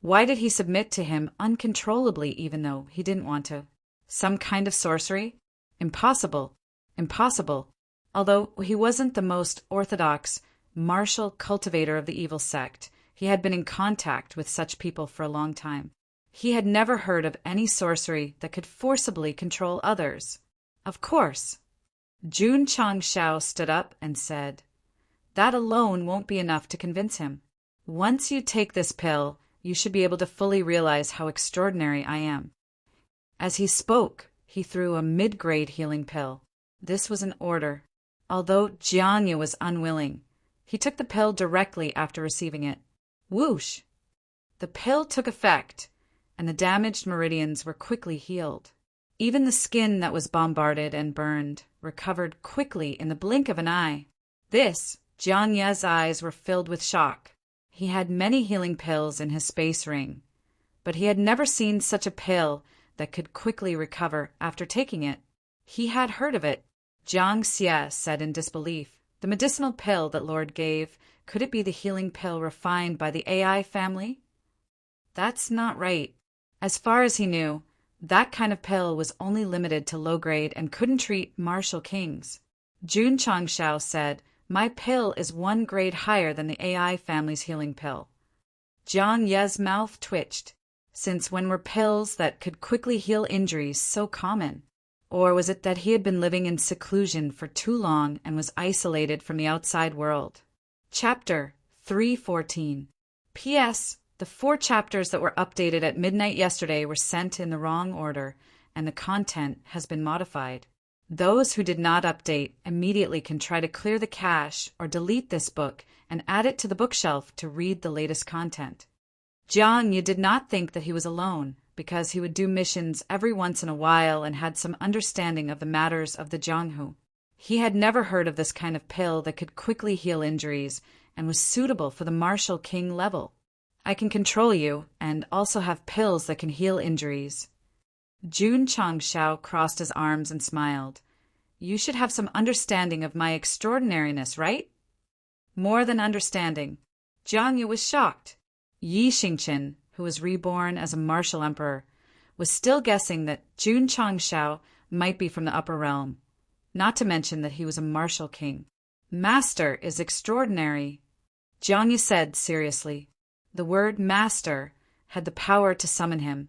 Why did he submit to him uncontrollably even though he didn't want to? Some kind of sorcery? Impossible. Impossible. Although he wasn't the most orthodox, martial cultivator of the evil sect, he had been in contact with such people for a long time. He had never heard of any sorcery that could forcibly control others. Of course. Jun Changshao stood up and said, "That alone won't be enough to convince him. Once you take this pill, you should be able to fully realize how extraordinary I am." As he spoke, he threw a mid-grade healing pill. This was an order. Although Jiang Yu was unwilling, he took the pill directly after receiving it. Whoosh! The pill took effect, and the damaged meridians were quickly healed. Even the skin that was bombarded and burned recovered quickly in the blink of an eye. Jiang Yu's eyes were filled with shock. He had many healing pills in his space ring, but he had never seen such a pill that could quickly recover after taking it. He had heard of it. Jiang Xie said in disbelief, "The medicinal pill that Lord gave, could it be the healing pill refined by the AI family?" That's not right. As far as he knew, that kind of pill was only limited to low grade and couldn't treat martial kings. Jun Changshao said, "My pill is 1 grade higher than the AI family's healing pill." Jiang Ye's mouth twitched. Since when were pills that could quickly heal injuries so common? Or was it that he had been living in seclusion for too long and was isolated from the outside world? Chapter 314. P.S. The 4 chapters that were updated at midnight yesterday were sent in the wrong order, and the content has been modified. Those who did not update immediately can try to clear the cache or delete this book and add it to the bookshelf to read the latest content. Jiang Yu did not think that he was alone, because he would do missions every once in a while and had some understanding of the matters of the Jianghu. He had never heard of this kind of pill that could quickly heal injuries and was suitable for the martial king level. "I can control you, and also have pills that can heal injuries." Jun Changshao crossed his arms and smiled. "You should have some understanding of my extraordinariness, right?" More than understanding. Jiang Yu was shocked. Yi Xingqian, who was reborn as a martial emperor, was still guessing that Jun Changshao might be from the upper realm, not to mention that he was a martial king. "Master is extraordinary," Jiang Yu said seriously. The word master had the power to summon him,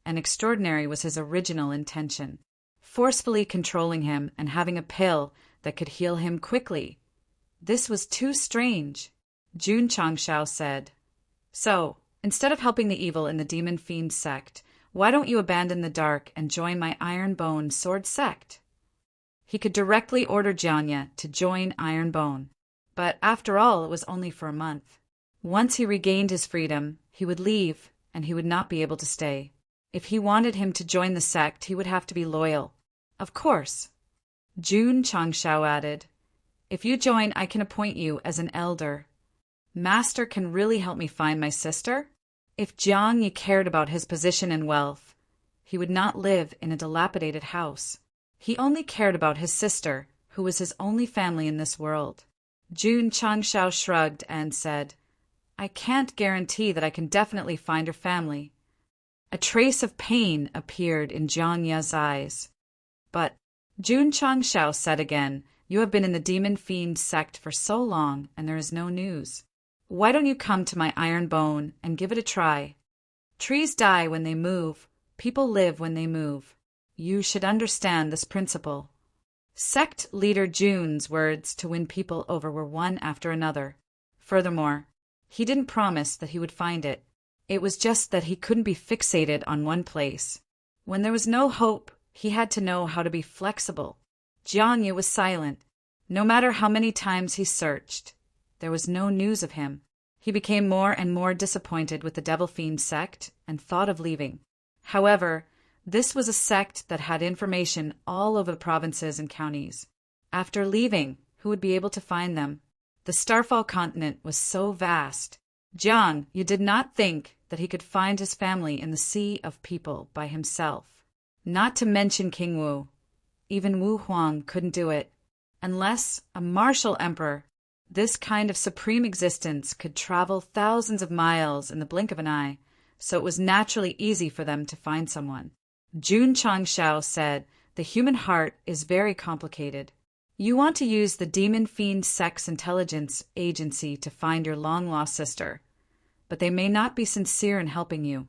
and extraordinary was his original intention. Forcefully controlling him and having a pill that could heal him quickly. This was too strange. Jun Changshao said, "So, instead of helping the evil in the demon fiend sect, why don't you abandon the dark and join my Ironbone sword sect?" He could directly order Jiang Yu to join Ironbone, but after all it was only for a month. Once he regained his freedom, he would leave, and he would not be able to stay. If he wanted him to join the sect, he would have to be loyal. Of course. Jun Changshao added, "If you join, I can appoint you as an elder. Master can really help me find my sister? If Jiang Yi cared about his position and wealth, he would not live in a dilapidated house. He only cared about his sister, who was his only family in this world. Jun Changshao shrugged and said, I can't guarantee that I can definitely find her family. A trace of pain appeared in Jiang Yi's eyes. But, Jun Changshao said again, you have been in the demon fiend sect for so long, and there is no news. Why don't you come to my iron bone and give it a try? Trees die when they move, people live when they move. You should understand this principle. Sect leader Jun's words to win people over were one after another. Furthermore, he didn't promise that he would find it. It was just that he couldn't be fixated on one place. When there was no hope, he had to know how to be flexible. Jiang Yi was silent. No matter how many times he searched, there was no news of him. He became more and more disappointed with the Devil Fiend sect and thought of leaving. However, this was a sect that had information all over the provinces and counties. After leaving, who would be able to find them? The Starfall continent was so vast. Jiang Yi did not think that he could find his family in the sea of people by himself. Not to mention King Wu. Even Wu Huang couldn't do it. Unless a martial emperor, this kind of supreme existence could travel thousands of miles in the blink of an eye, so it was naturally easy for them to find someone. Jun Changshao said, the human heart is very complicated. You want to use the Demon Fiend Sect's intelligence agency to find your long-lost sister, but they may not be sincere in helping you.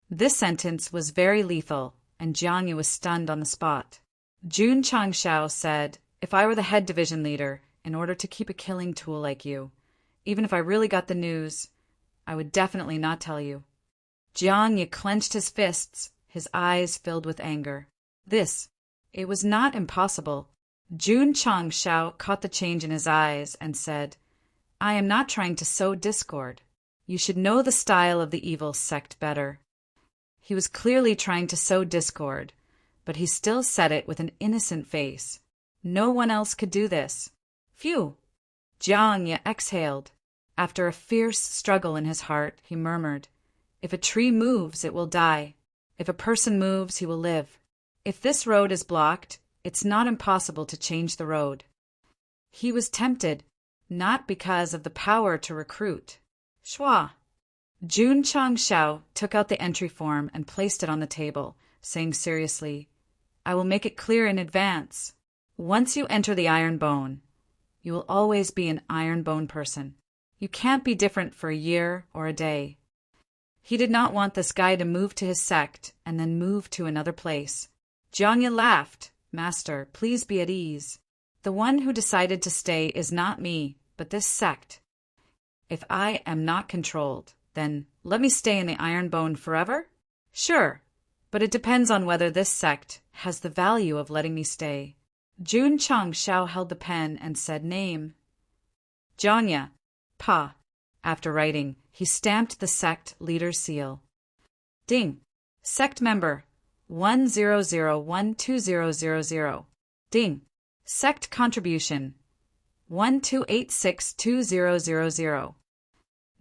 This sentence was very lethal, and Jiang Yi was stunned on the spot. Jun Changshao said, if I were the head division leader, in order to keep a killing tool like you, even if I really got the news, I would definitely not tell you. Jiang Yi clenched his fists, his eyes filled with anger. It was not impossible. Jun Changshao caught the change in his eyes and said, I am not trying to sow discord. You should know the style of the evil sect better. He was clearly trying to sow discord, but he still said it with an innocent face. No one else could do this. Phew! Jiang Yi exhaled. After a fierce struggle in his heart, he murmured, if a tree moves, it will die. If a person moves, he will live. If this road is blocked, it's not impossible to change the road. He was tempted, not because of the power to recruit. Shua! Jun Changshao took out the entry form and placed it on the table, saying seriously, I will make it clear in advance. Once you enter the Iron Bone, you will always be an Iron Bone person. You can't be different for a year or a day. He did not want this guy to move to his sect and then move to another place. Jiang Yi laughed. Master, please be at ease. The one who decided to stay is not me, but this sect. If I am not controlled, then let me stay in the Iron Bone forever? Sure, but it depends on whether this sect has the value of letting me stay. Jun Changshao held the pen and said name. Jiang Yi. Pa. After writing, he stamped the sect leader's seal. Ding. Sect member 100120000. Ding. Sect contribution 12862000.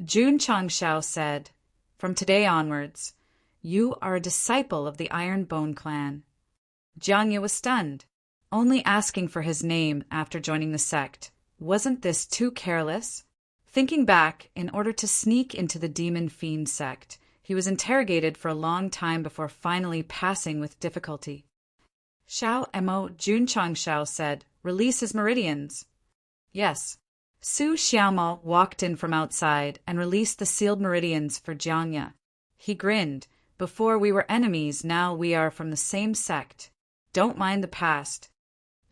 Jun Changshao said, from today onwards, you are a disciple of the Iron Bone clan. Jiang Yi was stunned. Only asking for his name after joining the sect. Wasn't this too careless? Thinking back, in order to sneak into the Demon Fiend sect, he was interrogated for a long time before finally passing with difficulty. Xiao Mo Jun Changshao said, release his meridians. Yes. Su Xiaomo walked in from outside and released the sealed meridians for Jiang Yi. He grinned. Before we were enemies, now we are from the same sect. Don't mind the past.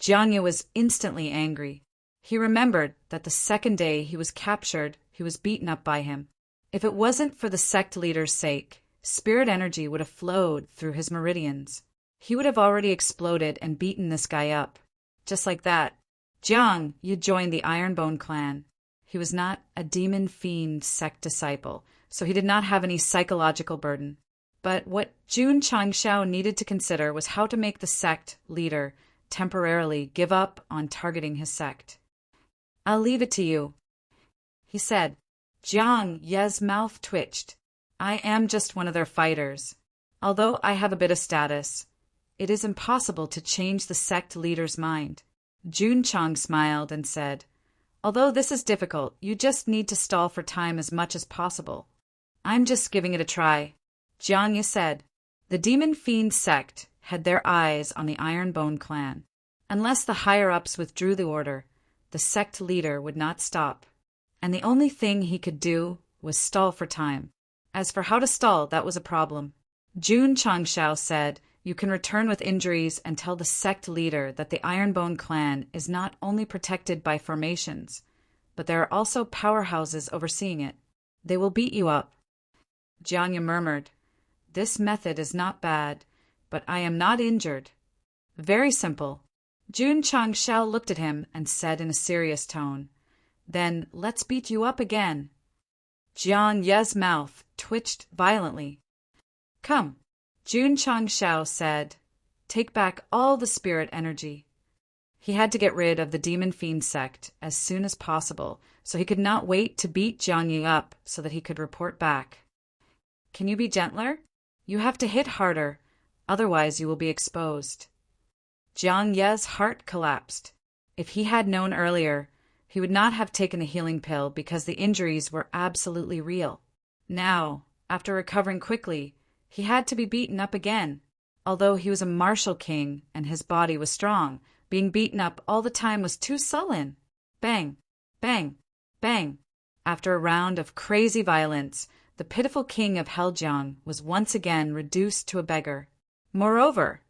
Jiang Yi was instantly angry. He remembered that the second day he was captured, he was beaten up by him. If it wasn't for the sect leader's sake, spirit energy would have flowed through his meridians. He would have already exploded and beaten this guy up. Just like that. Jiang Yi joined the Ironbone clan. He was not a demon fiend sect disciple, so he did not have any psychological burden. But what Jun Changshao needed to consider was how to make the sect leader temporarily give up on targeting his sect. I'll leave it to you, he said. Jiang Ye's mouth twitched. I am just one of their fighters. Although I have a bit of status, it is impossible to change the sect leader's mind. Jun Chang smiled and said, although this is difficult, you just need to stall for time as much as possible. I'm just giving it a try, Jiang Ye said. The Demon Fiend sect had their eyes on the Ironbone clan. Unless the higher-ups withdrew the order, the sect leader would not stop. And the only thing he could do was stall for time. As for how to stall, that was a problem. Jun Changshao said, you can return with injuries and tell the sect leader that the Ironbone clan is not only protected by formations, but there are also powerhouses overseeing it. They will beat you up. Jiang Ye murmured, this method is not bad, but I am not injured. Very simple. Jun Changshao looked at him and said in a serious tone, then let's beat you up again. Jiang Ye's mouth twitched violently. Come, Jun Changshao said, take back all the spirit energy. He had to get rid of the Demon Fiend sect as soon as possible, so he could not wait to beat Jiang Ye up so that he could report back. Can you be gentler? You have to hit harder, otherwise you will be exposed. Jiang Ye's heart collapsed. If he had known earlier, he would not have taken the healing pill because the injuries were absolutely real. Now, after recovering quickly, he had to be beaten up again. Although he was a martial king and his body was strong, being beaten up all the time was too sullen. Bang, bang, bang. After a round of crazy violence, the pitiful king of Heljiang was once again reduced to a beggar. Moreover,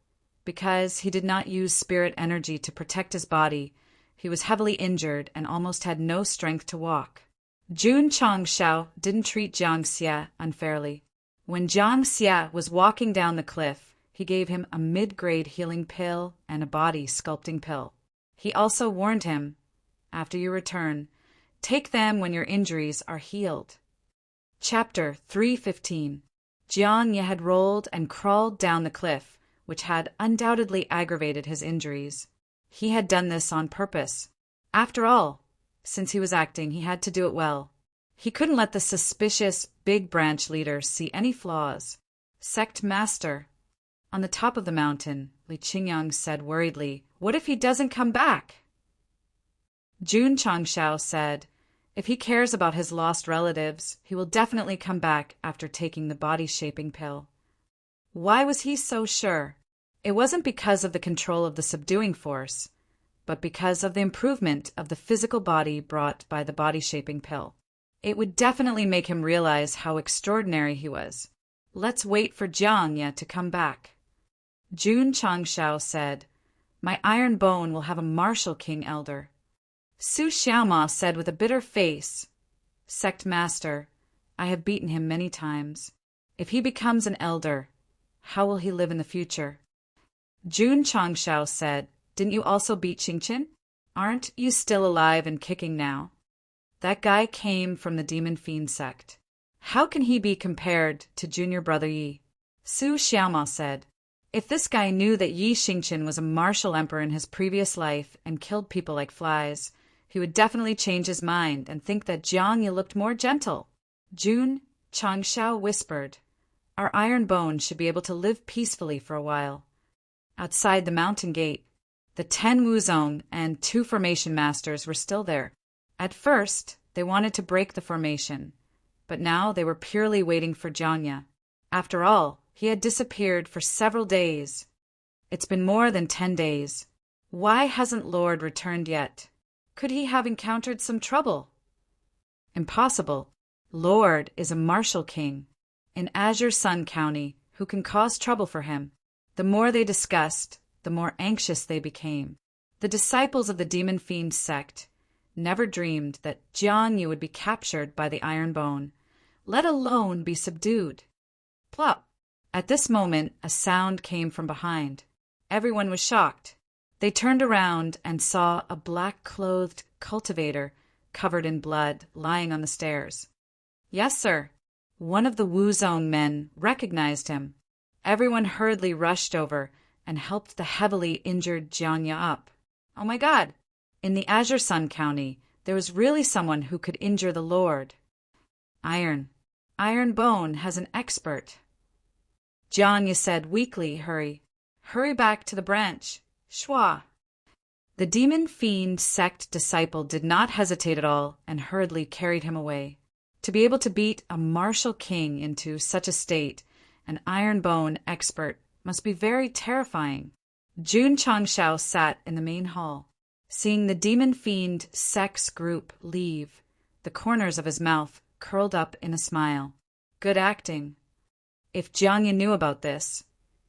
because he did not use spirit energy to protect his body, he was heavily injured and almost had no strength to walk. Jun Changshao didn't treat Jiang Xie unfairly. When Jiang Xie was walking down the cliff, he gave him a mid-grade healing pill and a body sculpting pill. He also warned him, after you return, take them when your injuries are healed. Chapter 315. Jiang Ye had rolled and crawled down the cliff, which had undoubtedly aggravated his injuries. He had done this on purpose. After all, since he was acting, he had to do it well. He couldn't let the suspicious big branch leader see any flaws. Sect Master. On the top of the mountain, Li Qingyang said worriedly, what if he doesn't come back? Jun Changshao said, if he cares about his lost relatives, he will definitely come back after taking the body-shaping pill. Why was he so sure? It wasn't because of the control of the subduing force, but because of the improvement of the physical body brought by the body-shaping pill. It would definitely make him realize how extraordinary he was. Let's wait for Jiang Ye to come back. Jun Changshao said, my iron bone will have a martial king elder. Su Xiaoma said with a bitter face, Sect Master, I have beaten him many times. If he becomes an elder, how will he live in the future? Jun Changshao said, didn't you also beat Qingqin? Aren't you still alive and kicking now? That guy came from the Demon Fiend sect. How can he be compared to junior brother Yi? Su Xiaoma said, if this guy knew that Yi Xingqin was a martial emperor in his previous life and killed people like flies, he would definitely change his mind and think that Jiang Ye looked more gentle. Jun Changshao whispered, our iron bones should be able to live peacefully for a while. Outside the mountain gate, the 10 Wuzong and 2 formation masters were still there. At first, they wanted to break the formation, but now they were purely waiting for Jiang Ye. After all, he had disappeared for several days. It's been more than 10 days. Why hasn't Lord returned yet? Could he have encountered some trouble? Impossible. Lord is a martial king in Azure Sun County who can cause trouble for him. The more they discussed, the more anxious they became. The disciples of the Demon Fiend sect never dreamed that Jiang Ye would be captured by the Iron Bone, let alone be subdued. Plop! At this moment, a sound came from behind. Everyone was shocked. They turned around and saw a black-clothed cultivator covered in blood lying on the stairs. Yes, sir. One of the Wuzong men recognized him. Everyone hurriedly rushed over and helped the heavily injured Jiang Ye up. Oh my God! In the Azure Sun County, there was really someone who could injure the Lord. Iron. Iron Bone has an expert. Jiang said weakly, Hurry. Hurry back to the branch. Shua. The demon fiend sect disciple did not hesitate at all and hurriedly carried him away. To be able to beat a martial king into such a state, an Iron Bone expert, must be very terrifying. Jun Changshao sat in the main hall. Seeing the demon fiend sect's group leave, the corners of his mouth curled up in a smile. Good acting. If Jiang knew about this,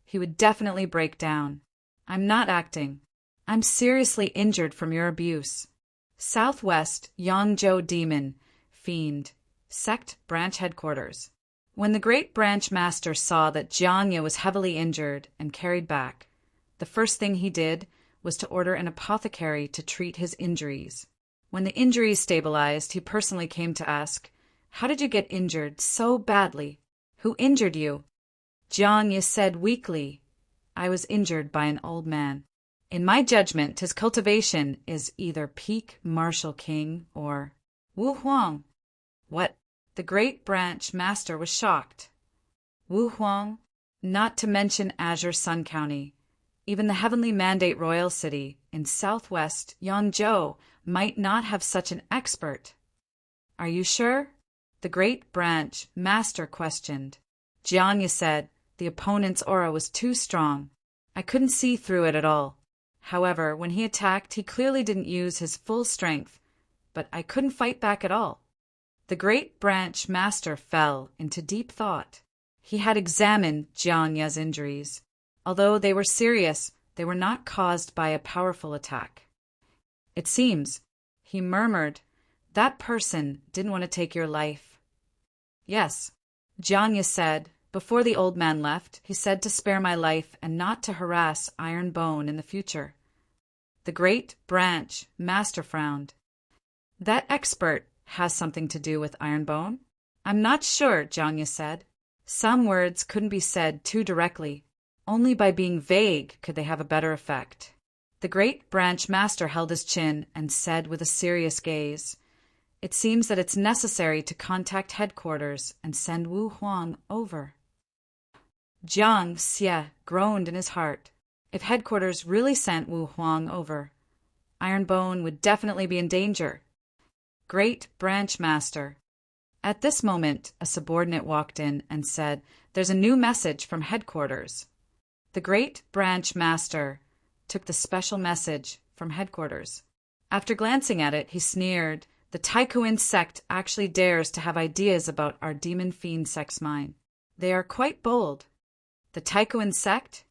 he would definitely break down. I'm not acting. I'm seriously injured from your abuse. Southwest Yangzhou Demon Fiend Sect Branch Headquarters. When the great branch master saw that Jiang was heavily injured and carried back, the first thing he did was to order an apothecary to treat his injuries. When the injuries stabilized, he personally came to ask, How did you get injured so badly? Who injured you? Jiang said weakly, I was injured by an old man. In my judgment, his cultivation is either peak martial king or Wu Huang. What? The great branch master was shocked. Wu Huang? Not to mention Azure Sun County. Even the heavenly mandate royal city in southwest Yangzhou might not have such an expert. Are you sure? The great branch master questioned. Jiang said the opponent's aura was too strong. I couldn't see through it at all. However, when he attacked, he clearly didn't use his full strength, but I couldn't fight back at all. The great branch master fell into deep thought. He had examined Jiang's injuries. Although they were serious, they were not caused by a powerful attack. It seems, he murmured, that person didn't want to take your life. Yes, Jiang said. Before the old man left, he said to spare my life and not to harass Iron Bone in the future. The great branch master frowned. That expert has something to do with Iron Bone? I'm not sure, Jiang said. Some words couldn't be said too directly. Only by being vague could they have a better effect. The great branch master held his chin and said with a serious gaze, It seems that it's necessary to contact headquarters and send Wu Huang over. Jiang Xie groaned in his heart. If headquarters really sent Wu Huang over, Iron Bone would definitely be in danger. Great branch master. At this moment, a subordinate walked in and said, There's a new message from headquarters. The great branch master took the special message from headquarters. After glancing at it, he sneered, The Taikuin sect actually dares to have ideas about our demon fiend sect's mind. They are quite bold. The Taikuin sect?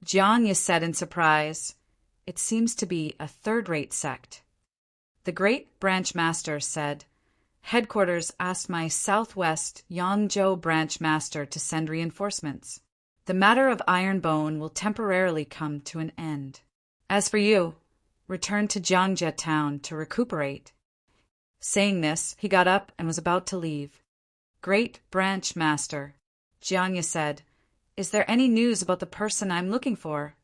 Jiang said in surprise. It seems to be a third-rate sect. The great branch master said, Headquarters asked my southwest Yangzhou branch master to send reinforcements. The matter of Iron Bone will temporarily come to an end. As for you, return to Jiangzhou town to recuperate. Saying this, he got up and was about to leave. Great branch master, Jiang said, Is there any news about the person I'm looking for?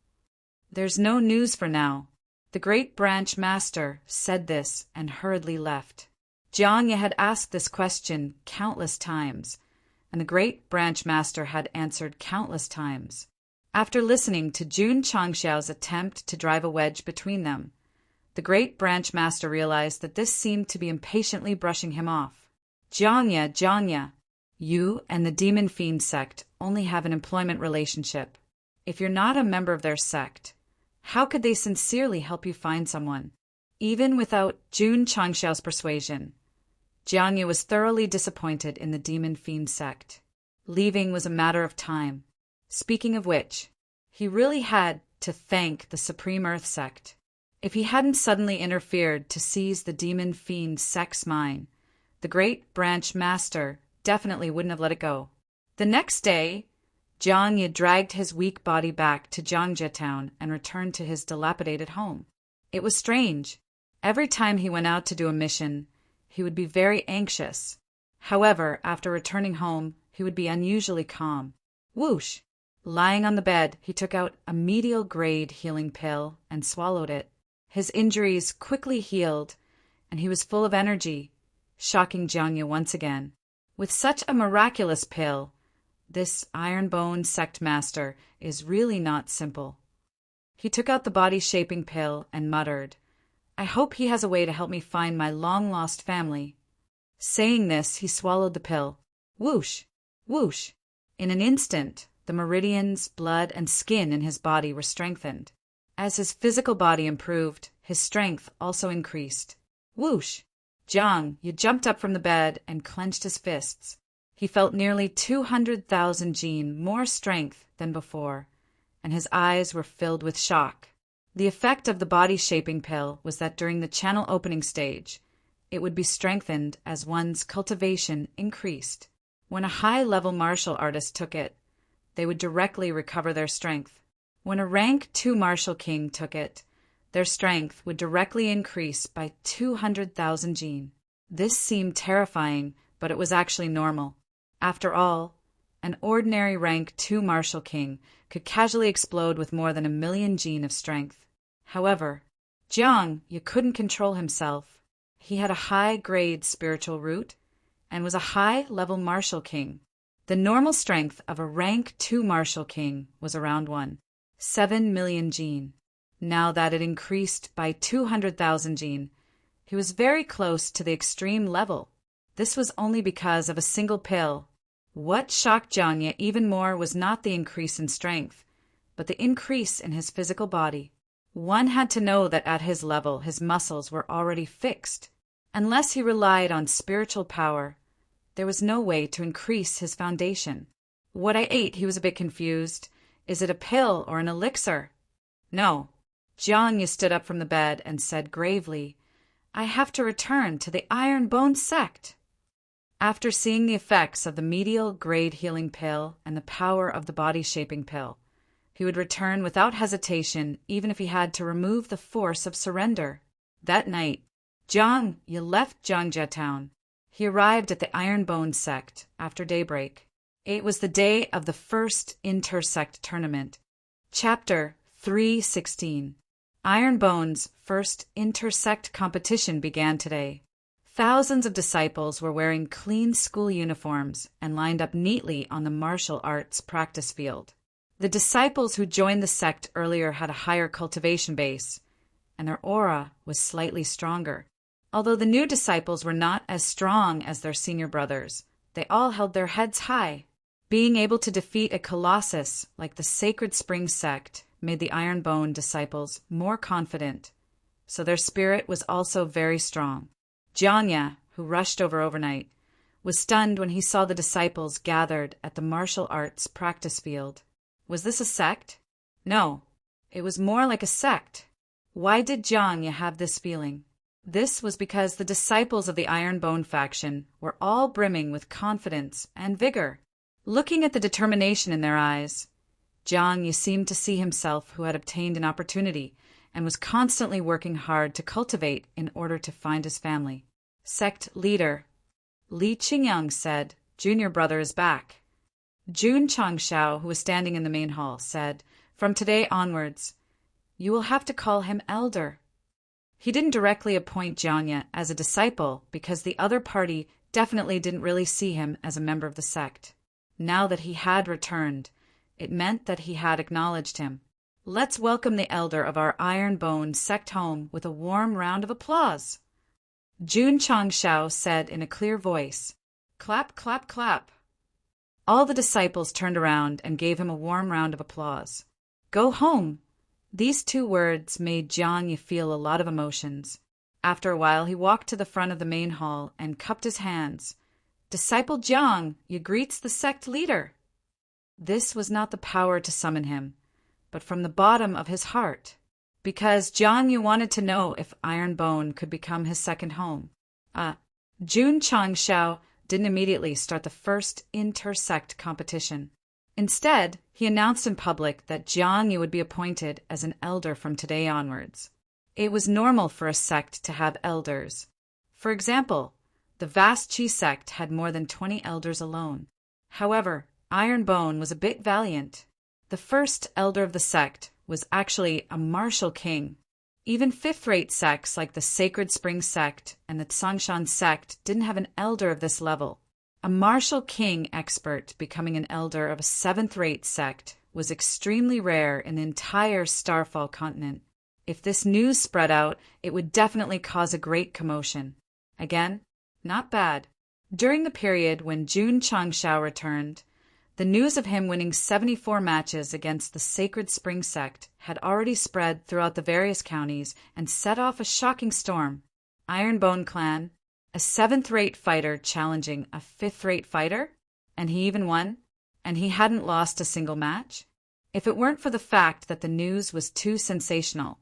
There's no news for now. The great branch master said this and hurriedly left. Jiang had asked this question countless times, and the great branch master had answered countless times. After listening to Jun Changshao's attempt to drive a wedge between them, the great branch master realized that this seemed to be impatiently brushing him off. Jiangya, you and the demon fiend sect only have an employment relationship. If you're not a member of their sect, how could they sincerely help you find someone? Even without Jun Changshao's persuasion, Jiang was thoroughly disappointed in the demon fiend sect. Leaving was a matter of time. Speaking of which, he really had to thank the Supreme Earth sect. If he hadn't suddenly interfered to seize the demon fiend sect's mine, the great branch master definitely wouldn't have let it go. The next day, Jiang dragged his weak body back to Jiangzhou town and returned to his dilapidated home. It was strange. Every time he went out to do a mission, he would be very anxious. However, after returning home, he would be unusually calm. Whoosh! Lying on the bed, he took out a medial-grade healing pill and swallowed it. His injuries quickly healed, and he was full of energy, shocking Jiang once again. With such a miraculous pill, this iron-bone sect master is really not simple. He took out the body-shaping pill and muttered, "I hope he has a way to help me find my long-lost family." Saying this, he swallowed the pill. Whoosh! Whoosh! In an instant, the meridians, blood, and skin in his body were strengthened. As his physical body improved, his strength also increased. Whoosh! Jiang Yu jumped up from the bed and clenched his fists. He felt nearly 200,000 jin more strength than before, and his eyes were filled with shock. The effect of the body-shaping pill was that during the channel opening stage, it would be strengthened as one's cultivation increased. When a high-level martial artist took it, they would directly recover their strength. When a rank 2 martial king took it, their strength would directly increase by 200,000 jin. This seemed terrifying, but it was actually normal. After all, an ordinary rank 2 martial king could casually explode with more than 1,000,000 jin of strength. However, Jiang Yu couldn't control himself. He had a high-grade spiritual root and was a high-level martial king. The normal strength of a rank 2 martial king was around 7,000,000 jin. Now that it increased by 200,000 jin, he was very close to the extreme level. This was only because of a single pill. What shocked Jiang Yu even more was not the increase in strength, but the increase in his physical body. One had to know that at his level his muscles were already fixed. Unless he relied on spiritual power, there was no way to increase his foundation. "What I ate," he was a bit confused. "Is it a pill or an elixir?" "No." Jiang Yu stood up from the bed and said gravely, "I have to return to the Iron Bone Sect." After seeing the effects of the medial grade healing pill and the power of the body-shaping pill, he would return without hesitation even if he had to remove the force of surrender. That night, Jiang Yu left Jiangjia town. He arrived at the Iron Bone Sect after daybreak. It was the day of the first inter-sect tournament. Chapter 316. Iron Bone's first inter-sect competition began today. Thousands of disciples were wearing clean school uniforms and lined up neatly on the martial arts practice field. The disciples who joined the sect earlier had a higher cultivation base, and their aura was slightly stronger. Although the new disciples were not as strong as their senior brothers, they all held their heads high. Being able to defeat a colossus like the Sacred Spring Sect made the Iron Bone disciples more confident, so their spirit was also very strong. Jiang Yu, who rushed over overnight, was stunned when he saw the disciples gathered at the martial arts practice field. Was this a sect? No, it was more like a sect. Why did Jiang Yu have this feeling? This was because the disciples of the Iron Bone faction were all brimming with confidence and vigor. Looking at the determination in their eyes, Jiang Yu seemed to see himself who had obtained an opportunity and was constantly working hard to cultivate in order to find his family. Sect leader Li Qingyang said, "Junior brother is back." Jun Changshao, who was standing in the main hall, said, "From today onwards, you will have to call him elder." He didn't directly appoint Jiang Yu as a disciple because the other party definitely didn't really see him as a member of the sect. Now that he had returned, it meant that he had acknowledged him. "Let's welcome the elder of our Iron Bone sect home with a warm round of applause." Jun Changshao said in a clear voice, "Clap, clap, clap." All the disciples turned around and gave him a warm round of applause. "Go home." These 2 words made Jiang Yu feel a lot of emotions. After a while, he walked to the front of the main hall and cupped his hands. "Disciple Jiang Yu greets the sect leader." This was not the power to summon him, but from the bottom of his heart, because Jiang Yu wanted to know if Iron Bone could become his second home. Jun Changshao didn't immediately start the first inter-sect competition. Instead, he announced in public that Jiang Yu would be appointed as an elder from today onwards. It was normal for a sect to have elders. For example, the vast Qi sect had more than 20 elders alone. However, Iron Bone was a bit valiant. The first elder of the sect was actually a martial king. Even fifth-rate sects like the Sacred Spring Sect and the Tsangshan Sect didn't have an elder of this level. A martial king expert becoming an elder of a seventh-rate sect was extremely rare in the entire Starfall continent. If this news spread out, it would definitely cause a great commotion. Again, not bad. During the period when Jun Changshao returned, the news of him winning 74 matches against the Sacred Spring Sect had already spread throughout the various counties and set off a shocking storm. Ironbone clan, a seventh-rate fighter challenging a fifth-rate fighter? And he even won? And he hadn't lost a single match? If it weren't for the fact that the news was too sensational,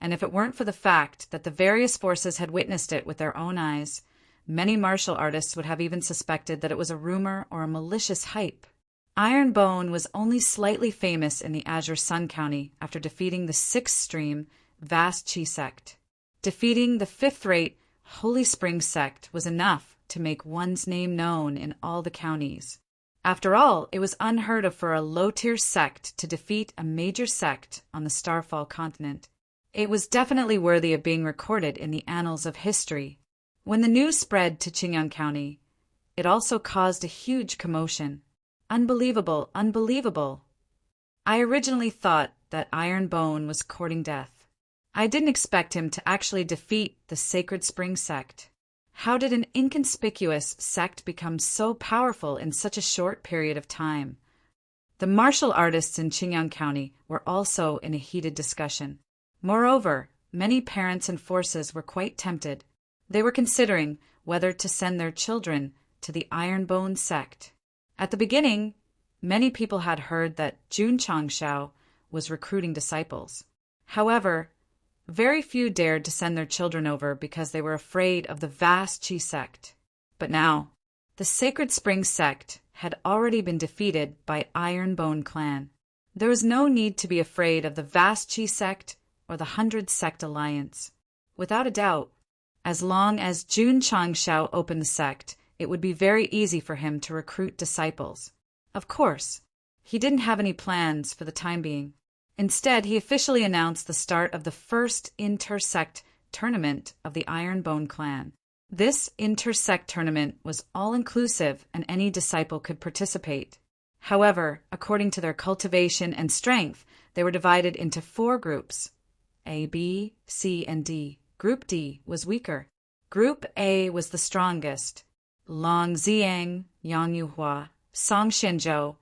and if it weren't for the fact that the various forces had witnessed it with their own eyes, many martial artists would have even suspected that it was a rumor or a malicious hype. Ironbone was only slightly famous in the Azure Sun County after defeating the sixth-stream Vast Chi Sect. Defeating the fifth-rate Holy Spring Sect was enough to make one's name known in all the counties. After all, it was unheard of for a low-tier sect to defeat a major sect on the Starfall continent. It was definitely worthy of being recorded in the annals of history. When the news spread to Qingyang County, it also caused a huge commotion. Unbelievable, unbelievable. I originally thought that Ironbone was courting death. I didn't expect him to actually defeat the Sacred Spring Sect. How did an inconspicuous sect become so powerful in such a short period of time? The martial artists in Qingyang County were also in a heated discussion. Moreover, many parents and forces were quite tempted. They were considering whether to send their children to the Ironbone sect. At the beginning, many people had heard that Jun Changshao was recruiting disciples. However, very few dared to send their children over because they were afraid of the Vast Chi Sect. But now, the Sacred Spring Sect had already been defeated by Ironbone clan. There was no need to be afraid of the Vast Chi Sect or the 100 Sect Alliance. Without a doubt, as long as Jun Changshao opened the sect, it would be very easy for him to recruit disciples. Of course, he didn't have any plans for the time being. Instead, he officially announced the start of the first inter-sect tournament of the Ironbone clan. This inter-sect tournament was all-inclusive and any disciple could participate. However, according to their cultivation and strength, they were divided into 4 groups: A, B, C, and D. Group D was weaker. Group A was the strongest. Long Ziang, Yang Yuhua, Song Shenzhou,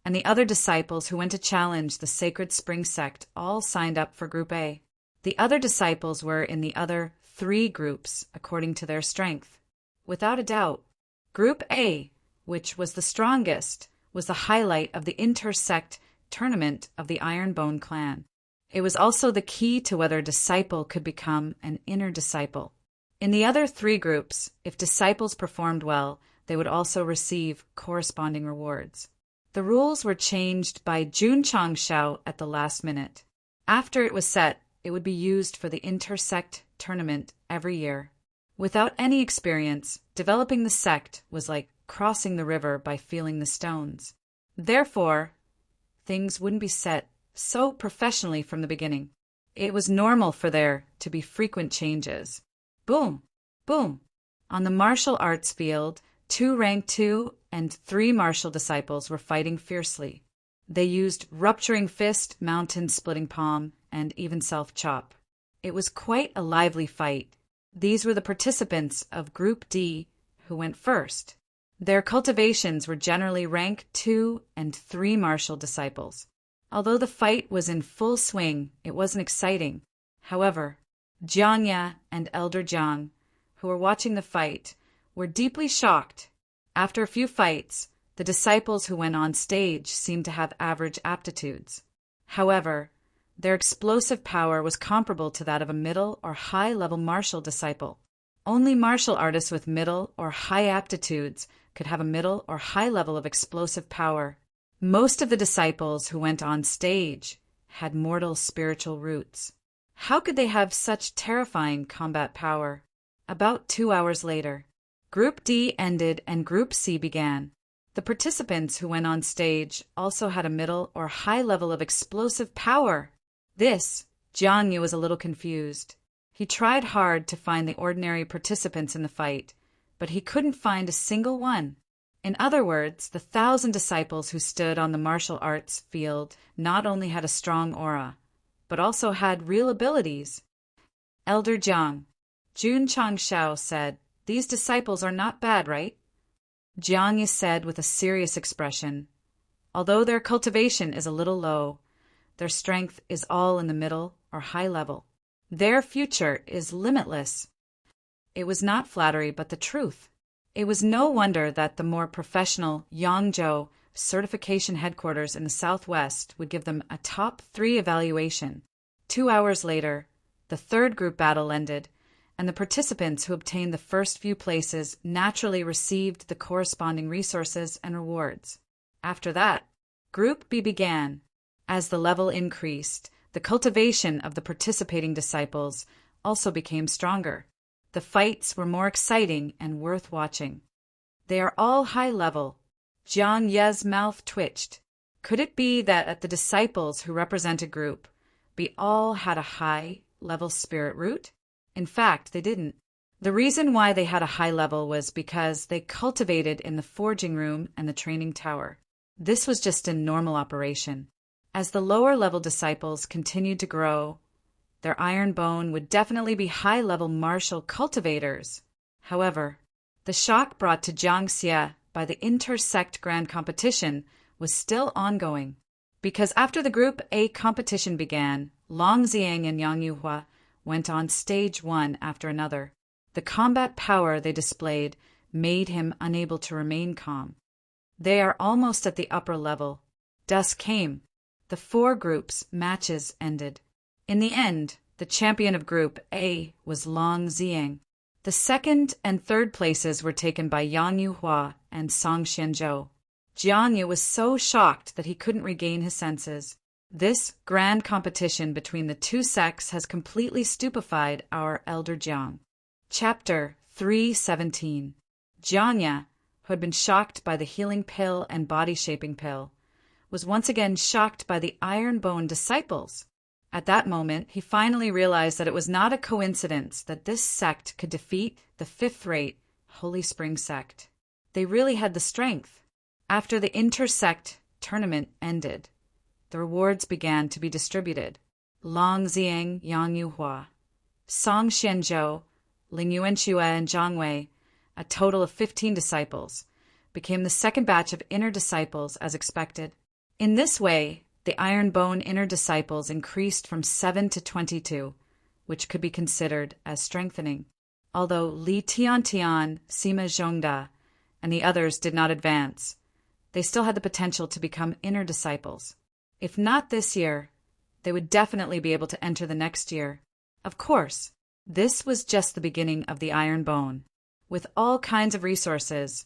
and the other disciples who went to challenge the Sacred Spring Sect all signed up for Group A. The other disciples were in the other 3 groups, according to their strength. Without a doubt, Group A, which was the strongest, was the highlight of the inter-sect tournament of the Ironbone clan. It was also the key to whether a disciple could become an inner disciple. In the other 3 groups, if disciples performed well, they would also receive corresponding rewards. The rules were changed by Jun Changshao at the last minute. After it was set, it would be used for the inter-sect tournament every year. Without any experience, developing the sect was like crossing the river by feeling the stones. Therefore, things wouldn't be set so professionally from the beginning. It was normal for there to be frequent changes. Boom, boom. On the martial arts field, 2 rank 2 and 3 martial disciples were fighting fiercely. They used rupturing fist, mountain-splitting palm, and even self-chop. It was quite a lively fight. These were the participants of Group D who went first. Their cultivations were generally rank 2 and 3 martial disciples. Although the fight was in full swing, it wasn't exciting. However, Jiang Ya and Elder Jiang, who were watching the fight, were deeply shocked. After a few fights, the disciples who went on stage seemed to have average aptitudes. However, their explosive power was comparable to that of a middle or high-level martial disciple. Only martial artists with middle or high aptitudes could have a middle or high level of explosive power. Most of the disciples who went on stage had mortal spiritual roots. How could they have such terrifying combat power? About 2 hours later, Group D ended and Group C began. The participants who went on stage also had a middle or high level of explosive power. This, Jiang Yu was a little confused. He tried hard to find the ordinary participants in the fight, but he couldn't find a single one. In other words, the 1,000 disciples who stood on the martial arts field not only had a strong aura, but also had real abilities. Elder Jiang, Jun Changshao said, "These disciples are not bad, right?" Jiang Yi said with a serious expression, "Although their cultivation is a little low, their strength is all in the middle or high level. Their future is limitless." It was not flattery, but the truth. It was no wonder that the more professional Yangzhou certification headquarters in the southwest would give them a top 3 evaluation. 2 hours later, the third group battle ended, and the participants who obtained the first few places naturally received the corresponding resources and rewards. After that, Group B began. As the level increased, the cultivation of the participating disciples also became stronger. The fights were more exciting and worth watching. "They are all high level." Jiang Ye's mouth twitched. Could it be that the disciples who represented Group B all had a high-level spirit root? In fact, they didn't. The reason why they had a high level was because they cultivated in the forging room and the training tower. This was just a normal operation. As the lower-level disciples continued to grow, their iron bone would definitely be high-level martial cultivators. However, the shock brought to Jiangxia by the inter-sect grand competition was still ongoing. Because after the Group A competition began, Long Xiang and Yang Yuhua went on stage one after another. The combat power they displayed made him unable to remain calm. They are almost at the upper level. Dusk came. The 4 groups' matches ended. In the end, the champion of Group A was Long Xiang. The second and third places were taken by Yang Yuhua and Song Xianzhou. Jiang Yu was so shocked that he couldn't regain his senses. This grand competition between the 2 sects has completely stupefied our elder Jiang. Chapter 317. Jiang Yu, who had been shocked by the healing pill and body-shaping pill, was once again shocked by the iron bone disciples. At that moment, he finally realized that it was not a coincidence that this sect could defeat the 5th-rate Holy Spring sect. They really had the strength. After the inter-sect tournament ended, the rewards began to be distributed. Long Xiang, Yang Yuhua, Song Xianzhou, Ling Yuanxue, and Zhang Wei, a total of 15 disciples, became the second batch of inner disciples as expected. In this way, the iron bone inner disciples increased from 7 to 22, which could be considered as strengthening. Although Li Tiantian, Sima Zhongda, and the others did not advance, they still had the potential to become inner disciples. If not this year, they would definitely be able to enter the next year. Of course, this was just the beginning of the iron bone. With all kinds of resources,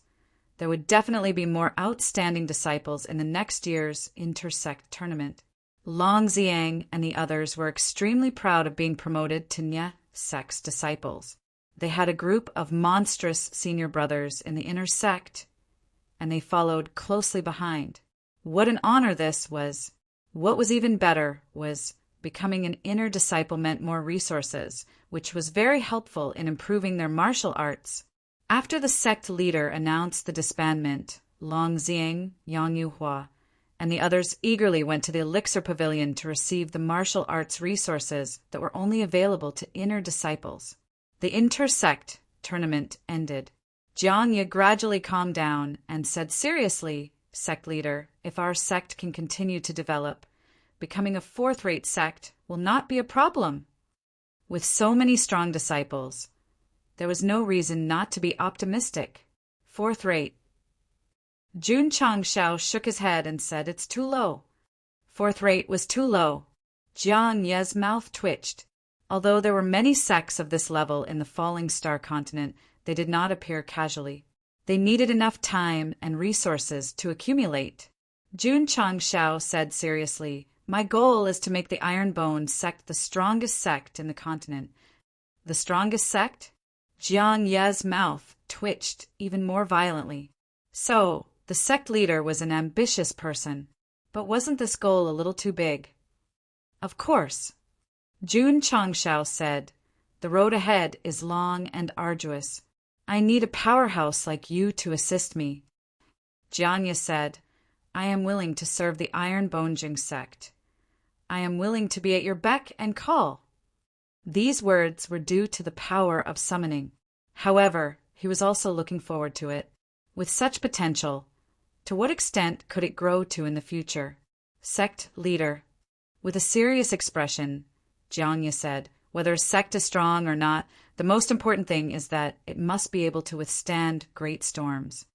there would definitely be more outstanding disciples in the next year's inter-sect tournament. Long Xiang and the others were extremely proud of being promoted to Nye sect's disciples. They had a group of monstrous senior brothers in the inner sect, and they followed closely behind. What an honor this was! What was even better was becoming an inner disciple meant more resources, which was very helpful in improving their martial arts. After the sect leader announced the disbandment, Long Xiang, Yang Yuhua, and the others eagerly went to the Elixir Pavilion to receive the martial arts resources that were only available to inner disciples. The inter-sect tournament ended. Jiang Yu gradually calmed down and said seriously, "Sect leader, if our sect can continue to develop, becoming a 4th-rate sect will not be a problem. With so many strong disciples, there was no reason not to be optimistic. 4th-rate." Jun Changshao shook his head and said, "It's too low." 4th-rate was too low. Jiang Ye's mouth twitched. Although there were many sects of this level in the Falling Star continent, they did not appear casually. They needed enough time and resources to accumulate. Jun Changshao said seriously, "My goal is to make the Iron Bone sect the strongest sect in the continent." The strongest sect? Jiang Ye's mouth twitched even more violently. So, the sect leader was an ambitious person. But wasn't this goal a little too big? Of course. Jun Changshao said, "The road ahead is long and arduous. I need a powerhouse like you to assist me." Jianya said, I am willing to serve the Iron Bonjing sect. I am willing to be at your beck and call. These words were due to the power of summoning. However, he was also looking forward to it. With such potential, to what extent could it grow to in the future? Sect leader. With a serious expression, Jianya said, whether a sect is strong or not, the most important thing is that it must be able to withstand great storms.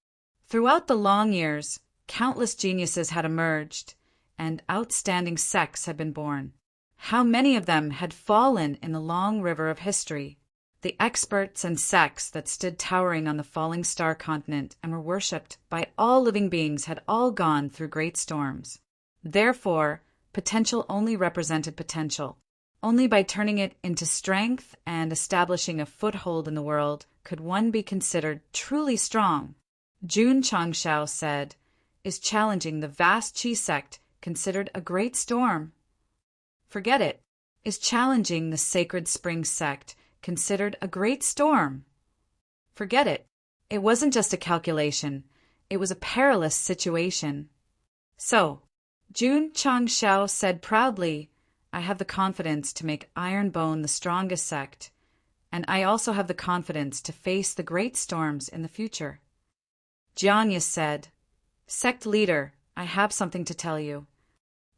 Throughout the long years, countless geniuses had emerged, and outstanding sects had been born. How many of them had fallen in the long river of history? The experts and sects that stood towering on the falling star continent and were worshipped by all living beings had all gone through great storms. Therefore, potential only represented potential. Only by turning it into strength and establishing a foothold in the world could one be considered truly strong. Jun Changshao said, Is challenging the vast Qi sect considered a great storm? Forget it. Is challenging the Sacred Spring sect considered a great storm? Forget it. It wasn't just a calculation. It was a perilous situation. So, Jun Changshao said proudly, I have the confidence to make Iron Bone the strongest sect, and I also have the confidence to face the great storms in the future. Jianya said, Sect leader, I have something to tell you.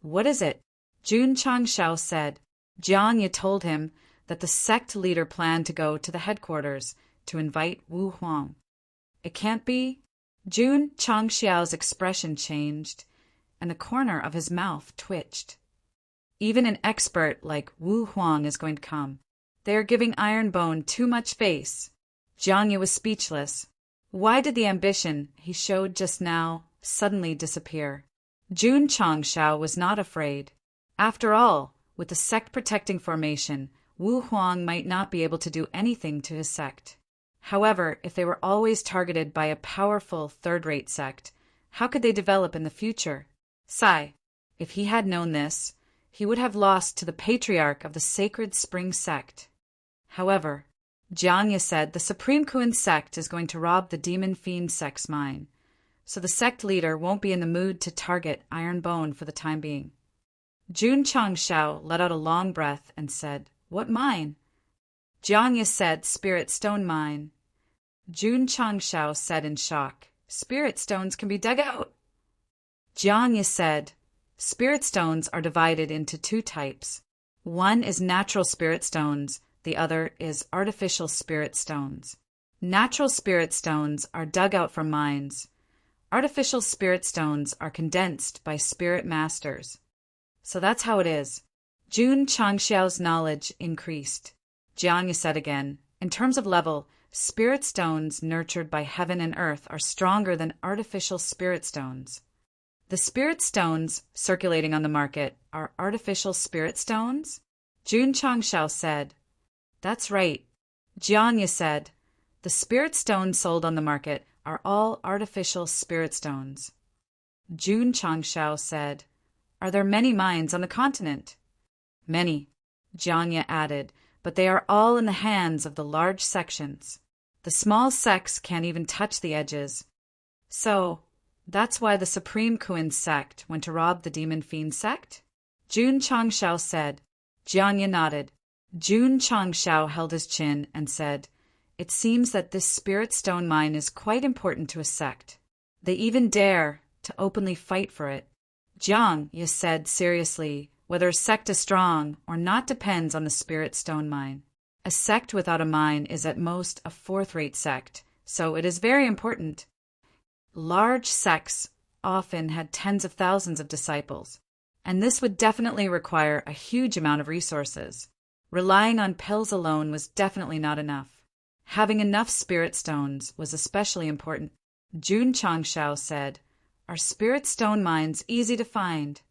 What is it? Jun Changshao said. Jianya told him that the sect leader planned to go to the headquarters to invite Wu Huang. It can't be? Jun Changshao's expression changed, and the corner of his mouth twitched. Even an expert like Wu Huang is going to come. They are giving Iron Bone too much face. Jianya was speechless. Why did the ambition he showed just now suddenly disappear? Jun Changshao was not afraid. After all, with the sect-protecting formation, Wu Huang might not be able to do anything to his sect. However, if they were always targeted by a powerful third-rate sect, how could they develop in the future? If he had known this, he would have lost to the patriarch of the Sacred Spring sect. However, Jianya said the Supreme Kuan sect is going to rob the Demon Fiend sect's mine, so the sect leader won't be in the mood to target Iron Bone for the time being. Jun Changshao let out a long breath and said, What mine? Jianya said, Spirit Stone mine. Jun Changshao said in shock, Spirit stones can be dug out. Jianya said, Spirit stones are divided into two types. One is natural spirit stones, the other is artificial spirit stones. Natural spirit stones are dug out from mines. Artificial spirit stones are condensed by spirit masters. So that's how it is. Jun Changshao's knowledge increased. Jianya said again, in terms of level, spirit stones nurtured by heaven and earth are stronger than artificial spirit stones. The spirit stones circulating on the market are artificial spirit stones? Jun Changshao said. That's right. Jianya said, the spirit stones sold on the market are all artificial spirit stones. Jun Changshao said, Are there many mines on the continent? Many, Jianya added, but they are all in the hands of the large sections. The small sects can't even touch the edges. So, that's why the Supreme Kuan sect went to rob the Demon Fiend sect? Jun Changshao said. Jianya nodded. Jun Changshao held his chin and said, It seems that this spirit stone mine is quite important to a sect. They even dare to openly fight for it. Jianya said seriously, whether a sect is strong or not depends on the spirit stone mine. A sect without a mine is at most a fourth-rate sect, so it is very important. Large sects often had tens of thousands of disciples, and this would definitely require a huge amount of resources. Relying on pills alone was definitely not enough. Having enough spirit stones was especially important. Jun Changshao said, Are spirit stone mines easy to find?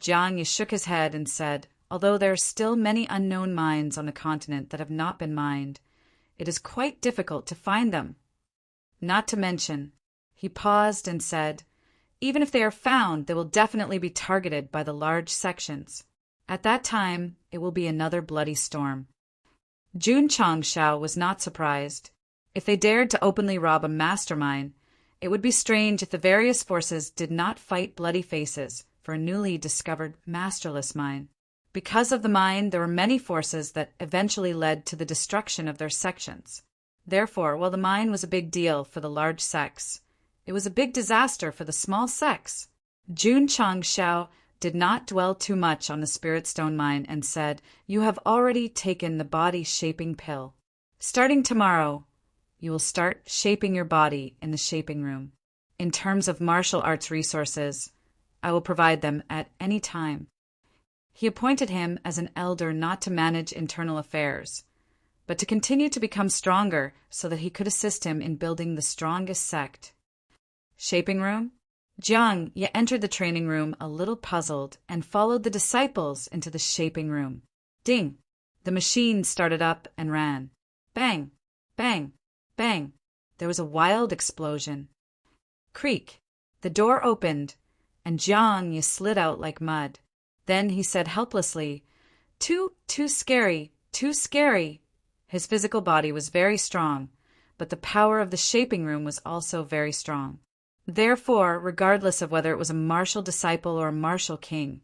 Jianya shook his head and said, Although there are still many unknown mines on the continent that have not been mined, it is quite difficult to find them. Not to mention, he paused and said, Even if they are found, they will definitely be targeted by the large sections. At that time, it will be another bloody storm. Jun Changshao was not surprised. If they dared to openly rob a mastermind, It would be strange if the various forces did not fight bloody faces for a newly discovered masterless mine. Because of the mine, there were many forces that eventually led to the destruction of their sections. Therefore, while the mine was a big deal for the large sects, it was a big disaster for the small sects. Jun Changshao did not dwell too much on the spirit stone mine and said, "You have already taken the body-shaping pill. Starting tomorrow, you will start shaping your body in the shaping room. In terms of martial arts resources, I will provide them at any time." He appointed him as an elder not to manage internal affairs, but to continue to become stronger so that he could assist him in building the strongest sect. Shaping room? Jiang Ye entered the training room a little puzzled and followed the disciples into the shaping room. Ding! The machine started up and ran. Bang! Bang! Bang! There was a wild explosion. Creak! The door opened, and Jiang Ye slid out like mud. Then he said helplessly, Too scary, too scary." His physical body was very strong, but the power of the shaping room was also very strong. Therefore, regardless of whether it was a martial disciple or a martial king,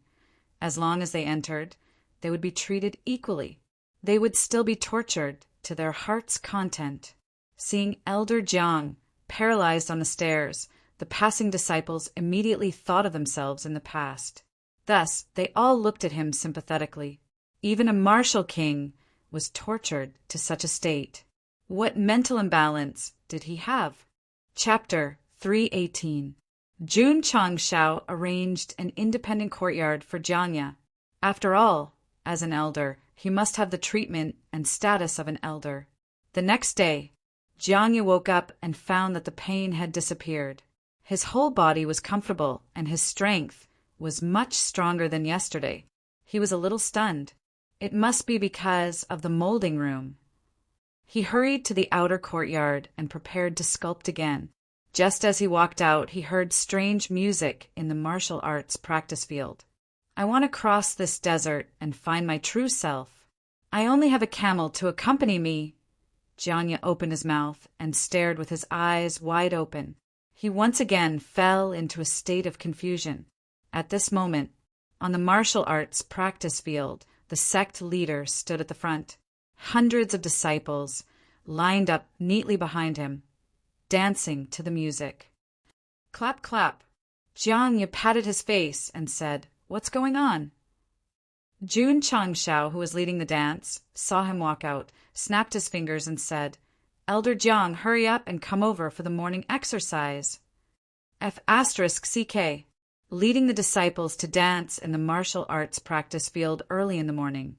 as long as they entered, they would be treated equally. They would still be tortured to their heart's content. Seeing Elder Jiang paralyzed on the stairs, the passing disciples immediately thought of themselves in the past. Thus, they all looked at him sympathetically. Even a martial king was tortured to such a state. What mental imbalance did he have? Chapter 318. Jun Changshao arranged an independent courtyard for Jiang Ye. After all, as an elder, he must have the treatment and status of an elder. The next day, Jiang Ye woke up and found that the pain had disappeared. His whole body was comfortable, and his strength was much stronger than yesterday. He was a little stunned. It must be because of the molding room. He hurried to the outer courtyard and prepared to sculpt again. Just as he walked out, he heard strange music in the martial arts practice field. "I want to cross this desert and find my true self. I only have a camel to accompany me." Jiang Ye opened his mouth and stared with his eyes wide open. He once again fell into a state of confusion. At this moment, on the martial arts practice field, the sect leader stood at the front. Hundreds of disciples lined up neatly behind him, dancing to the music. Clap, clap. Jiang Ye patted his face and said, "What's going on?" Jun Changshao, who was leading the dance, saw him walk out, snapped his fingers and said, "Elder Jiang, hurry up and come over for the morning exercise." F***CK. Leading the disciples to dance in the martial arts practice field early in the morning.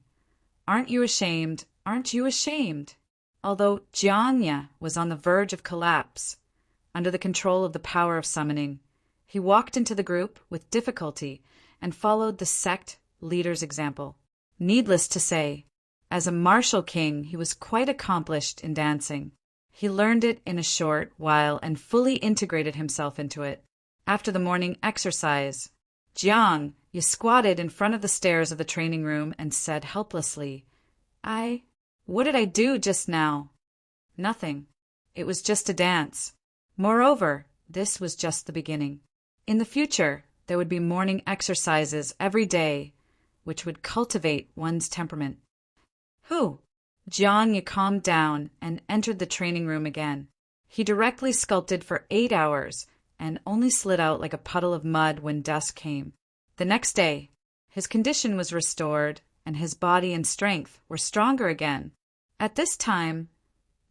Aren't you ashamed? Aren't you ashamed? Although Jiang Ye was on the verge of collapse, under the control of the power of summoning, he walked into the group with difficulty and followed the sect leader's example. Needless to say, as a martial king, he was quite accomplished in dancing. He learned it in a short while and fully integrated himself into it. After the morning exercise, Jiang Ye squatted in front of the stairs of the training room and said helplessly, What did I do just now?" "Nothing. It was just a dance. Moreover, this was just the beginning. In the future, there would be morning exercises every day, which would cultivate one's temperament." "Who?" Jiang Ye calmed down and entered the training room again. He directly sculpted for 8 hours and only slid out like a puddle of mud when dusk came. The next day, his condition was restored and his body and strength were stronger again. At this time,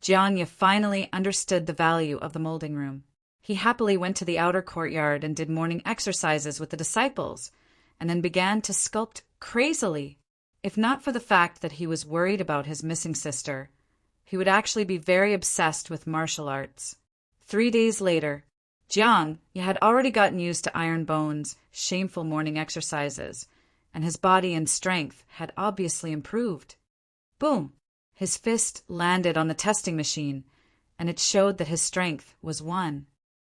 Jiang Ye finally understood the value of the molding room. He happily went to the outer courtyard and did morning exercises with the disciples, and then began to sculpt crazily. If not for the fact that he was worried about his missing sister, he would actually be very obsessed with martial arts. 3 days later, Jiang Ye had already gotten used to Iron Bone's shameful morning exercises, and his body and strength had obviously improved. Boom! His fist landed on the testing machine, and it showed that his strength was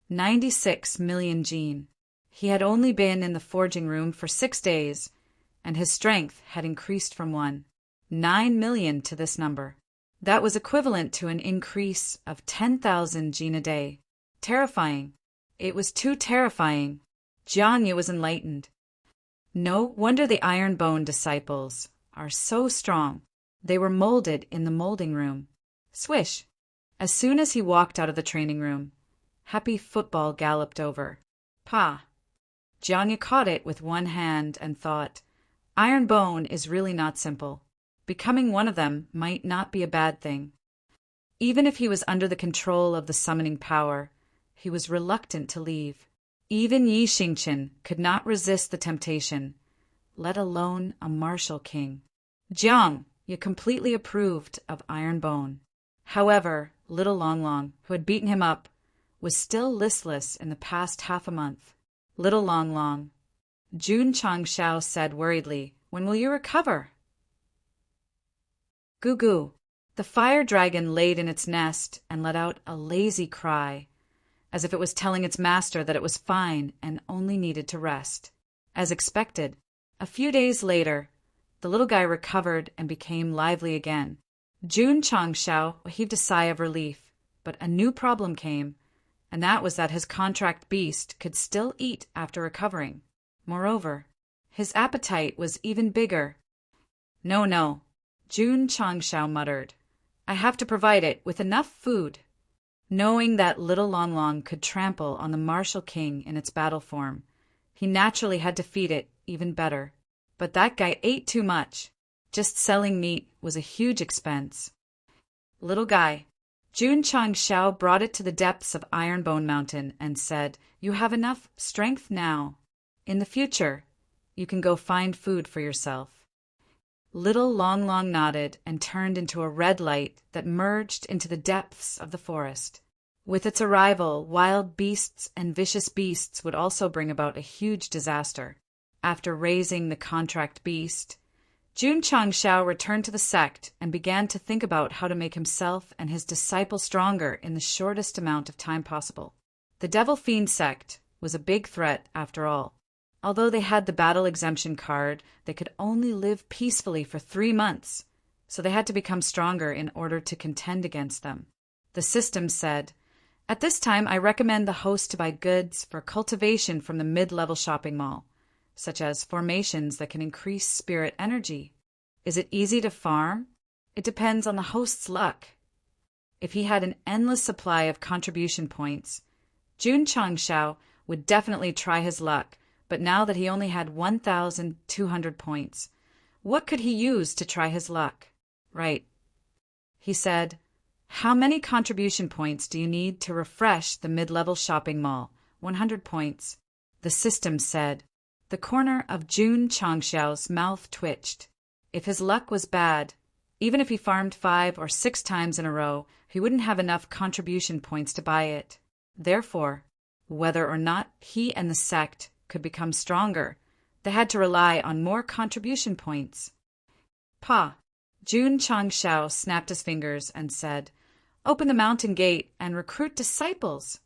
96 million gene. He had only been in the forging room for 6 days, and his strength had increased from 9 million to this number. That was equivalent to an increase of 10,000 gene a day. Terrifying. It was too terrifying. Jiang Yu was enlightened. No wonder the iron bone disciples are so strong. They were molded in the molding room. Swish! As soon as he walked out of the training room, Happy Football galloped over. Pa! Jiang Yu caught it with one hand and thought, iron bone is really not simple. Becoming one of them might not be a bad thing. Even if he was under the control of the summoning power, he was reluctant to leave. Even Yi Xingqian could not resist the temptation, let alone a martial king. Jiang Yu completely approved of iron bone. However, little Long Long, who had beaten him up, was still listless in the past half a month. Little Long Long, Jun Changshao said worriedly, when will you recover? Goo goo. The fire dragon laid in its nest and let out a lazy cry, as if it was telling its master that it was fine and only needed to rest. As expected, a few days later, the little guy recovered and became lively again. Jun Changshao heaved a sigh of relief, but a new problem came, and that was that his contract beast could still eat after recovering. Moreover, his appetite was even bigger. No, Jun Changshao muttered. I have to provide it with enough food. Knowing that little Long Long could trample on the martial king in its battle form, he naturally had to feed it even better. But that guy ate too much. Just selling meat was a huge expense. Little guy, Jun Changshao brought it to the depths of Ironbone Mountain and said, you have enough strength now. In the future, you can go find food for yourself. Little Long Long nodded and turned into a red light that merged into the depths of the forest. With its arrival, wild beasts and vicious beasts would also bring about a huge disaster. After raising the contract beast, Jun Changshao returned to the sect and began to think about how to make himself and his disciple stronger in the shortest amount of time possible. The Devil Fiend sect was a big threat after all. Although they had the battle exemption card, they could only live peacefully for 3 months, so they had to become stronger in order to contend against them. The system said, at this time I recommend the host to buy goods for cultivation from the mid-level shopping mall, such as formations that can increase spirit energy. Is it easy to farm? It depends on the host's luck. If he had an endless supply of contribution points, Jun Changshao would definitely try his luck, but now that he only had 1,200 points, what could he use to try his luck? Right. He said, how many contribution points do you need to refresh the mid-level shopping mall? 100 points. The system said. The corner of Jun Changshao's mouth twitched. If his luck was bad, even if he farmed 5 or 6 times in a row, he wouldn't have enough contribution points to buy it. Therefore, whether or not he and the sect could become stronger, they had to rely on more contribution points. Pa! Jun Changshao snapped his fingers and said, open the mountain gate and recruit disciples.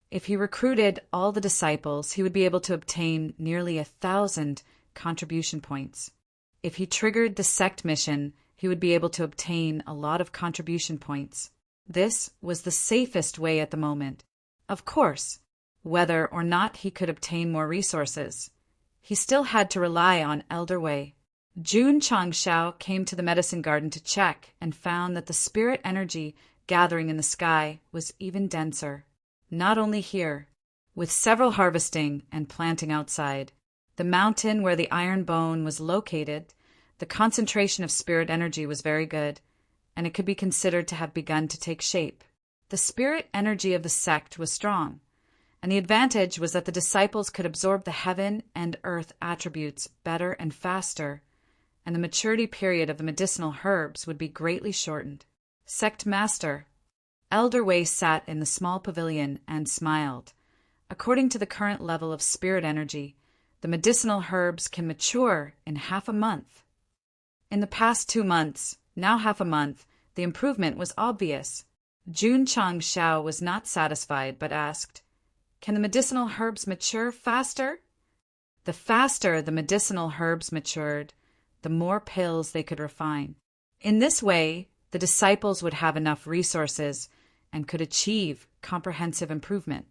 If he recruited all the disciples, he would be able to obtain nearly 1,000 contribution points. If he triggered the sect mission, he would be able to obtain a lot of contribution points. This was the safest way at the moment. Of course, whether or not he could obtain more resources, he still had to rely on Elder Wei. Jun Changshao came to the medicine garden to check and found that the spirit energy gathering in the sky was even denser. Not only here, with several harvesting and planting outside, the mountain where the iron bone was located, the concentration of spirit energy was very good, and it could be considered to have begun to take shape. The spirit energy of the sect was strong, and the advantage was that the disciples could absorb the heaven and earth attributes better and faster, and the maturity period of the medicinal herbs would be greatly shortened. Sect Master, Elder Wei sat in the small pavilion and smiled. According to the current level of spirit energy, the medicinal herbs can mature in half a month. In the past 2 months, now half a month, the improvement was obvious. Jun Changshao was not satisfied, but asked, can the medicinal herbs mature faster? The faster the medicinal herbs matured, the more pills they could refine. In this way, the disciples would have enough resources and could achieve comprehensive improvement.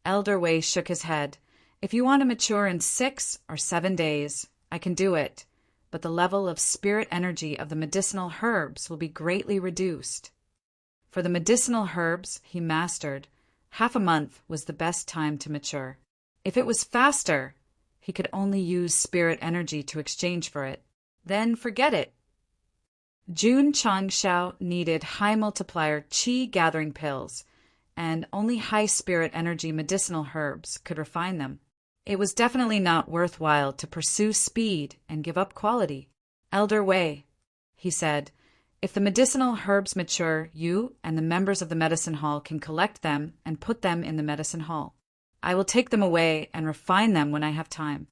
Elder Wei shook his head. If you want to mature in 6 or 7 days, I can do it, but the level of spirit energy of the medicinal herbs will be greatly reduced. For the medicinal herbs he mastered, half a month was the best time to mature. If it was faster, he could only use spirit energy to exchange for it. Then forget it. Jun Changshao needed high multiplier qi gathering pills, and only high spirit energy medicinal herbs could refine them. It was definitely not worthwhile to pursue speed and give up quality. Elder Wei, he said, if the medicinal herbs mature, you and the members of the medicine hall can collect them and put them in the medicine hall. I will take them away and refine them when I have time.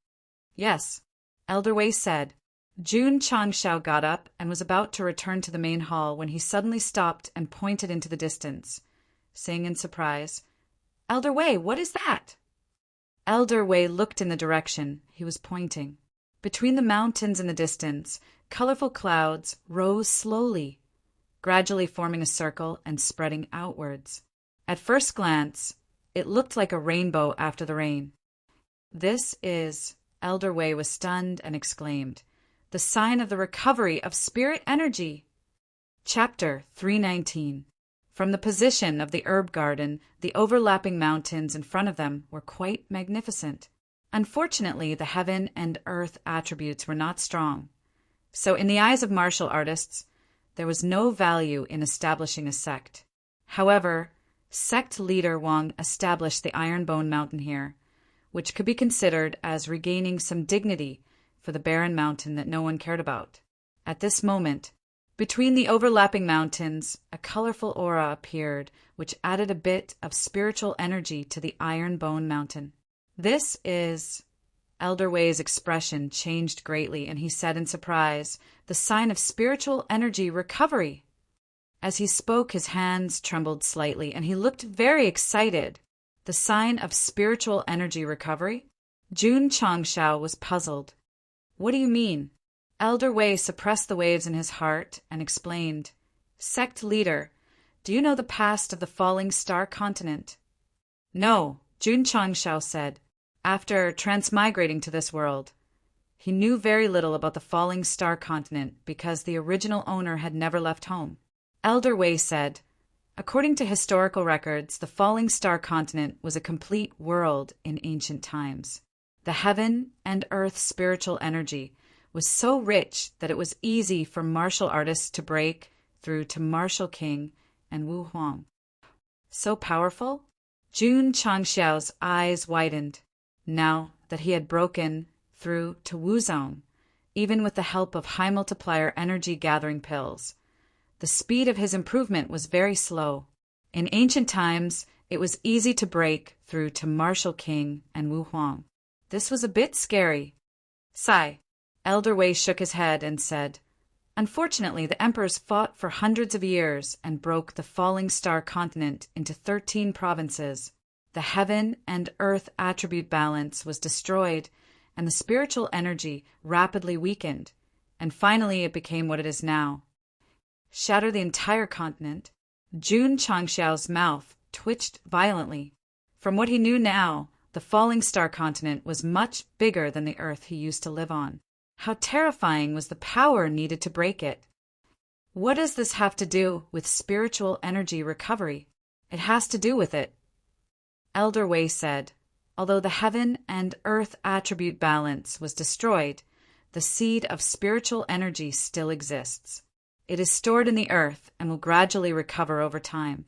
Yes, Elder Wei said. Jun Changshao got up and was about to return to the main hall when he suddenly stopped and pointed into the distance, saying in surprise, Elder Wei, what is that? Elder Wei looked in the direction he was pointing. Between the mountains in the distance, colorful clouds rose slowly, gradually forming a circle and spreading outwards. At first glance, it looked like a rainbow after the rain. This is, Elder Wei was stunned and exclaimed, the sign of the recovery of spirit energy. Chapter 319. From the position of the herb garden, the overlapping mountains in front of them were quite magnificent. Unfortunately, the heaven and earth attributes were not strong. So in the eyes of martial artists, there was no value in establishing a sect. However, sect leader Wang established the Iron Bone Mountain here, which could be considered as regaining some dignity for the barren mountain that no one cared about. At this moment, between the overlapping mountains, a colorful aura appeared, which added a bit of spiritual energy to the Iron Bone Mountain. This is... Elder Wei's expression changed greatly, and he said in surprise, the sign of spiritual energy recovery. As he spoke, his hands trembled slightly, and he looked very excited. The sign of spiritual energy recovery? Jun Changshao was puzzled. What do you mean? Elder Wei suppressed the waves in his heart and explained, Sect leader, do you know the past of the falling star continent? No, Jun Changshao said. After transmigrating to this world, he knew very little about the falling star continent because the original owner had never left home. Elder Wei said, according to historical records, the falling star continent was a complete world in ancient times. The heaven and earth spiritual energy was so rich that it was easy for martial artists to break through to Martial King and Wu Huang. So powerful? Jun Changxiao's eyes widened. Now that he had broken through to Wuzong, even with the help of high multiplier energy gathering pills, the speed of his improvement was very slow. In ancient times, it was easy to break through to Martial King and Wu Huang. This was a bit scary. Sigh. Elder Wei shook his head and said, unfortunately, the emperors fought for hundreds of years and broke the falling star continent into 13 provinces. The heaven and earth attribute balance was destroyed, and the spiritual energy rapidly weakened, and finally it became what it is now. Shatter the entire continent? Jun Changxiao's mouth twitched violently. From what he knew now, the falling star continent was much bigger than the earth he used to live on. How terrifying was the power needed to break it? What does this have to do with spiritual energy recovery? It has to do with it. Elder Wei said, although the heaven and earth attribute balance was destroyed, the seed of spiritual energy still exists. It is stored in the earth and will gradually recover over time.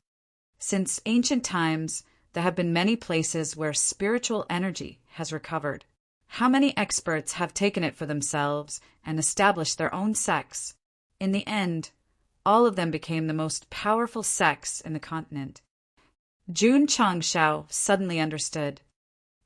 Since ancient times, there have been many places where spiritual energy has recovered. How many experts have taken it for themselves and established their own sects? In the end, all of them became the most powerful sects in the continent. Jun Changshao suddenly understood.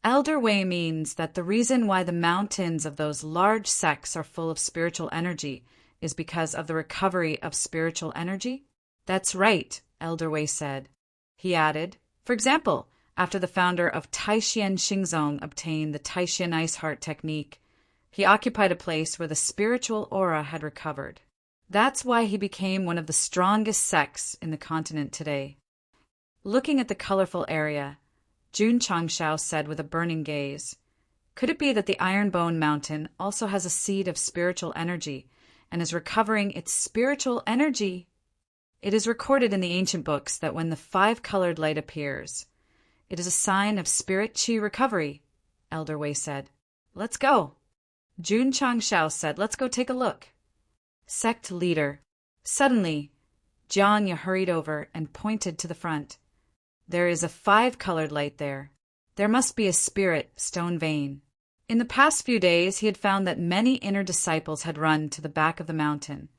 Elder Wei means that the reason why the mountains of those large sects are full of spiritual energy is because of the recovery of spiritual energy? That's right, Elder Wei said. He added, for example, after the founder of Taishan Xingzong obtained the Taishan Ice Heart technique, he occupied a place where the spiritual aura had recovered. That's why he became one of the strongest sects in the continent today. Looking at the colorful area, Jun Changshao said with a burning gaze. Could it be that the Ironbone Mountain also has a seed of spiritual energy and is recovering its spiritual energy? It is recorded in the ancient books that when the five-colored light appears, it is a sign of spirit chi recovery, Elder Wei said. Let's go. Jun Changshao said, let's go take a look. Sect leader. Suddenly, Jiangya hurried over and pointed to the front. There is a five-colored light there. There must be a spirit stone vein. In the past few days, he had found that many inner disciples had run to the back of the mountain,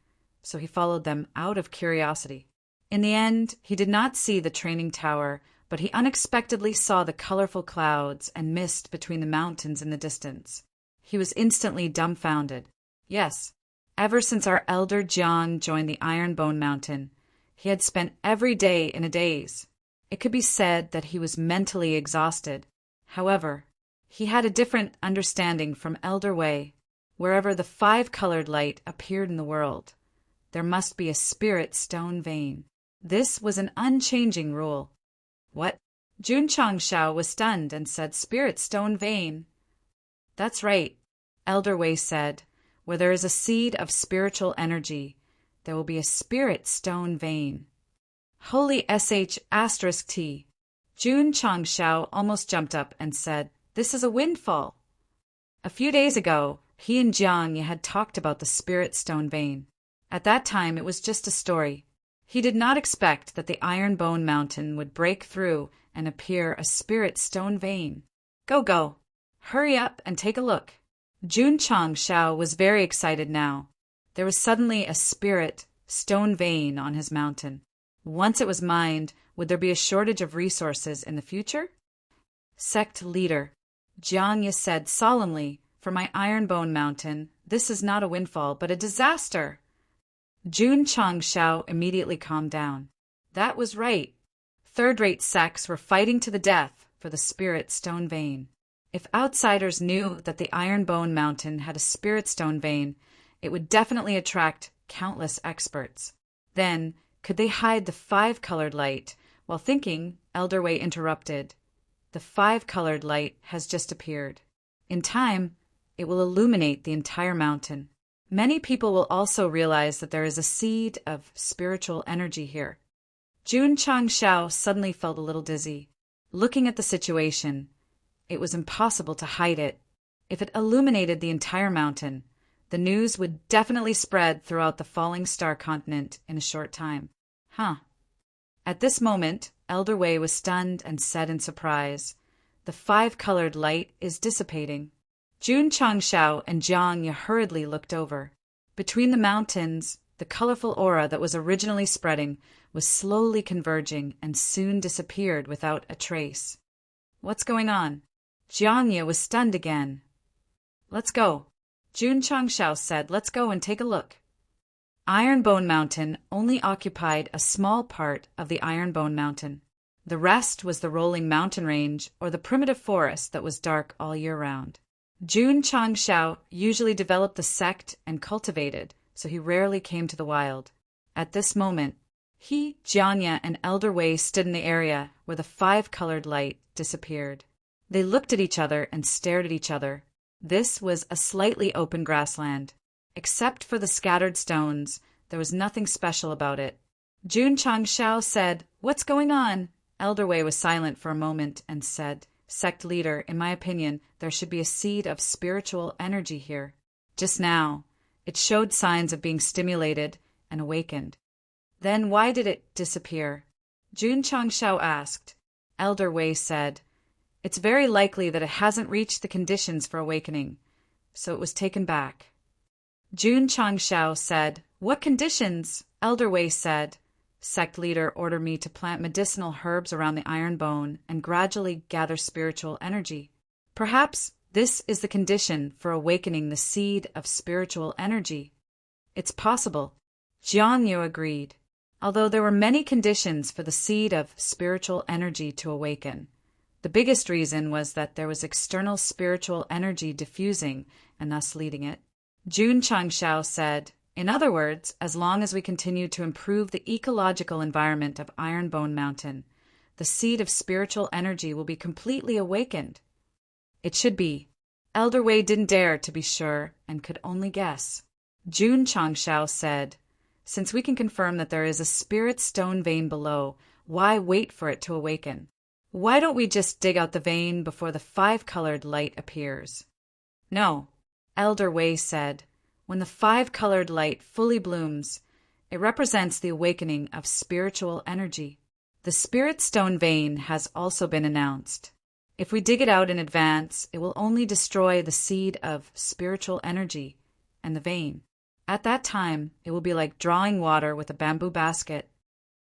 so he followed them out of curiosity. In the end, he did not see the training tower, but he unexpectedly saw the colorful clouds and mist between the mountains in the distance. He was instantly dumbfounded. Yes, ever since our elder Jiang joined the Ironbone Mountain, he had spent every day in a daze. It could be said that he was mentally exhausted. However, he had a different understanding from Elder Wei. Wherever the five-colored light appeared in the world, there must be a spirit stone vein. This was an unchanging rule. What? Jun Changshao was stunned and said, Spirit stone vein. That's right, Elder Wei said. Where there is a seed of spiritual energy, there will be a spirit stone vein. Holy sh*T. Jun Changshao almost jumped up and said, This is a windfall. A few days ago, he and Jiang had talked about the spirit stone vein. At that time, it was just a story. He did not expect that the Ironbone Mountain would break through and appear a spirit stone vein. Go. Hurry up and take a look. Jun Changshao was very excited now. There was suddenly a spirit stone vein on his mountain. Once it was mined, would there be a shortage of resources in the future? Sect leader. Jiangya said solemnly, For my Ironbone Mountain, this is not a windfall, but a disaster. Jun Changshao immediately calmed down. That was right. Third-rate sects were fighting to the death for the spirit stone vein. If outsiders knew that the Ironbone Mountain had a spirit stone vein, it would definitely attract countless experts. Then, could they hide the five-colored light? While thinking, Elder Wei interrupted. The five-colored light has just appeared. In time, it will illuminate the entire mountain. Many people will also realize that there is a seed of spiritual energy here. Jun Changshao suddenly felt a little dizzy. Looking at the situation, it was impossible to hide it. If it illuminated the entire mountain, the news would definitely spread throughout the Falling Star continent in a short time. At this moment, Elder Wei was stunned and said in surprise, The five-colored light is dissipating. Jun Changshao and Jiang hurriedly looked over. Between the mountains, the colorful aura that was originally spreading was slowly converging and soon disappeared without a trace. What's going on? Jiang was stunned again. Let's go. Jun Changshao said, Let's go and take a look. Ironbone Mountain only occupied a small part of the Ironbone Mountain. The rest was the rolling mountain range or the primitive forest that was dark all year round. Jun Changshao usually developed the sect and cultivated, so he rarely came to the wild. At this moment, he, Jiangya, and Elder Wei stood in the area where the five-colored light disappeared. They looked at each other and stared at each other. This was a slightly open grassland. Except for the scattered stones, there was nothing special about it. Jun Changshao said, What's going on? Elder Wei was silent for a moment and said, Sect leader, in my opinion, there should be a seed of spiritual energy here. Just now, it showed signs of being stimulated and awakened. Then why did it disappear? Jun Changshao asked. Elder Wei said, It's very likely that it hasn't reached the conditions for awakening, so it was taken back. Jun Changshao said, What conditions? Elder Wei said, Sect leader ordered me to plant medicinal herbs around the Ironbone and gradually gather spiritual energy. Perhaps this is the condition for awakening the seed of spiritual energy. It's possible. Jiang Yu agreed. Although there were many conditions for the seed of spiritual energy to awaken, the biggest reason was that there was external spiritual energy diffusing and thus leading it. Jun Changshao said, In other words, as long as we continue to improve the ecological environment of Ironbone Mountain, the seed of spiritual energy will be completely awakened. It should be. Elder Wei didn't dare to be sure and could only guess. Jun Changshao said, "Since we can confirm that there is a spirit stone vein below, why wait for it to awaken? Why don't we just dig out the vein before the five-colored light appears?" "No," Elder Wei said. "When the five-colored light fully blooms, it represents the awakening of spiritual energy. The spirit stone vein has also been announced. If we dig it out in advance, it will only destroy the seed of spiritual energy and the vein. At that time, it will be like drawing water with a bamboo basket."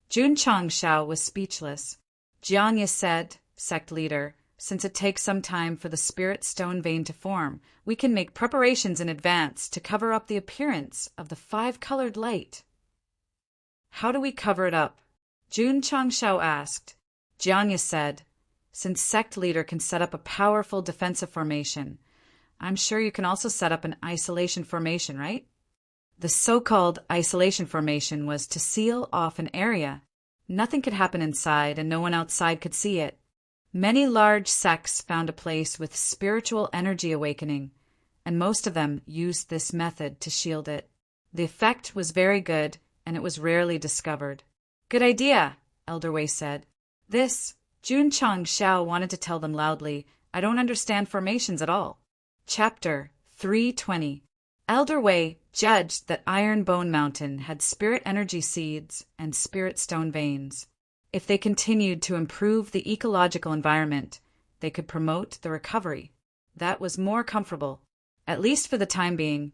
Jun Changshao was speechless. Jiang Ye said, "Sect leader, since it takes some time for the spirit stone vein to form, we can make preparations in advance to cover up the appearance of the five-colored light." "How do we cover it up?" Jun Changshao asked. Jiang Ye said, "Since Sect leader can set up a powerful defensive formation, I'm sure you can also set up an isolation formation, right?" The so-called isolation formation was to seal off an area. Nothing could happen inside and no one outside could see it. Many large sects found a place with spiritual energy awakening, and most of them used this method to shield it. The effect was very good, and it was rarely discovered. "Good idea," Elder Wei said. Jun Changshao wanted to tell them loudly, "I don't understand formations at all." Chapter 320. Elder Wei judged that Iron Bone Mountain had spirit energy seeds and spirit stone veins. If they continued to improve the ecological environment, they could promote the recovery. That was more comfortable. At least for the time being,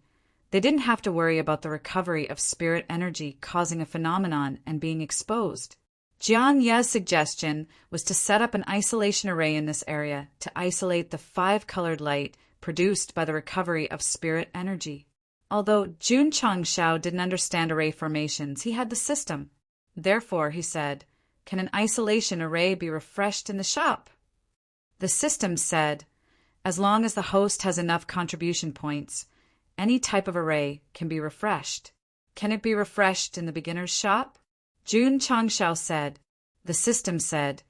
they didn't have to worry about the recovery of spirit energy causing a phenomenon and being exposed. Jiang Ye's suggestion was to set up an isolation array in this area to isolate the five-colored light produced by the recovery of spirit energy. Although Jun Changshao didn't understand array formations, he had the system. Therefore, he said, "Can an isolation array be refreshed in the shop?" The system said, "As long as the host has enough contribution points, any type of array can be refreshed." "Can it be refreshed in the beginner's shop?" Jun Changshao said. The system said,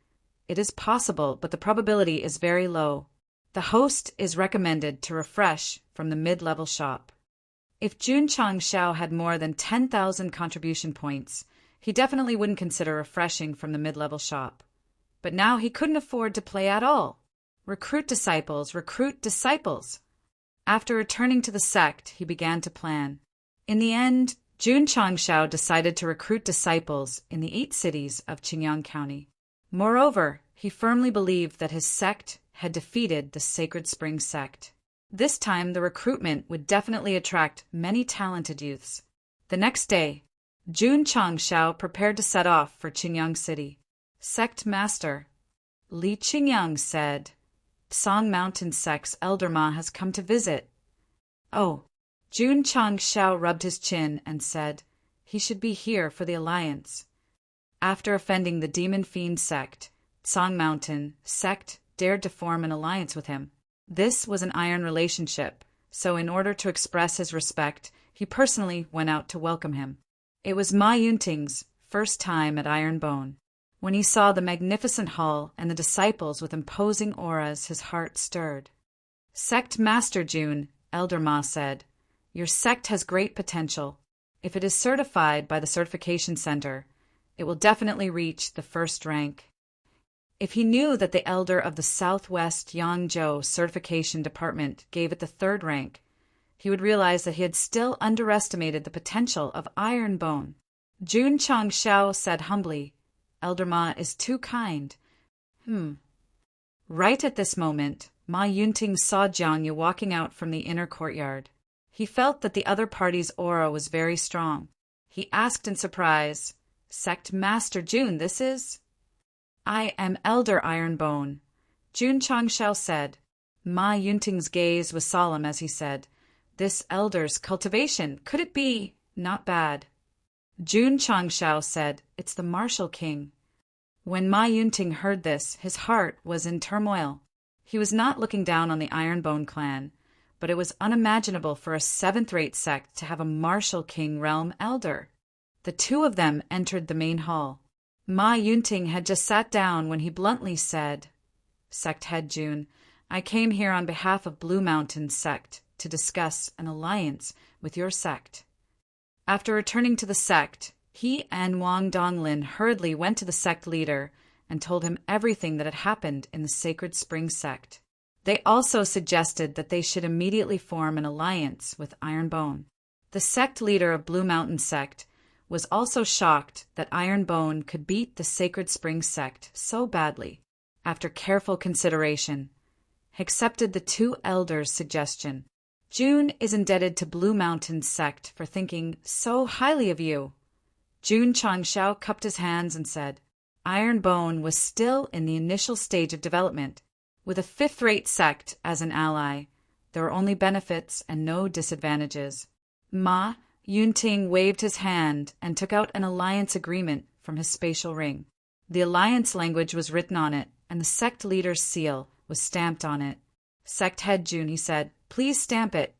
"It is possible, but the probability is very low. The host is recommended to refresh from the mid-level shop." If Jun Changshao had more than 10,000 contribution points, he definitely wouldn't consider refreshing from the mid-level shop. But now he couldn't afford to play at all. Recruit disciples, recruit disciples. After returning to the sect, he began to plan. In the end, Jun Changshao decided to recruit disciples in the 8 cities of Qingyang County. Moreover, he firmly believed that his sect had defeated the Sacred Spring sect. This time, the recruitment would definitely attract many talented youths. The next day, Jun Changshao prepared to set off for Qingyang City. Sect Master Li Qingyang said, "Song Mountain Sect's Elder Ma has come to visit." "Oh." Jun Changshao rubbed his chin and said, "He should be here for the alliance." After offending the Demon Fiend sect, Song Mountain Sect dared to form an alliance with him. This was an iron relationship, so in order to express his respect, he personally went out to welcome him. It was Ma Yunting's first time at Iron Bone. When he saw the magnificent hall and the disciples with imposing auras, his heart stirred. "Sect Master Jun," Elder Ma said, "your sect has great potential. If it is certified by the certification center, it will definitely reach the first rank." If he knew that the elder of the Southwest Yangzhou Certification Department gave it the 3rd rank, he would realize that he had still underestimated the potential of Iron Bone. Jun Changshao said humbly, "Elder Ma is too kind." Right at this moment, Ma Yunting saw Jiang Ye walking out from the inner courtyard. He felt that the other party's aura was very strong. He asked in surprise, "Sect Master Jun, this is?" "I am Elder Iron Bone," Jun Changshao said. Ma Yunting's gaze was solemn as he said, "This elder's cultivation, could it be not bad?" Jun Changshao said, "It's the Martial King." When Ma Yunting heard this, his heart was in turmoil. He was not looking down on the Ironbone clan, but it was unimaginable for a 7th-rate sect to have a Martial King realm elder. The two of them entered the main hall. Ma Yunting had just sat down when he bluntly said, "Sect head June, I came here on behalf of Blue Mountain Sect to discuss an alliance with your sect." After returning to the sect, he and Wang Donglin hurriedly went to the sect leader and told him everything that had happened in the Sacred Spring sect. They also suggested that they should immediately form an alliance with Iron Bone. The sect leader of Blue Mountain Sect was also shocked that Iron Bone could beat the Sacred Spring sect so badly. After careful consideration, he accepted the two elders' suggestion. "June is indebted to Blue Mountain Sect for thinking so highly of you." June Changshao cupped his hands and said, "Iron Bone was still in the initial stage of development. With a fifth-rate sect as an ally, there were only benefits and no disadvantages." Ma Yunting waved his hand and took out an alliance agreement from his spatial ring. The alliance language was written on it, and the sect leader's seal was stamped on it. "Sect head June," he said, "please stamp it."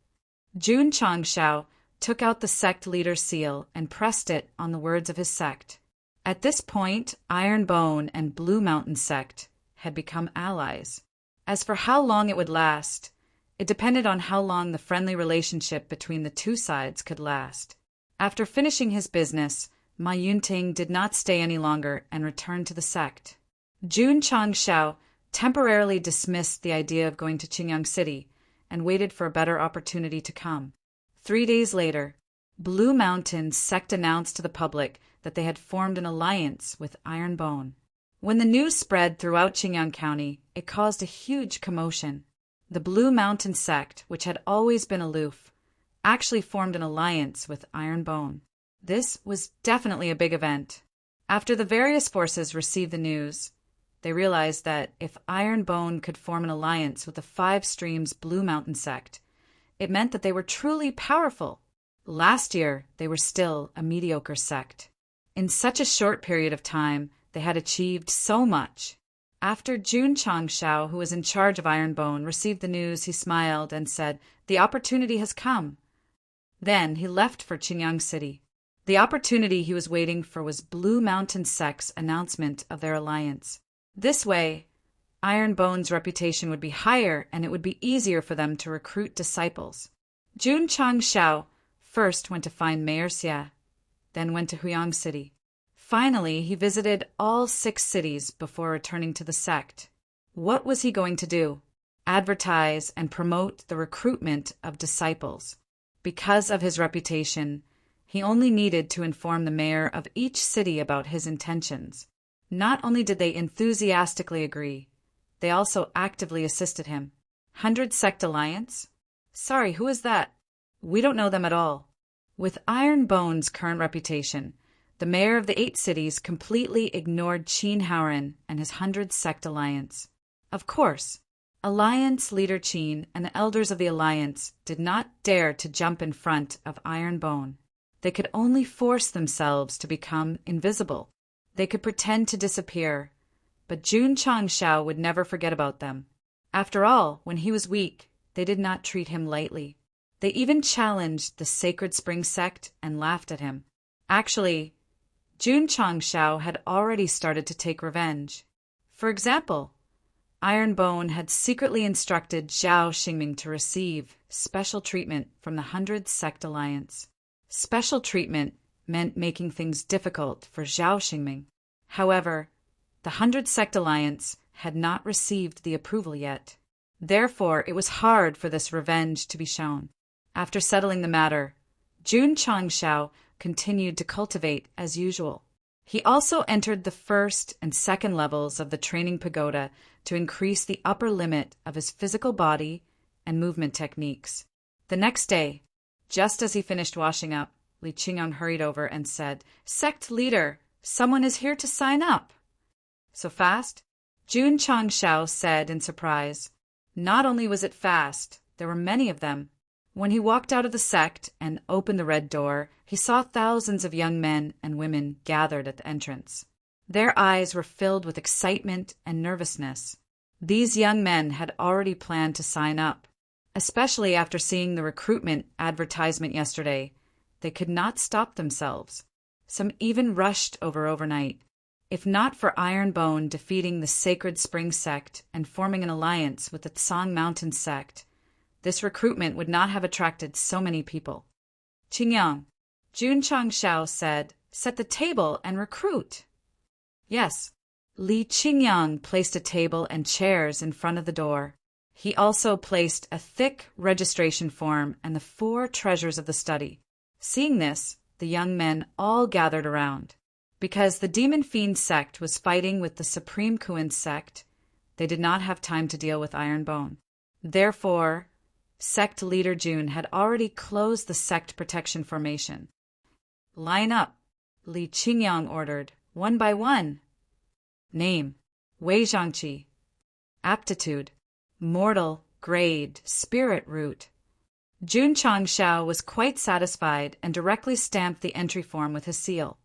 June Changshao took out the sect leader's seal and pressed it on the words of his sect. At this point, Iron Bone and Blue Mountain Sect had become allies. As for how long it would last, it depended on how long the friendly relationship between the two sides could last. After finishing his business, Ma Yunting did not stay any longer and returned to the sect. June Changshao temporarily dismissed the idea of going to Qingyang City and waited for a better opportunity to come. 3 days later, Blue Mountain Sect announced to the public that they had formed an alliance with Iron Bone. When the news spread throughout Qingyang County, it caused a huge commotion. The Blue Mountain Sect, which had always been aloof, actually formed an alliance with Iron Bone. This was definitely a big event. After the various forces received the news, they realized that if Iron Bone could form an alliance with the Five Streams Blue Mountain Sect, it meant that they were truly powerful. Last year, they were still a mediocre sect. In such a short period of time, they had achieved so much. After June Changshao, who was in charge of Iron Bone, received the news, he smiled and said, "The opportunity has come." Then he left for Qingyang City. The opportunity he was waiting for was Blue Mountain Sect's announcement of their alliance. This way, Iron Bone's reputation would be higher and it would be easier for them to recruit disciples. June Changshao first went to find Mayor Xia, then went to Huyang City. Finally, he visited all 6 cities before returning to the sect. What was he going to do? Advertise and promote the recruitment of disciples. Because of his reputation, he only needed to inform the mayor of each city about his intentions. Not only did they enthusiastically agree, they also actively assisted him. 100 Sect Alliance? Sorry, who is that? We don't know them at all. With Iron Bone's current reputation, the mayor of the 8 cities completely ignored Qin Haoren and his 100 Sect Alliance. Of course, Alliance leader Qin and the elders of the Alliance did not dare to jump in front of Iron Bone. They could only force themselves to become invisible. They could pretend to disappear, but June Changshao would never forget about them. After all, when he was weak, they did not treat him lightly. They even challenged the Sacred Spring Sect and laughed at him. Actually, June Changshao had already started to take revenge. For example, Iron Bone had secretly instructed Zhao Xingming to receive special treatment from the 100 Sect Alliance. Special treatment meant making things difficult for Zhao Xingming. However, the 100 Sect Alliance had not received the approval yet. Therefore, it was hard for this revenge to be shown. After settling the matter, June Changshao continued to cultivate as usual. He also entered the first and second levels of the training pagoda to increase the upper limit of his physical body and movement techniques. The next day, just as he finished washing up, Li Qingyang hurried over and said, "Sect leader, someone is here to sign up." "So fast?" June Changshao said in surprise. Not only was it fast, there were many of them. When he walked out of the sect and opened the red door, he saw thousands of young men and women gathered at the entrance. Their eyes were filled with excitement and nervousness. These young men had already planned to sign up. Especially after seeing the recruitment advertisement yesterday, they could not stop themselves. Some even rushed over overnight. If not for Ironbone defeating the Sacred Spring Sect and forming an alliance with the Tsang Mountain Sect, this recruitment would not have attracted so many people. Qingyang, Jun Changshao said, set the table and recruit. Yes. Li Qingyang placed a table and chairs in front of the door. He also placed a thick registration form and the 4 treasures of the study. Seeing this, the young men all gathered around. Because the Demon Fiend sect was fighting with the Supreme Kuan sect, they did not have time to deal with Ironbone. Therefore, sect leader Jun had already closed the sect protection formation. Line up, Li Qingyang ordered, one by one. Name, Wei Zhangqi. Aptitude, mortal, grade, spirit root. Jun Changshao was quite satisfied and directly stamped the entry form with his seal.